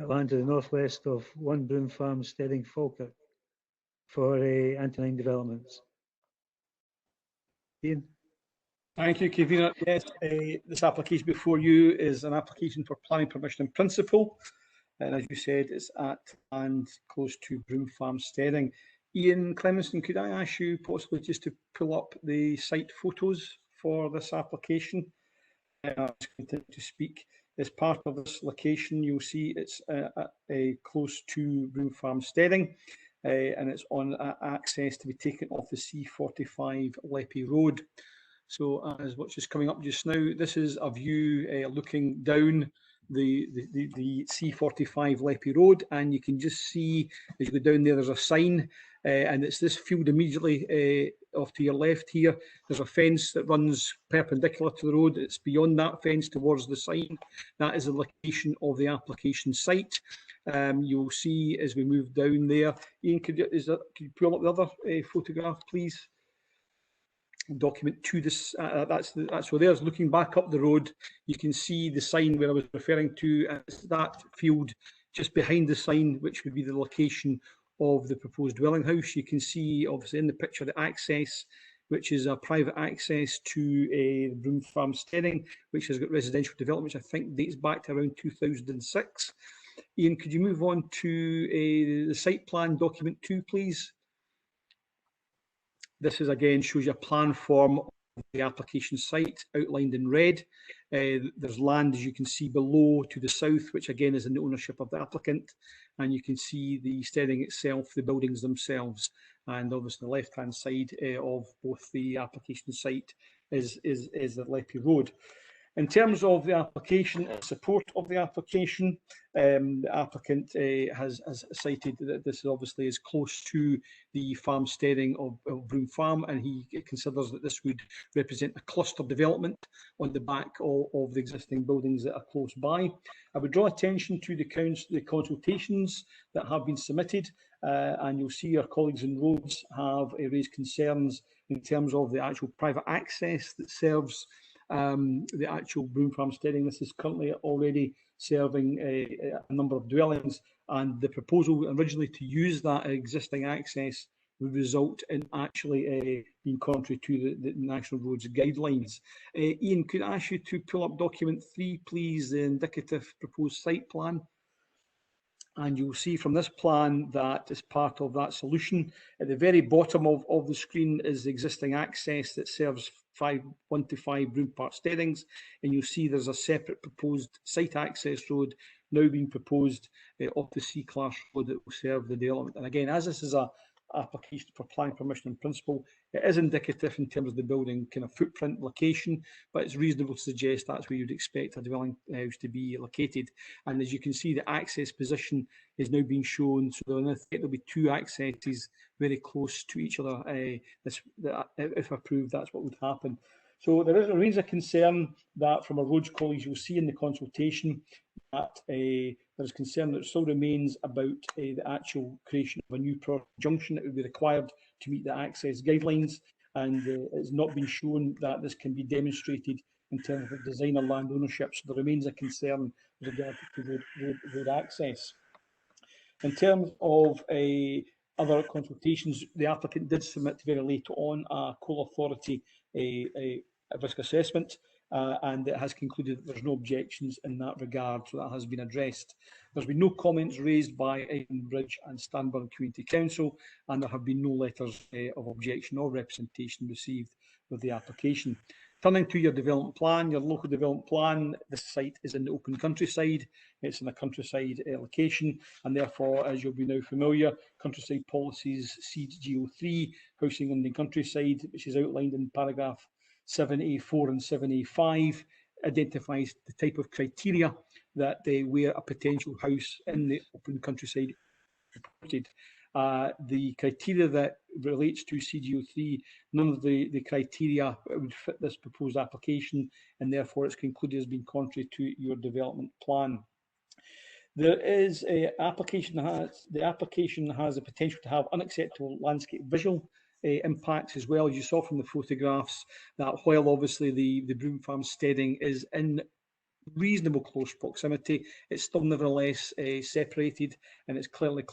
at land to the northwest of One Broom Farm, Stedding, Falkirk, for Antonine Developments. Ian? Thank you, convener. Yes, this application before you is an application for planning permission in principle. And as you said, it's at and close to Broom Farm Steading. Ian Clemenson, could I ask you possibly just to pull up the site photos for this application? I'll just continue to speak. As part of this location, you'll see it's close to Broom Farm Steading, and it's on access to be taken off the C45 Leppie Road. So as what's just coming up just now, this is a view looking down the C45 Leppie Road, and you can just see as you go down there, there's a sign, and it's this field immediately off to your left here. There's a fence that runs perpendicular to the road. It's beyond that fence towards the sign. That is the location of the application site. You'll see as we move down there. Ian, could you pull up the other photograph, please? Document 2, this that's where there's looking back up the road. You can see the sign where I was referring to. It's that field just behind the sign, which would be the location of the proposed dwelling house. You can see obviously in the picture the access, which is a private access to Broom Farm Steading, which has got residential development, which I think dates back to around 2006. Ian, could you move on to the site plan document 2, please? This is again shows you a plan form of the application site outlined in red. There's land, as you can see below to the south, which again is in the ownership of the applicant. And you can see the steading itself, the buildings themselves, and obviously the left-hand side of both the application site is the Leppie Road. In terms of the application and support of the application, the applicant has cited that this obviously is close to the farm steading of Broom Farm, and he considers that this would represent a cluster development on the back of the existing buildings that are close by. I would draw attention to the consultations that have been submitted, and you'll see our colleagues in Roads have raised concerns in terms of the actual private access that serves the actual Broom Farm Steading. This is currently already serving a number of dwellings, and the proposal originally to use that existing access would result in actually being contrary to the National Roads guidelines. Ian, could I ask you to pull up document 3, please, the indicative proposed site plan? And you'll see from this plan that as part of that solution, at the very bottom of the screen is the existing access that serves 1 to 5 Broom Park Steadings, and you'll see there's a separate proposed site access road now being proposed off the C-Class road that will serve the development. And again, as this is a application for planning permission in principle, it is indicative in terms of the building kind of footprint location, but it's reasonable to suggest that's where you'd expect a dwelling house to be located. And as you can see, the access position is now being shown, so there'll be 2 accesses very close to each other. If approved, that's what would happen. So there is a range of concern that from our roads colleagues you'll see in the consultation that there is concern that still remains about the actual creation of a new junction that would be required to meet the access guidelines, and it's not been shown that this can be demonstrated in terms of design or land ownership, so there remains a concern with regard to road access. In terms of other consultations, the applicant did submit very late on a Coal Authority a risk assessment, and it has concluded that there's no objections in that regard, so that has been addressed. There's been no comments raised by Edenbridge and Stanburn Community Council, and there have been no letters of objection or representation received with the application. Turning to your development plan, your local development plan, this site is in the open countryside. It's in a countryside location, and therefore, as you'll be now familiar, countryside policies CGO3, housing in the countryside, which is outlined in paragraph 7A4 and 7A5, identifies the type of criteria that where a potential house in the open countryside is reported. The criteria that relates to CGO3, none of the criteria would fit this proposed application, and therefore it's concluded as being contrary to your development plan. There is the application has the potential to have unacceptable landscape visual impacts as well, as you saw from the photographs, that while obviously the Broom Farm Steading is in reasonable close proximity, it's still nevertheless separated, and it's clearly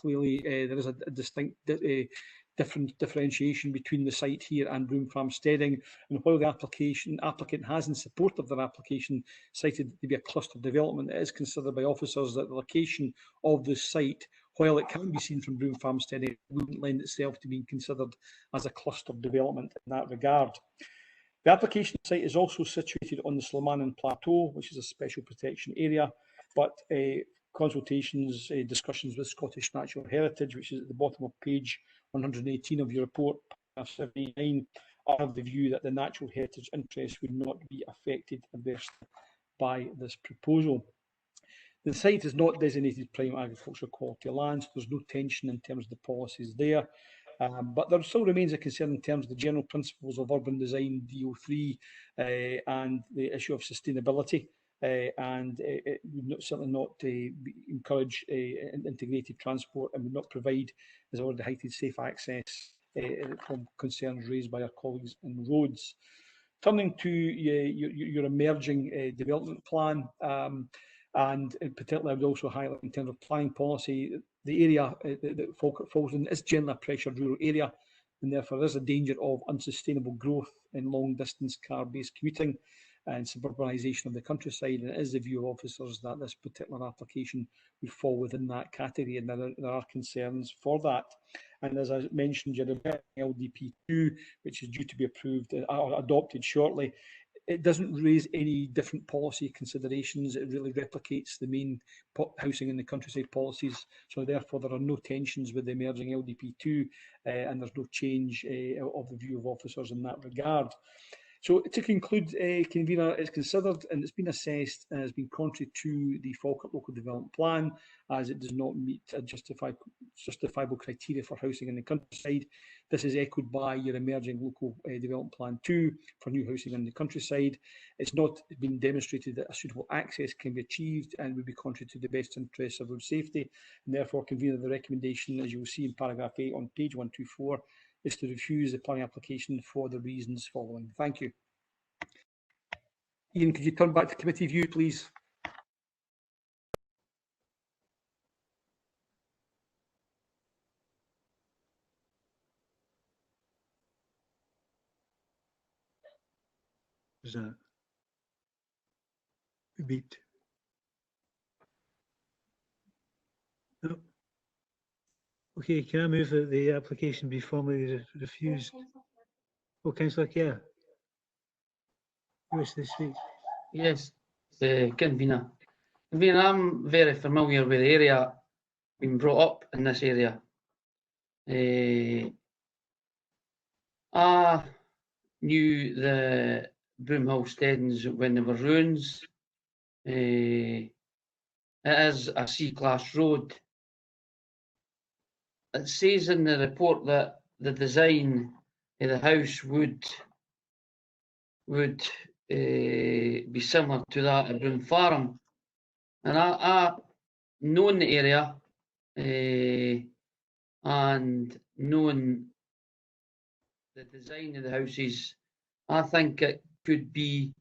there is a distinct differentiation between the site here and Broome Farm Steading. And while the applicant has, in support of their application, cited to be a cluster development, it is considered by officers that the location of the site, while it can be seen from Broome Farm Steading, wouldn't lend itself to being considered as a cluster development in that regard. The application site is also situated on the Slamanan Plateau, which is a special protection area, but consultations, discussions with Scottish Natural Heritage, which is at the bottom of page 118 of your report, paragraph 79, are of the view that the natural heritage interests would not be affected adversely by this proposal. The site is not designated prime agricultural quality land, so there's no tension in terms of the policies there. But there still remains a concern in terms of the general principles of urban design, DO3, and the issue of sustainability. And it would certainly not encourage integrated transport and would not provide, as already highlighted, safe access from concerns raised by our colleagues in roads. Turning to your emerging development plan, and in particular, I would also highlight in terms of planning policy, the area that Falkirk falls in is generally a pressured rural area, and therefore there is a danger of unsustainable growth in long-distance car-based commuting and suburbanisation of the countryside. And it is the view of officers that this particular application would fall within that category, and there are concerns for that. And as I mentioned, LDP2, which is due to be approved or adopted shortly, it doesn't raise any different policy considerations. It really replicates the main housing in the countryside policies. So therefore, there are no tensions with the emerging LDP2, and there's no change of the view of officers in that regard. So to conclude, Convener, it's considered and it's been assessed as being contrary to the Falkirk Local Development Plan, as it does not meet a justifiable criteria for housing in the countryside. This is echoed by your emerging Local Development Plan 2 for new housing in the countryside. It's not been demonstrated that a suitable access can be achieved and would be contrary to the best interests of road safety. And therefore, Convener, the recommendation, as you will see in paragraph 8 on page 124, is to refuse the planning application for the reasons following. Thank you. Ian, could you turn back to committee view, please? Is that beeped? No. Okay, can I move that the application be formally refused? Oh, Councillor Kerr. You wish to speak? Yes, Convener. Convener, I'm very familiar with the area, been brought up in this area. I knew the Broomhill Steadings when they were ruins. It is a C-class road. It says in the report that the design of the house would be similar to that at Broome Farm. And I known the area and knowing the design of the houses, I think it could be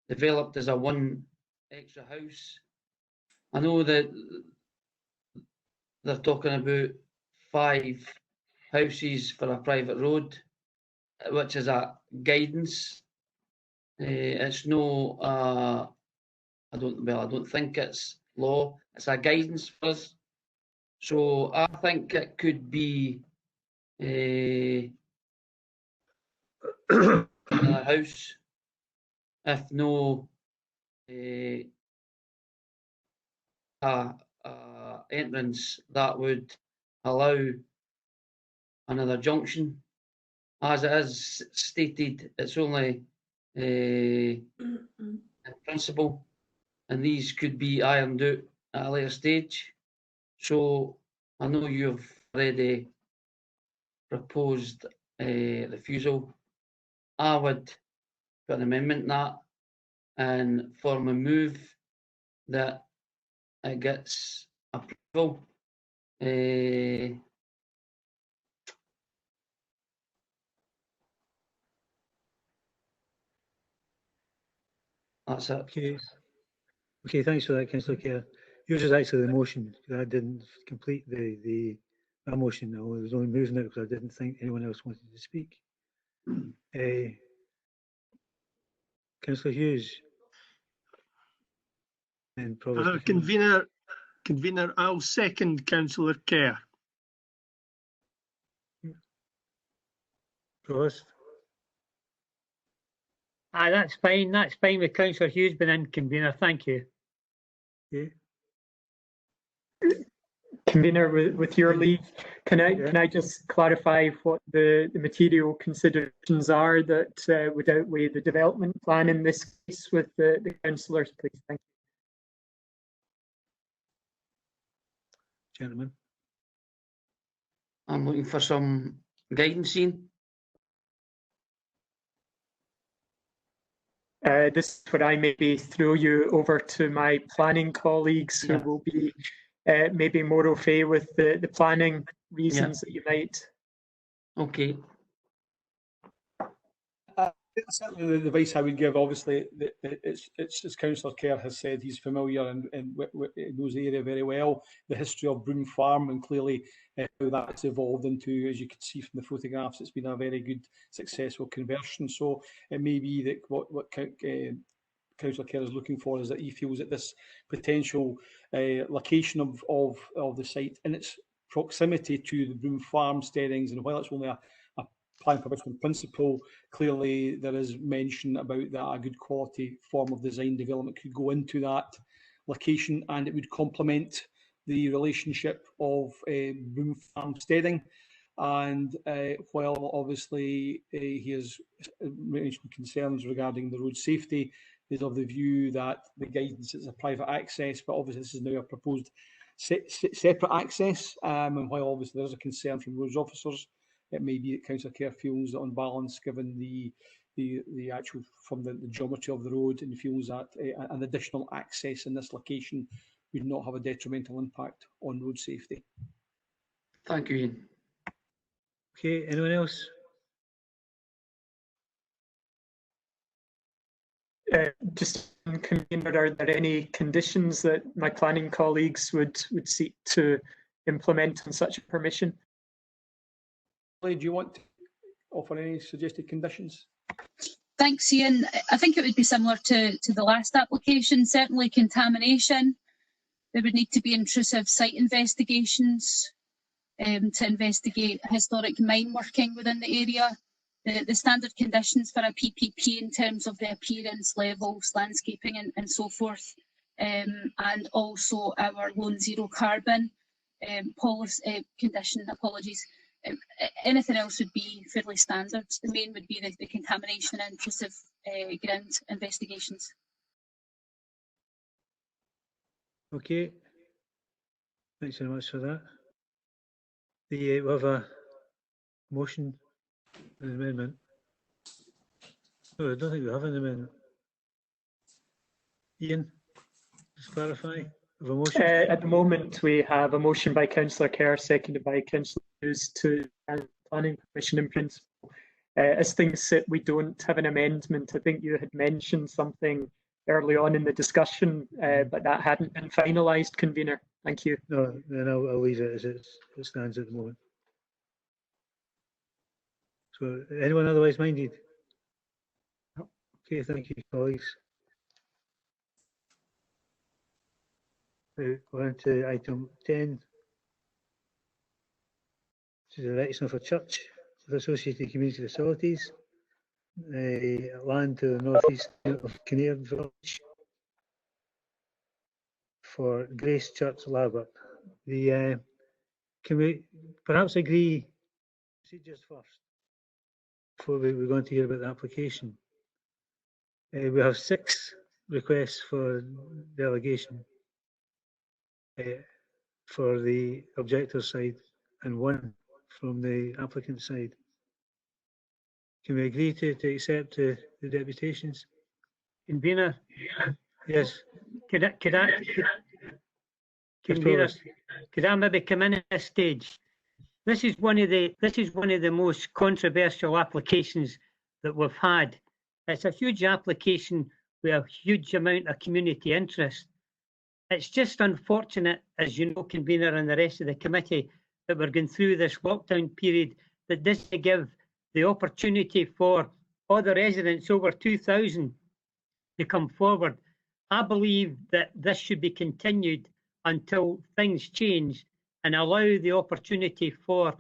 developed as a one extra house. I know that they're talking about 5 houses for a private road, which is a guidance. It's no, I don't think it's law. It's a guidance for us. So I think it could be a house, if no entrance that would allow another junction. As it is stated, it's only in principle, and these could be ironed out at a later stage. So I know you've already proposed refusal. I would put an amendment in that and form a move that it gets approval. That's it. Okay. Okay, thanks for that, Councillor Kerr. Yours is actually the motion. I didn't complete the a motion. I was only moving it because I didn't think anyone else wanted to speak. Councillor Hughes. And probably Convener, I'll second Councillor Kerr. Provost. Aye, that's fine. That's fine with Councillor Hughes being in, convener. Thank you. Okay. Convener, with your leave, can I just clarify what the material considerations are that would outweigh the development plan in this case with the councillors, please? Thank you. Gentlemen. I'm looking for some guidance, Ian. This is where I maybe throw you over to my planning colleagues who will be maybe more au fait with the planning reasons that you might. Okay. Certainly the advice I would give, obviously, it's as Councillor Kerr has said, he's familiar and knows the area very well, the history of Broom Farm, and clearly how that's evolved into, as you can see from the photographs, it's been a very good, successful conversion. So it may be that what Councillor Kerr is looking for is that he feels that this potential location of the site and its proximity to the Broom Farm steadings, and while it's only a planning permission principle, clearly there is mention about that a good quality form of design development could go into that location, and it would complement the relationship of Broom Farm steading. And while obviously he has mentioned concerns regarding the road safety, is of the view that the guidance is a private access, but obviously this is now a proposed separate access. And while obviously there is a concern from roads officers, it may be that Councillor Kerr feels that on balance, given the actual from the geometry of the road, and feels that an additional access in this location would not have a detrimental impact on road safety. Thank you, Ian. Okay, anyone else? Just convener, are there any conditions that my planning colleagues would seek to implement on such a permission? Do you want to offer any suggested conditions? Thanks, Ian. I think it would be similar to the last application. Certainly contamination. There would need to be intrusive site investigations to investigate historic mine working within the area. The standard conditions for a PPP in terms of the appearance, levels, landscaping and so forth. And also our Lone Zero Carbon policy condition, apologies. Anything else would be fairly standard. The main would be the contamination and intrusive ground investigations. Okay, thanks very much for that. We have a motion, an amendment. No, I don't think we have an amendment. Ian, just clarify. Have a motion? At the moment, we have a motion by Councillor Kerr, seconded by Councillor Hughes to planning permission in principle. As things sit, we don't have an amendment. I think you had mentioned something early on in the discussion, but that hadn't been finalised, convener. Thank you. No, then I'll leave it as it stands at the moment. So, anyone otherwise minded? Okay, thank you, colleagues. We're on to item 10, which is the erection of a church with associated community facilities, land to the northeast of Kinnaird Village for Grace Church, Larbert. Can we perhaps agree procedures first before we're going to hear about the application? We have 6 requests for delegation for the objector side and 1 from the applicant side. Can we agree to accept the deputations? Convener? Yes. Could I maybe come in at this stage? This is one of the most controversial applications that we've had. It's a huge application with a huge amount of community interest. It's just unfortunate, as you know, convener, and the rest of the committee, that we're going through this lockdown period that doesn't give the opportunity for other residents over 2,000 to come forward. I believe that this should be continued until things change and allow the opportunity for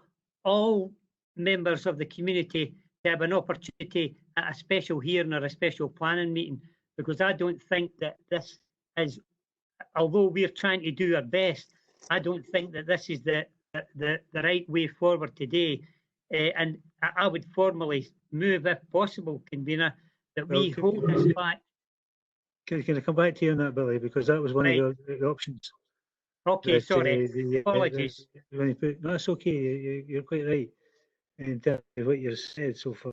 all members of the community to have an opportunity at a special hearing or a special planning meeting, because I don't think that this is, although we're trying to do our best, I don't think that this is the right way forward today. And I would formally move, if possible, convener, that we hold this back. Can I come back to you on that, Billy? Because that was one of the options. Okay, that, sorry. Apologies. When you put, no, it's okay. You're quite right in terms of what you've said so far.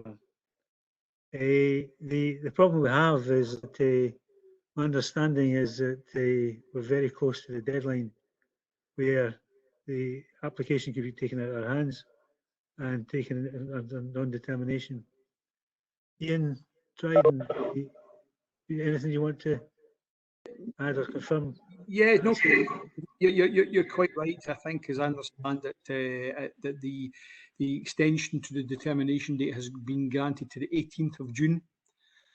The problem we have is that my understanding is that we're very close to the deadline where the application could be taken out of our hands and taken under non-determination. Ian Dryden, anything you want to add or confirm? Yeah, no, you're quite right. I think, as I understand it, that the extension to the determination date has been granted to the 18th of June.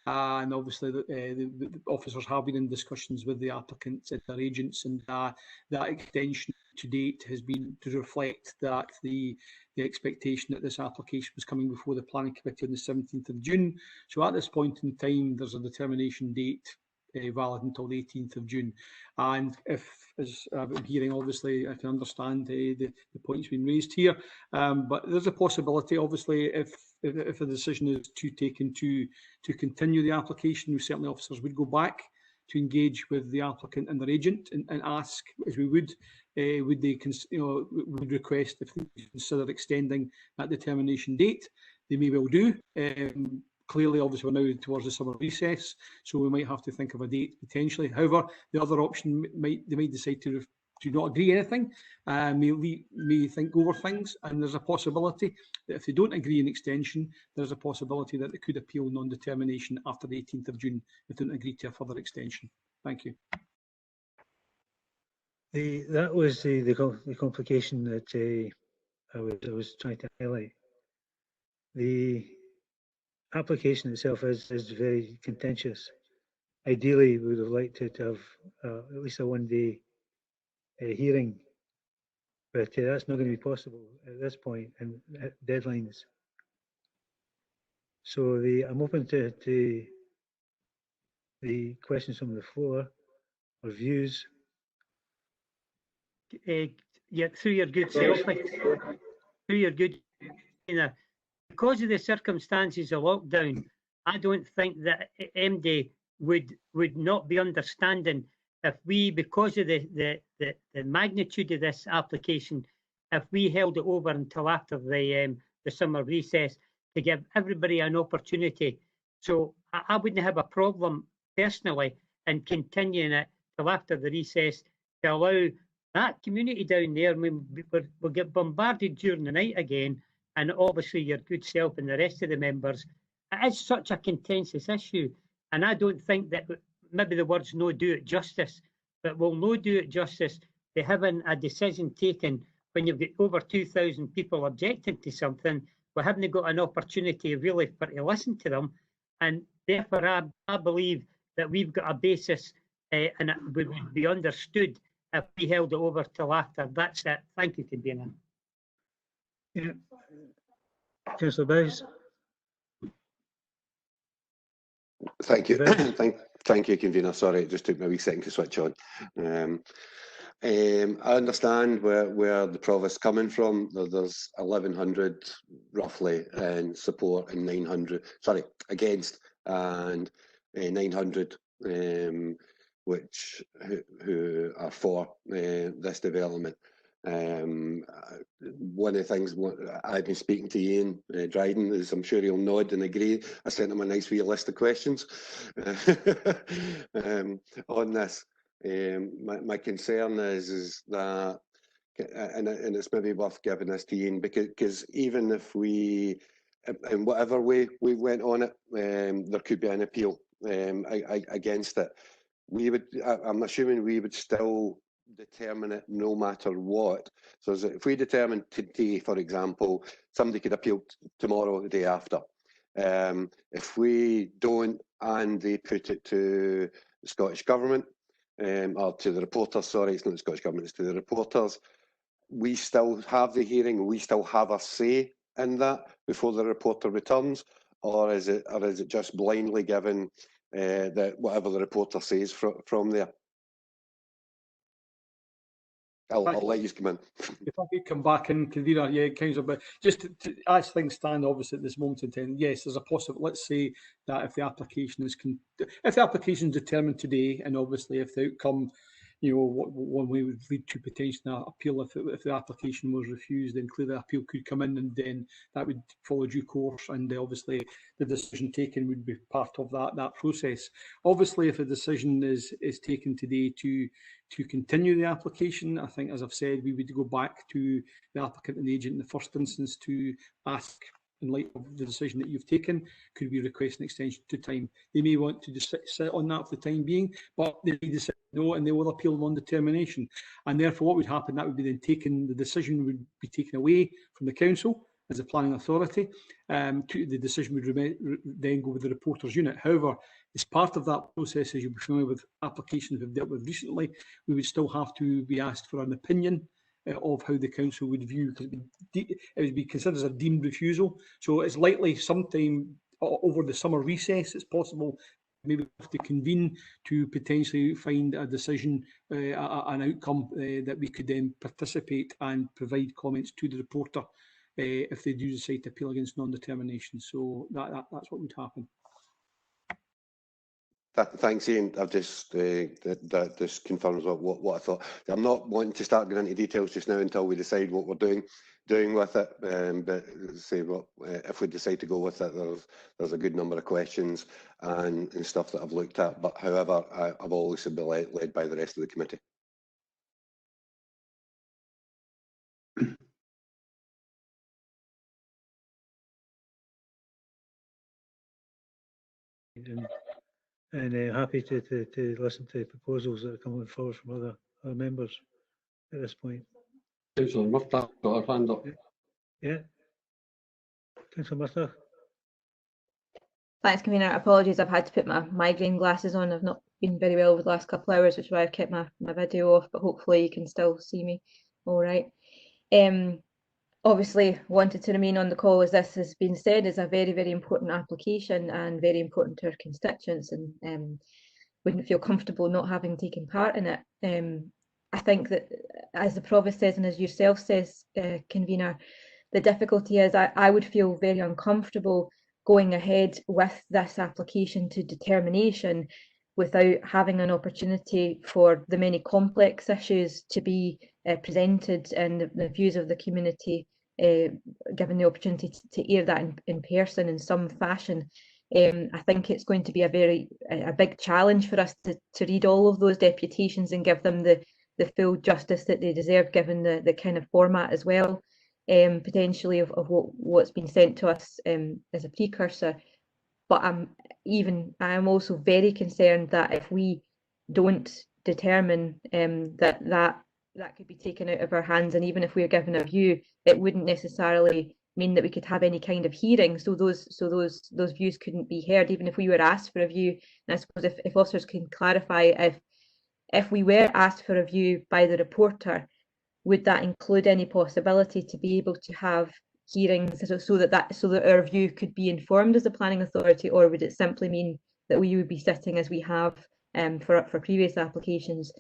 And obviously the officers have been in discussions with the applicants and their agents, and that extension to date has been to reflect that the expectation that this application was coming before the planning committee on the 17th of June. So at this point in time, there's a determination date valid until the 18th of June. And if, as I'm hearing, obviously, I can understand the points being raised here, but there's a possibility, obviously, if a decision is taken to continue the application, certainly officers would go back to engage with the applicant and their agent and ask, as we would they would request if they consider extending that determination date. They may well do. Clearly, obviously, we're now towards the summer recess, so we might have to think of a date potentially. However, the other option they might decide to not agree anything, may think over things, and there's a possibility that if they don't agree an extension, there's a possibility that they could appeal non-determination after the 18th of June if they don't agree to a further extension. Thank you. That was the complication that I was trying to highlight. The application itself is very contentious. Ideally, we would have liked to have at least a one-day hearing, but that's not going to be possible at this point and deadlines. So I'm open to the questions from the floor or views. Yeah, through your good self, because of the circumstances of lockdown, I don't think that MD would not be understanding if we, because of the magnitude of this application, if we held it over until after the summer recess to give everybody an opportunity. So I wouldn't have a problem personally in continuing it till after the recess to allow that community down there. We'll get bombarded during the night again, and obviously your good self and the rest of the members. It is such a contentious issue, and I don't think that maybe the words no do it justice, but will no do it justice to having a decision taken when you've got over 2,000 people objecting to something. We haven't got an opportunity really to listen to them, and therefore I believe that we've got a basis and it would be understood if we held it over till after. That's it. Thank you, convener. Yeah. Councillor Bowes. Thank you. Thank you, convener. Sorry, it just took me a wee second to switch on. I understand where the provost's coming from. There's 1,100 roughly in support and 900, sorry, against, and 900 who are for this development. One of the things I've been speaking to Ian Dryden is, I'm sure he'll nod and agree. I sent him a nice wee list of questions on this. My concern is that, and it's maybe worth giving this to Ian, because even if we, in whatever way we went on it, there could be an appeal against it. I'm assuming we would still determine it no matter what. So if we determine today, for example, somebody could appeal tomorrow or the day after. If we don't and they put it to the Scottish Government, or to the reporters, sorry, it's not the Scottish Government, it's to the reporters, we still have the hearing, we still have a say in that before the reporter returns, or is it just blindly given that whatever the reporter says from there? I'll let you come in. If I could come back in, convener, yeah, Councillor, but just as things stand, obviously at this moment in time, yes, there's a possible. Let's say that if the application is determined today, and obviously if the outcome, you know, one way would lead to potential appeal if the application was refused, then clearly appeal could come in, and then that would follow due course, and obviously the decision taken would be part of that process. Obviously, if a decision is taken today to continue the application, I think, as I've said, we would go back to the applicant and the agent in the first instance to ask, in light of the decision that you've taken, could we request an extension to time? They may want to just sit on that for the time being, but they may decide no, and they will appeal non-determination. And therefore, what would happen, that would be then taken, the decision would be taken away from the council as a planning authority. The decision would then go with the reporters unit. However, as part of that process, as you'll be familiar with applications we've dealt with recently, we would still have to be asked for an opinion of how the council would view, because it would be considered as a deemed refusal. So it's likely sometime over the summer recess, it's possible maybe have to convene to potentially find a decision, an outcome that we could then participate and provide comments to the reporter if they do decide to appeal against non-determination. So that's what would happen. Thanks, Ian. I've just that just confirms what I thought. I'm not wanting to start getting into details just now until we decide what we're doing with it. But say if we decide to go with it, there's a good number of questions and stuff that I've looked at. But however, I've always been led by the rest of the committee. And happy to listen to proposals that are coming forward from other members at this point. Councillor Murtagh got her hand up. Yeah. Councillor Murtagh. Thanks, Convener. Apologies, I've had to put my migraine glasses on. I've not been very well over the last couple of hours, which is why I've kept my video off, but hopefully you can still see me all right. Obviously wanted to remain on the call, as this has been said, is a very, very important application and very important to our constituents, and wouldn't feel comfortable not having taken part in it. I think that, as the Provost says and as yourself says, Convener, the difficulty is I would feel very uncomfortable going ahead with this application to determination without having an opportunity for the many complex issues to be presented and the views of the community given the opportunity to air that in person in some fashion. I think it's going to be a big challenge for us to read all of those deputations and give them the full justice that they deserve, given the kind of format as well, potentially of what's been sent to us as a precursor. But I am also very concerned that if we don't determine that could be taken out of our hands, and even if we're given a view, it wouldn't necessarily mean that we could have any kind of hearing. So those views couldn't be heard, even if we were asked for a view. And I suppose if officers can clarify, if we were asked for a view by the reporter, would that include any possibility to be able to have hearings so that our view could be informed as a planning authority, or would it simply mean that we would be sitting as we have for previous applications,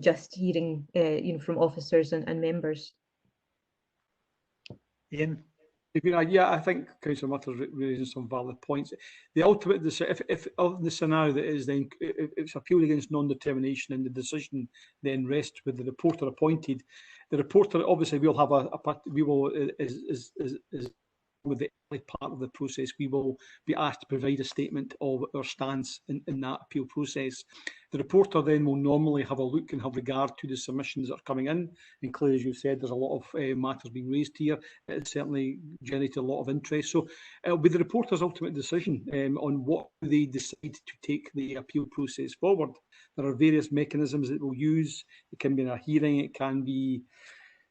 just hearing from officers and members? Ian? Yeah, I think Councillor Murtagh's raising some valid points. The ultimate, if of the scenario that is then, if it's appealed against non-determination and the decision then rests with the reporter appointed, the reporter obviously will have with the early part of the process, we will be asked to provide a statement of our stance in that appeal process. The reporter then will normally have a look and have regard to the submissions that are coming in. And clearly, as you've said, there's a lot of matters being raised here. It's certainly generated a lot of interest. So it'll be the reporter's ultimate decision on what they decide to take the appeal process forward There are various mechanisms that we'll use. It can be in a hearing, it can be,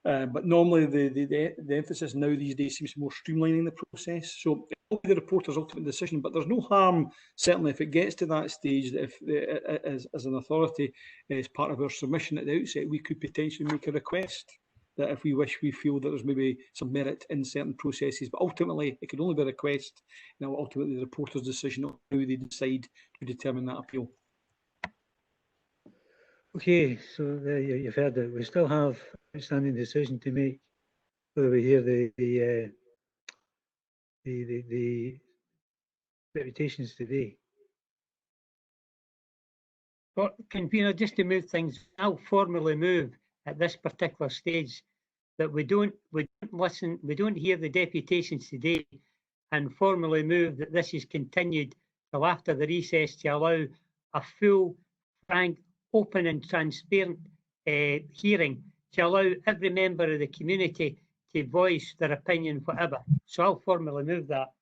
but normally the emphasis now these days seems to be more streamlining the process. So it will be the reporter's ultimate decision, but there's no harm, certainly if it gets to that stage, that if as an authority, as part of our submission at the outset, we could potentially make a request that if we wish, we feel that there's maybe some merit in certain processes, but ultimately it could only be a request. Now, ultimately the reporter's decision on how they decide to determine that appeal. Okay, so you've heard it. We still have an outstanding decision to make whether we hear the deputations today. But convener, just to move things, I'll formally move at this particular stage that we don't hear the deputations today, and formally move that this is continued till after the recess to allow a full, frank, open and transparent hearing, to allow every member of the community to voice their opinion, whatever. So I'll formally move that.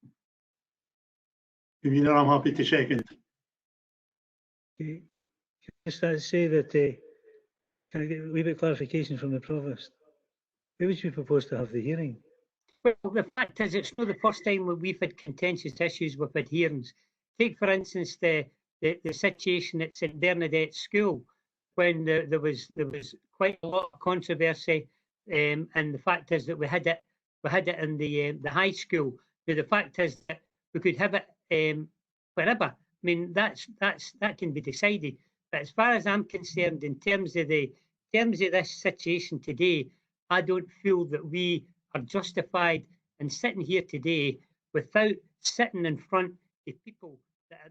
Convener, I'm happy to second. Okay. Can I just say that, can I get a wee bit of clarification from the Provost? Where would you propose to have the hearing? Well, the fact is, it's not the first time we've had contentious issues with hearings. Take, for instance, the situation at St Bernadette School, when there was quite a lot of controversy, and the fact is that we had it in the high school. Now, the fact is that we could have it wherever. I mean, that can be decided. But as far as I'm concerned, in terms of this situation today, I don't feel that we are justified in sitting here today without sitting in front of people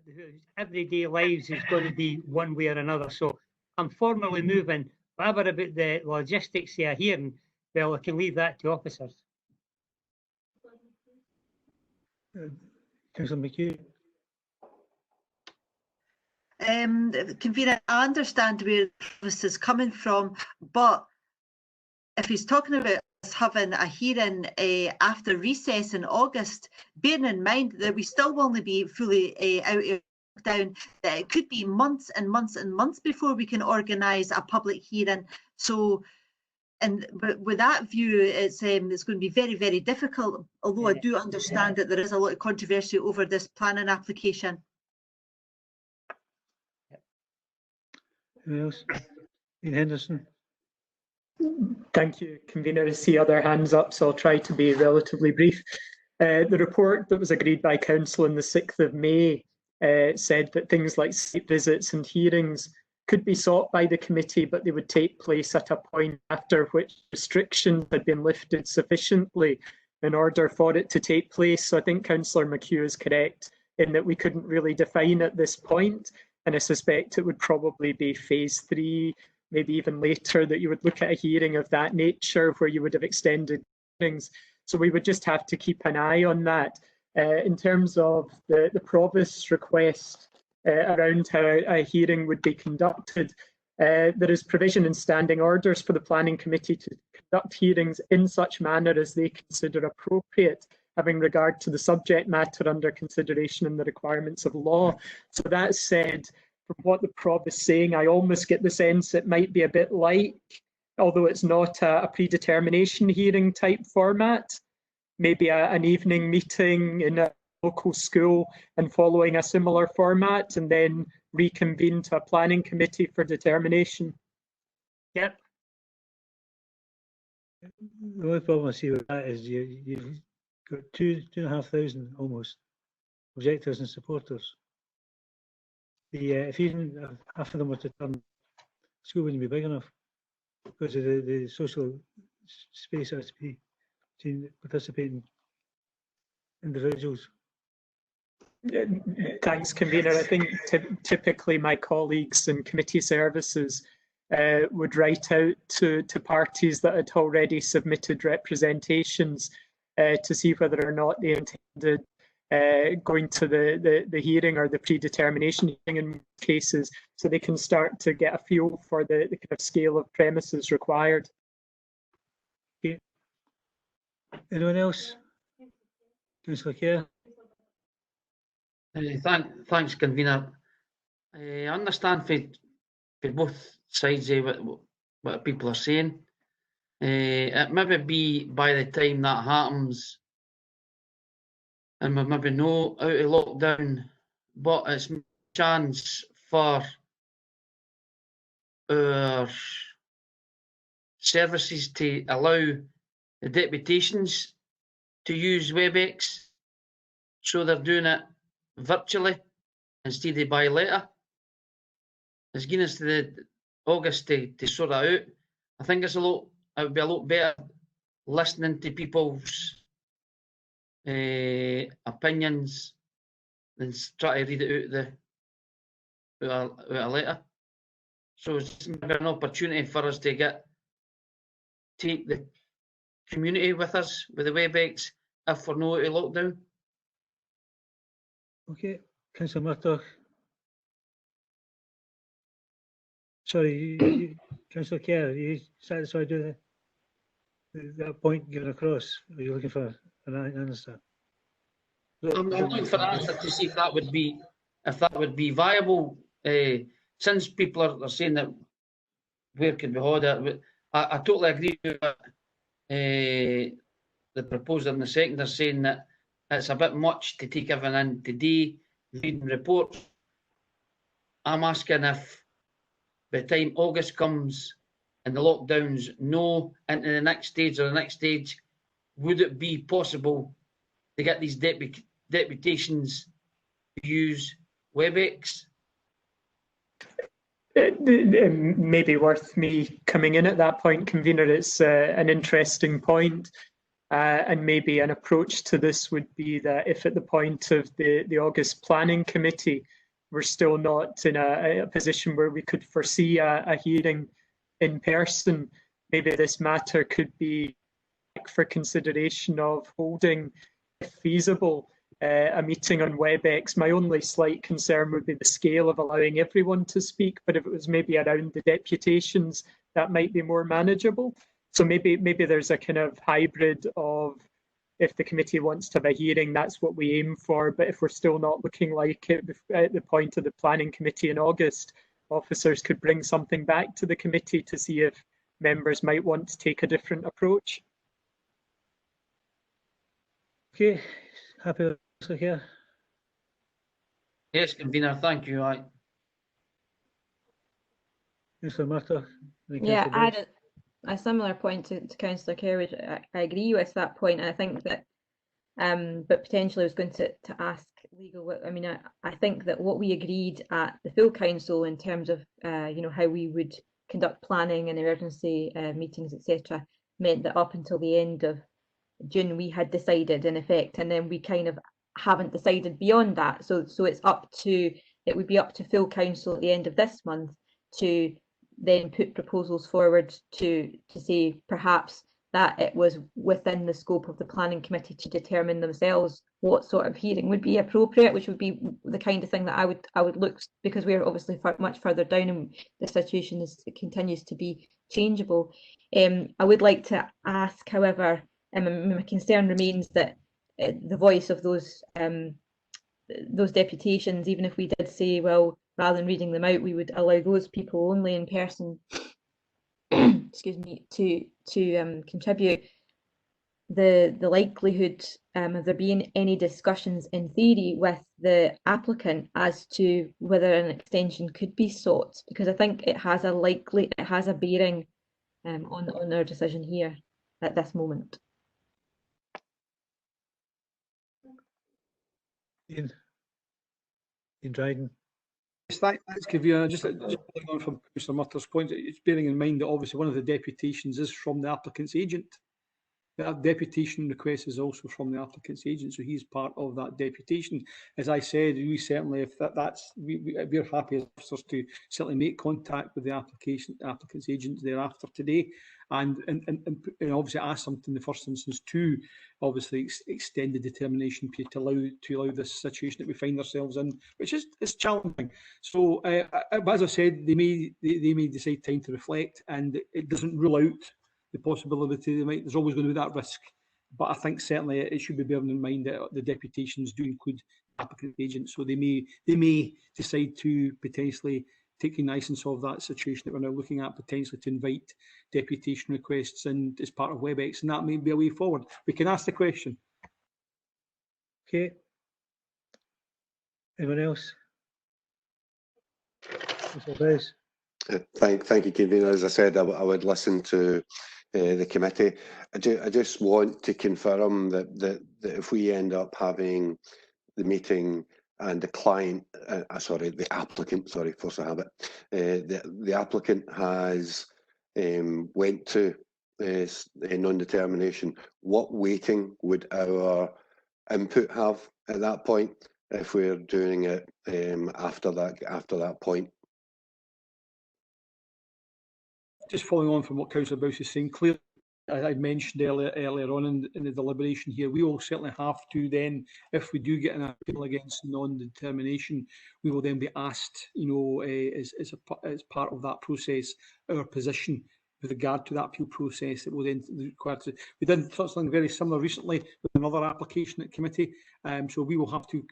whose everyday lives is going to be one way or another. So I'm formally moving. Whatever about the logistics of a hearing, well, I can leave that to officers. Councillor McHugh. Convener, I understand where this is coming from, but if he's talking about us having a hearing after recess in August, bearing in mind that we still will only be fully out of lockdown, that it could be months and months and months before we can organise a public hearing. So, and with that view, it's going to be very, very difficult, although I do understand that there is a lot of controversy over this planning application. Who else? Ian Henderson. Thank you, Convener. I see other hands up, so I'll try to be relatively brief. The report that was agreed by Council on the 6th of May said that things like site visits and hearings could be sought by the committee, but they would take place at a point after which restrictions had been lifted sufficiently in order for it to take place. So I think Councillor McHugh is correct in that we couldn't really define at this point, and I suspect it would probably be phase 3, maybe even later, that you would look at a hearing of that nature where you would have extended hearings. So we would just have to keep an eye on that. In terms of the Provost's request around how a hearing would be conducted, there is provision in standing orders for the Planning Committee to conduct hearings in such manner as they consider appropriate, having regard to the subject matter under consideration and the requirements of law. So that said, from what the Provost is saying, I almost get the sense it might be a bit like, although it's not a predetermination hearing type format, maybe an evening meeting in a local school and following a similar format, and then reconvene to a planning committee for determination. Yep. The only problem I see with that is you've got 2,500 almost objectors and supporters. If even half of them were to turn, school wouldn't be big enough because of the social space has to be between participating individuals. Thanks, Convener. I think typically my colleagues in committee services would write out to parties that had already submitted representations to see whether or not they intended going to the hearing or the predetermination hearing in cases, so they can start to get a feel for the kind of scale of premises required. Okay. Anyone else? Councillor Kerr. Thanks, Convener. I understand for for both sides of what people are saying. It maybe be by the time that happens, and we're maybe no out of lockdown, but it's a chance for our services to allow the deputations to use WebEx, so they're doing it virtually instead of by letter. It's given us to the August to sort that out. I think it would be a lot better listening to people's opinions than try to read it out a letter. So it's maybe an opportunity for us to take the community with us with the WebEx if we're not out of lockdown. Okay, Councillor Murdoch. Sorry, Councillor Kerr, are you satisfied with that point given across? Are you looking for an answer? I'm looking for an answer to see if that would be viable. Since people are saying that where could we hold it, I totally agree with the proposer and the seconder saying that it's a bit much to take everything in today, reading reports. I'm asking if by the time August comes and the lockdowns into the next stage or the next stage, would it be possible to get these deputations to use WebEx? It may be worth me coming in at that point, convener. It's an interesting point. And maybe an approach to this would be that if at the point of the August Planning Committee, we're still not in a position where we could foresee a hearing in person, maybe this matter could be for consideration of holding, if feasible, a meeting on WebEx. My only slight concern would be the scale of allowing everyone to speak, but if it was maybe around the deputations, that might be more manageable. So maybe there's a kind of hybrid of, if the committee wants to have a hearing, that's what we aim for. But if we're still not looking like it at the point of the planning committee in August, officers could bring something back to the committee to see if members might want to take a different approach. Okay, happy with this here? Yes, convener, thank you. Councillor Murdoch. Yeah, I had a similar point to Councillor Kerr, which I agree with that point. And I think that, but potentially I was going to ask legal. I mean, I think that what we agreed at the full council in terms of, how we would conduct planning and emergency meetings, etc., meant that up until the end of June we had decided in effect, and then we kind of haven't decided beyond that. So it would be up to full council at the end of this month to then put proposals forward to say perhaps that it was within the scope of the planning committee to determine themselves what sort of hearing would be appropriate, which would be the kind of thing that I would look, because we're obviously much further down and the situation continues to be changeable. I would like to ask, however, my concern remains that the voice of those deputations, even if we did say, well, rather than reading them out, we would allow those people only in person, excuse me, to contribute. The likelihood of there being any discussions in theory with the applicant as to whether an extension could be sought, because I think it has a bearing on our decision here at this moment. Ian Dryden. Yes, thanks, convener. Just following on from Mr. Murdoch's point, it's bearing in mind that obviously one of the deputations is from the applicant's agent. That deputation request is also from the applicant's agent, so he's part of that deputation. As I said, we certainly, if we're happy as officers to certainly make contact with the applicant's agent thereafter today, and obviously ask them in the first instance to obviously extend the determination period to allow this situation that we find ourselves in, which is challenging. So, as I said, they may decide time to reflect, and it doesn't rule out the possibility there's always going to be that risk. But I think certainly it should be bearing in mind that the deputations do include applicant agents, so they may decide to potentially take cognizance of that situation that we're now looking at potentially to invite deputation requests in as part of WebEx, and that may be a way forward. We can ask the question. Okay. Anyone else? Mr. Bowes? Thank you, convener. As I said, I would listen to the committee. I just want to confirm that if we end up having the meeting and the client, sorry, the applicant, sorry, force of habit, the applicant has went to a non-determination, what weighting would our input have at that point if we're doing it after that point? Just following on from what Councillor Bowes is saying, clearly, as I mentioned earlier on in the deliberation here, we will certainly have to then, if we do get an appeal against non-determination, we will then be asked, you know, as part of that process, our position with regard to that appeal process that will then require to. We did something very similar recently with another application at committee, so we will have to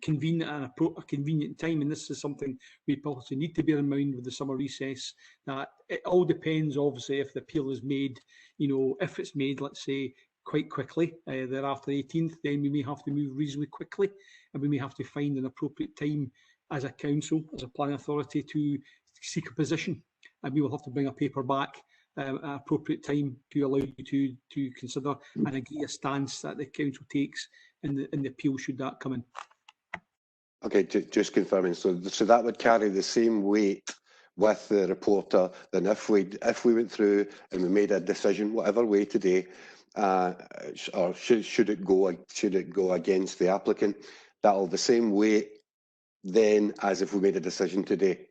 convene at a convenient time, and this is something we probably need to bear in mind with the summer recess, that it all depends obviously if the appeal is made, you know, if it's made, let's say, quite quickly, thereafter the 18th, then we may have to move reasonably quickly, and we may have to find an appropriate time as a council, as a planning authority, to seek a position. And we will have to bring a paper back at an appropriate time to allow you to consider and agree a stance that the council takes in the appeal should that come in. Okay, just confirming. So that would carry the same weight with the reporter than if we went through and we made a decision, whatever way today, or should it go against the applicant? That'll have the same weight then as if we made a decision today.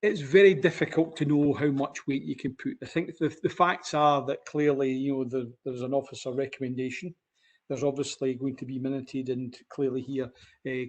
It's very difficult to know how much weight you can put. I think the facts are that clearly, you know, there's an officer recommendation. There's obviously going to be minuted and clearly here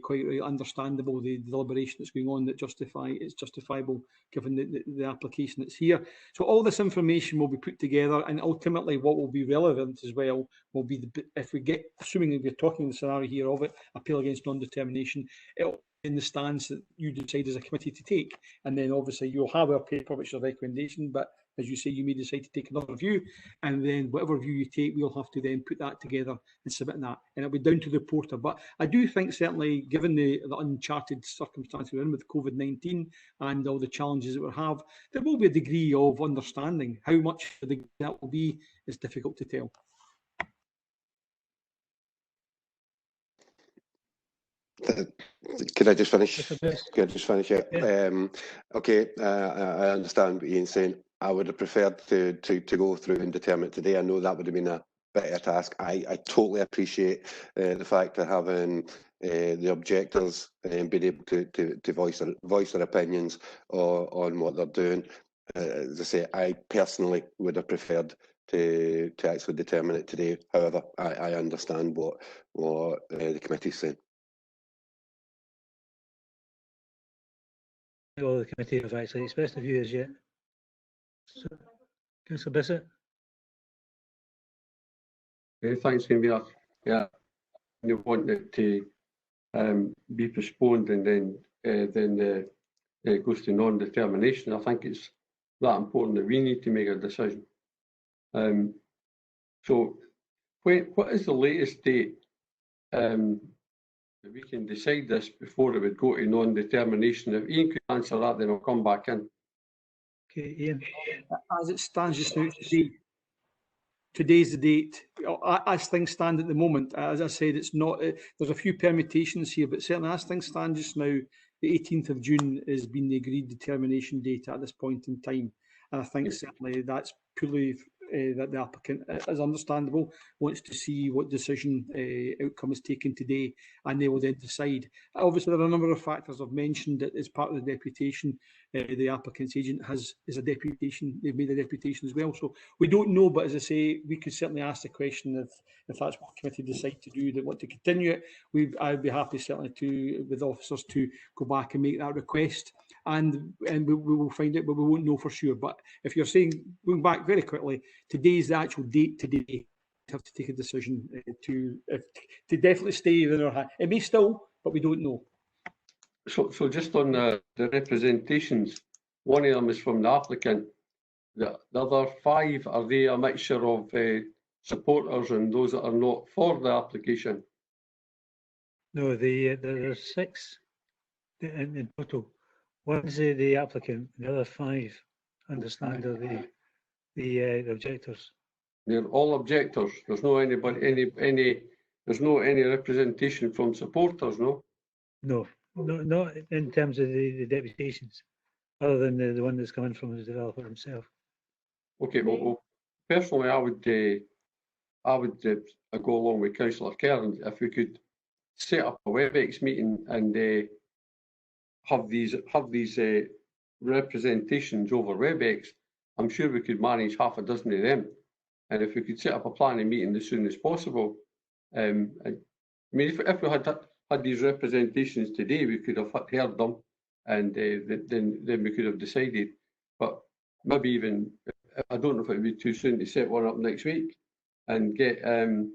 quite understandable the deliberation that's going on that it's justifiable given the application that's here. So all this information will be put together, and ultimately what will be relevant as well will be if we get, assuming that we're talking the scenario here of it, appeal against non-determination, it'll in the stance that you decide as a committee to take, and then obviously you'll have our paper which is a recommendation, but as you say, you may decide to take another view, and then whatever view you take, we'll have to then put that together and submit that, and it'll be down to the reporter. But I do think certainly, given the uncharted circumstances we're in with COVID-19 and all the challenges that we have, there will be a degree of understanding. How much that will be is difficult to tell. Could I just finish? Could I just finish it? Yeah. Okay, I understand what Ian's saying. I would have preferred to go through indeterminate today. I know that would have been a better task. I totally appreciate the fact that having the objectors being able to voice their opinions on what they're doing. As I say, I personally would have preferred to actually determine it today. However, I understand what the committee's saying. All the committee have actually expressed their views yet. So, Councillor Bissett. Thanks, convener. Yeah, you want it to be postponed and then it goes to non-determination. I think it's that important that we need to make a decision. So, what is the latest date that we can decide this before it would go to non-determination? If Ian could answer that, then I'll come back in. Okay, Ian. As it stands just now, today's the date. As things stand at the moment, as I said, it's not. There's a few permutations here, but certainly as things stand just now, the 18th of June has been the agreed determination date at this point in time, and I think certainly that's purely that the applicant, as understandable, wants to see what decision outcome is taken today, and they will then decide. Obviously, there are a number of factors I've mentioned that as part of the deputation, the applicant's agent is a deputation. They've made a deputation as well, so we don't know. But as I say, we could certainly ask the question if that's what the committee decide to do, they want to continue it. I'd be happy certainly with officers to go back and make that request, and we will find it, but we won't know for sure. But if you're saying, going back very quickly, today's the actual date today, we have to take a decision to definitely stay within our hand. It may still, but we don't know. So just on the representations, one of them is from the applicant. The other 5, are they a mixture of supporters and those that are not for the application? No, there are 6 in total. One's the applicant, the other 5, understand, are the objectors. They're all objectors. There's no anybody, there's no any representation from supporters, no? No, not in terms of the deputations, other than the one that's coming from the developer himself. Okay, well personally, I would go along with Councillor Kerr, if we could set up a WebEx meeting and have these representations over WebEx. I'm sure we could manage half a dozen of them, and if we could set up a planning meeting as soon as possible. I mean, if we had these representations today, we could have heard them, and then we could have decided. But maybe even, I don't know if it would be too soon to set one up next week and get the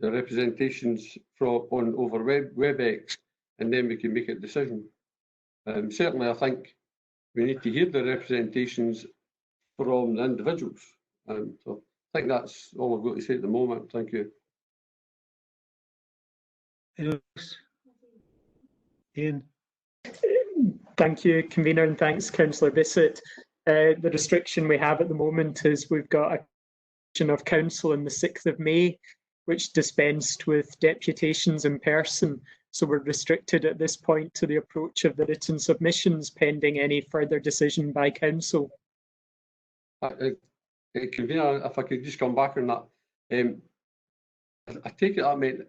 representations over WebEx, and then we can make a decision. Certainly, I think we need to hear the representations from the individuals. So I think that's all I've got to say at the moment. Thank you. Anyone else? Ian? Thank you, Convener, and thanks, Councillor Bissett. The restriction we have at the moment is we've got a session of council on the 6th of May, which dispensed with deputations in person. So we're restricted at this point to the approach of the written submissions pending any further decision by council. Convener, if I could just come back on that. I take it that meant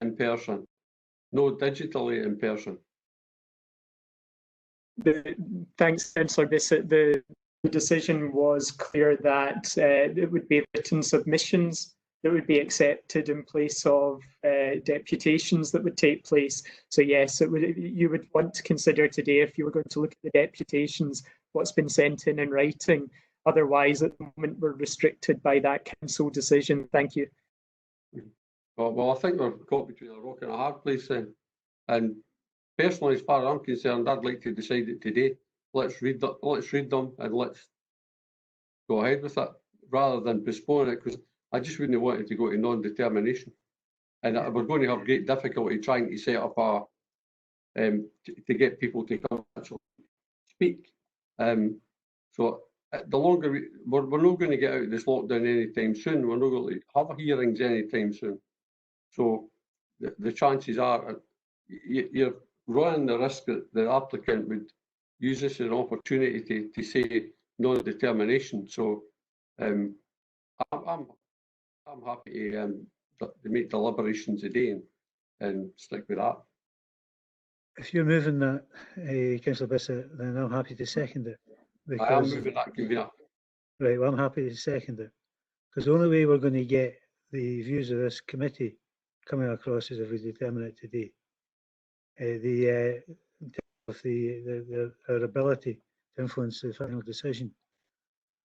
in person, no digitally in person. Thanks, Councillor Bissett. The decision was clear that it would be written submissions that would be accepted in place of deputations that would take place. So yes, you would want to consider today, if you were going to look at the deputations, what's been sent in writing. Otherwise, at the moment, we're restricted by that council decision. Thank you. Well, I think we're caught between a rock and a hard place then. And personally, as far as I'm concerned, I'd like to decide it today. Let's read them and let's go ahead with it rather than postpone it, because I just wouldn't want it to go to non-determination. And we're going to have great difficulty trying to set up to get people to come actually speak. So the longer we're not going to get out of this lockdown anytime soon. We're not going to have hearings anytime soon. So the chances are you're running the risk that the applicant would use this as an opportunity to say non-determination. So I'm happy to make deliberations today and stick with that. If you're moving that, Councillor Bissett, then I'm happy to second it. I am moving that, Convener. Right, well, I'm happy to second it. Because the only way we're going to get the views of this committee coming across is if we determine it today. Our ability to influence the final decision.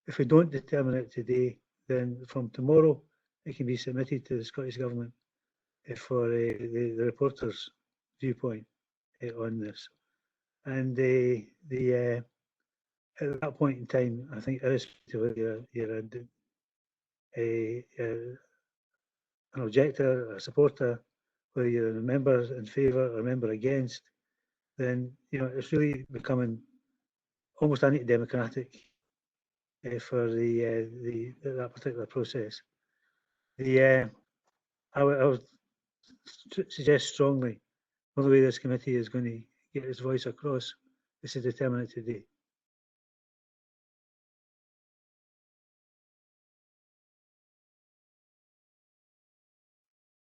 If we don't determine it today, then from tomorrow it can be submitted to the Scottish Government for the reporter's viewpoint on this. And at that point in time, I think irrespective of whether you're an objector, a supporter, whether you're a member in favour or a member against, then it's really becoming almost anti-democratic for that particular process. I would suggest strongly the only way this committee is going to get its voice across is to determine it today.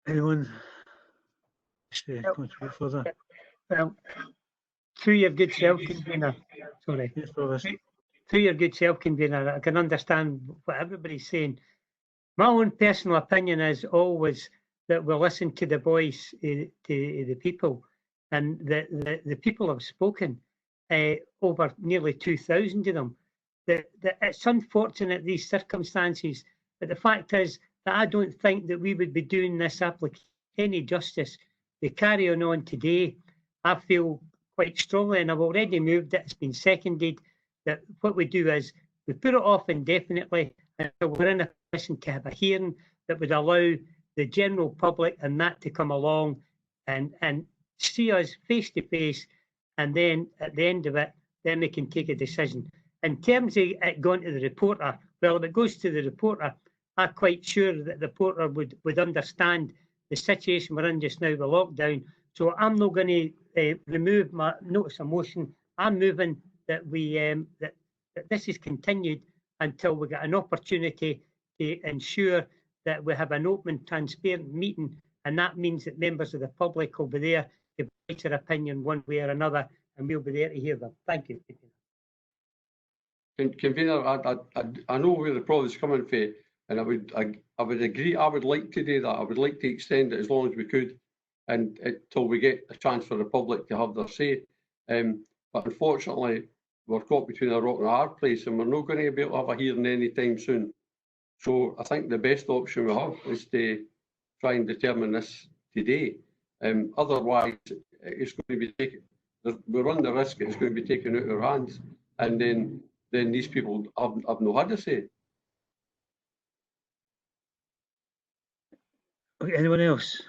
Anyone contribute further? Well, through your good self, Convener, sorry. Yes, Provost. Through your good self, Convener, I can understand what everybody's saying. My own personal opinion is always that we'll listen to the voice to the people, and the people have spoken, over nearly 2,000 of them. That it's unfortunate these circumstances, but the fact is that I don't think that we would be doing this application any justice. They carry on today. I feel quite strongly, and I've already moved it, it's been seconded, that what we do is we put it off indefinitely until we're in a position to have a hearing that would allow the general public and that to come along and see us face to face, and then at the end of it, then we can take a decision. In terms of it going to the reporter, well, if it goes to the reporter, I'm quite sure that the reporter would understand the situation we're in just now with lockdown. So I'm not going to remove my notice of motion. I'm moving that we that this is continued until we get an opportunity to ensure that we have an open, transparent meeting, and that means that members of the public will be there to voice their opinion one way or another, and we'll be there to hear them. Thank you. Convener, I know where the problem is coming from, and I would agree. I would like to do that. I would like to extend it as long as we could, and until we get a chance for the public to have their say. But unfortunately, we're caught between a rock and a hard place, and we're not going to be able to have a hearing anytime soon. So I think the best option we have is to try and determine this today. Otherwise, it's going to be taken. We run the risk it's going to be taken out of our hands, and then these people have no had to say. Okay, anyone else?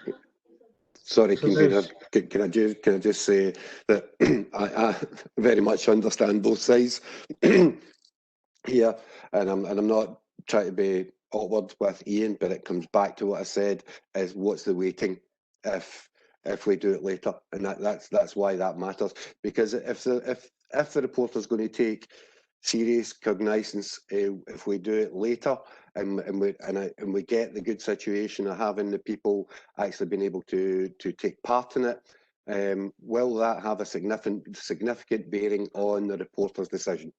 Sorry, So Convener, can I just say that I very much understand both sides here, and I'm not trying to be awkward with Ian, but it comes back to what I said: is what's the waiting if we do it later, and that's why that matters. Because if the reporter's going to take serious cognizance if we do it later, and we get the good situation of having the people actually being able to take part in it, will that have a significant bearing on the reporter's decision?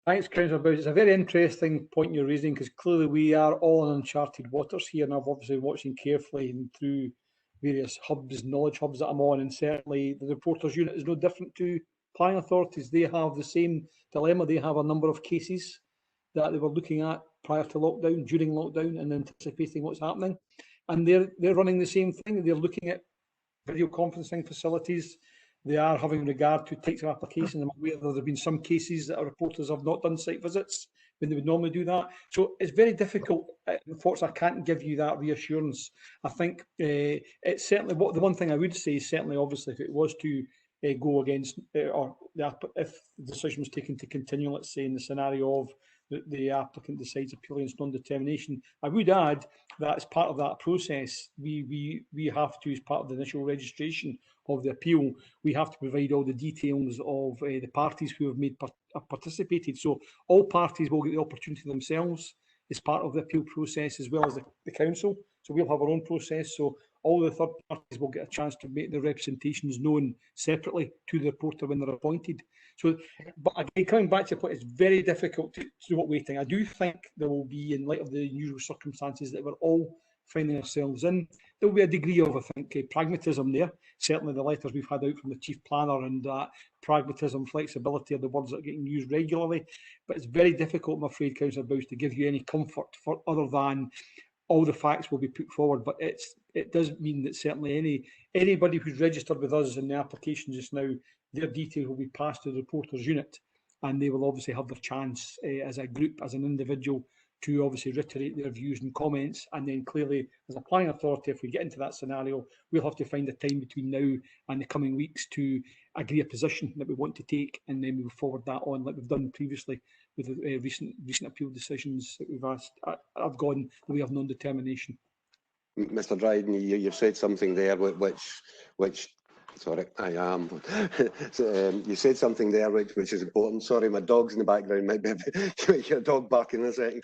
Thanks, Councillor Bowes. It's a very interesting point you're raising, because clearly we are all in uncharted waters here, and I've obviously been watching carefully and through various hubs, knowledge hubs that I'm on, and certainly the reporters unit is no different to planning authorities. They have the same dilemma. They have a number of cases that they were looking at prior to lockdown, during lockdown, and anticipating what's happening. And they're running the same thing. They're looking at video conferencing facilities. They are having regard to types of applications. I'm aware that there have been some cases that our reporters have not done site visits when they would normally do that. So it's very difficult. Unfortunately, I can't give you that reassurance. I think it's certainly the one thing I would say is certainly, obviously, if it was to go against, or if the decision was taken to continue, let's say in the scenario of the applicant decides appeal against non-determination, I would add that as part of that process, we have to, as part of the initial registration of the appeal, we have to provide all the details of the parties who have participated. So all parties will get the opportunity themselves as part of the appeal process, as well as the council. So we'll have our own process. So all the third parties will get a chance to make their representations known separately to the reporter when they're appointed. So, but again, coming back to the point, it's very difficult to do what waiting. I do think there will be, in light of the usual circumstances that we're all finding ourselves in, there will be a degree of, I think, pragmatism there. Certainly the letters we've had out from the Chief Planner, and pragmatism, flexibility are the words that are getting used regularly. But it's very difficult, I'm afraid, Councillor Bowes, to give you any comfort for other than all the facts will be put forward. But it does mean that certainly anybody who's registered with us in the application just now, their details will be passed to the reporters unit, and they will obviously have their chance as a group, as an individual, to obviously reiterate their views and comments. And then clearly, as a planning authority, if we get into that scenario, we'll have to find a time between now and the coming weeks to agree a position that we want to take, and then we'll forward that on, like we've done previously with the recent appeal decisions that we've asked. I've gone the way of non-determination. Mr. Dryden, you've said something there which sorry, I am. You said something there which is important. Sorry, my dog's in the background. Might be your dog barking in a second.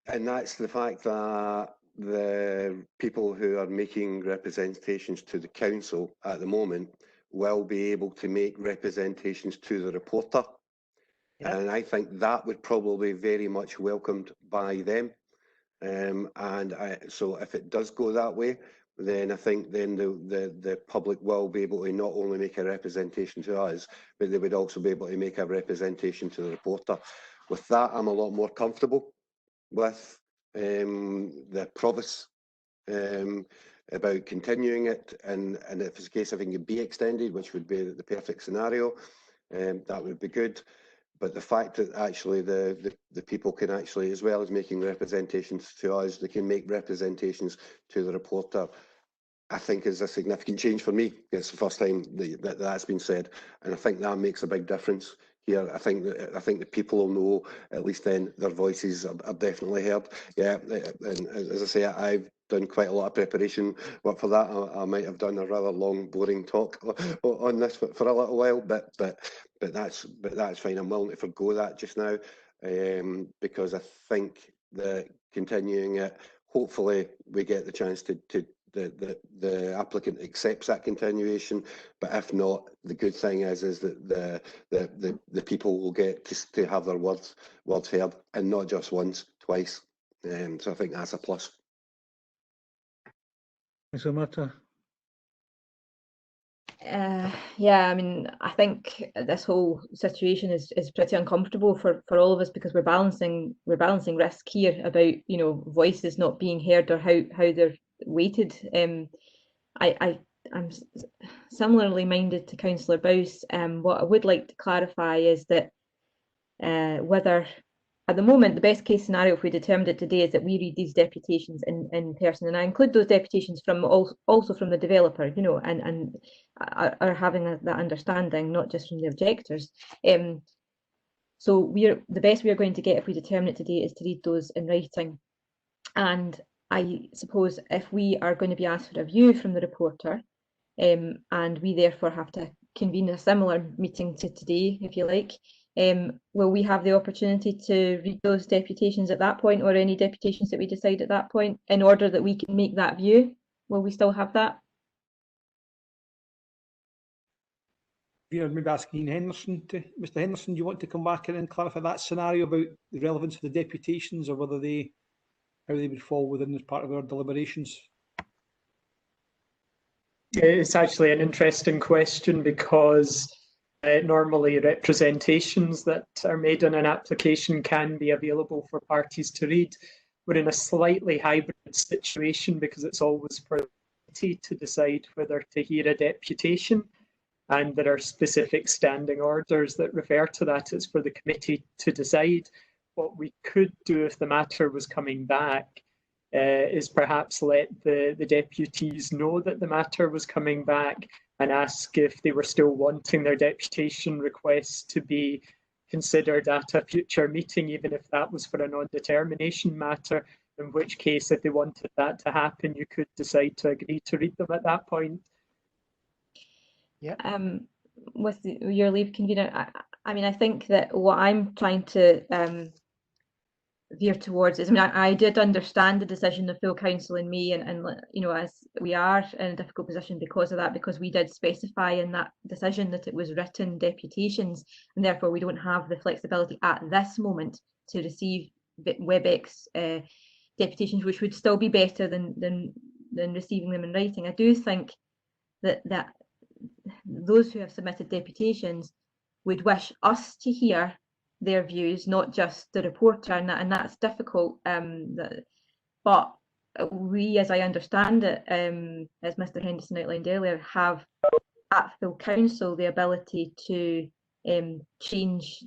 And that's the fact that the people who are making representations to the council at the moment will be able to make representations to the reporter. Yeah. And I think that would probably be very much welcomed by them. So if it does go that way, then I think then the public will be able to not only make a representation to us, but they would also be able to make a representation to the reporter. With that, I'm a lot more comfortable with the provost about continuing it, and if it's a case of it can be extended, which would be the perfect scenario, that would be good. But the fact that actually the people can actually, as well as making representations to us, they can make representations to the reporter, I think is a significant change for me. It's the first time that's been said, and I think that makes a big difference here. I think the people will know, at least then, their voices are definitely heard. Yeah, and as I say, I've done quite a lot of preparation work for that. I might have done a rather long, boring talk on this for a little while, but that's fine. I'm willing to forgo that just now, because I think that continuing it, hopefully we get the chance to the applicant accepts that continuation, but if not, the good thing is that the people will get to have their words heard, and not just once, twice. So I think that's a plus. So Marta. Yeah, I mean, I think this whole situation is pretty uncomfortable for all of us, because we're balancing risk here about, you know, voices not being heard or how they're weighted. I'm similarly minded to Councillor Bowes. What I would like to clarify is that whether at the moment, the best case scenario, if we determined it today, is that we read these deputations in person, and I include those deputations from also from the developer, you know, and are having that understanding, not just from the objectors. So the best we are going to get if we determine it today is to read those in writing. And I suppose if we are going to be asked for a view from the reporter, and we therefore have to convene a similar meeting to today, if you like, will we have the opportunity to read those deputations at that point, or any deputations that we decide at that point, in order that we can make that view? Will we still have that? Maybe asking Henderson Mr. Henderson, do you want to come back in and clarify that scenario about the relevance of the deputations, or whether how they would fall within as part of our deliberations? It's actually an interesting question, because normally representations that are made in an application can be available for parties to read. We're in a slightly hybrid situation, because it's always for the committee to decide whether to hear a deputation, and there are specific standing orders that refer to that. It's for the committee to decide. What we could do if the matter was coming back is perhaps let the deputies know that the matter was coming back, and ask if they were still wanting their deputation requests to be considered at a future meeting, even if that was for a non-determination matter, in which case, if they wanted that to happen, you could decide to agree to read them at that point. Yeah. With your leave, convener, I mean, I think that what I'm trying to veer towards is, I mean, I did understand the decision of full council in May, and you know, as we are in a difficult position because of that, because we did specify in that decision that it was written deputations, and therefore we don't have the flexibility at this moment to receive WebEx deputations, which would still be better than receiving them in writing. I do think that those who have submitted deputations would wish us to hear their views, not just the reporter, and that's difficult. But we, as I understand it, as Mr. Henderson outlined earlier, have at full council the ability to change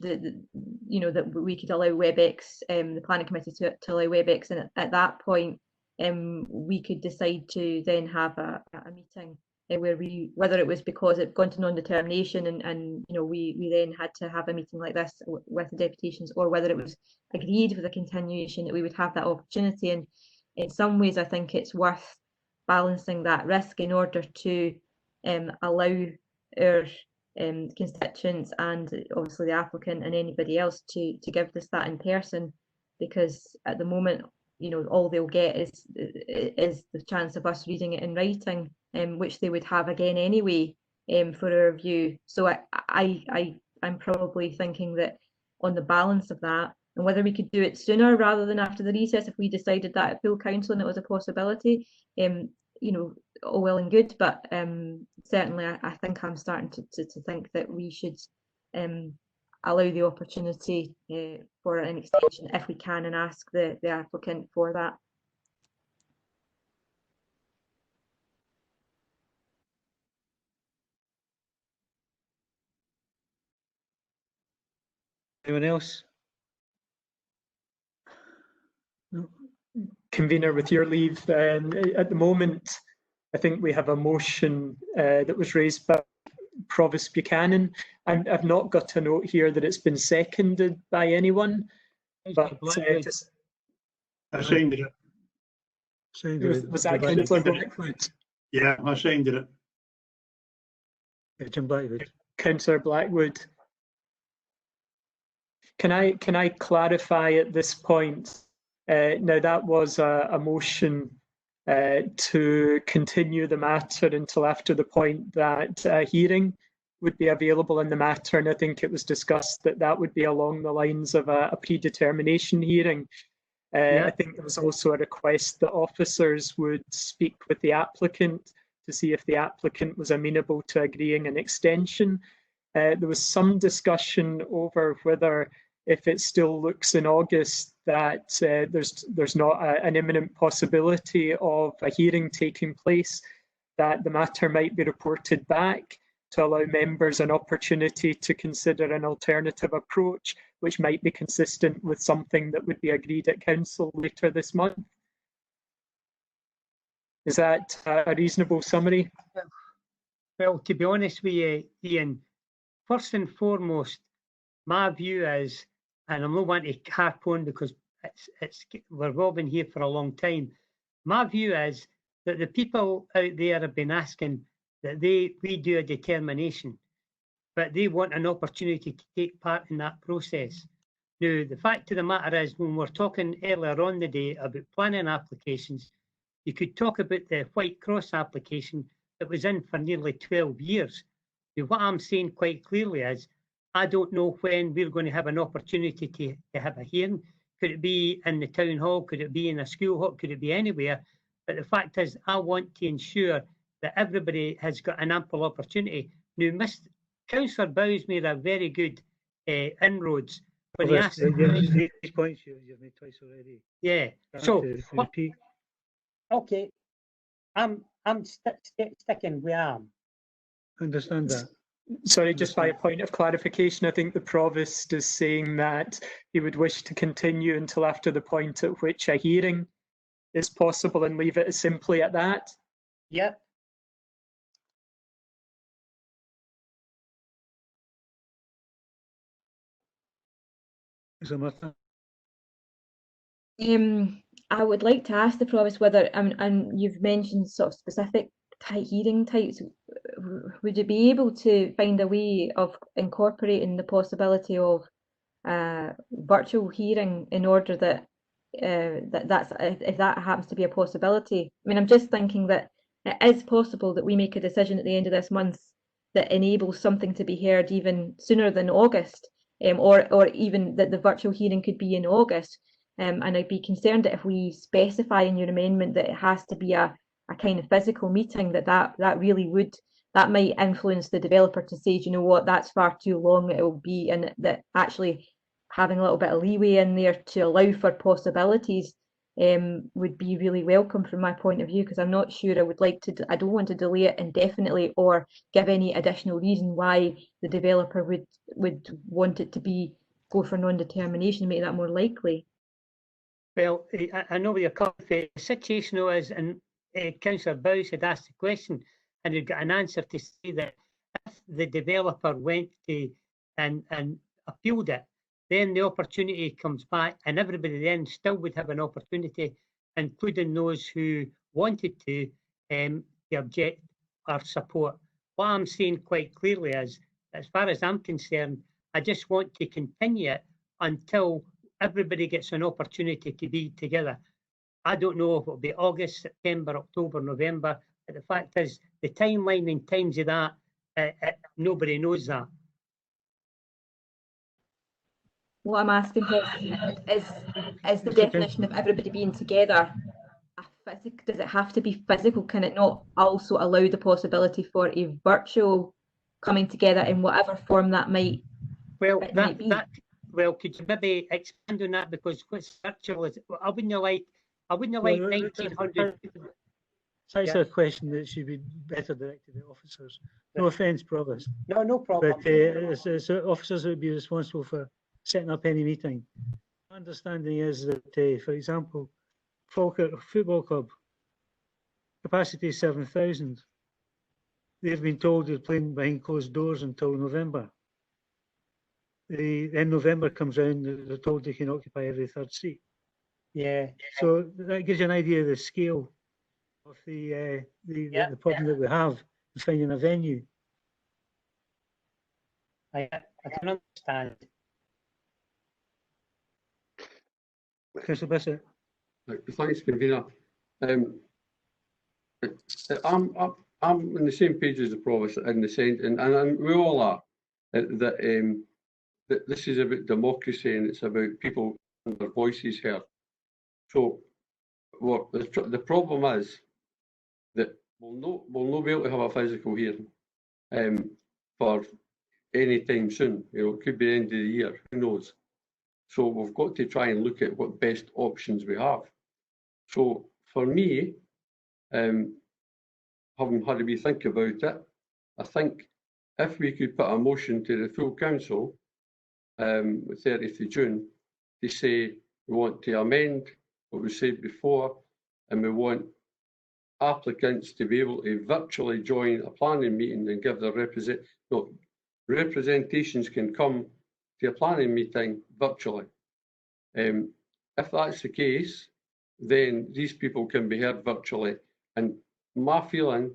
you know, that we could allow WebEx, the planning committee to allow WebEx, and at that point we could decide to then have a meeting where whether it was because it gone to non-determination and you know, we then had to have a meeting like this with the deputations, or whether it was agreed with a continuation, that we would have that opportunity. And in some ways I think it's worth balancing that risk in order to allow our constituents, and obviously the applicant and anybody else, to give this that in person, because at the moment, you know, all they'll get is the chance of us reading it in writing, which they would have again anyway for our review. So I'm probably thinking that on the balance of that, and whether we could do it sooner rather than after the recess, if we decided that at full council and it was a possibility, you know, all well and good, but certainly I think I'm starting to think that we should allow the opportunity for an extension if we can, and ask the applicant for that. Anyone else? No. Convener, with your leave, at the moment, I think we have a motion that was raised by Provost Buchanan. I've not got a note here that it's been seconded by anyone, but just, I seconded it. was that Councillor Blackwood? Yeah, I seconded it. Jim Blackwood. Councillor Blackwood. Can I clarify at this point? Now that was a motion to continue the matter until after the point that a hearing would be available in the matter, and I think it was discussed that that would be along the lines of a predetermination hearing. I think there was also a request that officers would speak with the applicant to see if the applicant was amenable to agreeing an extension. There was some discussion over whether, if it still looks in August, that there's not an imminent possibility of a hearing taking place, that the matter might be reported back to allow members an opportunity to consider an alternative approach, which might be consistent with something that would be agreed at council later this month. Is that a reasonable summary? Well, to be honest with you, Ian, first and foremost, my view is, and I'm not wanting to harp on because we've all been here for a long time. My view is that the people out there have been asking that we do a determination, but they want an opportunity to take part in that process. Now, the fact of the matter is, when we're talking earlier on the day about planning applications, you could talk about the White Cross application that was in for nearly 12 years. Now, what I'm saying quite clearly is, I don't know when we're going to have an opportunity to have a hearing. Could it be in the town hall? Could it be in a school hall? Could it be anywhere? But the fact is, I want to ensure that everybody has got an ample opportunity. Now, Councillor Bowes made a very good inroads when he asked. These points you've made twice already. Yeah. So, okay, I'm sticking where I am. Understand that. Sorry, just by a point of clarification, I think the Provost is saying that he would wish to continue until after the point at which a hearing is possible and leave it as simply at that. Yep. I would like to ask the Provost whether, and you've mentioned sort of specific hearing types, would you be able to find a way of incorporating the possibility of virtual hearing in order that that's if that happens to be a possibility? I mean, I'm just thinking that it is possible that we make a decision at the end of this month that enables something to be heard even sooner than August, or even that the virtual hearing could be in August. And I'd be concerned that if we specify in your amendment that it has to be a kind of physical meeting, that really would, that might influence the developer to say, you know what, that's far too long, it will be, and that actually having a little bit of leeway in there to allow for possibilities would be really welcome from my point of view, because I'm not sure I don't want to delay it indefinitely or give any additional reason why the developer would want it to go for non-determination, make that more likely. Well, I know where you're coming from. The situation is, and Councillor Bowes had asked the question and had got an answer to say that if the developer went to and appealed it, then the opportunity comes back and everybody then still would have an opportunity, including those who wanted to object or support. What I'm saying quite clearly is, as far as I'm concerned, I just want to continue it until everybody gets an opportunity to be together. I don't know if it'll be August, September, October, November, but the fact is, the timeline in terms of that, nobody knows that. What I'm asking is the definition of everybody being together, does it have to be physical? Can it not also allow the possibility for a virtual coming together in whatever form that might be? Well, could you maybe expand on that? Because what's virtual is, I wouldn't like 1900. That's a question that should be better directed at officers. No offence, Provost. No problem. But it's officers who would be responsible for setting up any meeting. My understanding is that, for example, Falkirk Football Club, capacity is 7,000. They've been told they're playing behind closed doors until November. Then November comes round, they're told they can occupy every third seat. Yeah. So that gives you an idea of the scale of the problem that we have in finding a venue. I can understand. Councillor Bissett. Thanks, convener. I'm on the same page as the provost in the sense, and we all are, that this is about democracy and it's about people and their voices heard. So what the problem is that we'll not be able to have a physical hearing for any time soon. You know, it could be the end of the year, who knows? So we've got to try and look at what best options we have. So for me, having had a wee think about it, I think if we could put a motion to the full council, 30th of June, to say we want to amend what we said before, and we want applicants to be able to virtually join a planning meeting and give their representations can come to a planning meeting virtually. If that's the case, then these people can be heard virtually. And my feeling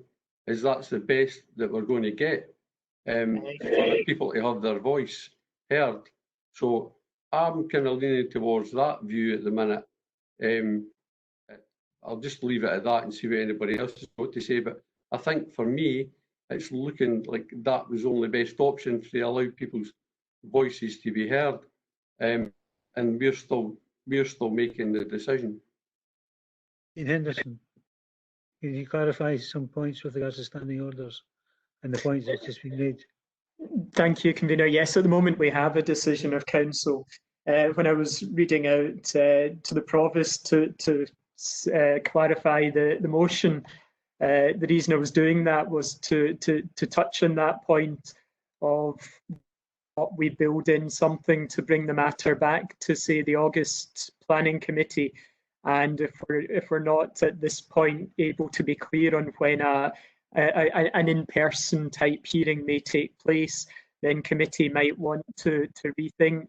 is that's the best that we're going to get for people to have their voice heard. So I'm kind of leaning towards that view at the minute. I'll just leave it at that and see what anybody else has got to say. But I think for me, it's looking like that was the only best option to allow people's voices to be heard. And we're still making the decision. Ian Henderson, can you clarify some points with regards to standing orders and the points that's just been made? Thank you, convener. Yes, at the moment we have a decision of council. When I was reading out to the provost to clarify the motion, the reason I was doing that was to touch on that point of what we build in something to bring the matter back to, say, the August planning committee. And if we're not at this point able to be clear on when an in-person type hearing may take place, then committee might want to rethink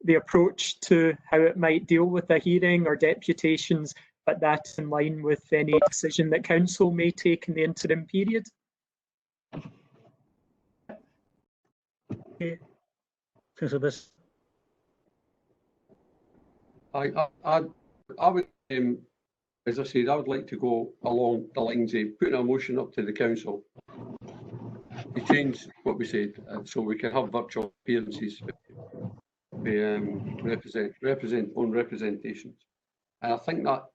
the approach to how it might deal with a hearing or deputations, but that's in line with any decision that council may take in the interim period. Okay. Councillor Bissett. I would, as I said, I would like to go along the lines of putting a motion up to the council to change what we said, so we can have virtual appearances, represent own representations. And I think that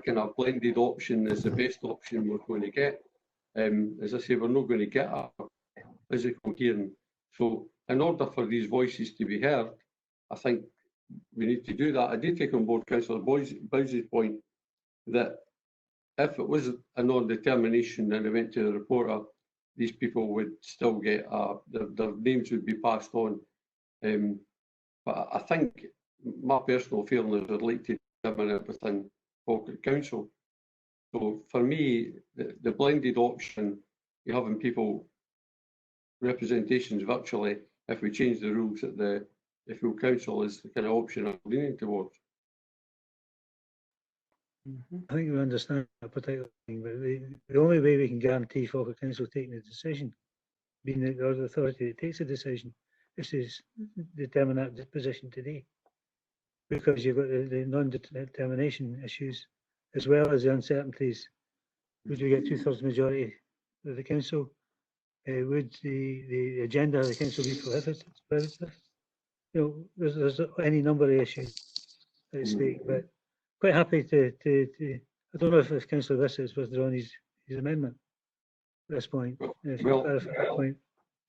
kind of blended option is the best option we're going to get. As I say, we're not going to get a physical hearing. So in order for these voices to be heard, I think we need to do that. I did take on board Councillor Bows's point that if it was a non-determination and it went to the reporter, these people would still get their names would be passed on. But I think my personal feeling is I'd like to determine it within Falkirk Council. So for me, the blended option, you're having people representations virtually, if we change the rules at the full council, is the kind of option I'm leaning towards. I think we understand that particular thing, but the only way we can guarantee Falkirk Council taking the decision, being the authority that takes the decision, is to determine that position today. Because you've got the non-determination issues, as well as the uncertainties. Would we get 2/3 majority of the council? Would the agenda of the council be prohibited? You know, there's any number of issues at stake, but quite happy to I don't know if Councillor Bissett has withdrawn his amendment at this point. Well,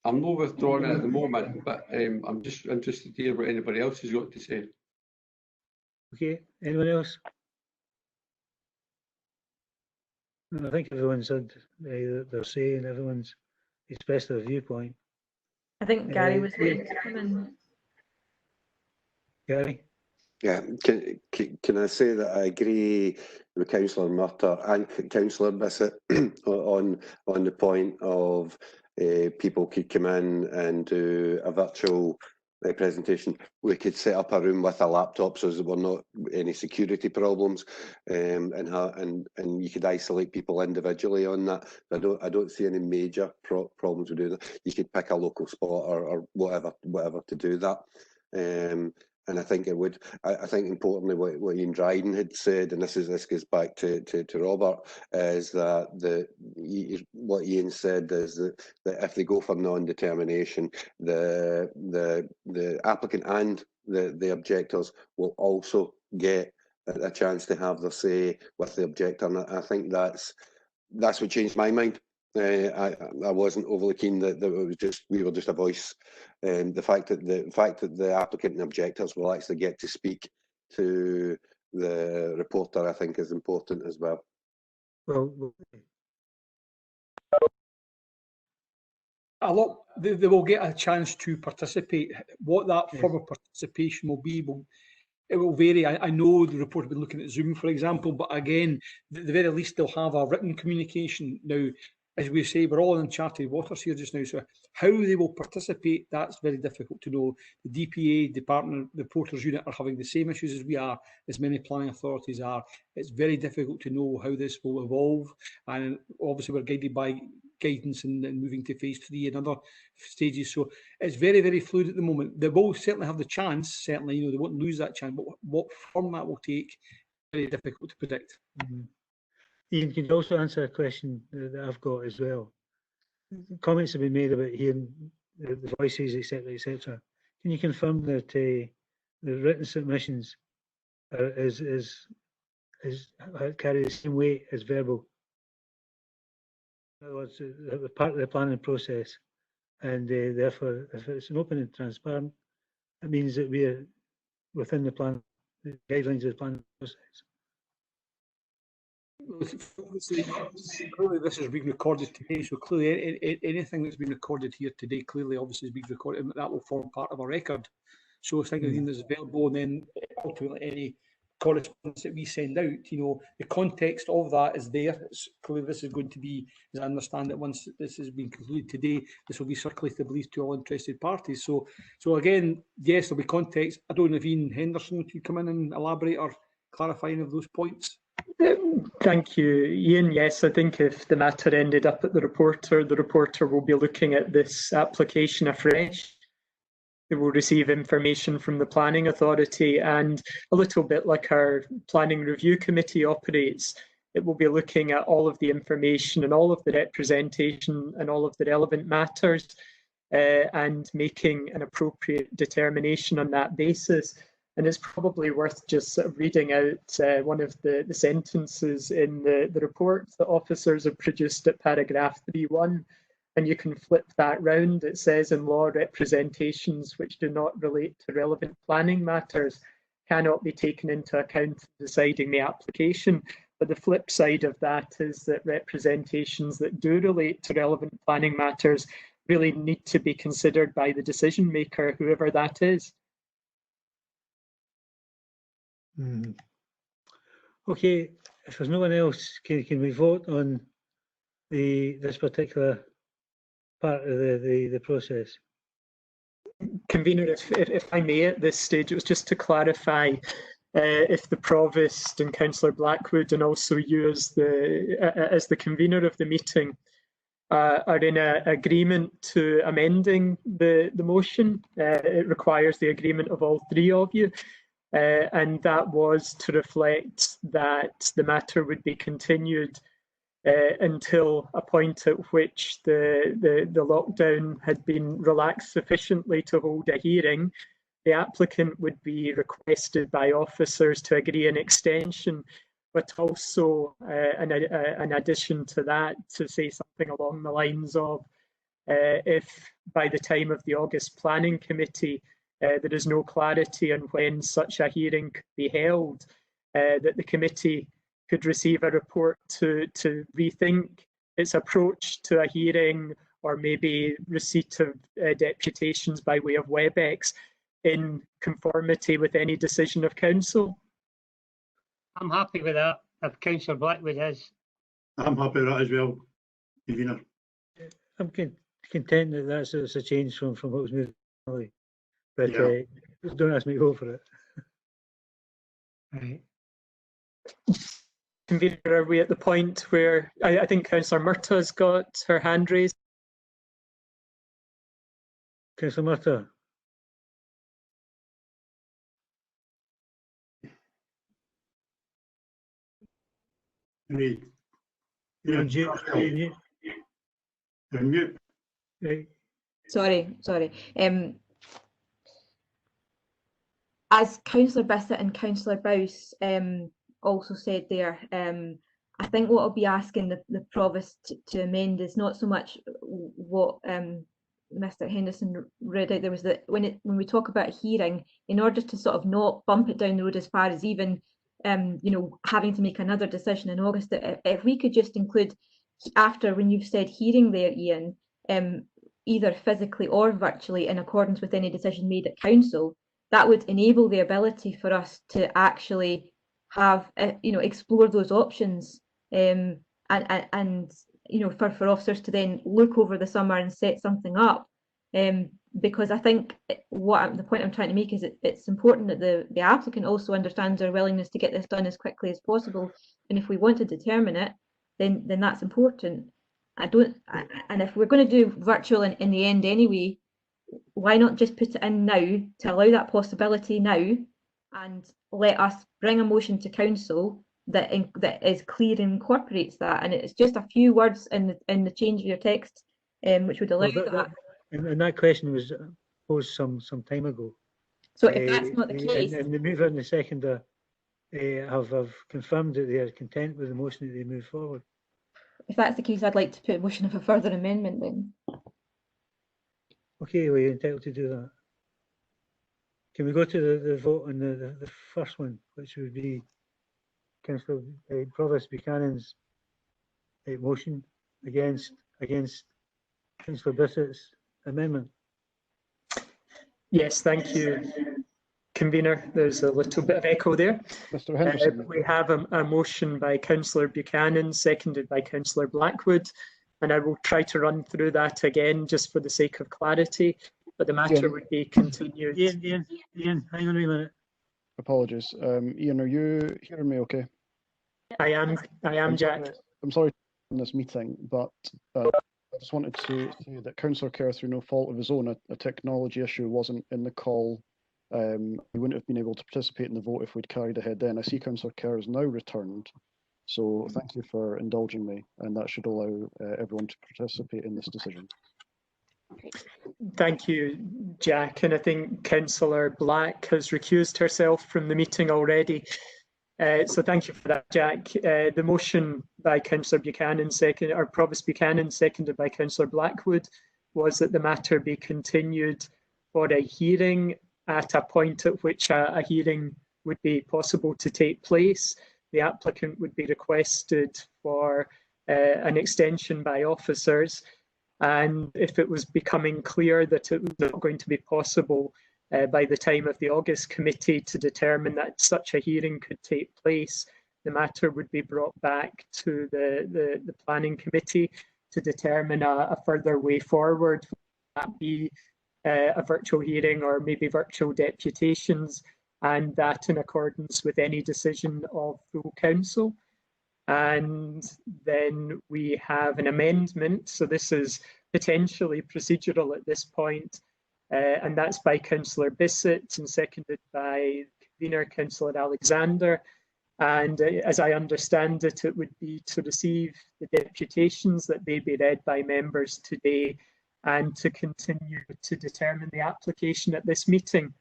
I'm not withdrawing it at the moment, but I'm just interested to hear what anybody else has got to say. Okay, anyone else? I think everyone said their say and everyone's expressed their viewpoint. I think Gary was going to come in. Gary? Yeah, can I say that I agree with Councillor Murtagh and Councillor Bissett on the point of people could come in and do a virtual presentation. We could set up a room with a laptop so there were not any security problems, and you could isolate people individually on that. I don't see any major problems with doing that. You could pick a local spot or whatever to do that. And I think it would. I think importantly, what Ian Dryden had said, and this goes back to Robert, is that what Ian said is that if they go for non-determination, the applicant and the objectors will also get a chance to have their say with the objector. And I think that's what changed my mind. I wasn't overly keen that we were just a voice. The fact that the applicant and objectors will actually get to speak to the reporter, I think, is important as well. Well, they will get a chance to participate. What that form of participation will be, it will vary. I know the report will be looking at Zoom, for example, but again, at the very least, they'll have a written communication. Now, as we say, we're all in uncharted waters here just now, so how they will participate, that's very difficult to know. The DPA, Department, the Reporters Unit are having the same issues as we are, as many planning authorities are. It's very difficult to know how this will evolve, and obviously we're guided by guidance and moving to phase 3 and other stages. So it's very, very fluid at the moment. They will certainly have the chance, certainly, they won't lose that chance, but what form that will take, very difficult to predict. Mm-hmm. Ian, can you also answer a question that I've got as well? Comments have been made about hearing the voices, etc., etc. Can you confirm that the written submissions carry the same weight as verbal? In other words, they're part of the planning process, and therefore, if it's an open and transparent, it means that we're within the guidelines of the planning process. Clearly, this is being recorded today, so clearly anything that's been recorded here today clearly obviously is being recorded, and that will form part of our record. So I think everything that's available, and then ultimately any correspondence that we send out, the context of that is there. Clearly this is going to be, as I understand it, once this has been concluded today, this will be circulated, I believe, to all interested parties. So again, yes, there'll be context. I don't know if Ian Henderson could come in and elaborate or clarify any of those points. Thank you, Ian. Yes, I think if the matter ended up at the reporter will be looking at this application afresh. They will receive information from the planning authority, and a little bit like our planning review committee operates, it will be looking at all of the information and all of the representation and all of the relevant matters and making an appropriate determination on that basis. And it's probably worth just sort of reading out one of the sentences in the report that officers have produced at paragraph 3.1, and you can flip that round. It says, in law, representations which do not relate to relevant planning matters cannot be taken into account in deciding the application. But the flip side of that is that representations that do relate to relevant planning matters really need to be considered by the decision maker, whoever that is. Okay, if there's no one else, can we vote on this particular part of the process? Convener, if I may, at this stage, it was just to clarify if the Provost and Councillor Blackwood and also you as the convener of the meeting are in agreement to amending the motion. It requires the agreement of all three of you. And that was to reflect that the matter would be continued until a point at which the lockdown had been relaxed sufficiently to hold a hearing. The applicant would be requested by officers to agree an extension, but also in addition to that, to say something along the lines of if by the time of the August Planning Committee there is no clarity on when such a hearing could be held, that the committee could receive a report to rethink its approach to a hearing, or maybe receipt of deputations by way of WebEx. in conformity with any decision of council? I'm happy with that, if Councillor Blackwood is. I'm happy with that as well, convener. I'm content that that's a change from what was moved earlier. But Yeah. don't ask me to go for it. Right. Convener, are we at the point where I think Councillor Murtaugh's got her hand raised? Councillor Murtaugh. Right. You're on Yeah, mute. You're on mute. Right. Sorry. As Councillor Bissett and Councillor Bowes also said there, I think what I'll be asking the Provost to amend is not so much what Mr Henderson read out. There was that when we talk about hearing, in order to sort of not bump it down the road as far as even having to make another decision in August, if we could just include after, when you've said hearing there, Ian, either physically or virtually in accordance with any decision made at council, that would enable the ability for us to actually have explore those options, and for officers to then look over the summer and set something up, because I think the point I'm trying to make is it's important that the applicant also understands our willingness to get this done as quickly as possible, and if we want to determine it, then that's important. And if we're going to do virtual in the end anyway, why not just put it in now to allow that possibility now, and let us bring a motion to council that is clear and incorporates that, and it's just a few words in the change of your text, which would allow that. And that question was posed some time ago. So if that's not the case, and the mover and the seconder have confirmed that they are content with the motion that they move forward. If that's the case, I'd like to put a motion of a further amendment then. Okay, well, you're entitled to do that. Can we go to the vote on the first one, which would be Councillor Provost Buchanan's motion against Councillor Bissett's amendment? Yes, thank you, Convener. There's a little bit of echo there. Mr Henderson. We have a motion by Councillor Buchanan, seconded by Councillor Blackwood, and I will try to run through that again just for the sake of clarity, but the matter would be continued. Ian, hang on a minute. Apologies. Ian, are you hearing me okay? I am, Jack. I'm sorry in this meeting, but I just wanted to say that Councillor Kerr, through no fault of his own, a technology issue wasn't in the call. We wouldn't have been able to participate in the vote if we'd carried ahead then. I see Councillor Kerr has now returned, so thank you for indulging me, and that should allow everyone to participate in this decision. Thank you, Jack, and I think Councillor Black has recused herself from the meeting already. So thank you for that, Jack. The motion by Councillor Buchanan, Provost Buchanan, seconded by Councillor Blackwood, was that the matter be continued for a hearing at a point at which a hearing would be possible to take place. The applicant would be requested for an extension by officers, and if it was becoming clear that it was not going to be possible by the time of the August committee to determine that such a hearing could take place, the matter would be brought back to the planning committee to determine a further way forward. That be a virtual hearing or maybe virtual deputations, and that in accordance with any decision of full council. And then we have an amendment, so this is potentially procedural at this point, and that's by Councillor Bissett and seconded by convener Councillor Alexander. And as I understand it, it would be to receive the deputations that may be read by members today and to continue to determine the application at this meeting.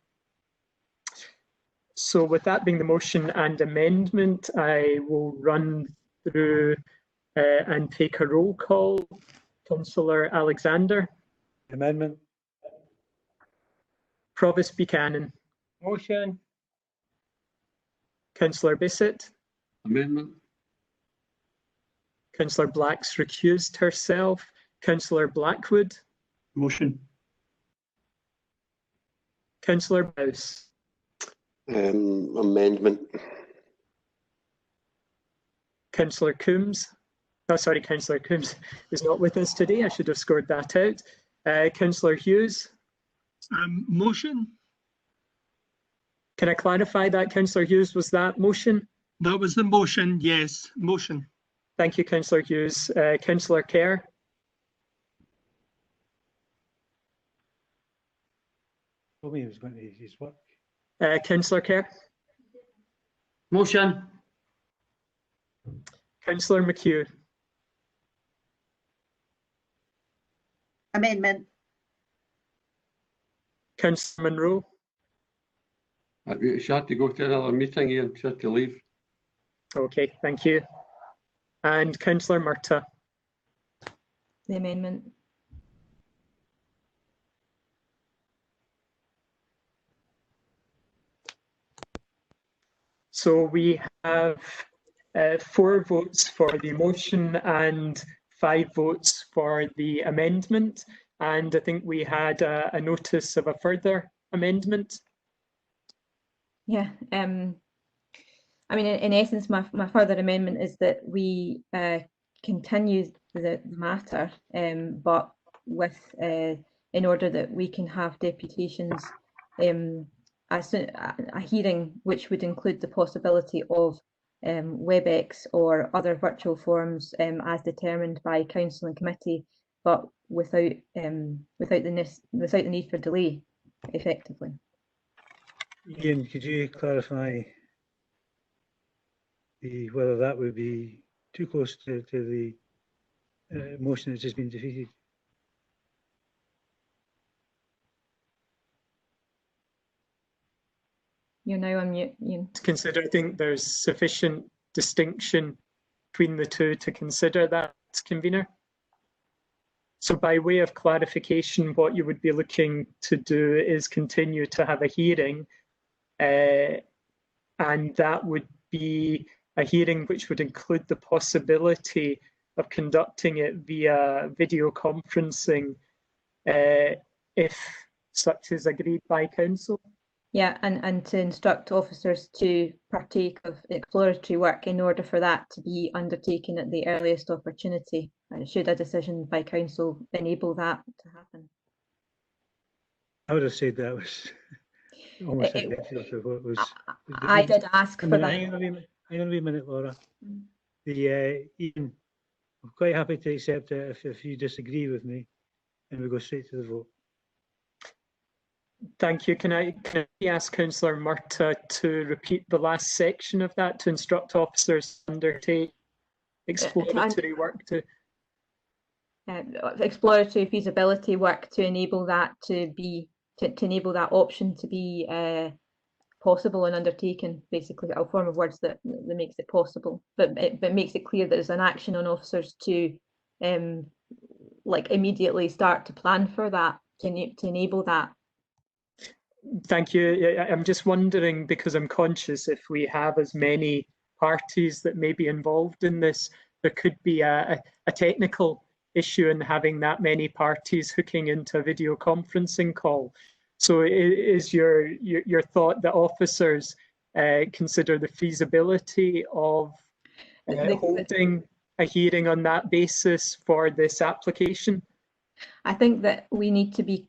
So with that being the motion and amendment, I will run through and take a roll call. Councillor Alexander. Amendment. Provost Buchanan. Motion. Councillor Bissett. Amendment. Councillor Black's recused herself. Councillor Blackwood. Motion. Councillor Bowes. Amendment. Councillor Coombs. Oh, sorry, Councillor Coombs is not with us today. I should have scored that out. Councillor Hughes. Motion. Can I clarify that, Councillor Hughes? Was that motion? That was the motion, yes, motion. Thank you, Councillor Hughes. Councillor Kerr. Told me he was going to his work. Councillor Kerr. Motion. Councillor McHugh. Amendment. Councillor Monroe. She had to go to another meeting, Ian. She had to leave. Okay, thank you. And Councillor Murtagh. The amendment. So we have 4 votes for the motion and 5 votes for the amendment. And I think we had a notice of a further amendment. Yeah. I mean, in essence, my further amendment is that we continue the matter, but with in order that we can have deputations, a hearing which would include the possibility of WebEx or other virtual forms as determined by council and committee, but without the need for delay, effectively. Ian, could you clarify whether that would be too close to the motion that's just been defeated? You're now on mute, Ian. I think there's sufficient distinction between the two to consider that, convener. So by way of clarification, what you would be looking to do is continue to have a hearing, and that would be a hearing which would include the possibility of conducting it via video conferencing if such is agreed by council. Yeah, and to instruct officers to partake of exploratory work in order for that to be undertaken at the earliest opportunity, should a decision by council enable that to happen. I would have said that was almost ridiculous of what was. I did ask for that. Hang on a wee minute, Laura. Ian, I'm quite happy to accept it if you disagree with me, and we go straight to the vote. Thank you. Can I ask Councillor Murtagh to repeat the last section of that, to instruct officers to undertake exploratory work to exploratory feasibility work to enable that to enable that option to be possible and undertaken, basically a form of words that makes it possible, but makes it clear that there's an action on officers to like immediately start to plan for that, to enable that. Thank you. I'm just wondering, because I'm conscious if we have as many parties that may be involved in this, there could be a technical issue in having that many parties hooking into a video conferencing call. So is your thought that officers consider the feasibility of holding a hearing on that basis for this application? I think that we need to be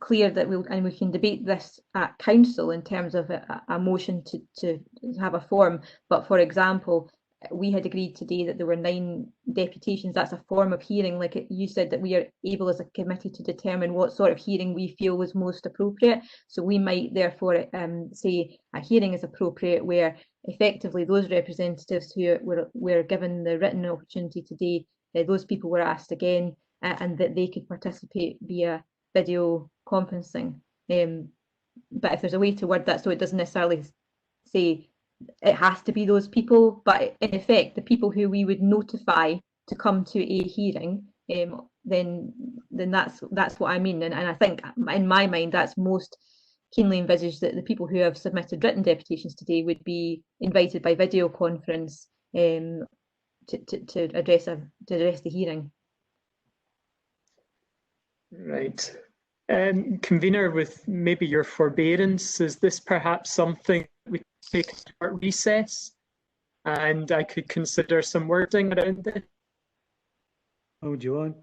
clear that we can debate this at council in terms of a motion to have a form. But for example, we had agreed today that there were 9 deputations. That's a form of hearing, like you said, that we are able as a committee to determine what sort of hearing we feel was most appropriate. So we might therefore say a hearing is appropriate where effectively those representatives who were given the written opportunity today, those people were asked again, and that they could participate via video conferencing. But if there's a way to word that so it doesn't necessarily say it has to be those people, but in effect, the people who we would notify to come to a hearing, then that's what I mean. And I think in my mind, that's most keenly envisaged that the people who have submitted written deputations today would be invited by video conference to address the hearing. Right. Convener, with maybe your forbearance, is this perhaps something we could take a short recess and I could consider some wording around it? How would you want?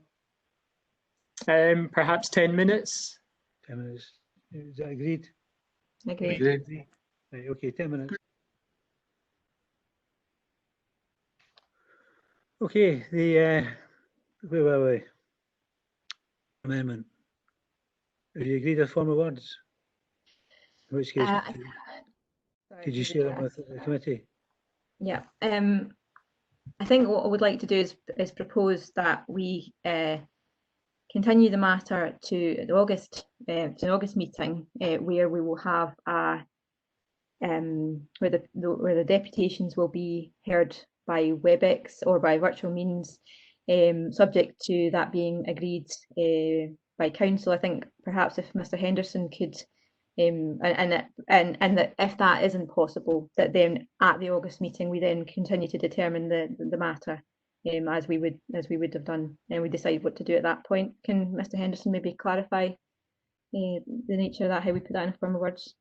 Perhaps 10 minutes. 10 minutes. Is that agreed? Agreed. Right, okay, 10 minutes. Okay, the where were we? Amendment. Have you agreed with formal words? In which case, could you share them with the committee? Yeah. I think what I would like to do is propose that we continue the matter to the August meeting, where we will have a where the deputations will be heard by WebEx or by virtual means, subject to that being agreed by council. I think perhaps if Mr. Henderson could, and that if that isn't possible, that then at the August meeting we then continue to determine the matter as we would have done, and we decide what to do at that point. Can Mr. Henderson maybe clarify the nature of that, how we put that in formal words?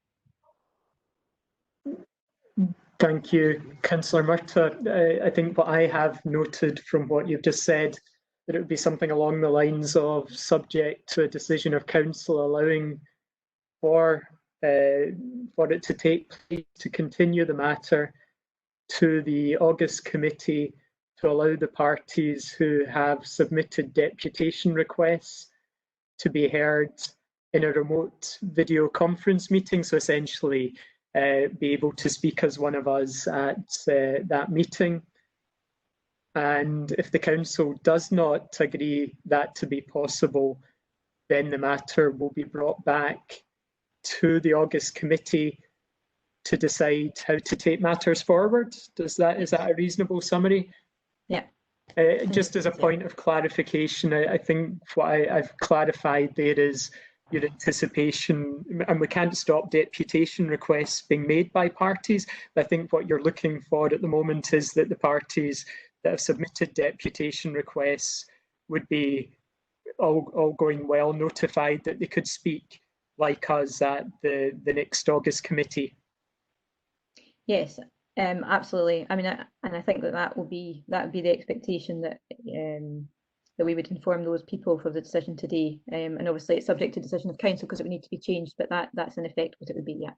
Thank you, Councillor Murtagh. I think what I have noted from what you've just said, that it would be something along the lines of subject to a decision of council allowing for it to take place, to continue the matter to the August committee, to allow the parties who have submitted deputation requests to be heard in a remote video conference meeting. So essentially, be able to speak as one of us at that meeting. And if the council does not agree that to be possible, then the matter will be brought back to the August committee to decide how to take matters forward. Is that a reasonable summary? Yeah. Just as a point of clarification, I think what I've clarified there is your anticipation, and we can't stop deputation requests being made by parties. I think what you're looking for at the moment is that the parties that have submitted deputation requests would be all going well notified that they could speak like us at the next August committee. Yes, absolutely. I mean, and I think that would be the expectation, that that we would inform those people for the decision today. And obviously it's subject to decision of council because it would need to be changed, but that's in effect what it would be, yeah.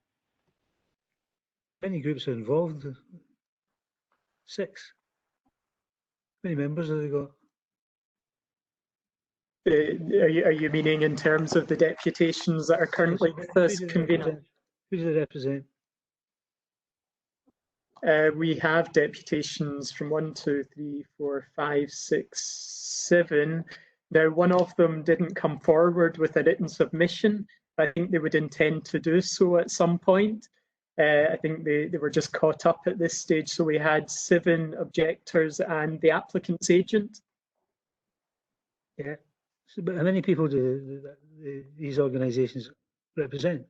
Many groups are involved. 6. How many members have they got? Are you meaning in terms of the deputations that are currently with us, convener? Who do they represent? We have deputations from 1, 2, 3, 4, 5, 6, 7. Now, one of them didn't come forward with a written submission. I think they would intend to do so at some point. I think they were just caught up at this stage. So we had 7 objectors and the applicant's agent. Yeah. So, but how many people do these organisations represent?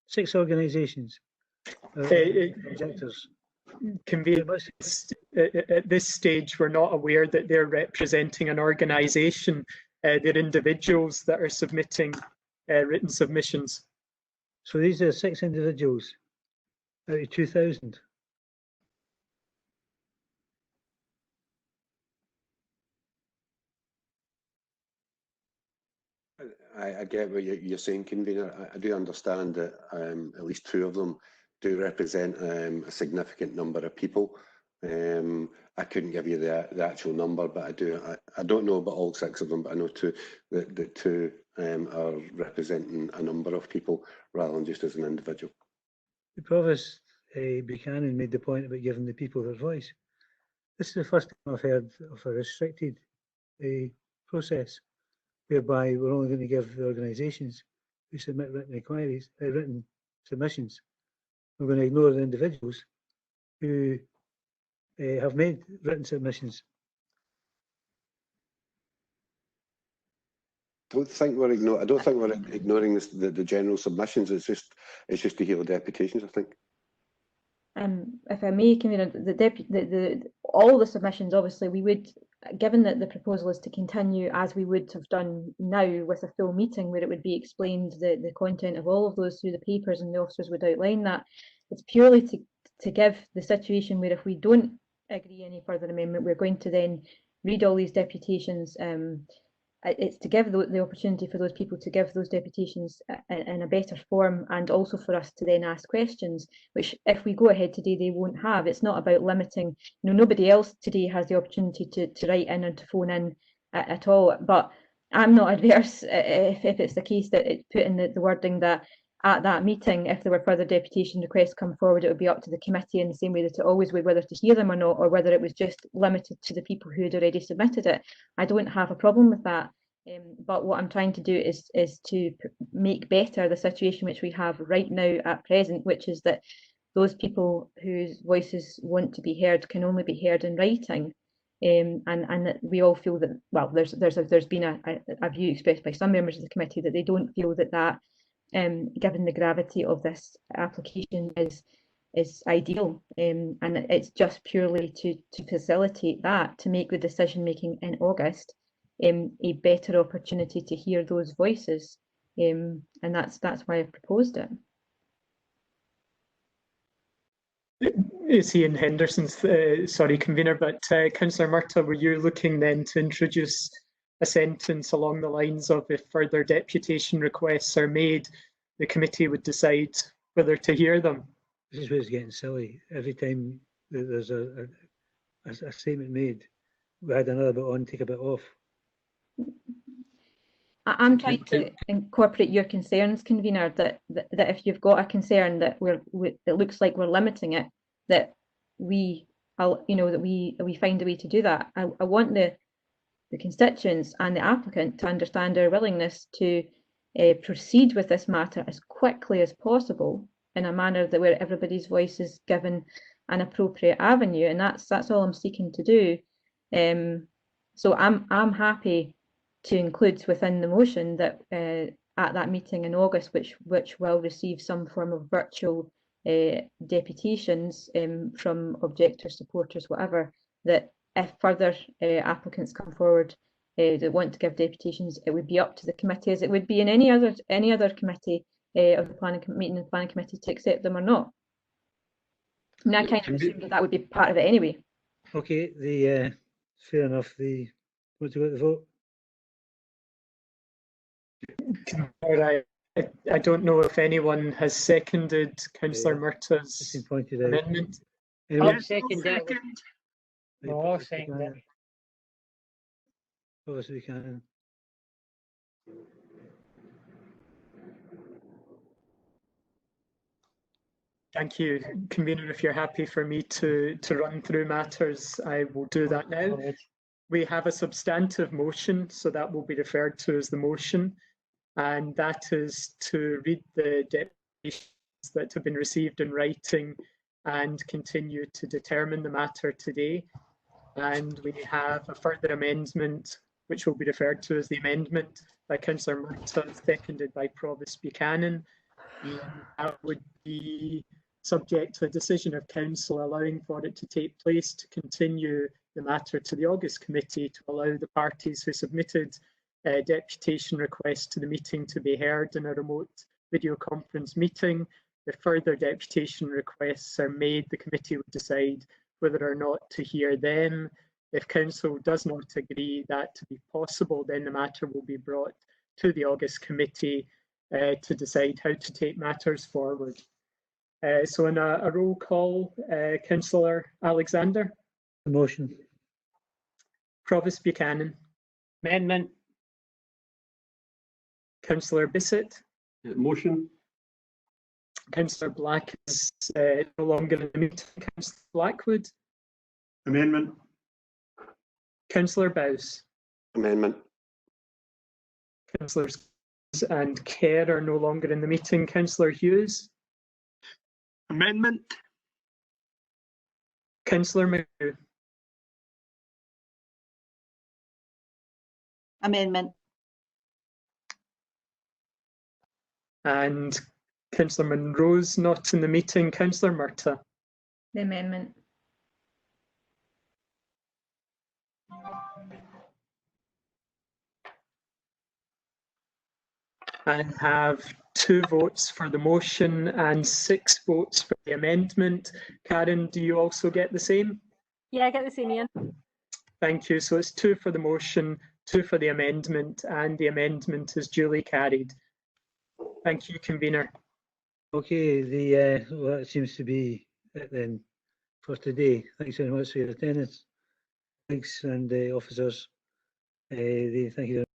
6 organisations. Objectors. At this stage, we're not aware that they're representing an organisation. They're individuals that are submitting written submissions. So these are 6 individuals out of 2,000. I get what you're saying, convener. I do understand that at least 2 of them do represent a significant number of people. I couldn't give you the actual number, but I don't know about all 6 of them, but I know that 2 are representing a number of people rather than just as an individual. The Provost Buchanan made the point about giving the people their voice. This is the first time I've heard of a restricted process whereby we're only going to give the organisations who submit written inquiries, written submissions. We're going to ignore the individuals who have made written submissions. I don't think we're ignoring the general submissions. It's just to hear the deputations, I think. If I may, convener, all the submissions, obviously we would given that the proposal is to continue as we would have done now with a full meeting where it would be explained the content of all of those through the papers and the officers would outline that, it's purely to give the situation where if we don't agree any further amendment, we're going to then read all these deputations. It's to give the opportunity for those people to give those deputations in a better form, and also for us to then ask questions, which if we go ahead today, they won't have. It's not about limiting, nobody else today has the opportunity to write in and to phone in at all. But I'm not adverse if it's the case that it's put in the wording that at that meeting, if there were further deputation requests come forward, it would be up to the committee in the same way that it always would, whether to hear them or not, or whether it was just limited to the people who had already submitted it. I don't have a problem with that. But what I'm trying to do is to make better the situation which we have right now at present, which is that those people whose voices want to be heard can only be heard in writing. And that we all feel that, well, there's been a view expressed by some members of the committee that they don't feel that given the gravity of this application is ideal, and it's just purely to facilitate that, to make the decision making in August a better opportunity to hear those voices, and that's why I've proposed it. It's Ian Henderson, sorry, convener, but Councillor Murtagh, were you looking then to introduce a sentence along the lines of if further deputation requests are made, the committee would decide whether to hear them? This is where it's getting silly. Every time there's a statement made, we had another bit on, take a bit off. I'm trying to incorporate your concerns, convener, that if you've got a concern that it looks like we're limiting it, that we find a way to do that. I want the constituents and the applicant to understand our willingness to proceed with this matter as quickly as possible in a manner that where everybody's voice is given an appropriate avenue, and that's all I'm seeking to do. So I'm happy to include within the motion that at that meeting in August, which will receive some form of virtual deputations from objectors, supporters, whatever, that if further applicants come forward that want to give deputations, it would be up to the committee, as it would be in any other committee of the planning committee, to accept them or not. I mean, I kind of assumed that would be part of it anyway. Okay, fair enough. Want to go to the vote? I don't know if anyone has seconded Councillor Murtagh's amendment. I'll second it. No, I'll second it. Obviously we can. Thank you, convener. If you're happy for me to run through matters, I will do that now. We have a substantive motion, so that will be referred to as the motion, and that is to read the deputations that have been received in writing and continue to determine the matter today. And we have a further amendment, which will be referred to as the amendment, by Councillor Murtagh, seconded by Provost Buchanan. And that would be subject to a decision of council allowing for it to take place to continue the matter to the August committee, to allow the parties who submitted deputation requests to the meeting to be heard in a remote video conference meeting. If further deputation requests are made, the committee would decide whether or not to hear them. If council does not agree that to be possible, then the matter will be brought to the August committee to decide how to take matters forward. So in a roll call, Councillor Alexander. The motion. Provost Buchanan. Amendment. Councillor Bissett. Motion. Councillor Black is no longer in the meeting. Councillor Blackwood. Amendment. Councillor Bowes. Amendment. Councillors and Kerr are no longer in the meeting. Councillor Hughes. Amendment. Councillor McGrew. Amendment. And Councillor Monroe's not in the meeting. Councillor Murtagh. The amendment. And have 2 votes for the motion and 6 votes for the amendment. Karen, do you also get the same? Yeah, I get the same, Ian. Thank you. So it's 2 for the motion, 2 for the amendment, and the amendment is duly carried. Thank you, convener. Okay, well, that seems to be it then for today. Thanks very much for your attendance. Thanks, and officers. Thank you.